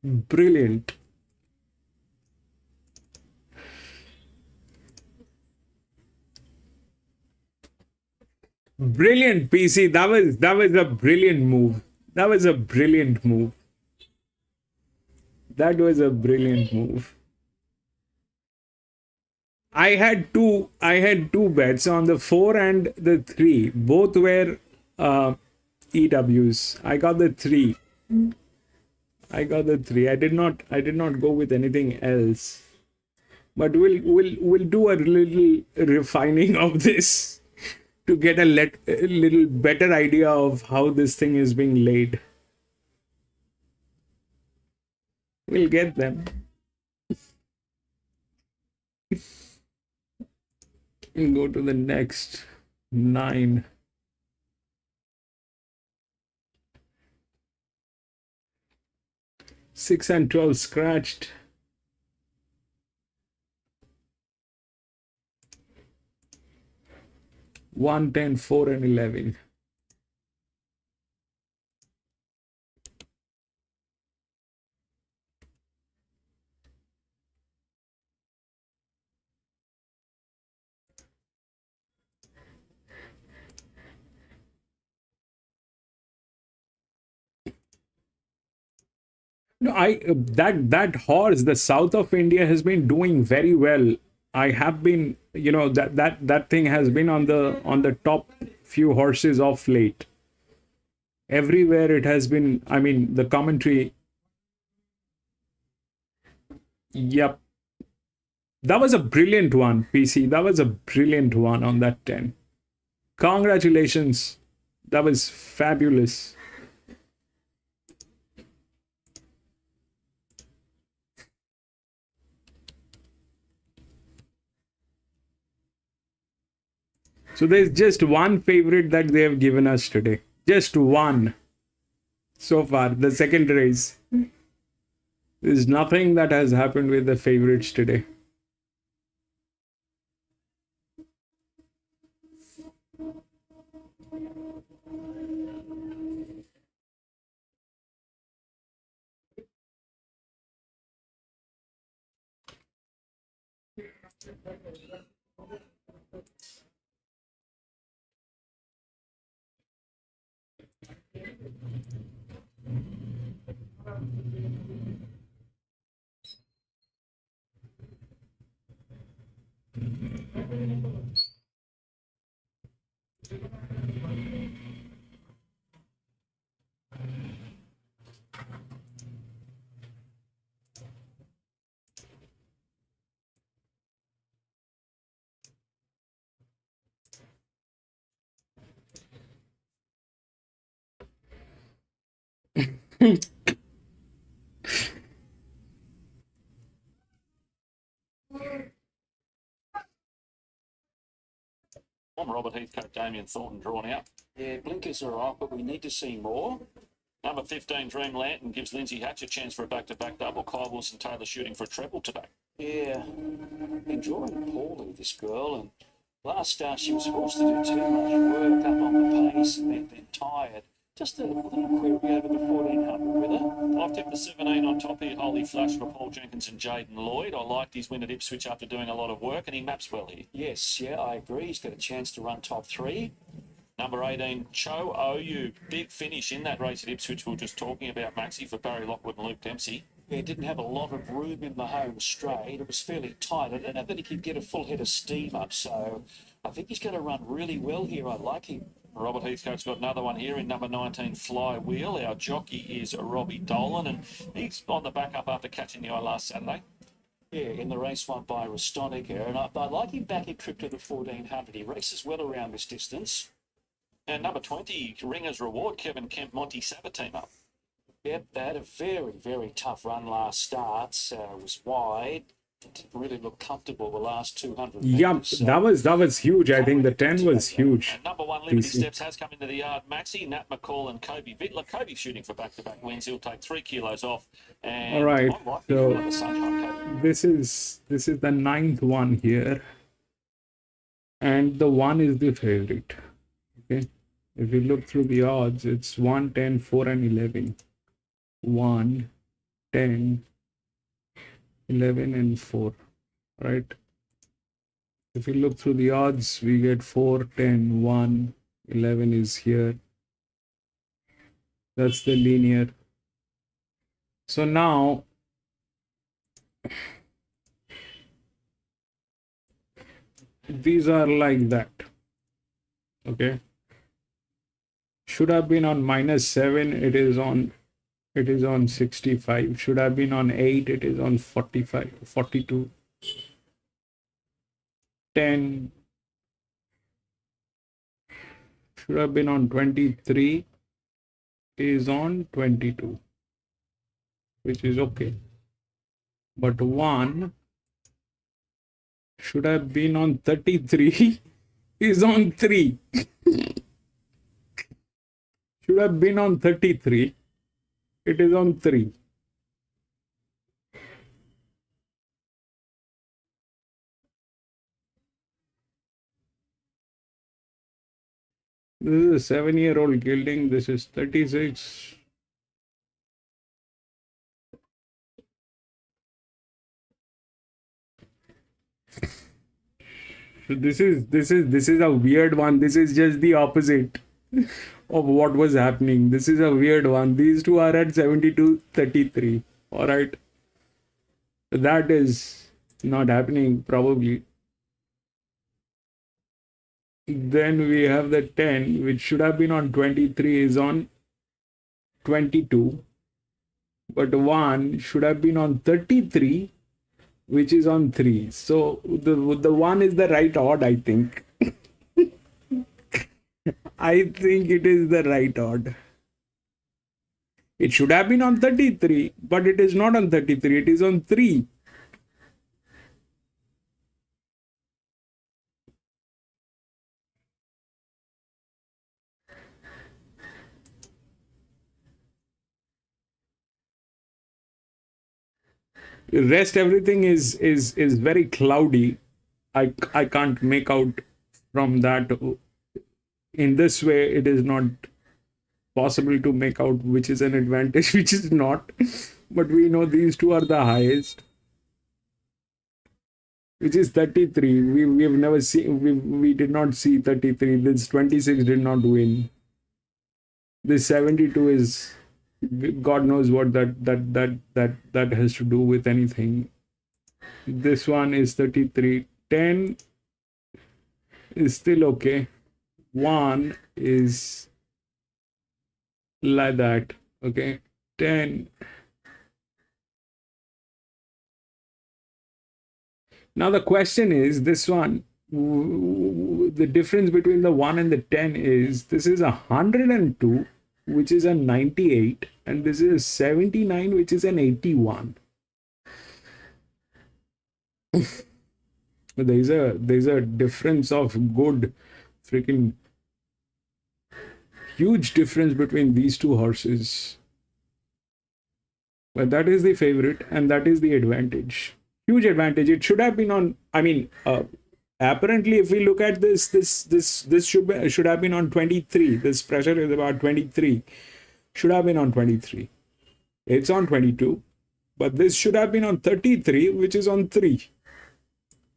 Speaker 1: Brilliant. Brilliant PC. That was a brilliant move. That was a brilliant move. That was a brilliant move. I had two bets on the 4 and the 3. Both were EWs. I got the 3. I did not go with anything else. But we'll do a little refining of this to get a little better idea of how this thing is being laid. We'll get them. We'll go to the next 9. Six and 12 scratched. One, 10, 4 and 11. No, that horse, the south of India, has been doing very well. I have been, that thing has been on the top few horses of late. Everywhere it has been. I mean, the commentary. Yep, that was a brilliant one, PC. That was a brilliant one on that 10. Congratulations. That was fabulous. So there's just one favorite that they have given us today. Just one so far, the second race. There's nothing that has happened with the favorites today.
Speaker 11: Robert Heathcote, Damien Thornton drawn out.
Speaker 6: Yeah, blinkers are off, but we need to see more.
Speaker 11: Number 15, Dream Lantern, gives Lindsay Hatch a chance for a back-to-back double. Kyle Wilson Taylor shooting for a treble today.
Speaker 6: Yeah, been drawing poorly, this girl, and last start she was forced to do too much work up on the pace and then been tired. Just a little query over the 1400 with her.
Speaker 11: I've tipped the 17 on top here. Holy Flash for Paul Jenkins and Jaden Lloyd. I liked his win at Ipswich after doing a lot of work, and he maps well here.
Speaker 6: Yes, yeah, I agree. He's got a chance to run top 3.
Speaker 11: Number 18, Cho OU. Big finish in that race at Ipswich we were just talking about, Maxie, for Barry Lockwood and Luke Dempsey.
Speaker 6: Yeah, didn't have a lot of room in the home straight. It was fairly tight. I don't know that he could get a full head of steam up, so I think he's going to run really well here. I like him.
Speaker 11: Robert Heathcote's got another one here in number 19, Flywheel. Our jockey is Robbie Dolan, and he's on the back up after catching the eye last Saturday. Yeah, in the race won by Rostonica, and I like him back in trip to the 1400. He races well around this distance. And number 20, Ringer's Reward, Kevin Kemp, Monty Sabatino. Yep, they had a very, very tough run last start. Was wide. Didn't really look comfortable the last 200
Speaker 1: Yep,
Speaker 11: metres.
Speaker 1: that was huge. I think the 10 was huge.
Speaker 11: And number 1, Liberty
Speaker 1: DC.
Speaker 11: Steps, has come into the yard. Maxi, Nat McCall and Kobe Vittler. Kobe shooting for back-to-back wins. He'll take 3 kilos off. And
Speaker 1: All right,
Speaker 11: I like
Speaker 1: so
Speaker 11: the Sunshine Kobe.
Speaker 1: this is the 9th one here, and the 1 is the favorite. Okay, if we look through the odds, it's 1, 10, 4 and 11. 1, 10, 11 and 4, right? If we look through the odds, we get 4, 10, 1, 11 is here. That's the linear. So now these are like that. Okay, should have been on -7, it is on 65. Should have been on 8, it is on 45, 42. 10 should have been on 23, is on 22, which is okay. But 1 should have been on 33, is on 3. Should have been on 33, it is on 3. This is a 7-year-old gelding. This is 36. So this is a weird one. This is just the opposite of what was happening. This is a weird one. These two are at 72, 33. All right. That is not happening probably. Then we have the 10, which should have been on 23, is on 22. But 1 should have been on 33, which is on 3. So the 1 is the right odd, I think. I think it is the right odd. It should have been on 33, but it is not on 33, it is on 3. The rest everything is very cloudy. I can't make out from that. In this way, it is not possible to make out which is an advantage, which is not. But we know these two are the highest, which is 33. We have never seen. We did not see 33. This 26 did not win. This 72 is, God knows what that has to do with anything. This one is 33. 10 is still okay. 1 is like that. Okay. 10. Now the question is this one. The difference between the 1 and the 10 is this is 102, which is a 98, and this is 79, which is an 81. There's a difference of good freaking huge difference between these two horses. But that is the favorite and that is the advantage. Huge advantage. It should have been on, apparently if we look at this should have been on 23. This pressure is about 23. Should have been on 23. It's on 22. But this should have been on 33, which is on 3.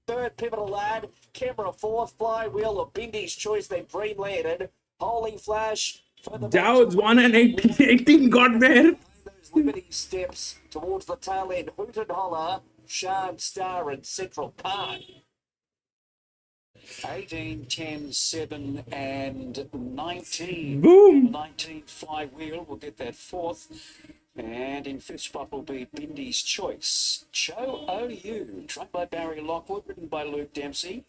Speaker 10: Third Pivotal Lad, Canberra fourth, Flywheel or Bindy's Choice, then Dreamlanded, Holy Flash.
Speaker 1: Dowds 1 and 18 got there.
Speaker 10: Those Liberty Steps towards the tail end, Hoot and Holler, Sharn Star and Central Park.
Speaker 7: 18, 10, 7 and 19.
Speaker 1: Boom.
Speaker 7: 19 five wheel will get that fourth. And in fifth spot will be Bindy's Choice. Cho OU, trained by Barry Lockwood, written by Luke Dempsey,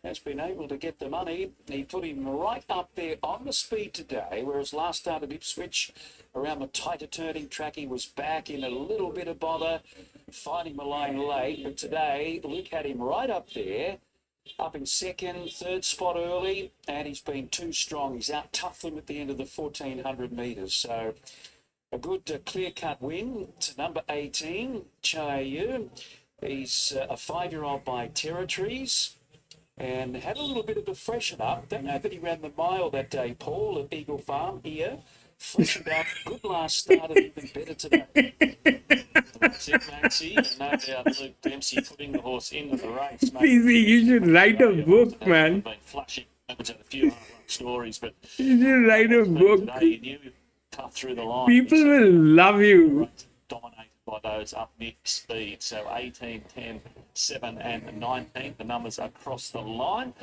Speaker 7: has been able to get the money. He put him right up there on the speed today, whereas last start at Ipswich, around the tighter turning track, he was back in a little bit of bother, finding the line late. But today, Luke had him right up there, up in second, third spot early, and he's been too strong. He's out toughed them at the end of the 1400 metres. So a good clear-cut win to number 18, Chayu. He's a 5-year-old by Territories and had a little bit of a freshen up. Don't know that he ran the mile that day, Paul, at Eagle Farm here. Freshened up, good last start, and even better today. That's it, Maxie. And no doubt Luke Dempsey putting the horse into the race.
Speaker 1: PZ, you should write a book, man.
Speaker 7: Been flashing a few stories, but
Speaker 1: You should write a book.
Speaker 7: today he knew tough through the line.
Speaker 1: People will love you.
Speaker 7: Dominated by those up mid speed. So 18, 10, 7 and 19. The numbers across the line.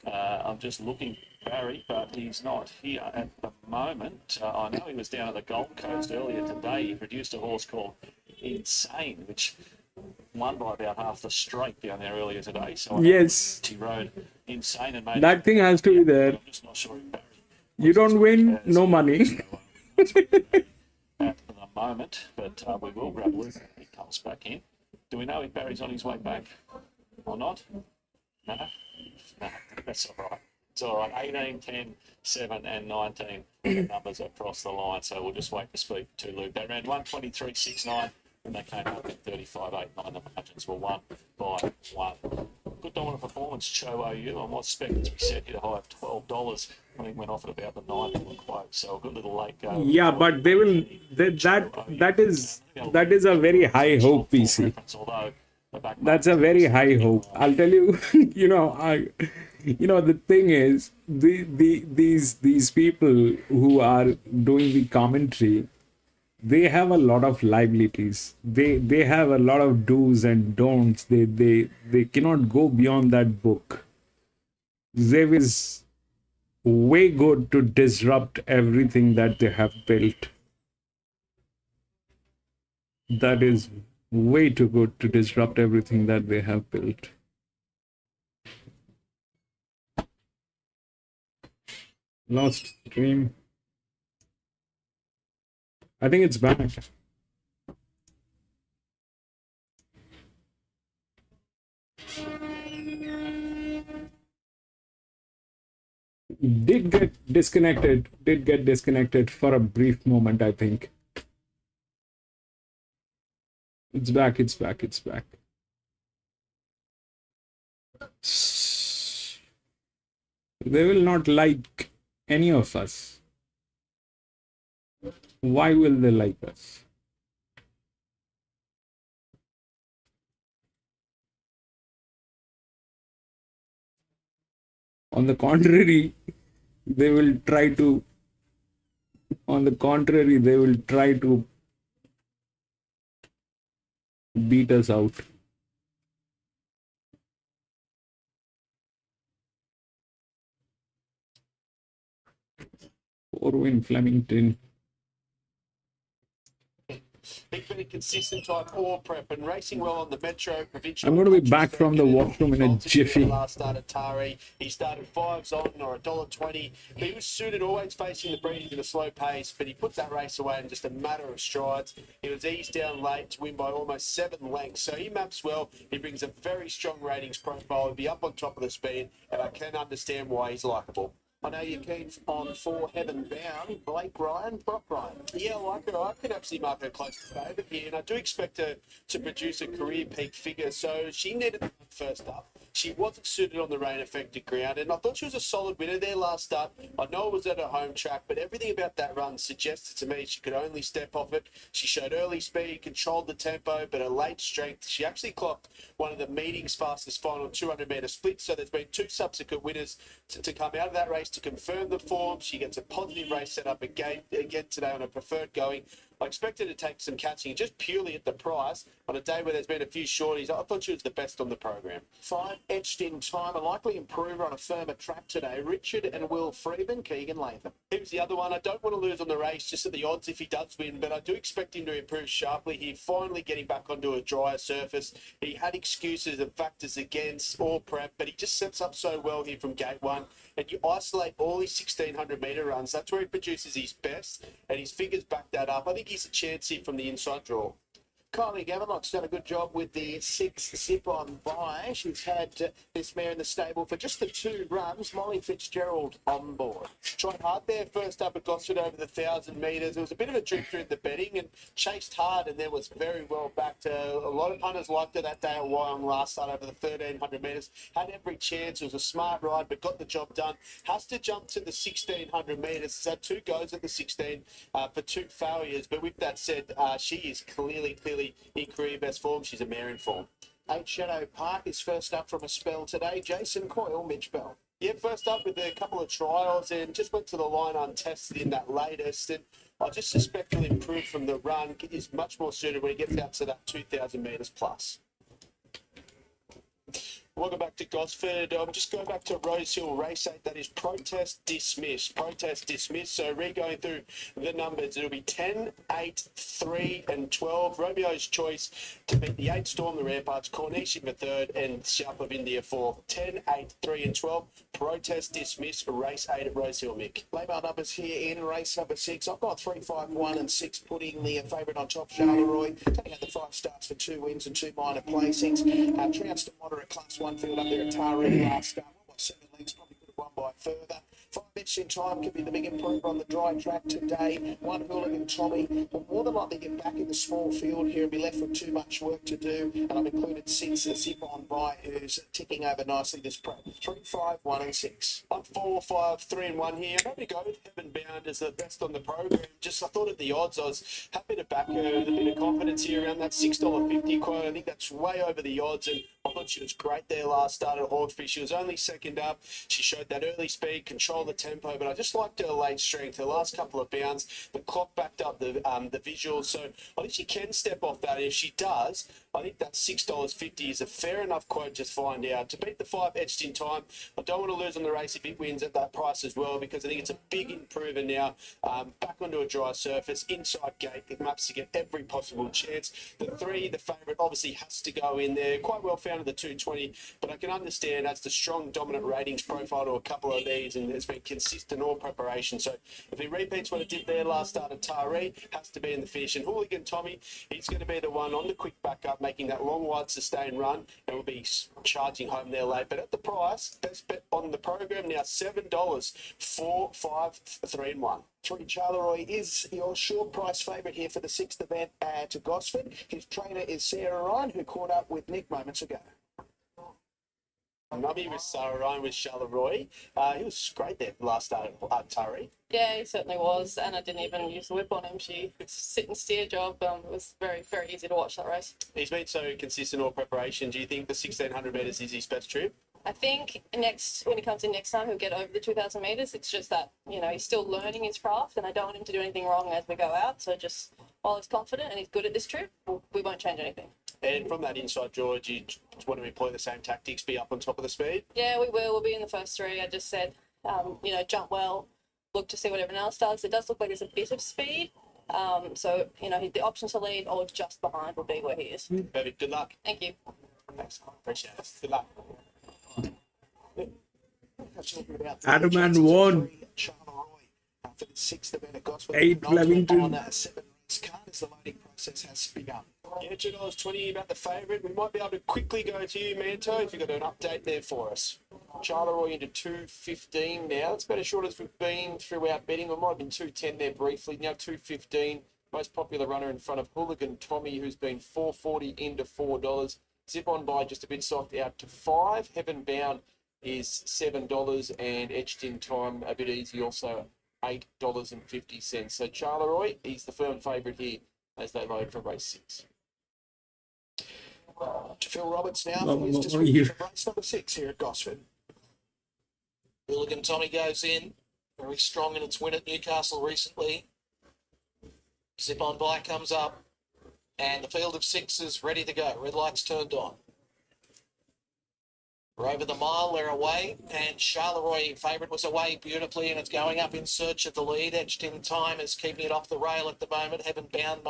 Speaker 7: I'm just looking, Barry, but he's not here at the moment. I know he was down at the Gold Coast earlier today. He produced a horse called Insane, which won by about half the straight down there earlier today. So
Speaker 1: Yes.
Speaker 7: he rode Insane and made
Speaker 1: That thing has to be there.
Speaker 7: I'm just not sure if Barry
Speaker 1: You don't win, no money.
Speaker 7: at the moment, but we will grab Luke when he comes back in. Do we know if Barry's on his way back or not? No? No, that's all right. It's all right. 18, 10, 7 and 19 the numbers across the line, so we'll just wait to speak to Luke. They ran 123.69 when they came up at 35.89. The margins were 1 by 1. Good dominant performance, Cho OU, on what's expected to be set hit a high of $12. I think went off at about the $9 quote, so a good little late go.
Speaker 1: Yeah, but they will. That is a very high hope, PC.
Speaker 7: Although
Speaker 1: That's a very high hope. I'll tell you. The thing is, these people who are doing the commentary, they have a lot of liabilities. They have a lot of do's and don'ts. They cannot go beyond that book. Zev is way good to disrupt everything that they have built. That is way too good to disrupt everything that they have built. Lost stream. I think it's back. Did get disconnected for a brief moment, I think. It's back. They will not like any of us. Why will they like us? On the contrary, they will try to beat us out. Orwin Flemington.
Speaker 6: He's been a consistent type ore prep and racing well on the Metro Provincial.
Speaker 1: I'm going to be back from the washroom in a jiffy.
Speaker 6: Last start at Tari, he started 5s on or $1.20. He was suited, always facing the breeze at a slow pace, but he put that race away in just a matter of strides. He was eased down late to win by almost 7 lengths, so he maps well. He brings a very strong ratings profile. He'll be up on top of the speed, and I can understand why he's likeable. I know you're keen on For Heaven Bound, Brock Ryan. Yeah, I like her. I could actually mark her close to favourite here, and I do expect her to produce a career peak figure. So she needed the first up. She wasn't suited on the rain-affected ground, and I thought she was a solid winner there last start. I know it was at her home track, but everything about that run suggested to me she could only step off it. She showed early speed, controlled the tempo, but her late strength, she actually clocked one of the meeting's fastest final 200-metre splits. So there's been 2 subsequent winners to come out of that race to confirm the form. She gets a positive race set up again today on her preferred going.
Speaker 3: I expected to take some catching just purely at the price on a day where there's been a few shorties. I thought she was the best on the program.
Speaker 8: 5 Etched in Time, a likely improver on a firmer track today. Richard and Will Freeman, Keegan Latham.
Speaker 3: He was the other one. I don't want to lose on the race just at the odds if he does win, but I do expect him to improve sharply here, finally getting back onto a drier surface. He had excuses and factors against all prep, but he just sets up so well here from gate one. And you isolate all his 1600 metre runs, that's where he produces his best, and his figures back that up. I think he's a chance here from the inside draw.
Speaker 8: Kylie Gavenlock's done a good job with the 6 Zip On By. She's had this mare in the stable for just the 2 runs. Molly Fitzgerald on board.
Speaker 3: Tried hard there first up at Gosford over the 1,000 metres. It was a bit of a drifter in the betting and chased hard and then was very well backed. A lot of punters liked her that day at Wyong last start over the 1,300 metres. Had every chance. It was a smart ride but got the job done. Has to jump to the 1,600 metres. Has had 2 goes at the 16 for 2 failures. But with that said, she is clearly in career best form. She's a mare in form.
Speaker 8: 8 Shadow Park is first up from a spell today. Jason Coyle, Mitch Bell.
Speaker 3: Yeah, first up with a couple of trials and just went to the line untested in that latest. And I just suspect he'll improve from the run. Is much more suited when he gets out to that 2,000 metres plus. Welcome back to Gosford. Just going back to Rosehill race 8, that is protest dismissed. Protest dismissed. So re-going through the numbers, it'll be 10, 8, 3 and 12. Romeo's Choice to beat the 8 Storm the Ramparts, Cornish for 3rd and Sharp of India 4th. 10, 8, 3 and 12. Protest dismissed, race 8 at Rosehill, Mick.
Speaker 8: Lay-bar numbers here in race number 6. I've got 3, 5, 1 and 6 putting the favourite on top, Charleroi. Taking out the 5 starts for 2 wins and 2 minor placings. Trounced a moderate class 1 field up there at Taree last start. 1 by 7 lengths, probably could have won by further. 5 Etched in Time could be the big improver on the dry track today. 1 Hooligan Tommy will more than likely get back in the small field here and be left with too much work to do. And I've included 6 Zip On By, who's ticking over nicely this prep. 3, 5, 1 and 6.
Speaker 3: I'm 4, 5, 3 and 1 here. I'm happy to go with Heaven Bound as the best on the program. Just I thought at the odds I was happy to back her with a bit of confidence here around that $6.50 quote. I think that's way over the odds, and I thought she was great there last start at Hawkesbury. She was only second up. She showed that early speed, control the tempo, but I just liked her late strength. Her last couple of bounds, the clock backed up the visuals, so I think she can step off that. If she does, I think that $6.50 is a fair enough quote to find out. To beat the 5 Etched in Time, I don't want to lose on the race if it wins at that price as well, because I think it's a big improver now. Back onto a dry surface, inside gate, it maps to get every possible chance. The 3, the favourite, obviously has to go in there. Quite well found at the 220, but I can understand that's the strong dominant ratings profile to a couple of these, and it's been consistent all preparation. So if he repeats what it did there last start at Taree, has to be in the finish. And Hooligan Tommy, he's going to be the one on the quick backup, making that long, wide, sustained run, and will be charging home there late. But at the price, best bet on the program now, $7, 4, 5, 3 and 1.
Speaker 8: 3 Charleroi is your short price favourite here for the 6th event to Gosford. His trainer is Sarah Ryan, who caught up with Nick moments ago.
Speaker 3: Nubby with Sarah Ryan with Charleroi. He was great there last start at Taree.
Speaker 9: Yeah, he certainly was, and I didn't even use the whip on him. She sit and steer job. It was very, very easy to watch that race.
Speaker 3: He's been so consistent all preparation. Do you think the 1,600 metres is his best trip?
Speaker 9: I think when he comes in next time, he'll get over the 2,000 metres. It's just that, he's still learning his craft, and I don't want him to do anything wrong as we go out. So just while he's confident and he's good at this trip, we won't change anything.
Speaker 3: And from that inside draw, do you want to employ the same tactics, be up on top of the speed?
Speaker 9: Yeah, we will. We'll be in the first 3. I just said, jump well, look to see what everyone else does. It does look like there's a bit of speed. So, the options to lead or just behind will be where he is.
Speaker 3: Perfect. Good luck.
Speaker 9: Thank you.
Speaker 3: Thanks. Appreciate it. Good luck.
Speaker 1: Adamant won.
Speaker 8: For the 6th event at Gosford.
Speaker 1: 8 Flemington.
Speaker 8: On 7 race card as the loading process has begun.
Speaker 3: Yeah, $2.20 about the favourite. We might be able to quickly go to you, Manto, if you've got an update there for us. Charleroi into 2.15 now. It's about as short as we've been throughout betting. We might have been 2.10 there briefly. Now 2.15. Most popular runner in front of Hooligan Tommy, who's been $4.40 into $4. Zip On By just a bit soft out to 5. Heaven Bound is $7, and Etched in Time a bit easy also, $8.50. So Charleroi, he's the firm favourite here as they load for race 6.
Speaker 8: To Phil Roberts now for his race number 6 here at Gosford.
Speaker 13: Hooligan Tommy goes in, very strong in its win at Newcastle recently.
Speaker 8: Zip on by comes up, and the field of sixes ready to go. Red lights turned on. We're over the mile, we're away, and Charleroi, favourite, was away beautifully, and it's going up in search of the lead. Edged in Time is keeping it off the rail at the moment. Heaven Bound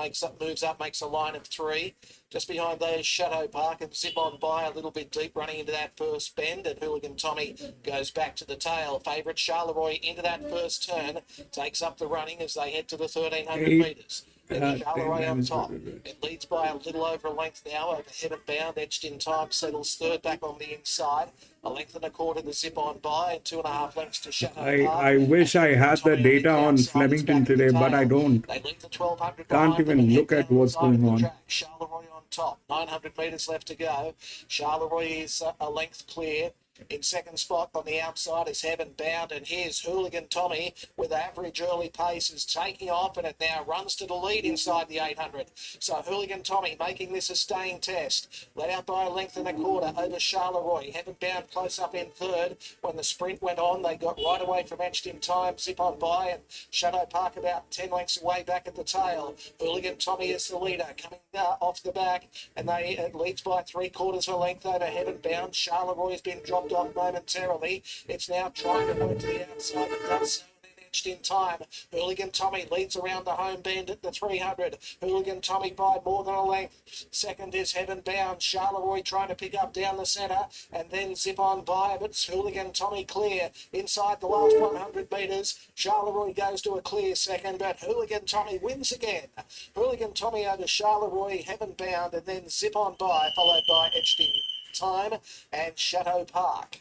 Speaker 8: moves up, makes a line of 3. Just behind those, Shadow Park and Zip On By a little bit deep, running into that first bend, and Hooligan Tommy goes back to the tail. Favourite Charleroi into that first turn, takes up the running as they head to the 1,300 metres. Then Charleroi on top. It leads by a little over a length now over Heaven Bound. Edged in Time settles third back on the inside. A length and a quarter to Zip On By, and 2.5 lengths to Shadow Park.
Speaker 1: I wish I had the data on Flemington today, but I don't.
Speaker 8: They leave the 1,200
Speaker 1: Can't
Speaker 8: behind them and
Speaker 1: even
Speaker 8: head
Speaker 1: look at
Speaker 8: down the
Speaker 1: what's
Speaker 8: side of
Speaker 1: going
Speaker 8: the
Speaker 1: on.
Speaker 8: track. Charleroi on top. 900 metres left to go. Charleroi is a length clear. In second spot on the outside is Heaven Bound, and here's Hooligan Tommy with average early pace is taking off, and it now runs to the lead inside the 800. So Hooligan Tommy making this a staying test. Let out by a length and a quarter over Charleroi. Heaven Bound close up in third. When the sprint went on, they got right away from Edged in Time, Zip On By, and Shadow Park about 10 lengths away back at the tail. Hooligan Tommy is the leader, coming off the back, and it leads by 3/4 of a length over Heaven Bound. Charleroi has been dropped off momentarily. It's now trying to work to the outside. It does so. Edged in Time. Hooligan Tommy leads around the home bend at the 300. Hooligan Tommy by more than a length. Second is Heaven Bound. Charleroi trying to pick up down the centre, and then Zip On By, but it's Hooligan Tommy clear inside the last 100 metres. Charleroi goes to a clear second, but Hooligan Tommy wins again. Hooligan Tommy over Charleroi, Heaven Bound, and then Zip On By, followed by Edged in Time and Shadow Park.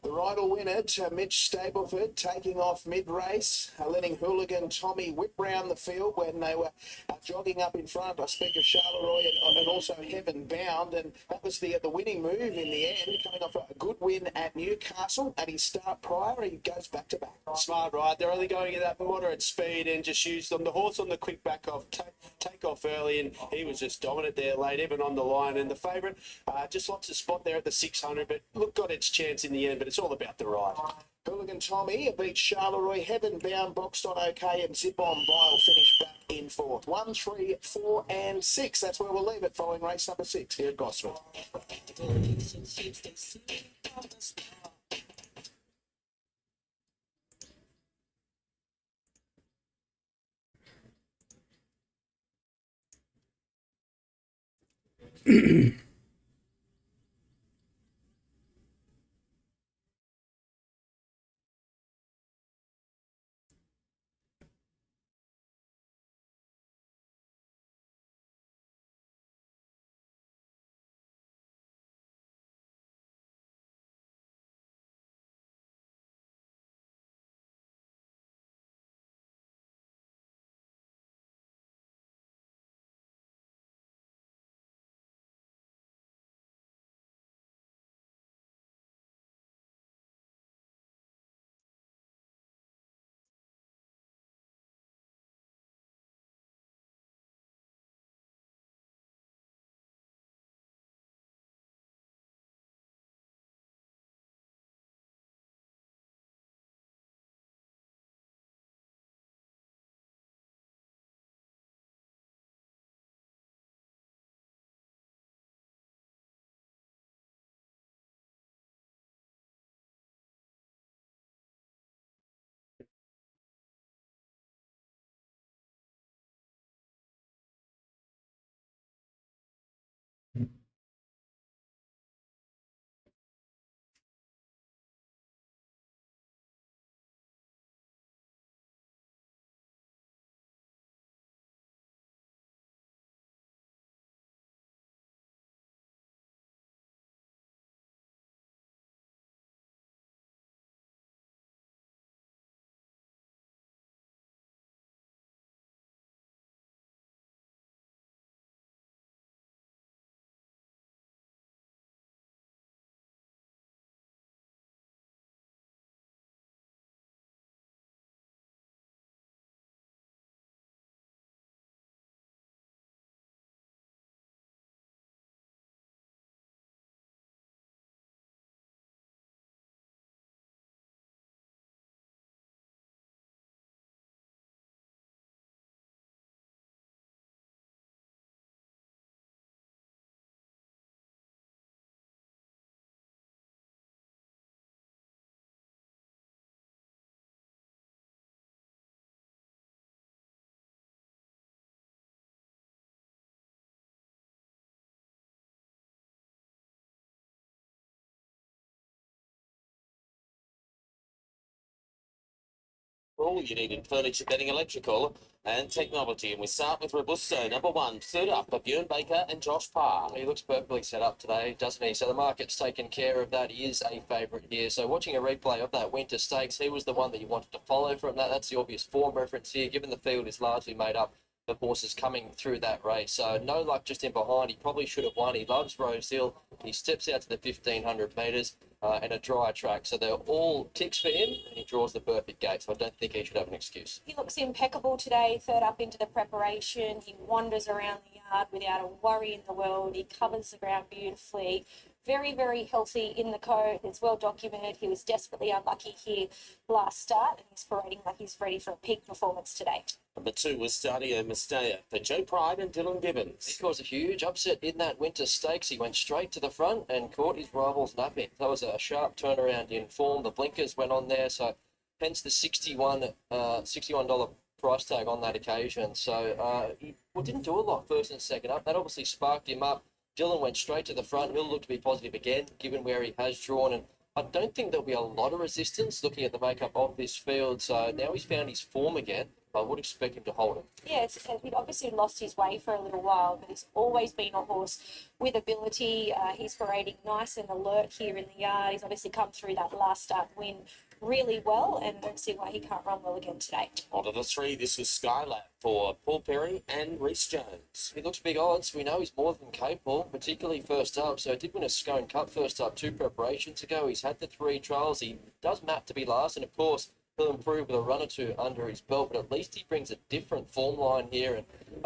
Speaker 8: The rival winner to Mitch Stableford, taking off mid-race, letting Hooligan Tommy whip round the field when they were jogging up in front. I speak of Charleroi and also Heaven Bound, and that was the winning move in the end, coming off a good win at Newcastle. At his start prior, he goes back-to-back.
Speaker 3: Smart ride. They're only going at that moderate speed and just used them. The horse on the quick back off, take off early, and he was just dominant there late, even on the line. And the favourite, just lots of spot there at the 600, but look, got its chance in the end, but it's all about the ride.
Speaker 8: Hooligan Tommy beats Charleroi. Heaven Bound boxed on okay, and Zip On By will finish back in fourth. 1, 3, 4 and 6. That's where we'll leave it following race number 6 here at Gosford.
Speaker 4: all you need in furniture, bedding, electrical and technology. And we start with Robusto, number one. Third up, Björn Baker and Josh Parr.
Speaker 3: He looks perfectly set up today, doesn't he? So the market's taken care of that. He is a favourite here. So watching a replay of that Winter Stakes, he was the one that you wanted to follow from that. That's the obvious form reference here, given the field is largely made up of horses coming through that race. So no luck just in behind. He probably should have won. He loves Rosehill. He steps out to the 1,500 metres and a dry track. So they're all ticks for him, and he draws the perfect gate. So I don't think he should have an excuse.
Speaker 2: He looks impeccable today, third up into the preparation. He wanders around the yard without a worry in the world. He covers the ground beautifully. Very, very healthy in the coat. It's well documented. He was desperately unlucky here last start, and he's parading like he's ready for a peak performance today.
Speaker 4: Number two was Stadio Mastaya for Joe Pride and Dylan Gibbons.
Speaker 3: He caused a huge upset in that Winter Stakes. He went straight to the front and caught his rivals napping. That was a sharp turnaround in form. The blinkers went on there, so hence the $61 price tag on that occasion. So he didn't do a lot first and second up. That obviously sparked him up. Dylan went straight to the front. He'll look to be positive again, given where he has drawn. And I don't think there'll be a lot of resistance looking at the makeup of this field. So now he's found his form again. I would expect him to hold him.
Speaker 2: Yeah, he'd obviously lost his way for a little while, but he's always been a horse with ability. He's parading nice and alert here in the yard. He's obviously come through that last start win really well, and don't see why he can't run well again today.
Speaker 4: On to the three, this was Skylab for Paul Perry and Reece Jones.
Speaker 3: He looks big odds. We know he's more than capable, particularly first up. So he did win a Scone Cup first up 2 preparations ago. He's had the 3 trials. He does map to be last, and of course, he'll improve with a run or two under his belt, but at least he brings a different form line here. And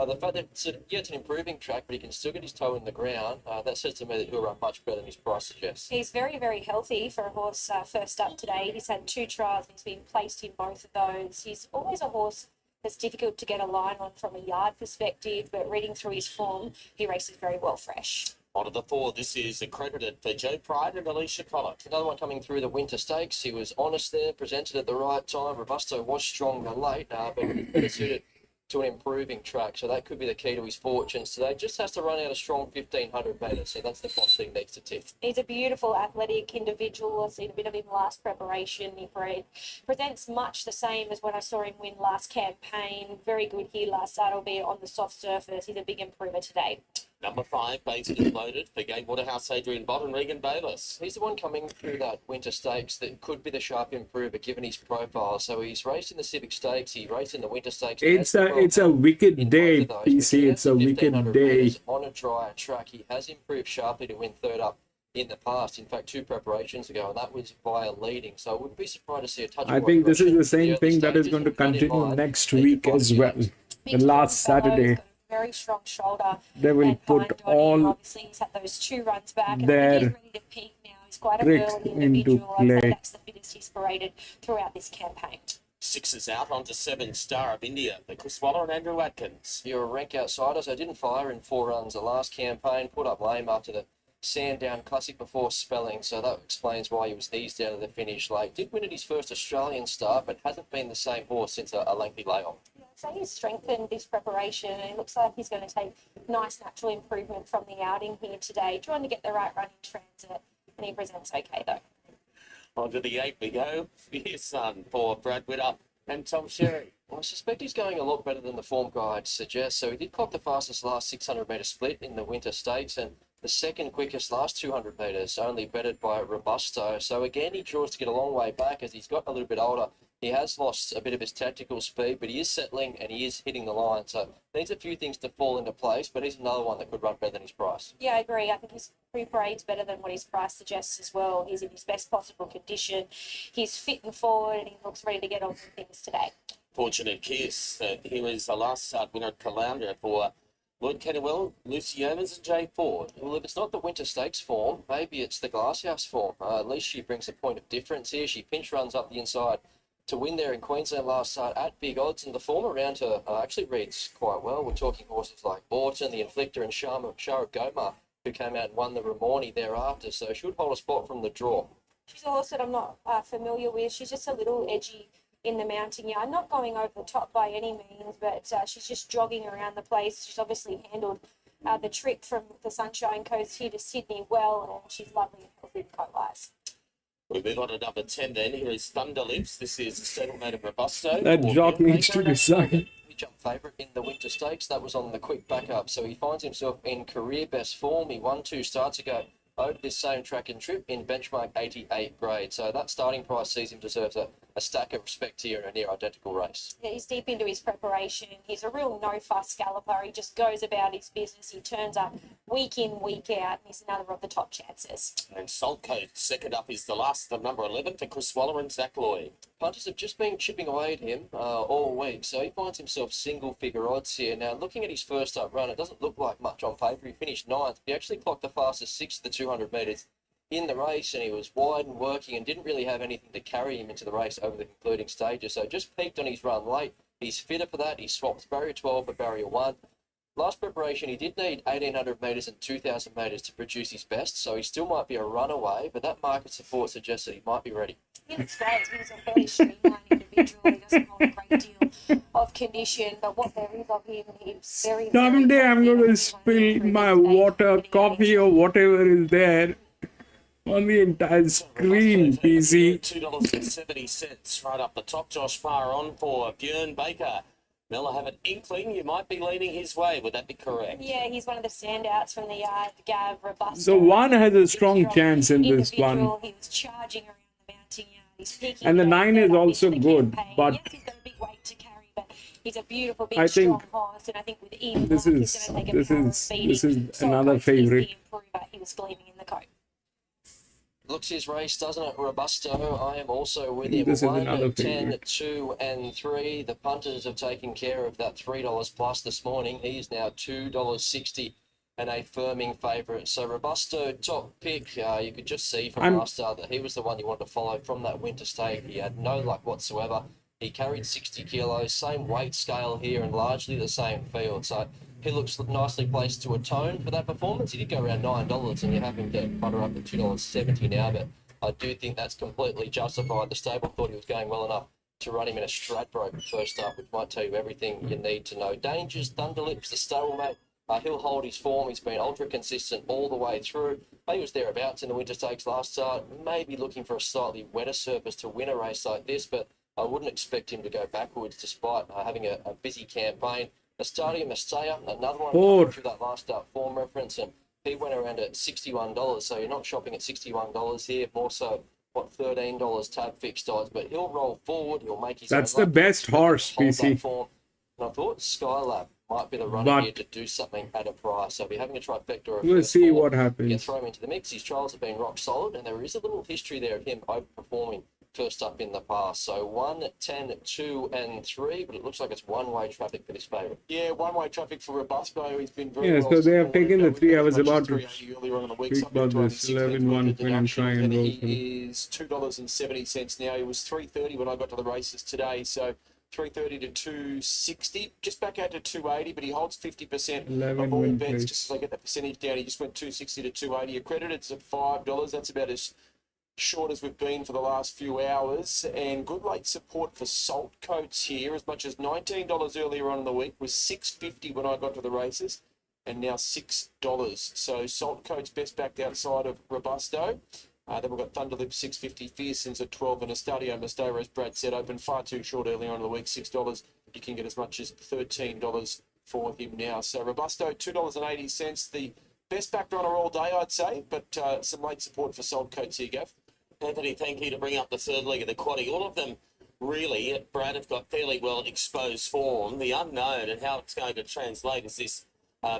Speaker 3: the fact that it's an improving track, but he can still get his toe in the ground, that says to me that he'll run much better than his price suggests.
Speaker 2: He's very, very healthy for a horse first up today. He's had 2 trials and he's been placed in both of those. He's always a horse that's difficult to get a line on from a yard perspective, but reading through his form, he races very well fresh.
Speaker 4: On to the four, this is accredited for Joe Pride and Alicia Collett.
Speaker 3: Another one coming through the Winter Stakes. He was honest there, presented at the right time. Robusto was stronger late, but better suited to an improving track. So that could be the key to his fortunes today. Just has to run out a strong 1,500 metres. So that's the box that he needs to tick.
Speaker 2: He's a beautiful athletic individual. I've seen a bit of him last preparation. He presents much the same as when I saw him win last campaign. Very good here last start, albeit on the soft surface. He's a big improver today.
Speaker 4: Number five, base is loaded for Gay Waterhouse, Adrian Bott and Regan Bayless.
Speaker 3: He's the one coming through that Winter Stakes that could be the sharp improver given his profile. So he's raced in the Civic Stakes, he raced in the Winter Stakes.
Speaker 1: It's a wicked day, PC. It's a wicked day.
Speaker 3: On a drier track, he has improved sharply to win third up in the past. In fact, 2 preparations ago, and that was via leading. So I wouldn't be surprised to see a touch.
Speaker 1: I think this is the same thing that is going to continue next week as well. The last Saturday.
Speaker 2: Very strong shoulder.
Speaker 1: They will put all
Speaker 2: obviously he's had those 2 runs back, and he's ready to peak now. He's quite a burly individual. I'd say that's the fittest he's paraded throughout this campaign.
Speaker 4: 6 is out onto 7, Star of India, the Chris Waller and Andrew Atkins.
Speaker 3: You're a rank outsider, so didn't fire in 4 runs the last campaign. Put up lame after the Sandown Classic before spelling, so that explains why he was eased out of the finish late. Did win at his first Australian start, but hasn't been the same horse since a lengthy layoff.
Speaker 2: So he's strengthened this preparation, and it looks like he's going to take nice natural improvement from the outing here today, trying to get the right run in transit, and he presents okay though.
Speaker 4: On to the 8 we go. Fierce Sun for Brad Witter and Tom Sherry.
Speaker 3: Well, I suspect he's going a lot better than the form guide suggests. So he did clock the fastest last 600 metre split in the Winter Stakes, and the second quickest last 200 metres, only bettered by Robusto. So again, he draws to get a long way back as he's got a little bit older. He has lost a bit of his tactical speed, but he is settling and he is hitting the line. So needs a few things to fall into place, but he's another one that could run better than his price.
Speaker 2: Yeah, I agree. I think his pre-parade's better than what his price suggests as well. He's in his best possible condition. He's fit and forward, and he looks ready to get on with things today.
Speaker 4: Fortunate Kiss. He was the last start winner at Caloundra for Lloyd Kennewell, Lucy Yeomans and Jay Ford.
Speaker 3: Well, if it's not the Winter Stakes form, maybe it's the Glasshouse form. At least she brings a point of difference here. She pinch runs up the inside to win there in Queensland last start at big odds, and the form around her actually reads quite well. We're talking horses like Orton, the Inflictor, and Shara Goma, who came out and won the Ramornie thereafter, so should hold a spot from the draw.
Speaker 2: She's a horse that I'm not familiar with. She's just a little edgy in the mounting yard. Not going over the top by any means, but she's just jogging around the place. She's obviously handled the trip from the Sunshine Coast here to Sydney well, and she's lovely and healthy coat-wise.
Speaker 4: We move on to number 10 then. Here is Thunder Lips. This is a stablemate of Robusto.
Speaker 1: That
Speaker 4: for
Speaker 1: jock
Speaker 4: Bjorn
Speaker 1: needs
Speaker 4: Baker.
Speaker 1: to decide.
Speaker 3: He jumped favourite in the Winter Stakes. That was on the quick backup. So he finds himself in career best form. He won 2 starts ago over this same track and trip in benchmark 88 grade. So that starting price sees him deserve a stack of respect here in a near identical race.
Speaker 2: Yeah, he's deep into his preparation. He's a real no-fuss galloper. He just goes about his business. He turns up week in, week out, and he's another of the top chances.
Speaker 4: And Salt Coat, second up, is the last of number 11 for Chris Waller and Zach Lloyd.
Speaker 3: Punters have just been chipping away at him all week, so he finds himself single-figure odds here. Now, looking at his first up run, it doesn't look like much on paper. He finished 9th. He actually clocked the fastest 6 of the 200 metres in the race, and he was wide and working and didn't really have anything to carry him into the race over the concluding stages. So just peaked on his run late. He's fitter for that. He swapped barrier 12 for barrier 1. Last preparation, he did need 1,800 metres and 2,000 metres to produce his best, so he still might be a runaway, but that market support suggests that he might be ready.
Speaker 2: He looks great. He's a fairly streamlined individual. He doesn't hold a great deal of condition, but what there is of him, he's very,
Speaker 1: Someday I'm going to spill my water, coffee, or whatever is there on the entire screen, PC.
Speaker 4: $2.70 right up the top. Josh Farr on for Bjorn Baker. Mel, I have an inkling you might be leaning his way. Would that be correct?
Speaker 2: Yeah, he's one of the standouts from the yard. Gav, Robusto.
Speaker 1: So one has a strong chance in this one.
Speaker 2: He was charging around the mounting yard. He's peaking.
Speaker 1: And the 9 is also good, but
Speaker 2: yes, he's got a big weight to carry, but he's a beautiful, big,
Speaker 1: I
Speaker 2: strong
Speaker 1: think
Speaker 2: horse, and I think with even
Speaker 1: this
Speaker 2: luck,
Speaker 1: is
Speaker 2: he's going to take a power of beating.
Speaker 1: this is
Speaker 2: Salt
Speaker 1: another
Speaker 2: Coast is the
Speaker 1: favorite.
Speaker 2: improver. He was gleaming in the coat.
Speaker 3: Looks his race, doesn't it, Robusto? I am also with him.
Speaker 1: This is
Speaker 3: 1,
Speaker 1: another
Speaker 3: 10,
Speaker 1: favorite.
Speaker 3: 2, and 3. The punters have taken care of that $3 plus this morning. He's now $2.60 and a firming favourite. So Robusto, top pick. You could just see from last start that he was the one you wanted to follow from that winter stake. He had no luck whatsoever. He carried 60 kilos, same weight scale here and largely the same field. So he looks nicely placed to atone for that performance. He did go around $9 and you have him to butter up to $2.70 now, but I do think that's completely justified. The stable thought he was going well enough to run him in a Stradbroke first up, which might tell you everything you need to know. Dangers, Thunderlips, the stablemate. He'll hold his form. He's been ultra consistent all the way through. He was thereabouts in the Winter Stakes last start, maybe looking for a slightly wetter surface to win a race like this, but I wouldn't expect him to go backwards despite having a busy campaign. Estadio Mestalla, another one through that last start form reference, and he went around at $61, so you're not shopping at $61 here, more so, what, $13 tab fixed odds, but he'll roll forward, he'll make his
Speaker 1: That's
Speaker 3: own
Speaker 1: the
Speaker 3: luck,
Speaker 1: best horse,
Speaker 3: hold that
Speaker 1: PC.
Speaker 3: form. And I thought Skylab might be the runner
Speaker 1: But
Speaker 3: here to do something at a price. So if you're having a trifecta of
Speaker 1: we'll
Speaker 3: first
Speaker 1: see
Speaker 3: four,
Speaker 1: what
Speaker 3: you
Speaker 1: happens.
Speaker 3: throw him into the mix. His trials have been rock solid, and there is a little history there of him overperforming first up in the past. So 1, 10, 2, and 3, but it looks like it's one-way traffic for this favourite.
Speaker 6: Yeah, one-way traffic for Robusto. He's been very
Speaker 1: Yeah,
Speaker 6: well
Speaker 1: so they have
Speaker 6: supported.
Speaker 1: taken the 3
Speaker 6: We've
Speaker 1: hours
Speaker 6: got as much
Speaker 1: about
Speaker 6: as
Speaker 1: to
Speaker 6: 380 earlier on in the week,
Speaker 1: speak
Speaker 6: something
Speaker 1: about
Speaker 6: to
Speaker 1: this 11
Speaker 6: 1
Speaker 1: 1
Speaker 6: worth of
Speaker 1: when I'm
Speaker 6: deduction,
Speaker 1: trying
Speaker 6: and
Speaker 1: Rosehill.
Speaker 6: he is $2.70 now. He was $3.30 when I got to the races today, so $3.30 to $2.60, just back out to $2.80, but he holds 50%
Speaker 1: 11
Speaker 6: of all
Speaker 1: win
Speaker 6: bets.
Speaker 1: place.
Speaker 6: Just as I get the percentage down, he just went $2.60 to $2.80. Accredited at $5. That's about as short as we've been for the last few hours, and good late support for Salt Coats here, as much as $19 earlier on in the week, was $6.50 when I got to the races, and now $6. So Salt Coats best backed outside of Robusto. Then we've got Thunderlip $6.50, Fearsons at $12, and Estadio Mestalla, as Brad said, opened far too short earlier on in the week, $6. You can get as much as $13 for him now. So Robusto, $2.80, the best backed runner all day, I'd say, but some late support for Salt Coats here, Gav.
Speaker 4: Anthony, thank you to bring up the third leg of the quaddie. All of them really, Brad, have got fairly well exposed form. The unknown and how it's going to translate is this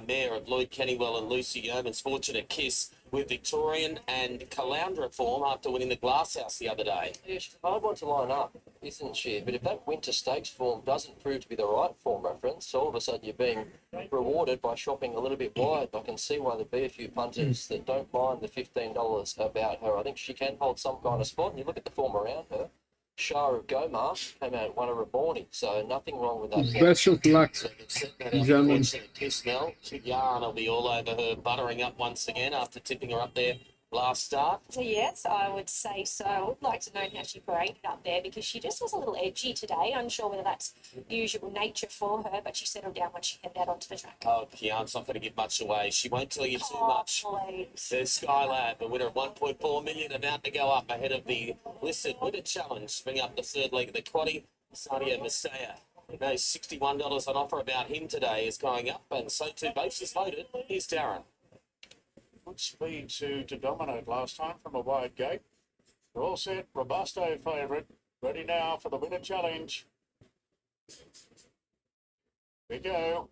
Speaker 4: mare of Lloyd Kennywell and Lucy Yeoman's Fortunate Kiss with Victorian and Caloundra form after winning the Glasshouse the other day.
Speaker 3: Yeah, she's a hard one to line up, isn't she? But if that Winter Stakes form doesn't prove to be the right form reference, all of a sudden you're being rewarded by shopping a little bit wide. I can see why there'd be a few punters that don't mind the $15 about her. I think she can hold some kind of spot, and you look at the form around her. Shah of Gomar came out and won a Reborni, so nothing wrong with that.
Speaker 1: Best of luck,
Speaker 4: So they've set that up.
Speaker 1: gentlemen.
Speaker 4: Kiss now. Yarn will be all over her, buttering up once again after tipping her up there last start.
Speaker 2: So yes, I would say so. I would like to know how she paraded up there because she just was a little edgy today. Unsure whether that's usual nature for her, but she settled down when she headed out onto the track.
Speaker 4: Oh, Kian's not going to give much away. She won't tell you too much.
Speaker 2: Please.
Speaker 4: There's Skylab, the winner of 1.4 million, about to go up ahead of the listed winner challenge. Bring up the third leg of the quaddy. Sadia Messiah. You know, $61 on offer about him today is going up, and so too bases loaded. Here's Darren.
Speaker 7: Good speed to dominate last time from a wide gate. They're all set. Robusto favourite. Ready now for the winner challenge. We go.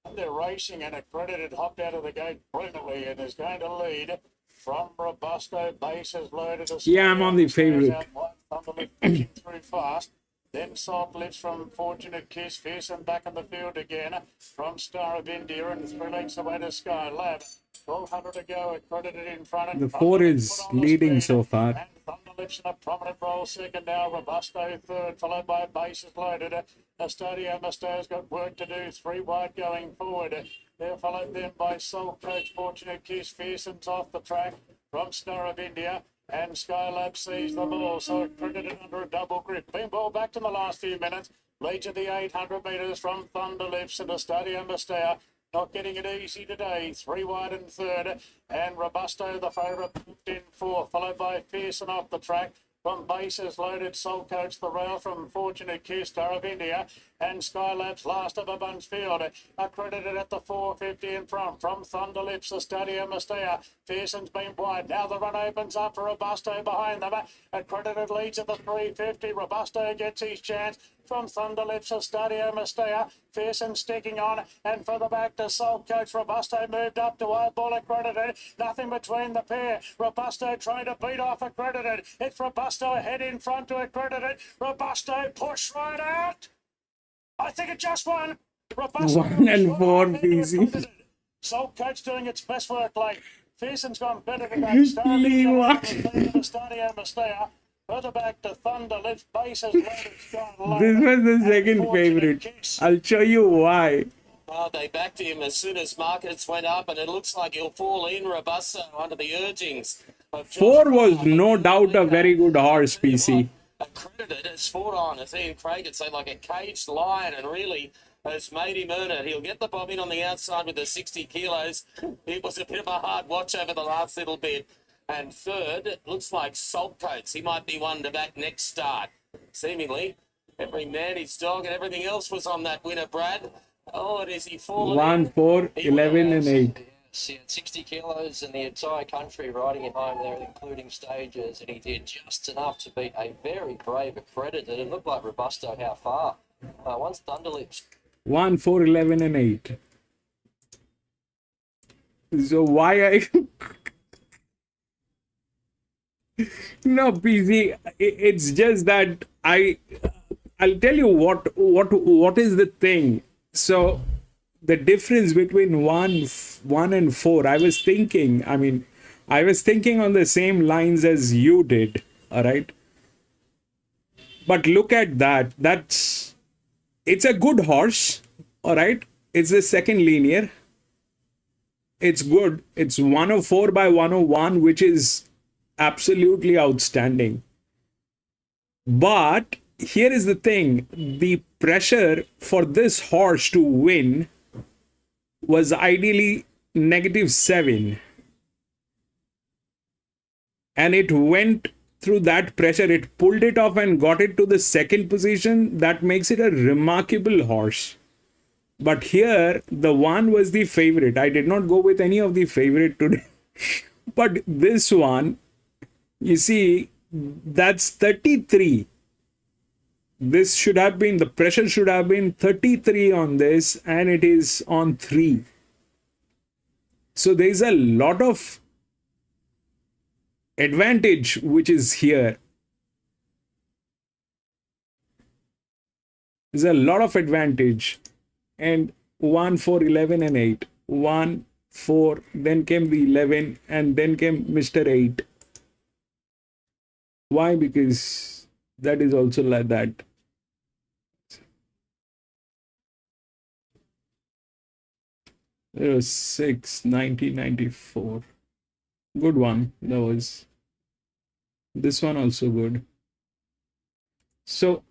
Speaker 7: And they're racing, and Accredited hopped out of the gate brilliantly and is going to lead from Robusto. Bases loaded.
Speaker 1: Yeah, I'm on the favourite.
Speaker 7: Thunderlift pushing through fast. Then Soft Lips from Fortunate Kiss. Fearsome back in the field again from Star of India, and 3 lengths away to Skylab. 1,200 to go. Accredited in front.
Speaker 1: The 4 is leading so far.
Speaker 7: And Thunderlips in a prominent role second now. Robusto third, followed by Bases Loaded. Estadio Musta's got work to do. 3 wide going forward. They're followed then by Soul Coach, Fortunate Kiss. Fearsome's off the track from Star of India. And Skylab sees them all, so Accredited under a double grip. Been ball back in the last few minutes. Lead to the 800 metres from Thunderlips and Estadio Mustea. Not getting it easy today. 3 wide and third. And Robusto, the favourite, in fourth, followed by Fearsome off the track. From Bases Loaded, Soul Coach, the rail from Fortunate Kiss, Star of India, and Skylab's last of a bunch field. Accredited at the 450 in front from Thunderlips, the Stadium Mustea. Fearsome's been wide. Now the run opens up for Robusto behind them. Accredited leads at the 350. Robusto gets his chance from Thunderlips, the Stadio Mustea. Fearsome sticking on, and further back to Soul Coach. Robusto moved up to Eyeball Accredited. Nothing between the pair. Robusto trying to beat off Accredited. It's Robusto ahead in front to Accredited. Robusto push right out. I think it just won. Robusto
Speaker 1: 1 and 4 PC.
Speaker 7: Soul Coach doing its best work late. Fearsome's gone better than that. Stadio Mustea. Further back to Thunderlips, Bases Loaded.
Speaker 1: This was the second favourite. I'll show you why.
Speaker 4: Oh, they backed him as soon as markets went up, and it looks like he'll fall in Robusto under the urgings.
Speaker 1: 4 was no doubt a very good horse, PC.
Speaker 4: Accredited has fought on, as Ian Craig would say, like a caged lion, and really has made him earn it. He'll get the bob in on the outside with the 60 kilos. It was a bit of a hard watch over the last little bit. And third, it looks like Salt Coats. He might be one to back next start. Seemingly, every man, his dog, and everything else was on that winner, Brad. Oh, and is he fallen
Speaker 1: 1, 4, 11 and 8.
Speaker 3: Yes, he had 60 kilos in the entire country riding him home there, including stages, and he did just enough to beat a very brave Accredited. It looked like Robusto how far. Once Thunderlips.
Speaker 1: 1, 4, 11 and 8. So why I... No, PZ, it's just that I'll tell you what is the thing. So the difference between 1 and 4, I was thinking on the same lines as you did, all right? But look at that. It's a good horse, all right? It's the second linear. It's good. It's 104 by 101, which is absolutely outstanding. But here is the thing. The pressure for this horse to win was ideally -7. And it went through that pressure. It pulled it off and got it to the second position. That makes it a remarkable horse. But here, the 1 was the favorite. I did not go with any of the favorite today. But this one, you see, that's 33. This should have been, the pressure should have been 33 on this, and it is on 3. So there's a lot of advantage which is here. There's a lot of advantage. And 1, 4, 11 and 8. 1, 4, then came the 11, and then came Mr. 8. Why? Because that is also like that. There was 6, 1994. Good one. That was. This one also good. So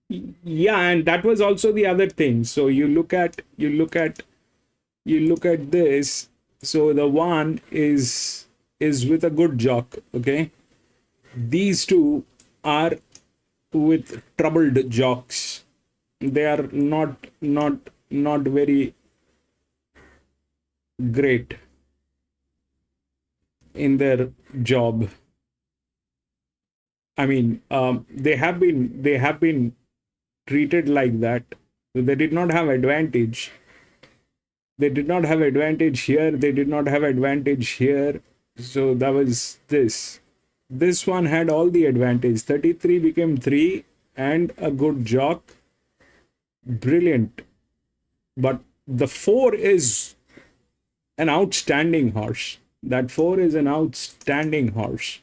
Speaker 1: yeah, and that was also the other thing. So you look at this. So the one is with a good jock, okay? These two are with troubled jocks. They are not very great in their job. I mean, they have been treated like that. They did not have advantage. They did not have advantage here. They did not have advantage here. So that was this. This one had all the advantage. 33 became 3 and a good jock. Brilliant. But the 4 is an outstanding horse. That 4 is an outstanding horse.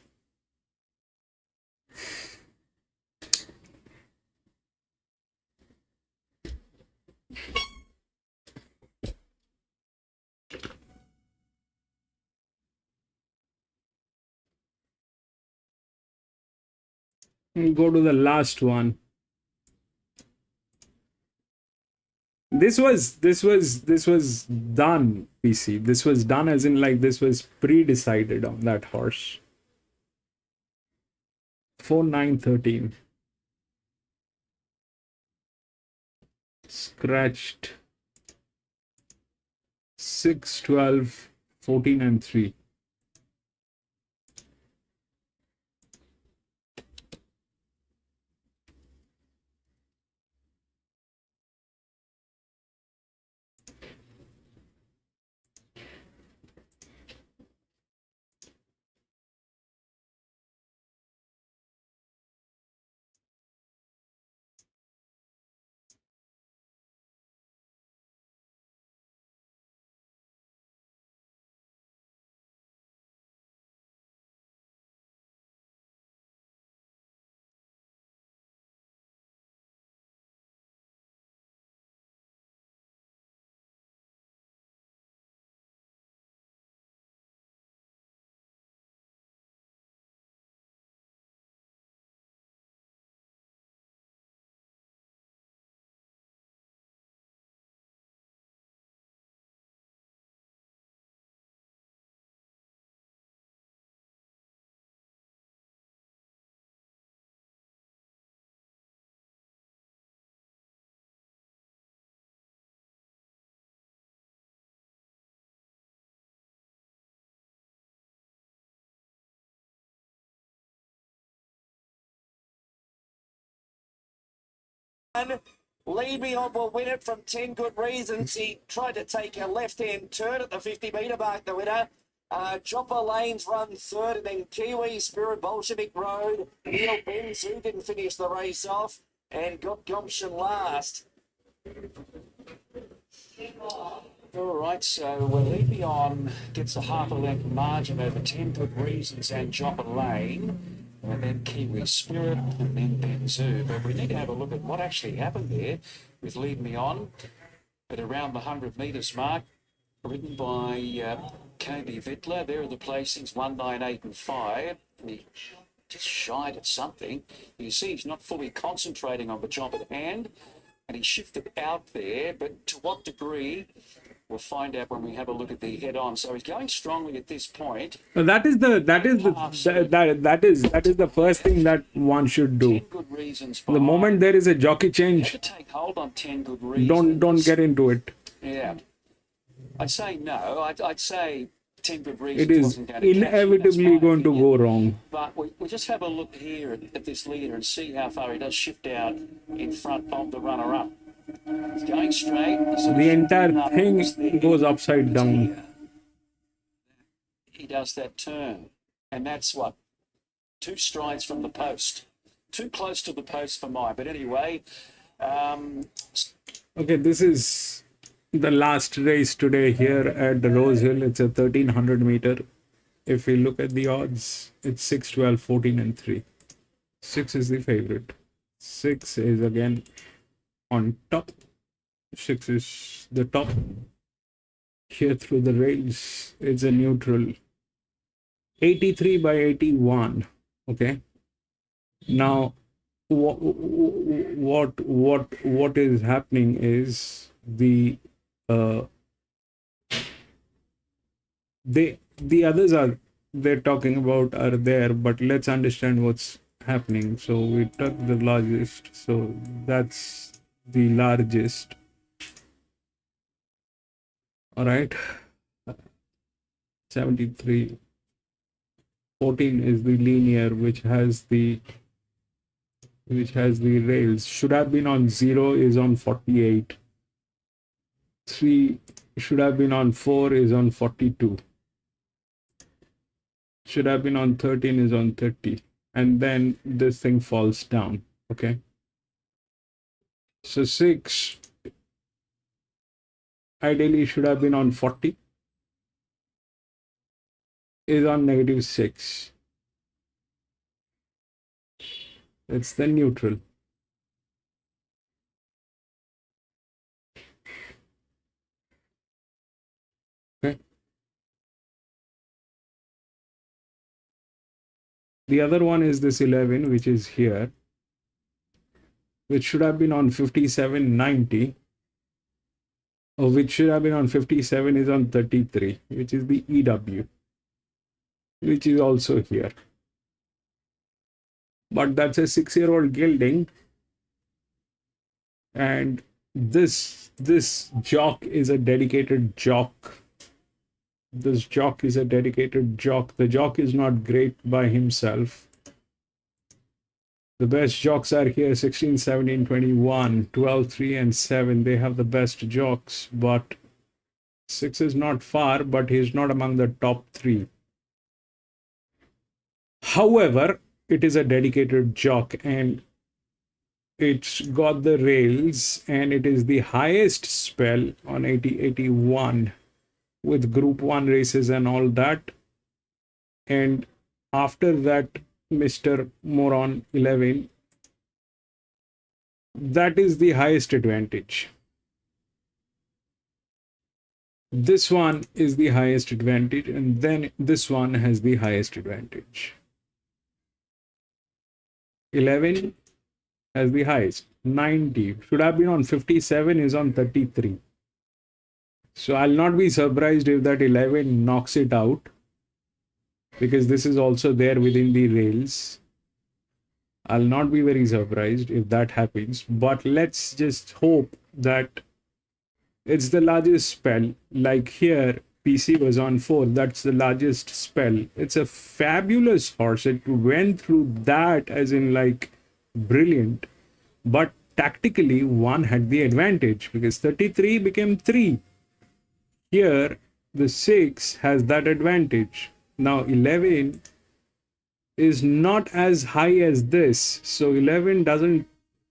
Speaker 1: And go to the last one. This was done, PC. This was done as in like this was pre-decided on that horse. 4-9-13. Scratched 6-12-14 and 3.
Speaker 10: Lead Me On will win it from 10 good reasons. He tried to take a left-hand turn at the 50-metre mark, the winner. Chopper Lanes run third, and then Kiwi Spirit Bolshevik Road. Neil Benzu didn't finish the race off and got Gumption last. All right, so Lead Me On gets a half a length margin over 10 good reasons and Chopper Lane. And then Kiwi Spirit, and then Benzu. But we need to have a look at what actually happened there with Lead Me On at around the 100 metres mark, ridden by Kobe Vittler. There are the placings, 1, 9, 8 and 5. And he just shied at something. You see he's not fully concentrating on the job at hand, and he shifted out there, but to what degree? We'll find out when we have a look at the head-on. So he's going strongly at this point.
Speaker 1: That is the first thing that one should do. The moment there is a jockey change,
Speaker 10: take hold on 10 good reasons.
Speaker 1: don't get into it.
Speaker 10: Yeah, I'd say no. I'd say 10 good reasons.
Speaker 1: It is inevitably going to go wrong.
Speaker 10: But we just have a look here at this leader and see how far he does shift out in front of the runner-up. He's going straight.
Speaker 1: The entire thing goes upside down.
Speaker 10: He does that turn. And that's what? 2 strides from the post. Too close to the post for mine. But anyway.
Speaker 1: Okay, this is the last race today here at the Rosehill. It's a 1300 meter. If we look at the odds, it's 6, 12, 14 and 3. 6 is the favorite. 6 is again on top. 6 is the top. Here through the rails, it's a neutral. 83 by 81. Okay. Now, what is happening is the others are they're talking about are there, but let's understand what's happening. So we took the largest, so that's the largest. All right, 73. 14 is the linear, which has the rails. Should have been on 0 is on 48. 3 should have been on 4 is on 42. Should have been on 13 is on 30. And then this thing falls down. Okay. So 6 ideally should have been on 40. Is on -6. It's the neutral. Okay. The other one is this 11, which is here, which should have been on 57.90, or which should have been on 57 is on 33, which is the EW, which is also here. But that's a 6-year-old gilding, and this jock is a dedicated jock. This jock is a dedicated jock. The jock is not great by himself. The best jocks are here: 16, 17, 21, 12, 3, and 7. They have the best jocks, but 6 is not far, but he's not among the top 3. However, it is a dedicated jock, and it's got the rails, and it is the highest spell on 80-81 with group 1 races and all that. And after that, Mr. Moron 11, that is the highest advantage. This one is the highest advantage, and then this one has the highest advantage. 11 has the highest. 90 should have been on 57 is on 33. So I'll not be surprised if that 11 knocks it out, because this is also there within the rails. I'll not be very surprised if that happens, but let's just hope that it's the largest spell. Like here, PC was on 4. That's the largest spell. It's a fabulous horse. It went through that as in like brilliant. But tactically, 1 had the advantage because 33 became 3. Here, the 6 has that advantage. Now, 11 is not as high as this. So 11 doesn't,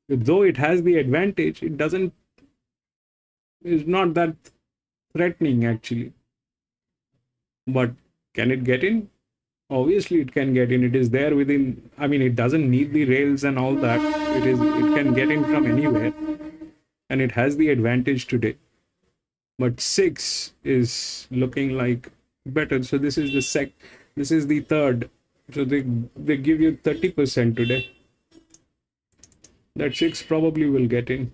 Speaker 1: though it has the advantage, it doesn't, is not that threatening actually. But can it get in? Obviously it can get in. It is there within, I mean, it doesn't need the rails and all that. It can get in from anywhere, and it has the advantage today. But 6 is looking like better. So this is the third. So they give you 30% today. That 6 probably will get in.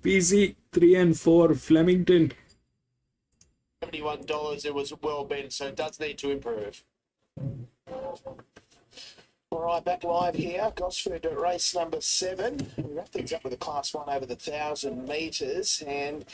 Speaker 1: PC 3 and 4 Flemington.
Speaker 6: $71, it was well beaten, so it does need to improve.
Speaker 8: All right, back live here. Gosford at race number 7. We wrap things up with a class 1 over the 1,000 metres, and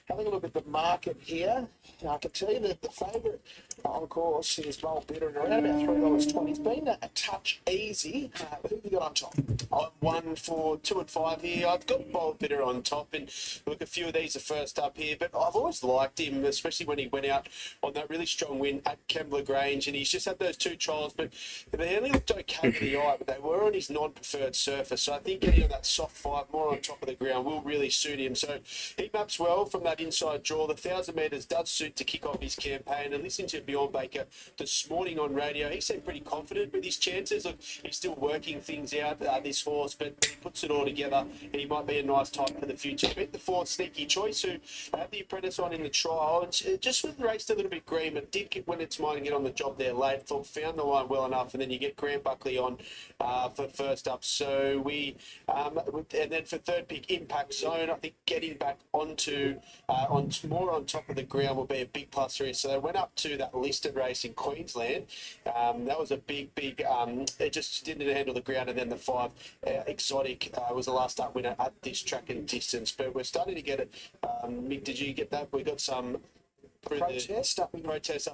Speaker 8: having a look at the market here, I can tell you that the favourite On course, here's Bold Bidder and around about $3.20. It's been a touch easy. Who have you got on top?
Speaker 3: I'm one for 2 and 5 here. I've got Bold Bidder on top, and look, a few of these are first up here, but I've always liked him, especially when he went out on that really strong win at Kembla Grange, and he's just had those 2 trials, but they only looked okay to the eye, but they were on his non-preferred surface, so I think getting on that soft 5 more on top of the ground will really suit him. So he maps well from that inside draw. The 1,000 metres does suit to kick off his campaign, and listening to Bjorn Baker this morning on radio, he seemed pretty confident with his chances. Look, he's still working things out, this horse, but he puts it all together, and he might be a nice type for the future. But the 4th, Sneaky Choice, who had the apprentice on in the trial, and just was raced a little bit green, but did get when it's mine to get on the job there late. Thought found the line well enough, and then you get Grant Buckley on for first up. So we, and then for 3rd pick, Impact Zone, I think getting back onto more on top of the ground will be a big plus for him. So they went up to that listed race in Queensland. That was a big, it just didn't handle the ground, and then the 5 Exotic was the last up winner at this track and distance. But we're starting to get it. Mick, did you get that? We got some protest up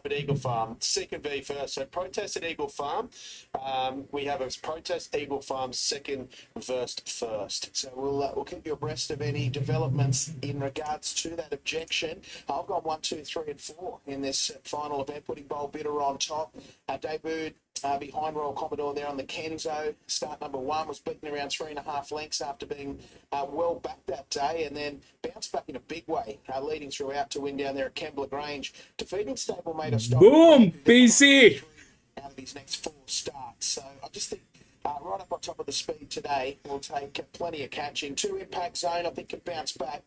Speaker 3: at Eagle Farm. 2nd v first. So protest at Eagle Farm. We have a protest Eagle Farm 2nd versus first.
Speaker 8: So we'll keep you abreast of any developments in regards to that objection. I've got 1, 2, 3, and 4 in this final event, putting Bold Bidder on top. Debuted behind Royal Commodore there on the Kenzo. Start number 1 was beaten around 3.5 lengths after being well back that day, and then bounced back in a big way, leading throughout to win down there at Kembla Grange, defeating stablemate of Stock.
Speaker 1: Boom, PC.
Speaker 8: Out of his next 4 starts. So I just think right up on top of the speed today will take plenty of catching. 2 Impact Zone, I think, can bounce back.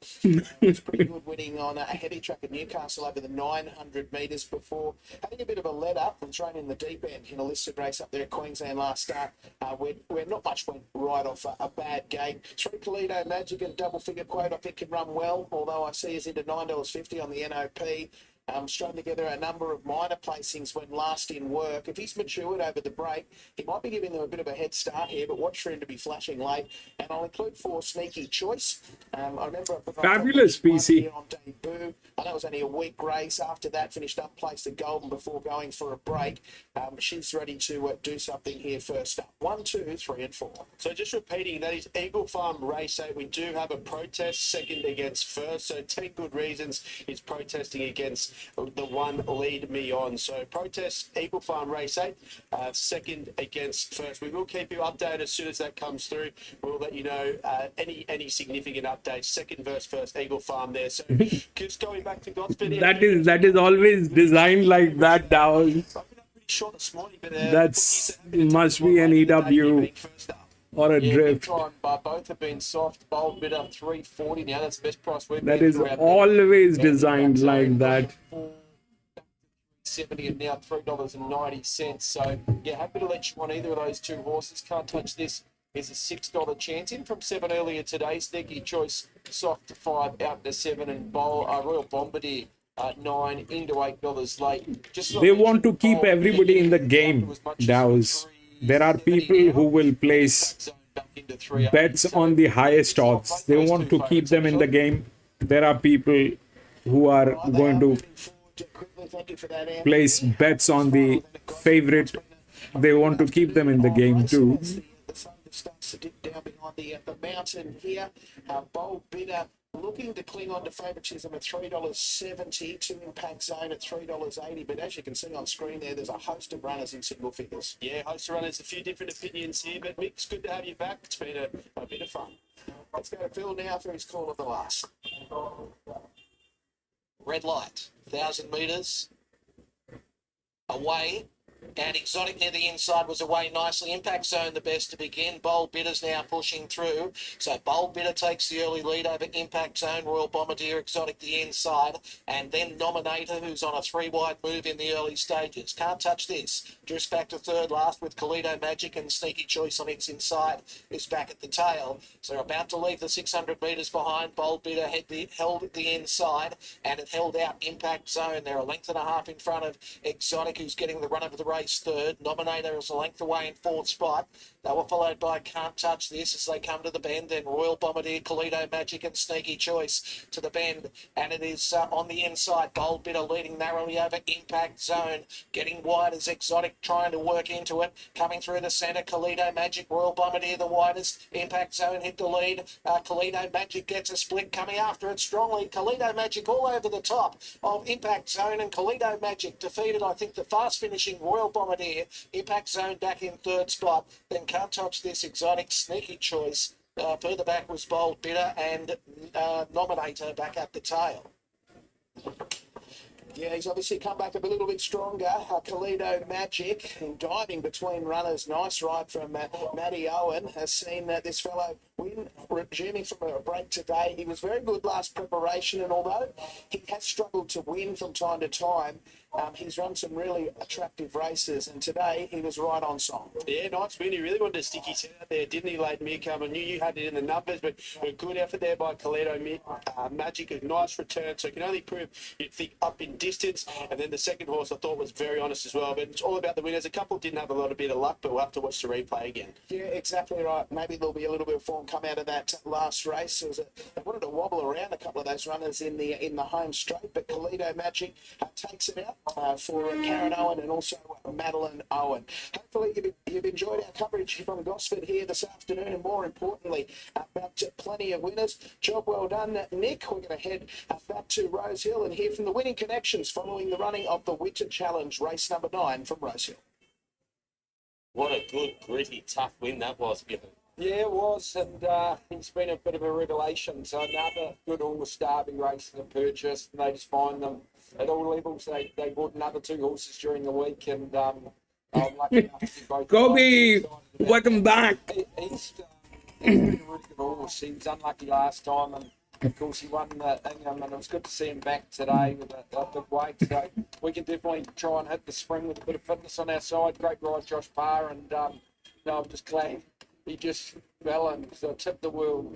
Speaker 8: It's pretty good winning on a heavy track at Newcastle over the 900 metres before having a bit of a let up and thrown in the deep end in a listed race up there at Queensland last start, where not much went right off a bad gate. 3 Toledo Magic and double figure quote, I think, can run well, although I see is into $9.50 on the NOP. Strung together a number of minor placings when last in work. If he's matured over the break, he might be giving them a bit of a head start here, but watch for him to be flashing late. And I'll include 4 Sneaky Choice. I remember
Speaker 1: Fabulous, PC.
Speaker 8: On debut. I know it was only a week race. After that, finished up, placed at Golden before going for a break. She's ready to do something here first up. 1, 2, 3, and 4.
Speaker 3: So just repeating, that is Eagle Farm race 8. We do have a protest 2nd against first. So 10 good reasons is protesting against the 1 Lead Me On. So protest Eagle Farm race 8, 2nd against first. We will keep you updated as soon as that comes through. We'll let you know any significant updates. 2nd versus first Eagle Farm there. So just going back to Gosford.
Speaker 1: That is always designed like that, Dow.
Speaker 3: Short this morning, but
Speaker 1: That's must be an EW or a drift.
Speaker 6: Both have been soft. Bold Bidder 340 now. That's the best price we've
Speaker 1: That
Speaker 6: been
Speaker 1: is
Speaker 6: throughout
Speaker 1: always designed like that.
Speaker 6: 70 and now $3.90. So yeah, happy to let you on either of those 2 horses. Can't touch this. Is a $6 chance in from 7 earlier today. Sneaky Choice soft to 5 out to 7, and Royal Bombardier 9 into $8 late. Just
Speaker 1: They want to keep everybody in the game, Dows. There are people who will place bets on the highest odds. They want to keep them in the game. There are people who are going to place bets on the favorite. They want to keep them in the game too.
Speaker 8: Starts to dip down behind the mountain here. Bold Bidder looking to cling on to favouritism at $3.70, 2 Impact Zone at $3.80. But as you can see on screen there, there's a host of runners in single figures.
Speaker 3: Yeah, host of runners, a few different opinions here, but Mick, it's good to have you back. It's been a bit of fun.
Speaker 8: Let's go to Phil now for his call of the last.
Speaker 13: Red light, 1,000 metres away. And Exotic near the inside was away nicely. Impact Zone the best to begin. Bold Bidder's now pushing through. So Bold Bidder takes the early lead over Impact Zone. Royal Bombardier, Exotic the inside. And then Nominator, who's on a 3-wide move in the early stages. Can't touch this. Drifts back to 3rd last with Toledo Magic, and Sneaky Choice on its inside is back at the tail. So they're about to leave the 600 metres behind. Bold Bidder held at the inside, and it held out Impact Zone. They're a length and a half in front of Exotic, who's getting the run over the road
Speaker 8: race third. Nominator is a length away in fourth spot. They were followed by Can't Touch This as they come to the bend, then Royal Bombardier, Kalido Magic and Sneaky Choice to the bend. And it is on the inside, Bold Bitter leading narrowly over Impact Zone. Getting wide as Exotic trying to work into it. Coming through the centre, Kalido Magic, Royal Bombardier the widest. Impact Zone hit the lead. Kalido Magic gets a split coming after it strongly. Kalido Magic all over the top of Impact Zone, and Kalido Magic defeated, I think, the fast finishing Royal Bombardier. Impact Zone back in third spot. Then Can't Touch This, Exotic, Sneaky Choice. Further back was Bold Bitter and Nominator back at the tail. Yeah, he's obviously come back a little bit stronger. Kalido Magic diving between runners. Nice ride from Matty Owen. Has seen this fellow win, resuming from a break today. He was very good last preparation, and although he has struggled to win from time to time, he's run some really attractive races, and today he was right on song.
Speaker 6: Yeah, nice win. He really wanted to stick his head out there, didn't he, late Mirko? I knew you had it in the numbers, but a good effort there by Kalido Magic. A nice return, so it can only prove you'd think up in distance. And then the second horse I thought was very honest as well, but it's all about the winners. A couple didn't have a bit of luck, but we'll have to watch the replay again.
Speaker 8: Yeah, exactly right. Maybe there'll be a little bit of form come out of that last race. They wanted to wobble around a couple of those runners in the home straight, but Kalido Magic takes it out for Karen Owen and also Madeline Owen. Hopefully you've enjoyed our coverage from Gosford here this afternoon, and more importantly, about plenty of winners. Job well done, Nick. We're going to head back to Rosehill and hear from the winning connections following the running of the Winter Challenge, race number 9 from Rosehill.
Speaker 4: What a good, gritty, tough win that was, Giffen.
Speaker 14: Yeah, it was, and it's been a bit of a revelation. So another good horse Derby race and purchased, and they just find them at all levels. They bought another 2 horses during the week, and I'm lucky enough to be both.
Speaker 1: Kobe, welcome back.
Speaker 14: He's been a really good horse. He was unlucky last time, and of course he won the Ingham, and it was good to see him back today with a big weight. So we can definitely try and hit the spring with a bit of fitness on our side. Great ride, Josh Parr, and no, I'm just glad he just fell and so tipped the world.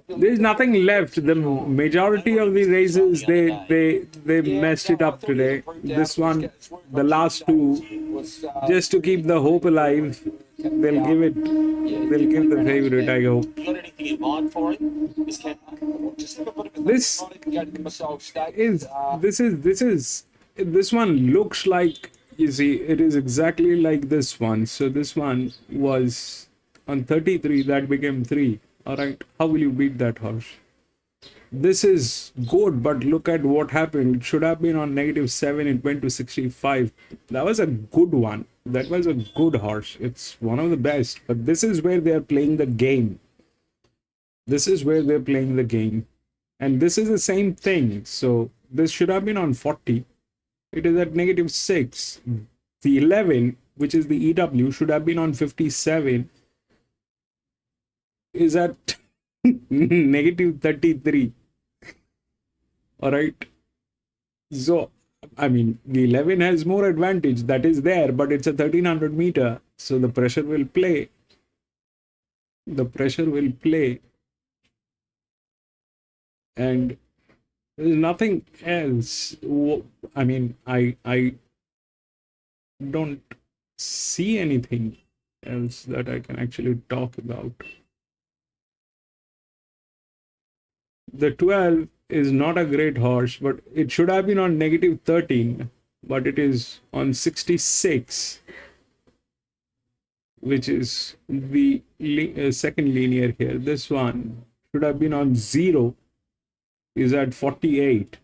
Speaker 1: There's nothing left. The majority of the races they messed it up today. This one, the last 2, just to keep the hope alive, they'll give the favorite, I hope.
Speaker 4: You got anything in mind for him?
Speaker 1: This one looks like, you see, it is exactly like this one. So this one was on 33, that became 3. All right, how will you beat that horse? This is good, but look at what happened. It should have been on -7. It went to 65. That was a good one. That was a good horse. It's one of the best. But this is where they are playing the game. This is where they're playing the game. And this is the same thing. So this should have been on 40. It is at -6. The 11, which is the EW, should have been on 57. Is at -33. All right. So, I mean, the 11 has more advantage. That is there, but it's a 1300 meter. So the pressure will play. The pressure will play. And there's nothing else. I mean, I don't see anything else that I can actually talk about. The 12 is not a great horse, but it should have been on -13, but it is on 66, which is the second linear here. This one should have been on 0, is at 48.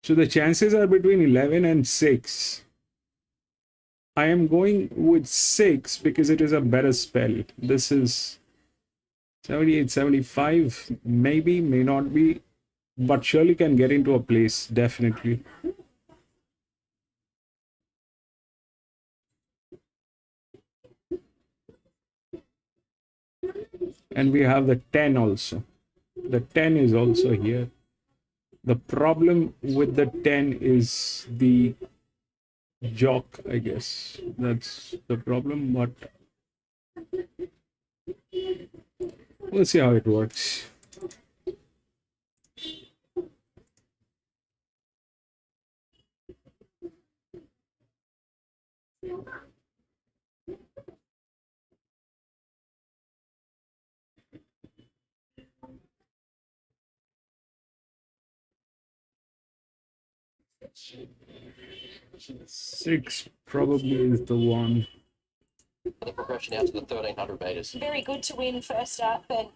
Speaker 1: So the chances are between 11 and 6. I am going with 6 because it is a better spell. This is 78, 75, maybe, may not be, but surely can get into a place, definitely. And we have the 10 also. The 10 is also here. The problem with the 10 is the jock, I guess. That's the problem, but we'll see how it works. 6 probably is the one.
Speaker 3: The progression out to the 1300 metres.
Speaker 2: Very good to win first up, and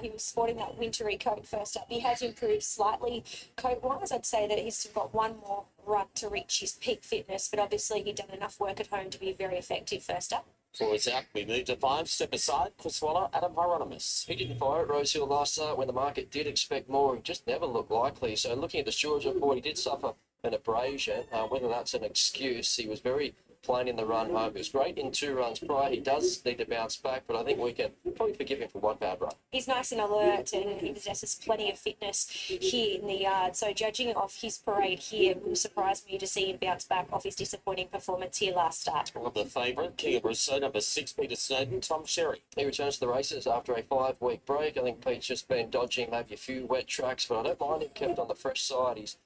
Speaker 2: he was sporting that wintry coat first up. He has improved slightly coat-wise. I'd say that he's still got one more run to reach his peak fitness, but obviously he'd done enough work at home to be very effective first up.
Speaker 4: Forwards out, we move to 5, step aside, Chris Waller, Adam Hieronymus.
Speaker 3: He didn't fire at Rosehill last start when the market did expect more. He just never looked likely. So looking at the stewards report, he did suffer an abrasion. Whether that's an excuse, he was very plain in the run home. He was great in 2 runs prior. He does need to bounce back, but I think we can probably forgive him for one bad run.
Speaker 2: He's nice and alert, and he possesses plenty of fitness here in the yard. So judging off his parade here, it will surprise me to see him bounce back off his disappointing performance here last start.
Speaker 4: One of the favourite, King of Rousseau, number 6, Peter Snowden, Tom Sherry.
Speaker 3: He returns to the races after a 5-week break. I think Pete's just been dodging maybe a few wet tracks, but I don't mind him kept on the fresh side. He's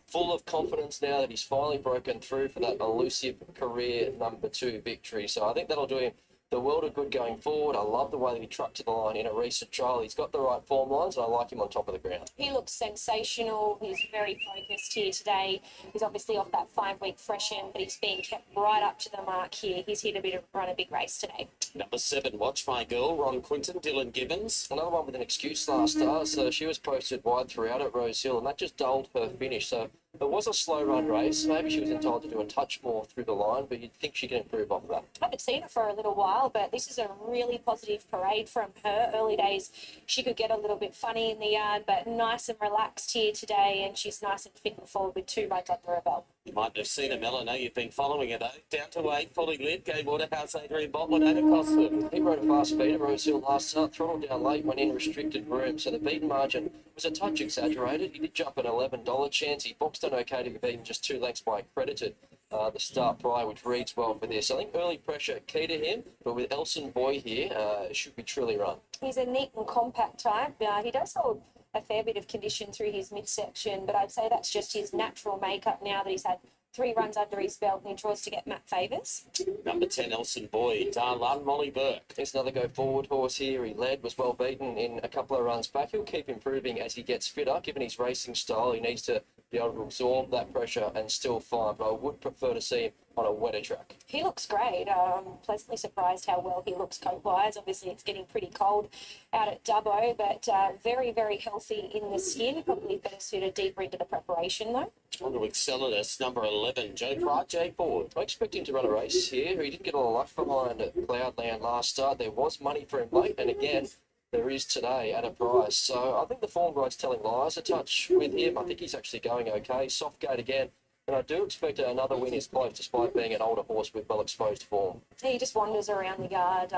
Speaker 3: full of confidence now that he's finally broken through for that elusive career number 2 victory. So I think that'll do him the world of good going forward. I love the way that he trucked to the line in a recent trial. He's got the right form lines, and I like him on top of the ground.
Speaker 2: He looks sensational. He's very focused here today. He's obviously off that 5-week freshen, but he's being kept right up to the mark here. He's here to run a big race today.
Speaker 4: Number 7, Watch My Girl, Ron Quinton, Dylan Gibbons.
Speaker 3: Another one with an excuse last start. So she was posted wide throughout at Rosehill, and that just dulled her finish. So it was a slow run race. Maybe she was entitled to do a touch more through the line, but you'd think she can improve off that.
Speaker 2: I haven't seen her for a little while, but this is a really positive parade from her. Early days, she could get a little bit funny in the yard, but nice and relaxed here today, and she's nice and fit and forward with 2 runs under her belt.
Speaker 4: You might have seen her, Mel. I know you've been following her, though. Down to 8, fully lit, gave Waterhouse Adrian Botman and it cost them.
Speaker 3: He rode a fast speed at Rosehill last start, throttled down late, went in restricted room, so the beaten margin was a touch exaggerated. He did jump an $11 chance. He boxed on okay to be beaten just 2 lengths by Accredited the start prior, which reads well for this. I think early pressure key to him, but with Elson Boy here, it should be truly run.
Speaker 2: He's a neat and compact type. He does hold a fair bit of condition through his midsection, but I'd say that's just his natural makeup now that he's had 3 runs under his belt and he tries to get Matt favours.
Speaker 4: Number 10, Elson Boyd, Darlan, Molly Burke.
Speaker 3: There's another go forward horse here. He led, was well beaten in a couple of runs back. He'll keep improving as he gets fitter. Given his racing style, he needs to be able to absorb that pressure and still fine, but I would prefer to see him on a wetter track.
Speaker 2: He looks great. I'm pleasantly surprised how well he looks coat-wise. Obviously, it's getting pretty cold out at Dubbo, but very, very healthy in the skin. Probably better suited deeper into the preparation, though.
Speaker 4: On to Accelerus, number 11, Joe Pratt, Jay Ford.
Speaker 3: I expect him to run a race here. He didn't get a lot of luck behind at Cloudland last start. There was money for him late, and again, there is today at a price. So I think the form guide's telling lies a touch with him. I think he's actually going okay. Soft gate again. And I do expect another win is close, despite being an older horse with well-exposed form.
Speaker 2: He just wanders around the yard.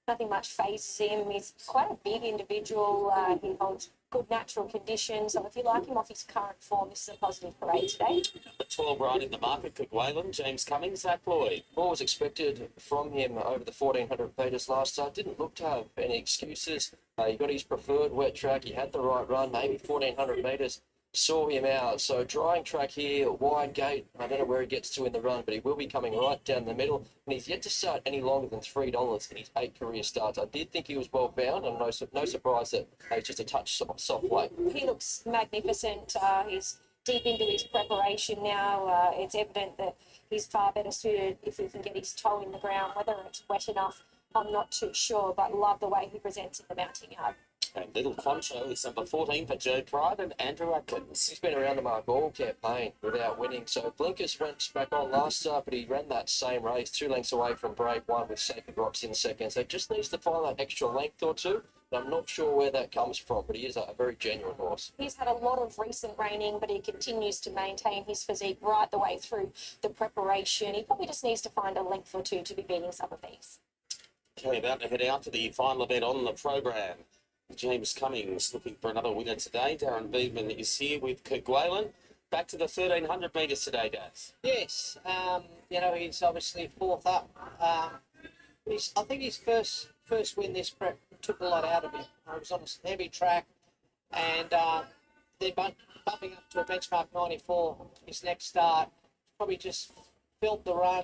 Speaker 2: Nothing much phases him. He's quite a big individual. He holds good natural conditions. So if you like him off his current form, this is a positive parade today.
Speaker 4: Number 12, right in the market, Cook James Cummings, Zach Floyd.
Speaker 3: More was expected from him over the 1400 metres last start. Didn't look to have any excuses. He got his preferred wet track. He had the right run, maybe 1400 metres. Saw him out. So drying track here, wide gate. I don't know where he gets to in the run, but he will be coming right down the middle. And he's yet to start any longer than $3 in his 8 career starts. I did think he was well bound, and no surprise that he's just a touch soft weight.
Speaker 2: He looks magnificent. He's deep into his preparation now. It's evident that he's far better suited if he can get his toe in the ground. Whether it's wet enough, I'm not too sure, but love the way he presents in the mounting yard.
Speaker 4: And Little Concho is number 14 for Joe Pride and Andrew Atkins.
Speaker 3: He's been around the mark all campaign without winning. So Blinkers went back on last start, but he ran that same race 2 lengths away from Brave One with Sacred Rocks in second. So just needs to find that extra length or two. And I'm not sure where that comes from, but he is a very genuine horse.
Speaker 2: He's had a lot of recent reining, but he continues to maintain his physique right the way through the preparation. He probably just needs to find a length or two to be beating some of these.
Speaker 4: Okay, about to head out to the final event on the program. James Cummings looking for another winner today. Darren Beedman is here with Kerguelen. Back to the 1300 metres today, Daz.
Speaker 8: Yes, he's obviously 4th up. I think his first win this prep took a lot out of him. He was on a heavy track, and they're bumping up to a benchmark 94 his next start. Probably just felt the run,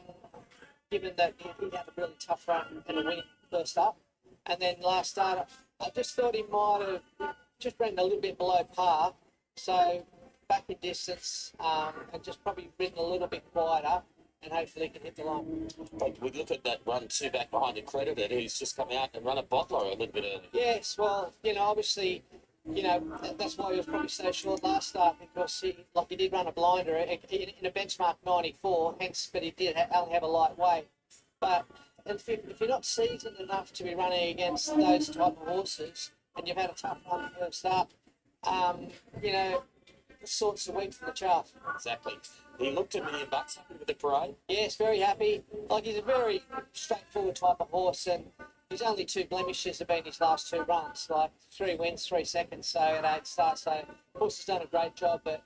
Speaker 8: given that he had a really tough run and a win first up. And then last start, I just thought he might have just ran a little bit below par. So
Speaker 13: back in distance and just probably ridden a little bit quieter, and hopefully can hit the line.
Speaker 4: But we look at that run two back behind Accredited, who's just come out and run a bottler a little bit early.
Speaker 13: Yes, well, obviously, that's why he was probably so short last start, because he did run a blinder in a benchmark 94, hence, but he did only have a light weight. But if you're not seasoned enough to be running against those type of horses, and you've had a tough run first up, the sorts the wheat from the chaff.
Speaker 4: Exactly. He looked $1 million happy with the parade.
Speaker 13: Yes, very happy. He's a very straightforward type of horse, and his only 2 blemishes have been his last 2 runs, 3 wins, 3 seconds, so at 8 starts. So the horse has done a great job, but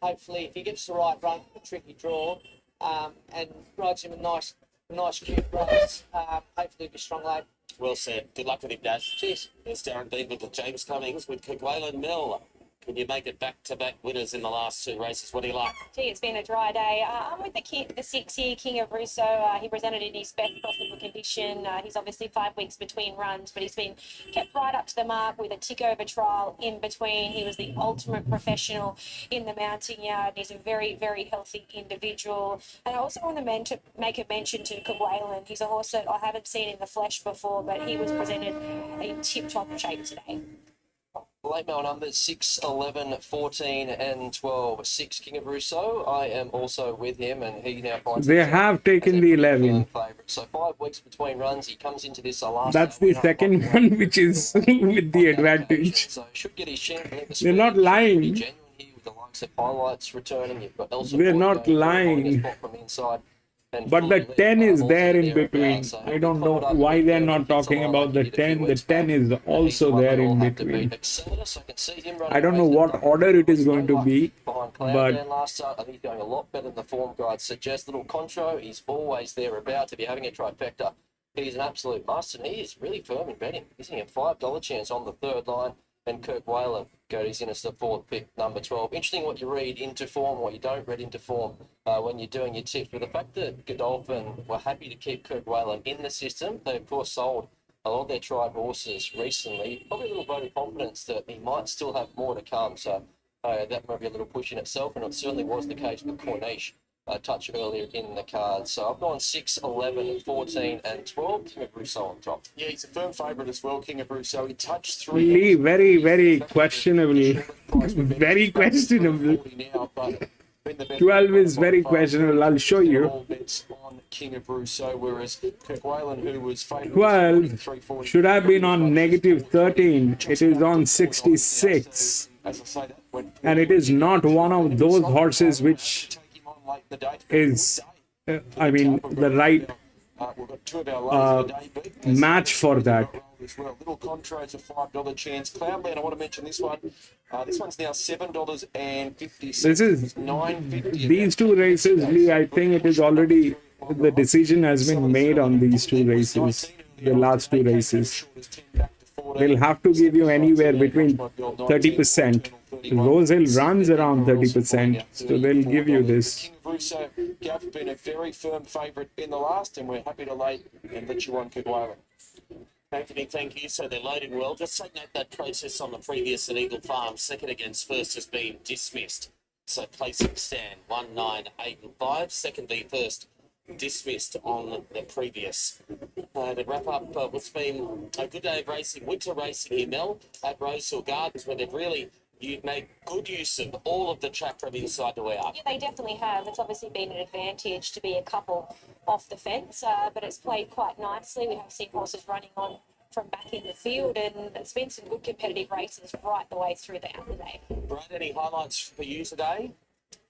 Speaker 13: hopefully if he gets the right run, a tricky draw, and rides him a nice cute race, hopefully he'll be strong late.
Speaker 4: Well said. Good luck with him, Dad.
Speaker 13: Cheers.
Speaker 4: There's Darren Bean with James Cummings with Kerguelen Mill. Can you make it back-to-back winners in the last 2 races? What do you like?
Speaker 2: Gee, it's been a dry day. I'm with the 6-year King of Russo. He presented in his best possible condition. He's obviously 5 weeks between runs, but he's been kept right up to the mark with a tick-over trial in between. He was the ultimate professional in the mounting yard. He's a very, very healthy individual. And I also want to make a mention to Kerguelen. He's a horse that I haven't seen in the flesh before, but he was presented in tip-top shape today.
Speaker 3: Late mail numbers 6, 11, 14 and 12. 6, King of Russo. I am also with him, and he now finds
Speaker 1: They have taken the 11.
Speaker 3: Favourite. So 5 weeks between runs. He comes into this last.
Speaker 1: That's the second one, which is with the advantage.
Speaker 3: So should get his chance.
Speaker 1: They're not lying.
Speaker 3: Genuine here with the likes of highlights returning. You've got Elsa
Speaker 1: They're
Speaker 3: Boyd
Speaker 1: not
Speaker 3: going
Speaker 1: lying.
Speaker 3: from inside.
Speaker 1: But the 10 is there in between. I don't know why they're not talking about the 10. The 10 is also there in between. I don't know what order it is going to be, but
Speaker 3: last start, I think he's going a lot better than the form guide suggests. Little Contro, he's always there about to be having a trifecta. He's an absolute must, and he is really firm in betting. He's getting a $5 chance on the 3rd line, and Kerguelen goes in as the 4th pick, number 12. Interesting what you read into form, what you don't read into form when you're doing your tips. But the fact that Godolphin were happy to keep Kerguelen in the system, they of course sold a lot of their tried horses recently. Probably a little vote of confidence that he might still have more to come. So that might be a little push in itself, and it certainly was the case with Corniche. A touch earlier in the card. So I've gone 6, 11, 14 and 12. King of Russo on top.
Speaker 6: Yeah, he's a firm favourite as well, King of Russo. He touched 3.
Speaker 1: very, very questionable. Very questionable. 12 is very questionable. I'll show you.
Speaker 6: On King of Russo, whereas Kerguelen, who was
Speaker 1: 12 should have been on negative 13. It is on 66. And it is not one of those horses which is, the right match for that.
Speaker 6: Little Contra's a $5 chance. Cloudland, I want to mention this one. This one's now $7.50.
Speaker 1: This is
Speaker 6: $9.50.
Speaker 1: these 2 races, Lee, I think it is already, the decision has been made on these 2 races, the last 2 races. They'll have to give you anywhere between 30%. Rosehill runs around 30%, so they'll give you this.
Speaker 6: King of Russo, Gav, been a very firm favourite in the last, and we're happy to late and let you on Kerguelen.
Speaker 4: Anthony, thank you. So they're loading well. Just take note that process on the previous at Eagle Farm, second against first, has been dismissed. So placing stand 1, 9, 8 and 5. Second v first dismissed on the previous. To wrap up what's been a good day of racing, winter racing here, Mel, at Rosehill Gardens, where they've really made good use of all of the track from inside to out.
Speaker 2: Yeah, they definitely have. It's obviously been an advantage to be a couple off the fence, but it's played quite nicely. We have seen horses running on from back in the field, and it's been some good competitive races right the way through the day.
Speaker 4: Brad, any highlights for you today?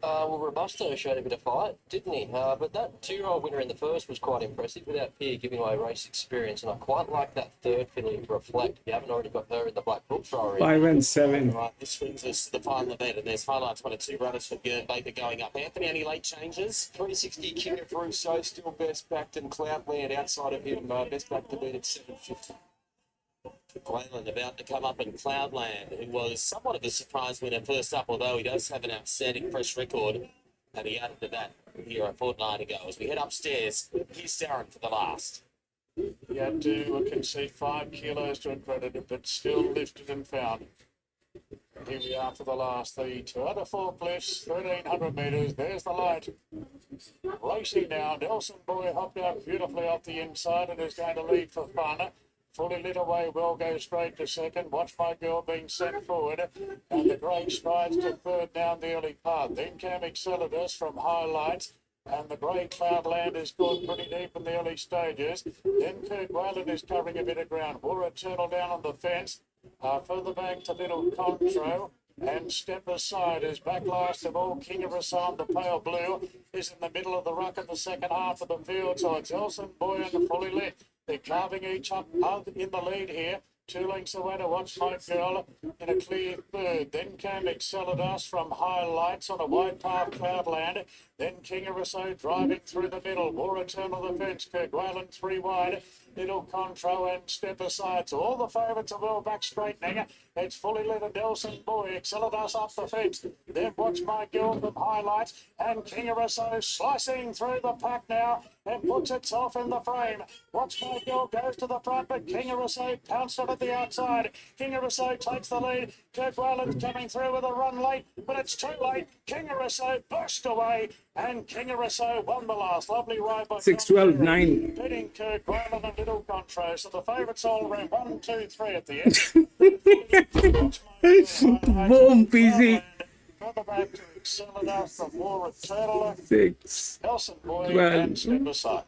Speaker 3: Well, Robusto showed a bit of fight, didn't he? But that 2-year-old winner in the first was quite impressive without Pierre giving away race experience. And I quite like that 3rd filly to Reflect. If you haven't already got her in the Black Book thrower.
Speaker 1: 5 and 7.
Speaker 4: Right, this brings us to the final event, and there's highlights 1 and 2 runners for Björn Baker going up. Anthony, any late changes?
Speaker 6: 360 King of Russo, still best backed, and Cloudland outside of him, best backed to beat at 750.
Speaker 4: Glenland about to come up in Cloudland, who was somewhat of a surprise winner first up, although he does have an outstanding fresh record, and he added to that here a fortnight ago. As we head upstairs, here's Darren for the last.
Speaker 7: He had to concede 5 kilos to Accredited, but still lifted and found. Here we are for the last, the 2 out of 4 cliffs, 1,300 metres. There's the light. Racing now. Nelson Boy hopped out beautifully off the inside and is going to lead for fun. Fully lit away, will go straight to second. Watch My Girl being sent forward. And the Grey strides to third down the early part. Then came Excelidus from Highlights. And the Grey Cloudland is good pretty deep in the early stages. Then Kirk Whalen is covering a bit of ground. Wura Turtle down on the fence. Further back to Little Contro. And step aside is back last of all. King of Rasan, the pale blue, is in the middle of the ruck in the second half of the field. So it's Elson Boy and the Fully Lit. They're carving each up in the lead here. 2 lengths away to Watch My Girl in a clear third. Then came Excelidus from Highlights on a wide path, Cloudland. Then King of Rousseau driving through the middle. More return on the fence. Kirk Whalen 3 wide. Little Contro and Step Aside. So all the favourites are well back straightening. It's Fully Lit and Nelson Boy. Excelidus up the fence. Then Watch My Girl from Highlights. And King of Rousseau slicing through the pack now and puts itself in the frame. Watch My Girl goes to the front, but King of Rousseau pounced on at the outside. King of Rousseau takes the lead. Kirk Whalen's coming through with a run late, but it's too late. King of Rousseau burst away, and King of Rousseau won the last. Lovely ride by
Speaker 1: 6-12, 9.
Speaker 7: beating Kirk Whalen and Little Contro. So the favourites all around 1, 2, 3 at the end.
Speaker 1: Boom, PZ.
Speaker 7: Further back to Excelidus, the War of Turtle.
Speaker 1: 6,
Speaker 7: Nelson Boy
Speaker 1: 12.
Speaker 7: and Step Aside.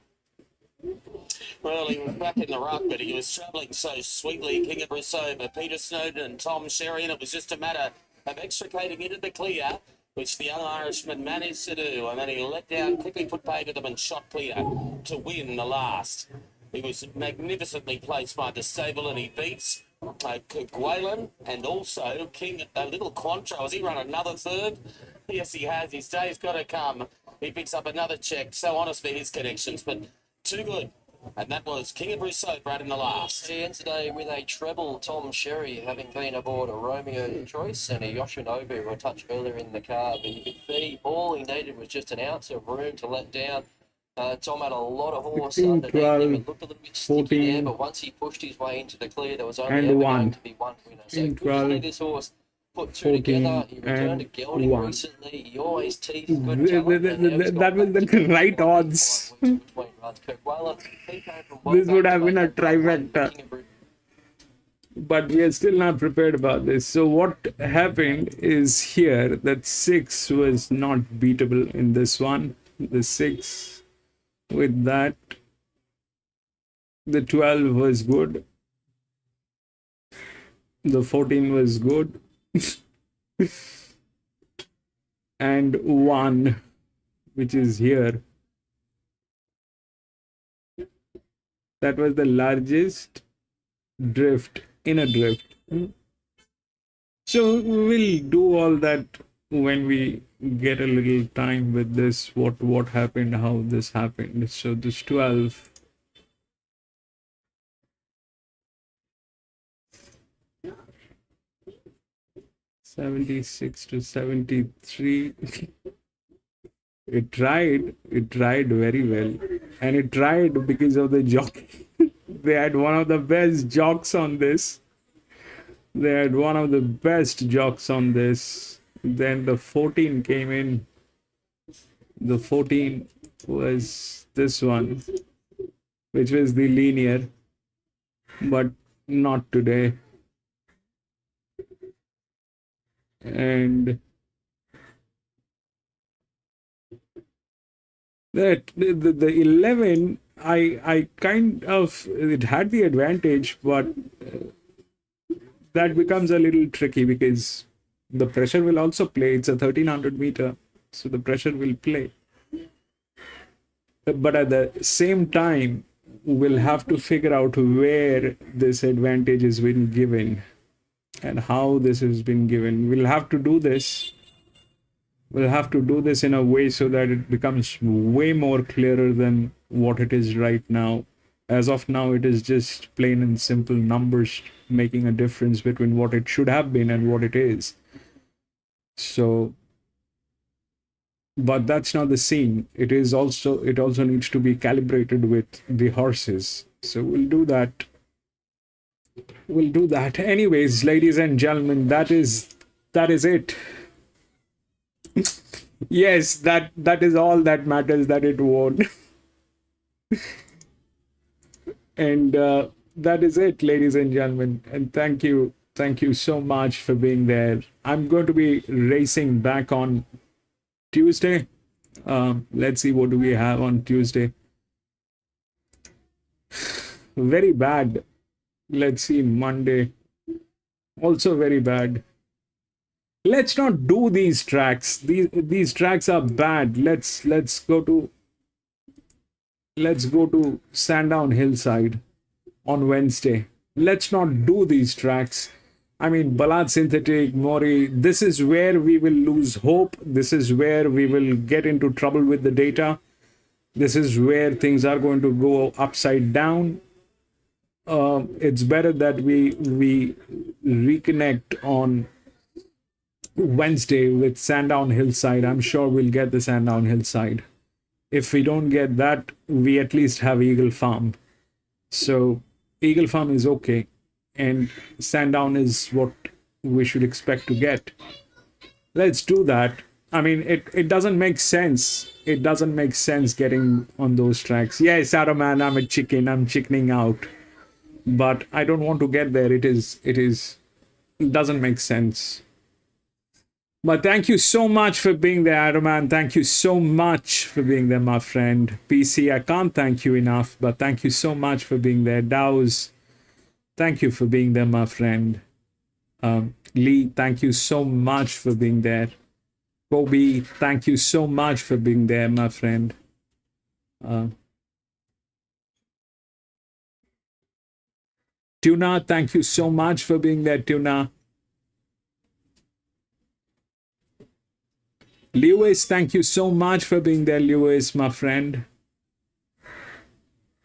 Speaker 4: Well, he was back in the ruck, but he was travelling so sweetly, King of Rousseau, but Peter Snowden and Tom Sherry, and it was just a matter of extricating into the clear, which the young Irishman managed to do, and then he let down, quickly put pay to them and shot clear to win the last. He was magnificently placed by the stable, and he beats Gwalan and also King Little Quantro. Has he run another third? Yes, he has. His day's got to come. He picks up another check. So honest for his connections, but too good. And that was King of Rousseau, Brad, in the last.
Speaker 3: He ends today with a treble, Tom Sherry, having been aboard a Romeo Choice and a Yoshinobu a touch earlier in the car. But you could see all he needed was just an ounce of room to let down. Tom had a lot of horse
Speaker 1: 16,
Speaker 3: underneath
Speaker 1: 12,
Speaker 3: him. It looked a little bit sticky
Speaker 1: 14,
Speaker 3: there, but once he pushed his way into the clear, there was only
Speaker 1: and
Speaker 3: ever
Speaker 1: 1.
Speaker 3: going to be one winner. So
Speaker 1: 16,
Speaker 3: good to see
Speaker 1: 12,
Speaker 3: this horse put 2
Speaker 1: 14,
Speaker 3: together. He returned to
Speaker 1: and
Speaker 3: gelding
Speaker 1: 1.
Speaker 3: recently. He always teased good talent.
Speaker 1: That was the right odds. This would have been a trifecta. But we are still not prepared about this. So what happened is here that 6 was not beatable in this one. The 6 with that. The 12 was good. The 14 was good. And 1, which is here. That was the largest drift in a drift. So we'll do all that when we get a little time with this, what happened, how this happened. So this 12 76 to 73. It tried very well, and it tried because of the jockey. They had one of the best jocks on this. Then the 14 came in. The 14 was this one, which was the linear, but not today. And that the 11, I kind of, it had the advantage, but that becomes a little tricky because the pressure will also play. It's a 1300 meter, so the pressure will play. But at the same time, we'll have to figure out where this advantage has been given and how this has been given. We'll have to do this. We'll have to do this in a way so that it becomes way more clearer than what it is right now. As of now, it is just plain and simple numbers making a difference between what it should have been and what it is. So, but that's not the scene. It also needs to be calibrated with the horses. So we'll do that. Anyways, ladies and gentlemen, that is that is it. Yes, that is all that matters, that it won. And that is it, ladies and gentlemen. And thank you so much for being there. I'm going to be racing back on Tuesday. Let's see, what do we have on Tuesday? Very bad. Let's see, Monday. Also very bad. Let's not do these tracks. These tracks are bad. Let's go to Sandown Hillside on Wednesday. Let's not do these tracks. I mean, Ballad Synthetic, Mori, this is where we will lose hope. This is where we will get into trouble with the data. This is where things are going to go upside down. It's better that we reconnect on Wednesday with Sandown Hillside. I'm sure we'll get the Sandown Hillside. If we don't get that, we at least have Eagle Farm. So Eagle Farm is okay, and Sandown is what we should expect to get. Let's do that. I mean, it doesn't make sense. It doesn't make sense getting on those tracks. Yes, Araman, I'm a chicken. I'm chickening out. But I don't want to get there. It doesn't make sense. But thank you so much for being there, Araman. Thank you so much for being there, my friend. PC, I can't thank you enough, but thank you so much for being there. Daws, thank you for being there, my friend. Lee, thank you so much for being there. Kobe, thank you so much for being there, my friend. Tuna, thank you so much for being there, Tuna. Lewis, thank you so much for being there, Lewis, my friend.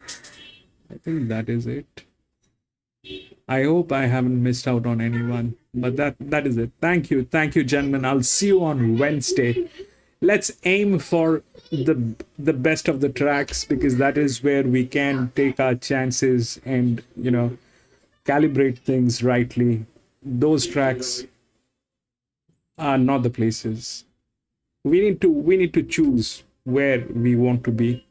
Speaker 1: I think that is it. I hope I haven't missed out on anyone, but that is it. Thank you, gentlemen. I'll see you on Wednesday. Let's aim for the best of the tracks, because that is where we can take our chances and, you know, calibrate things rightly. Those tracks are not the places. We need to choose where we want to be.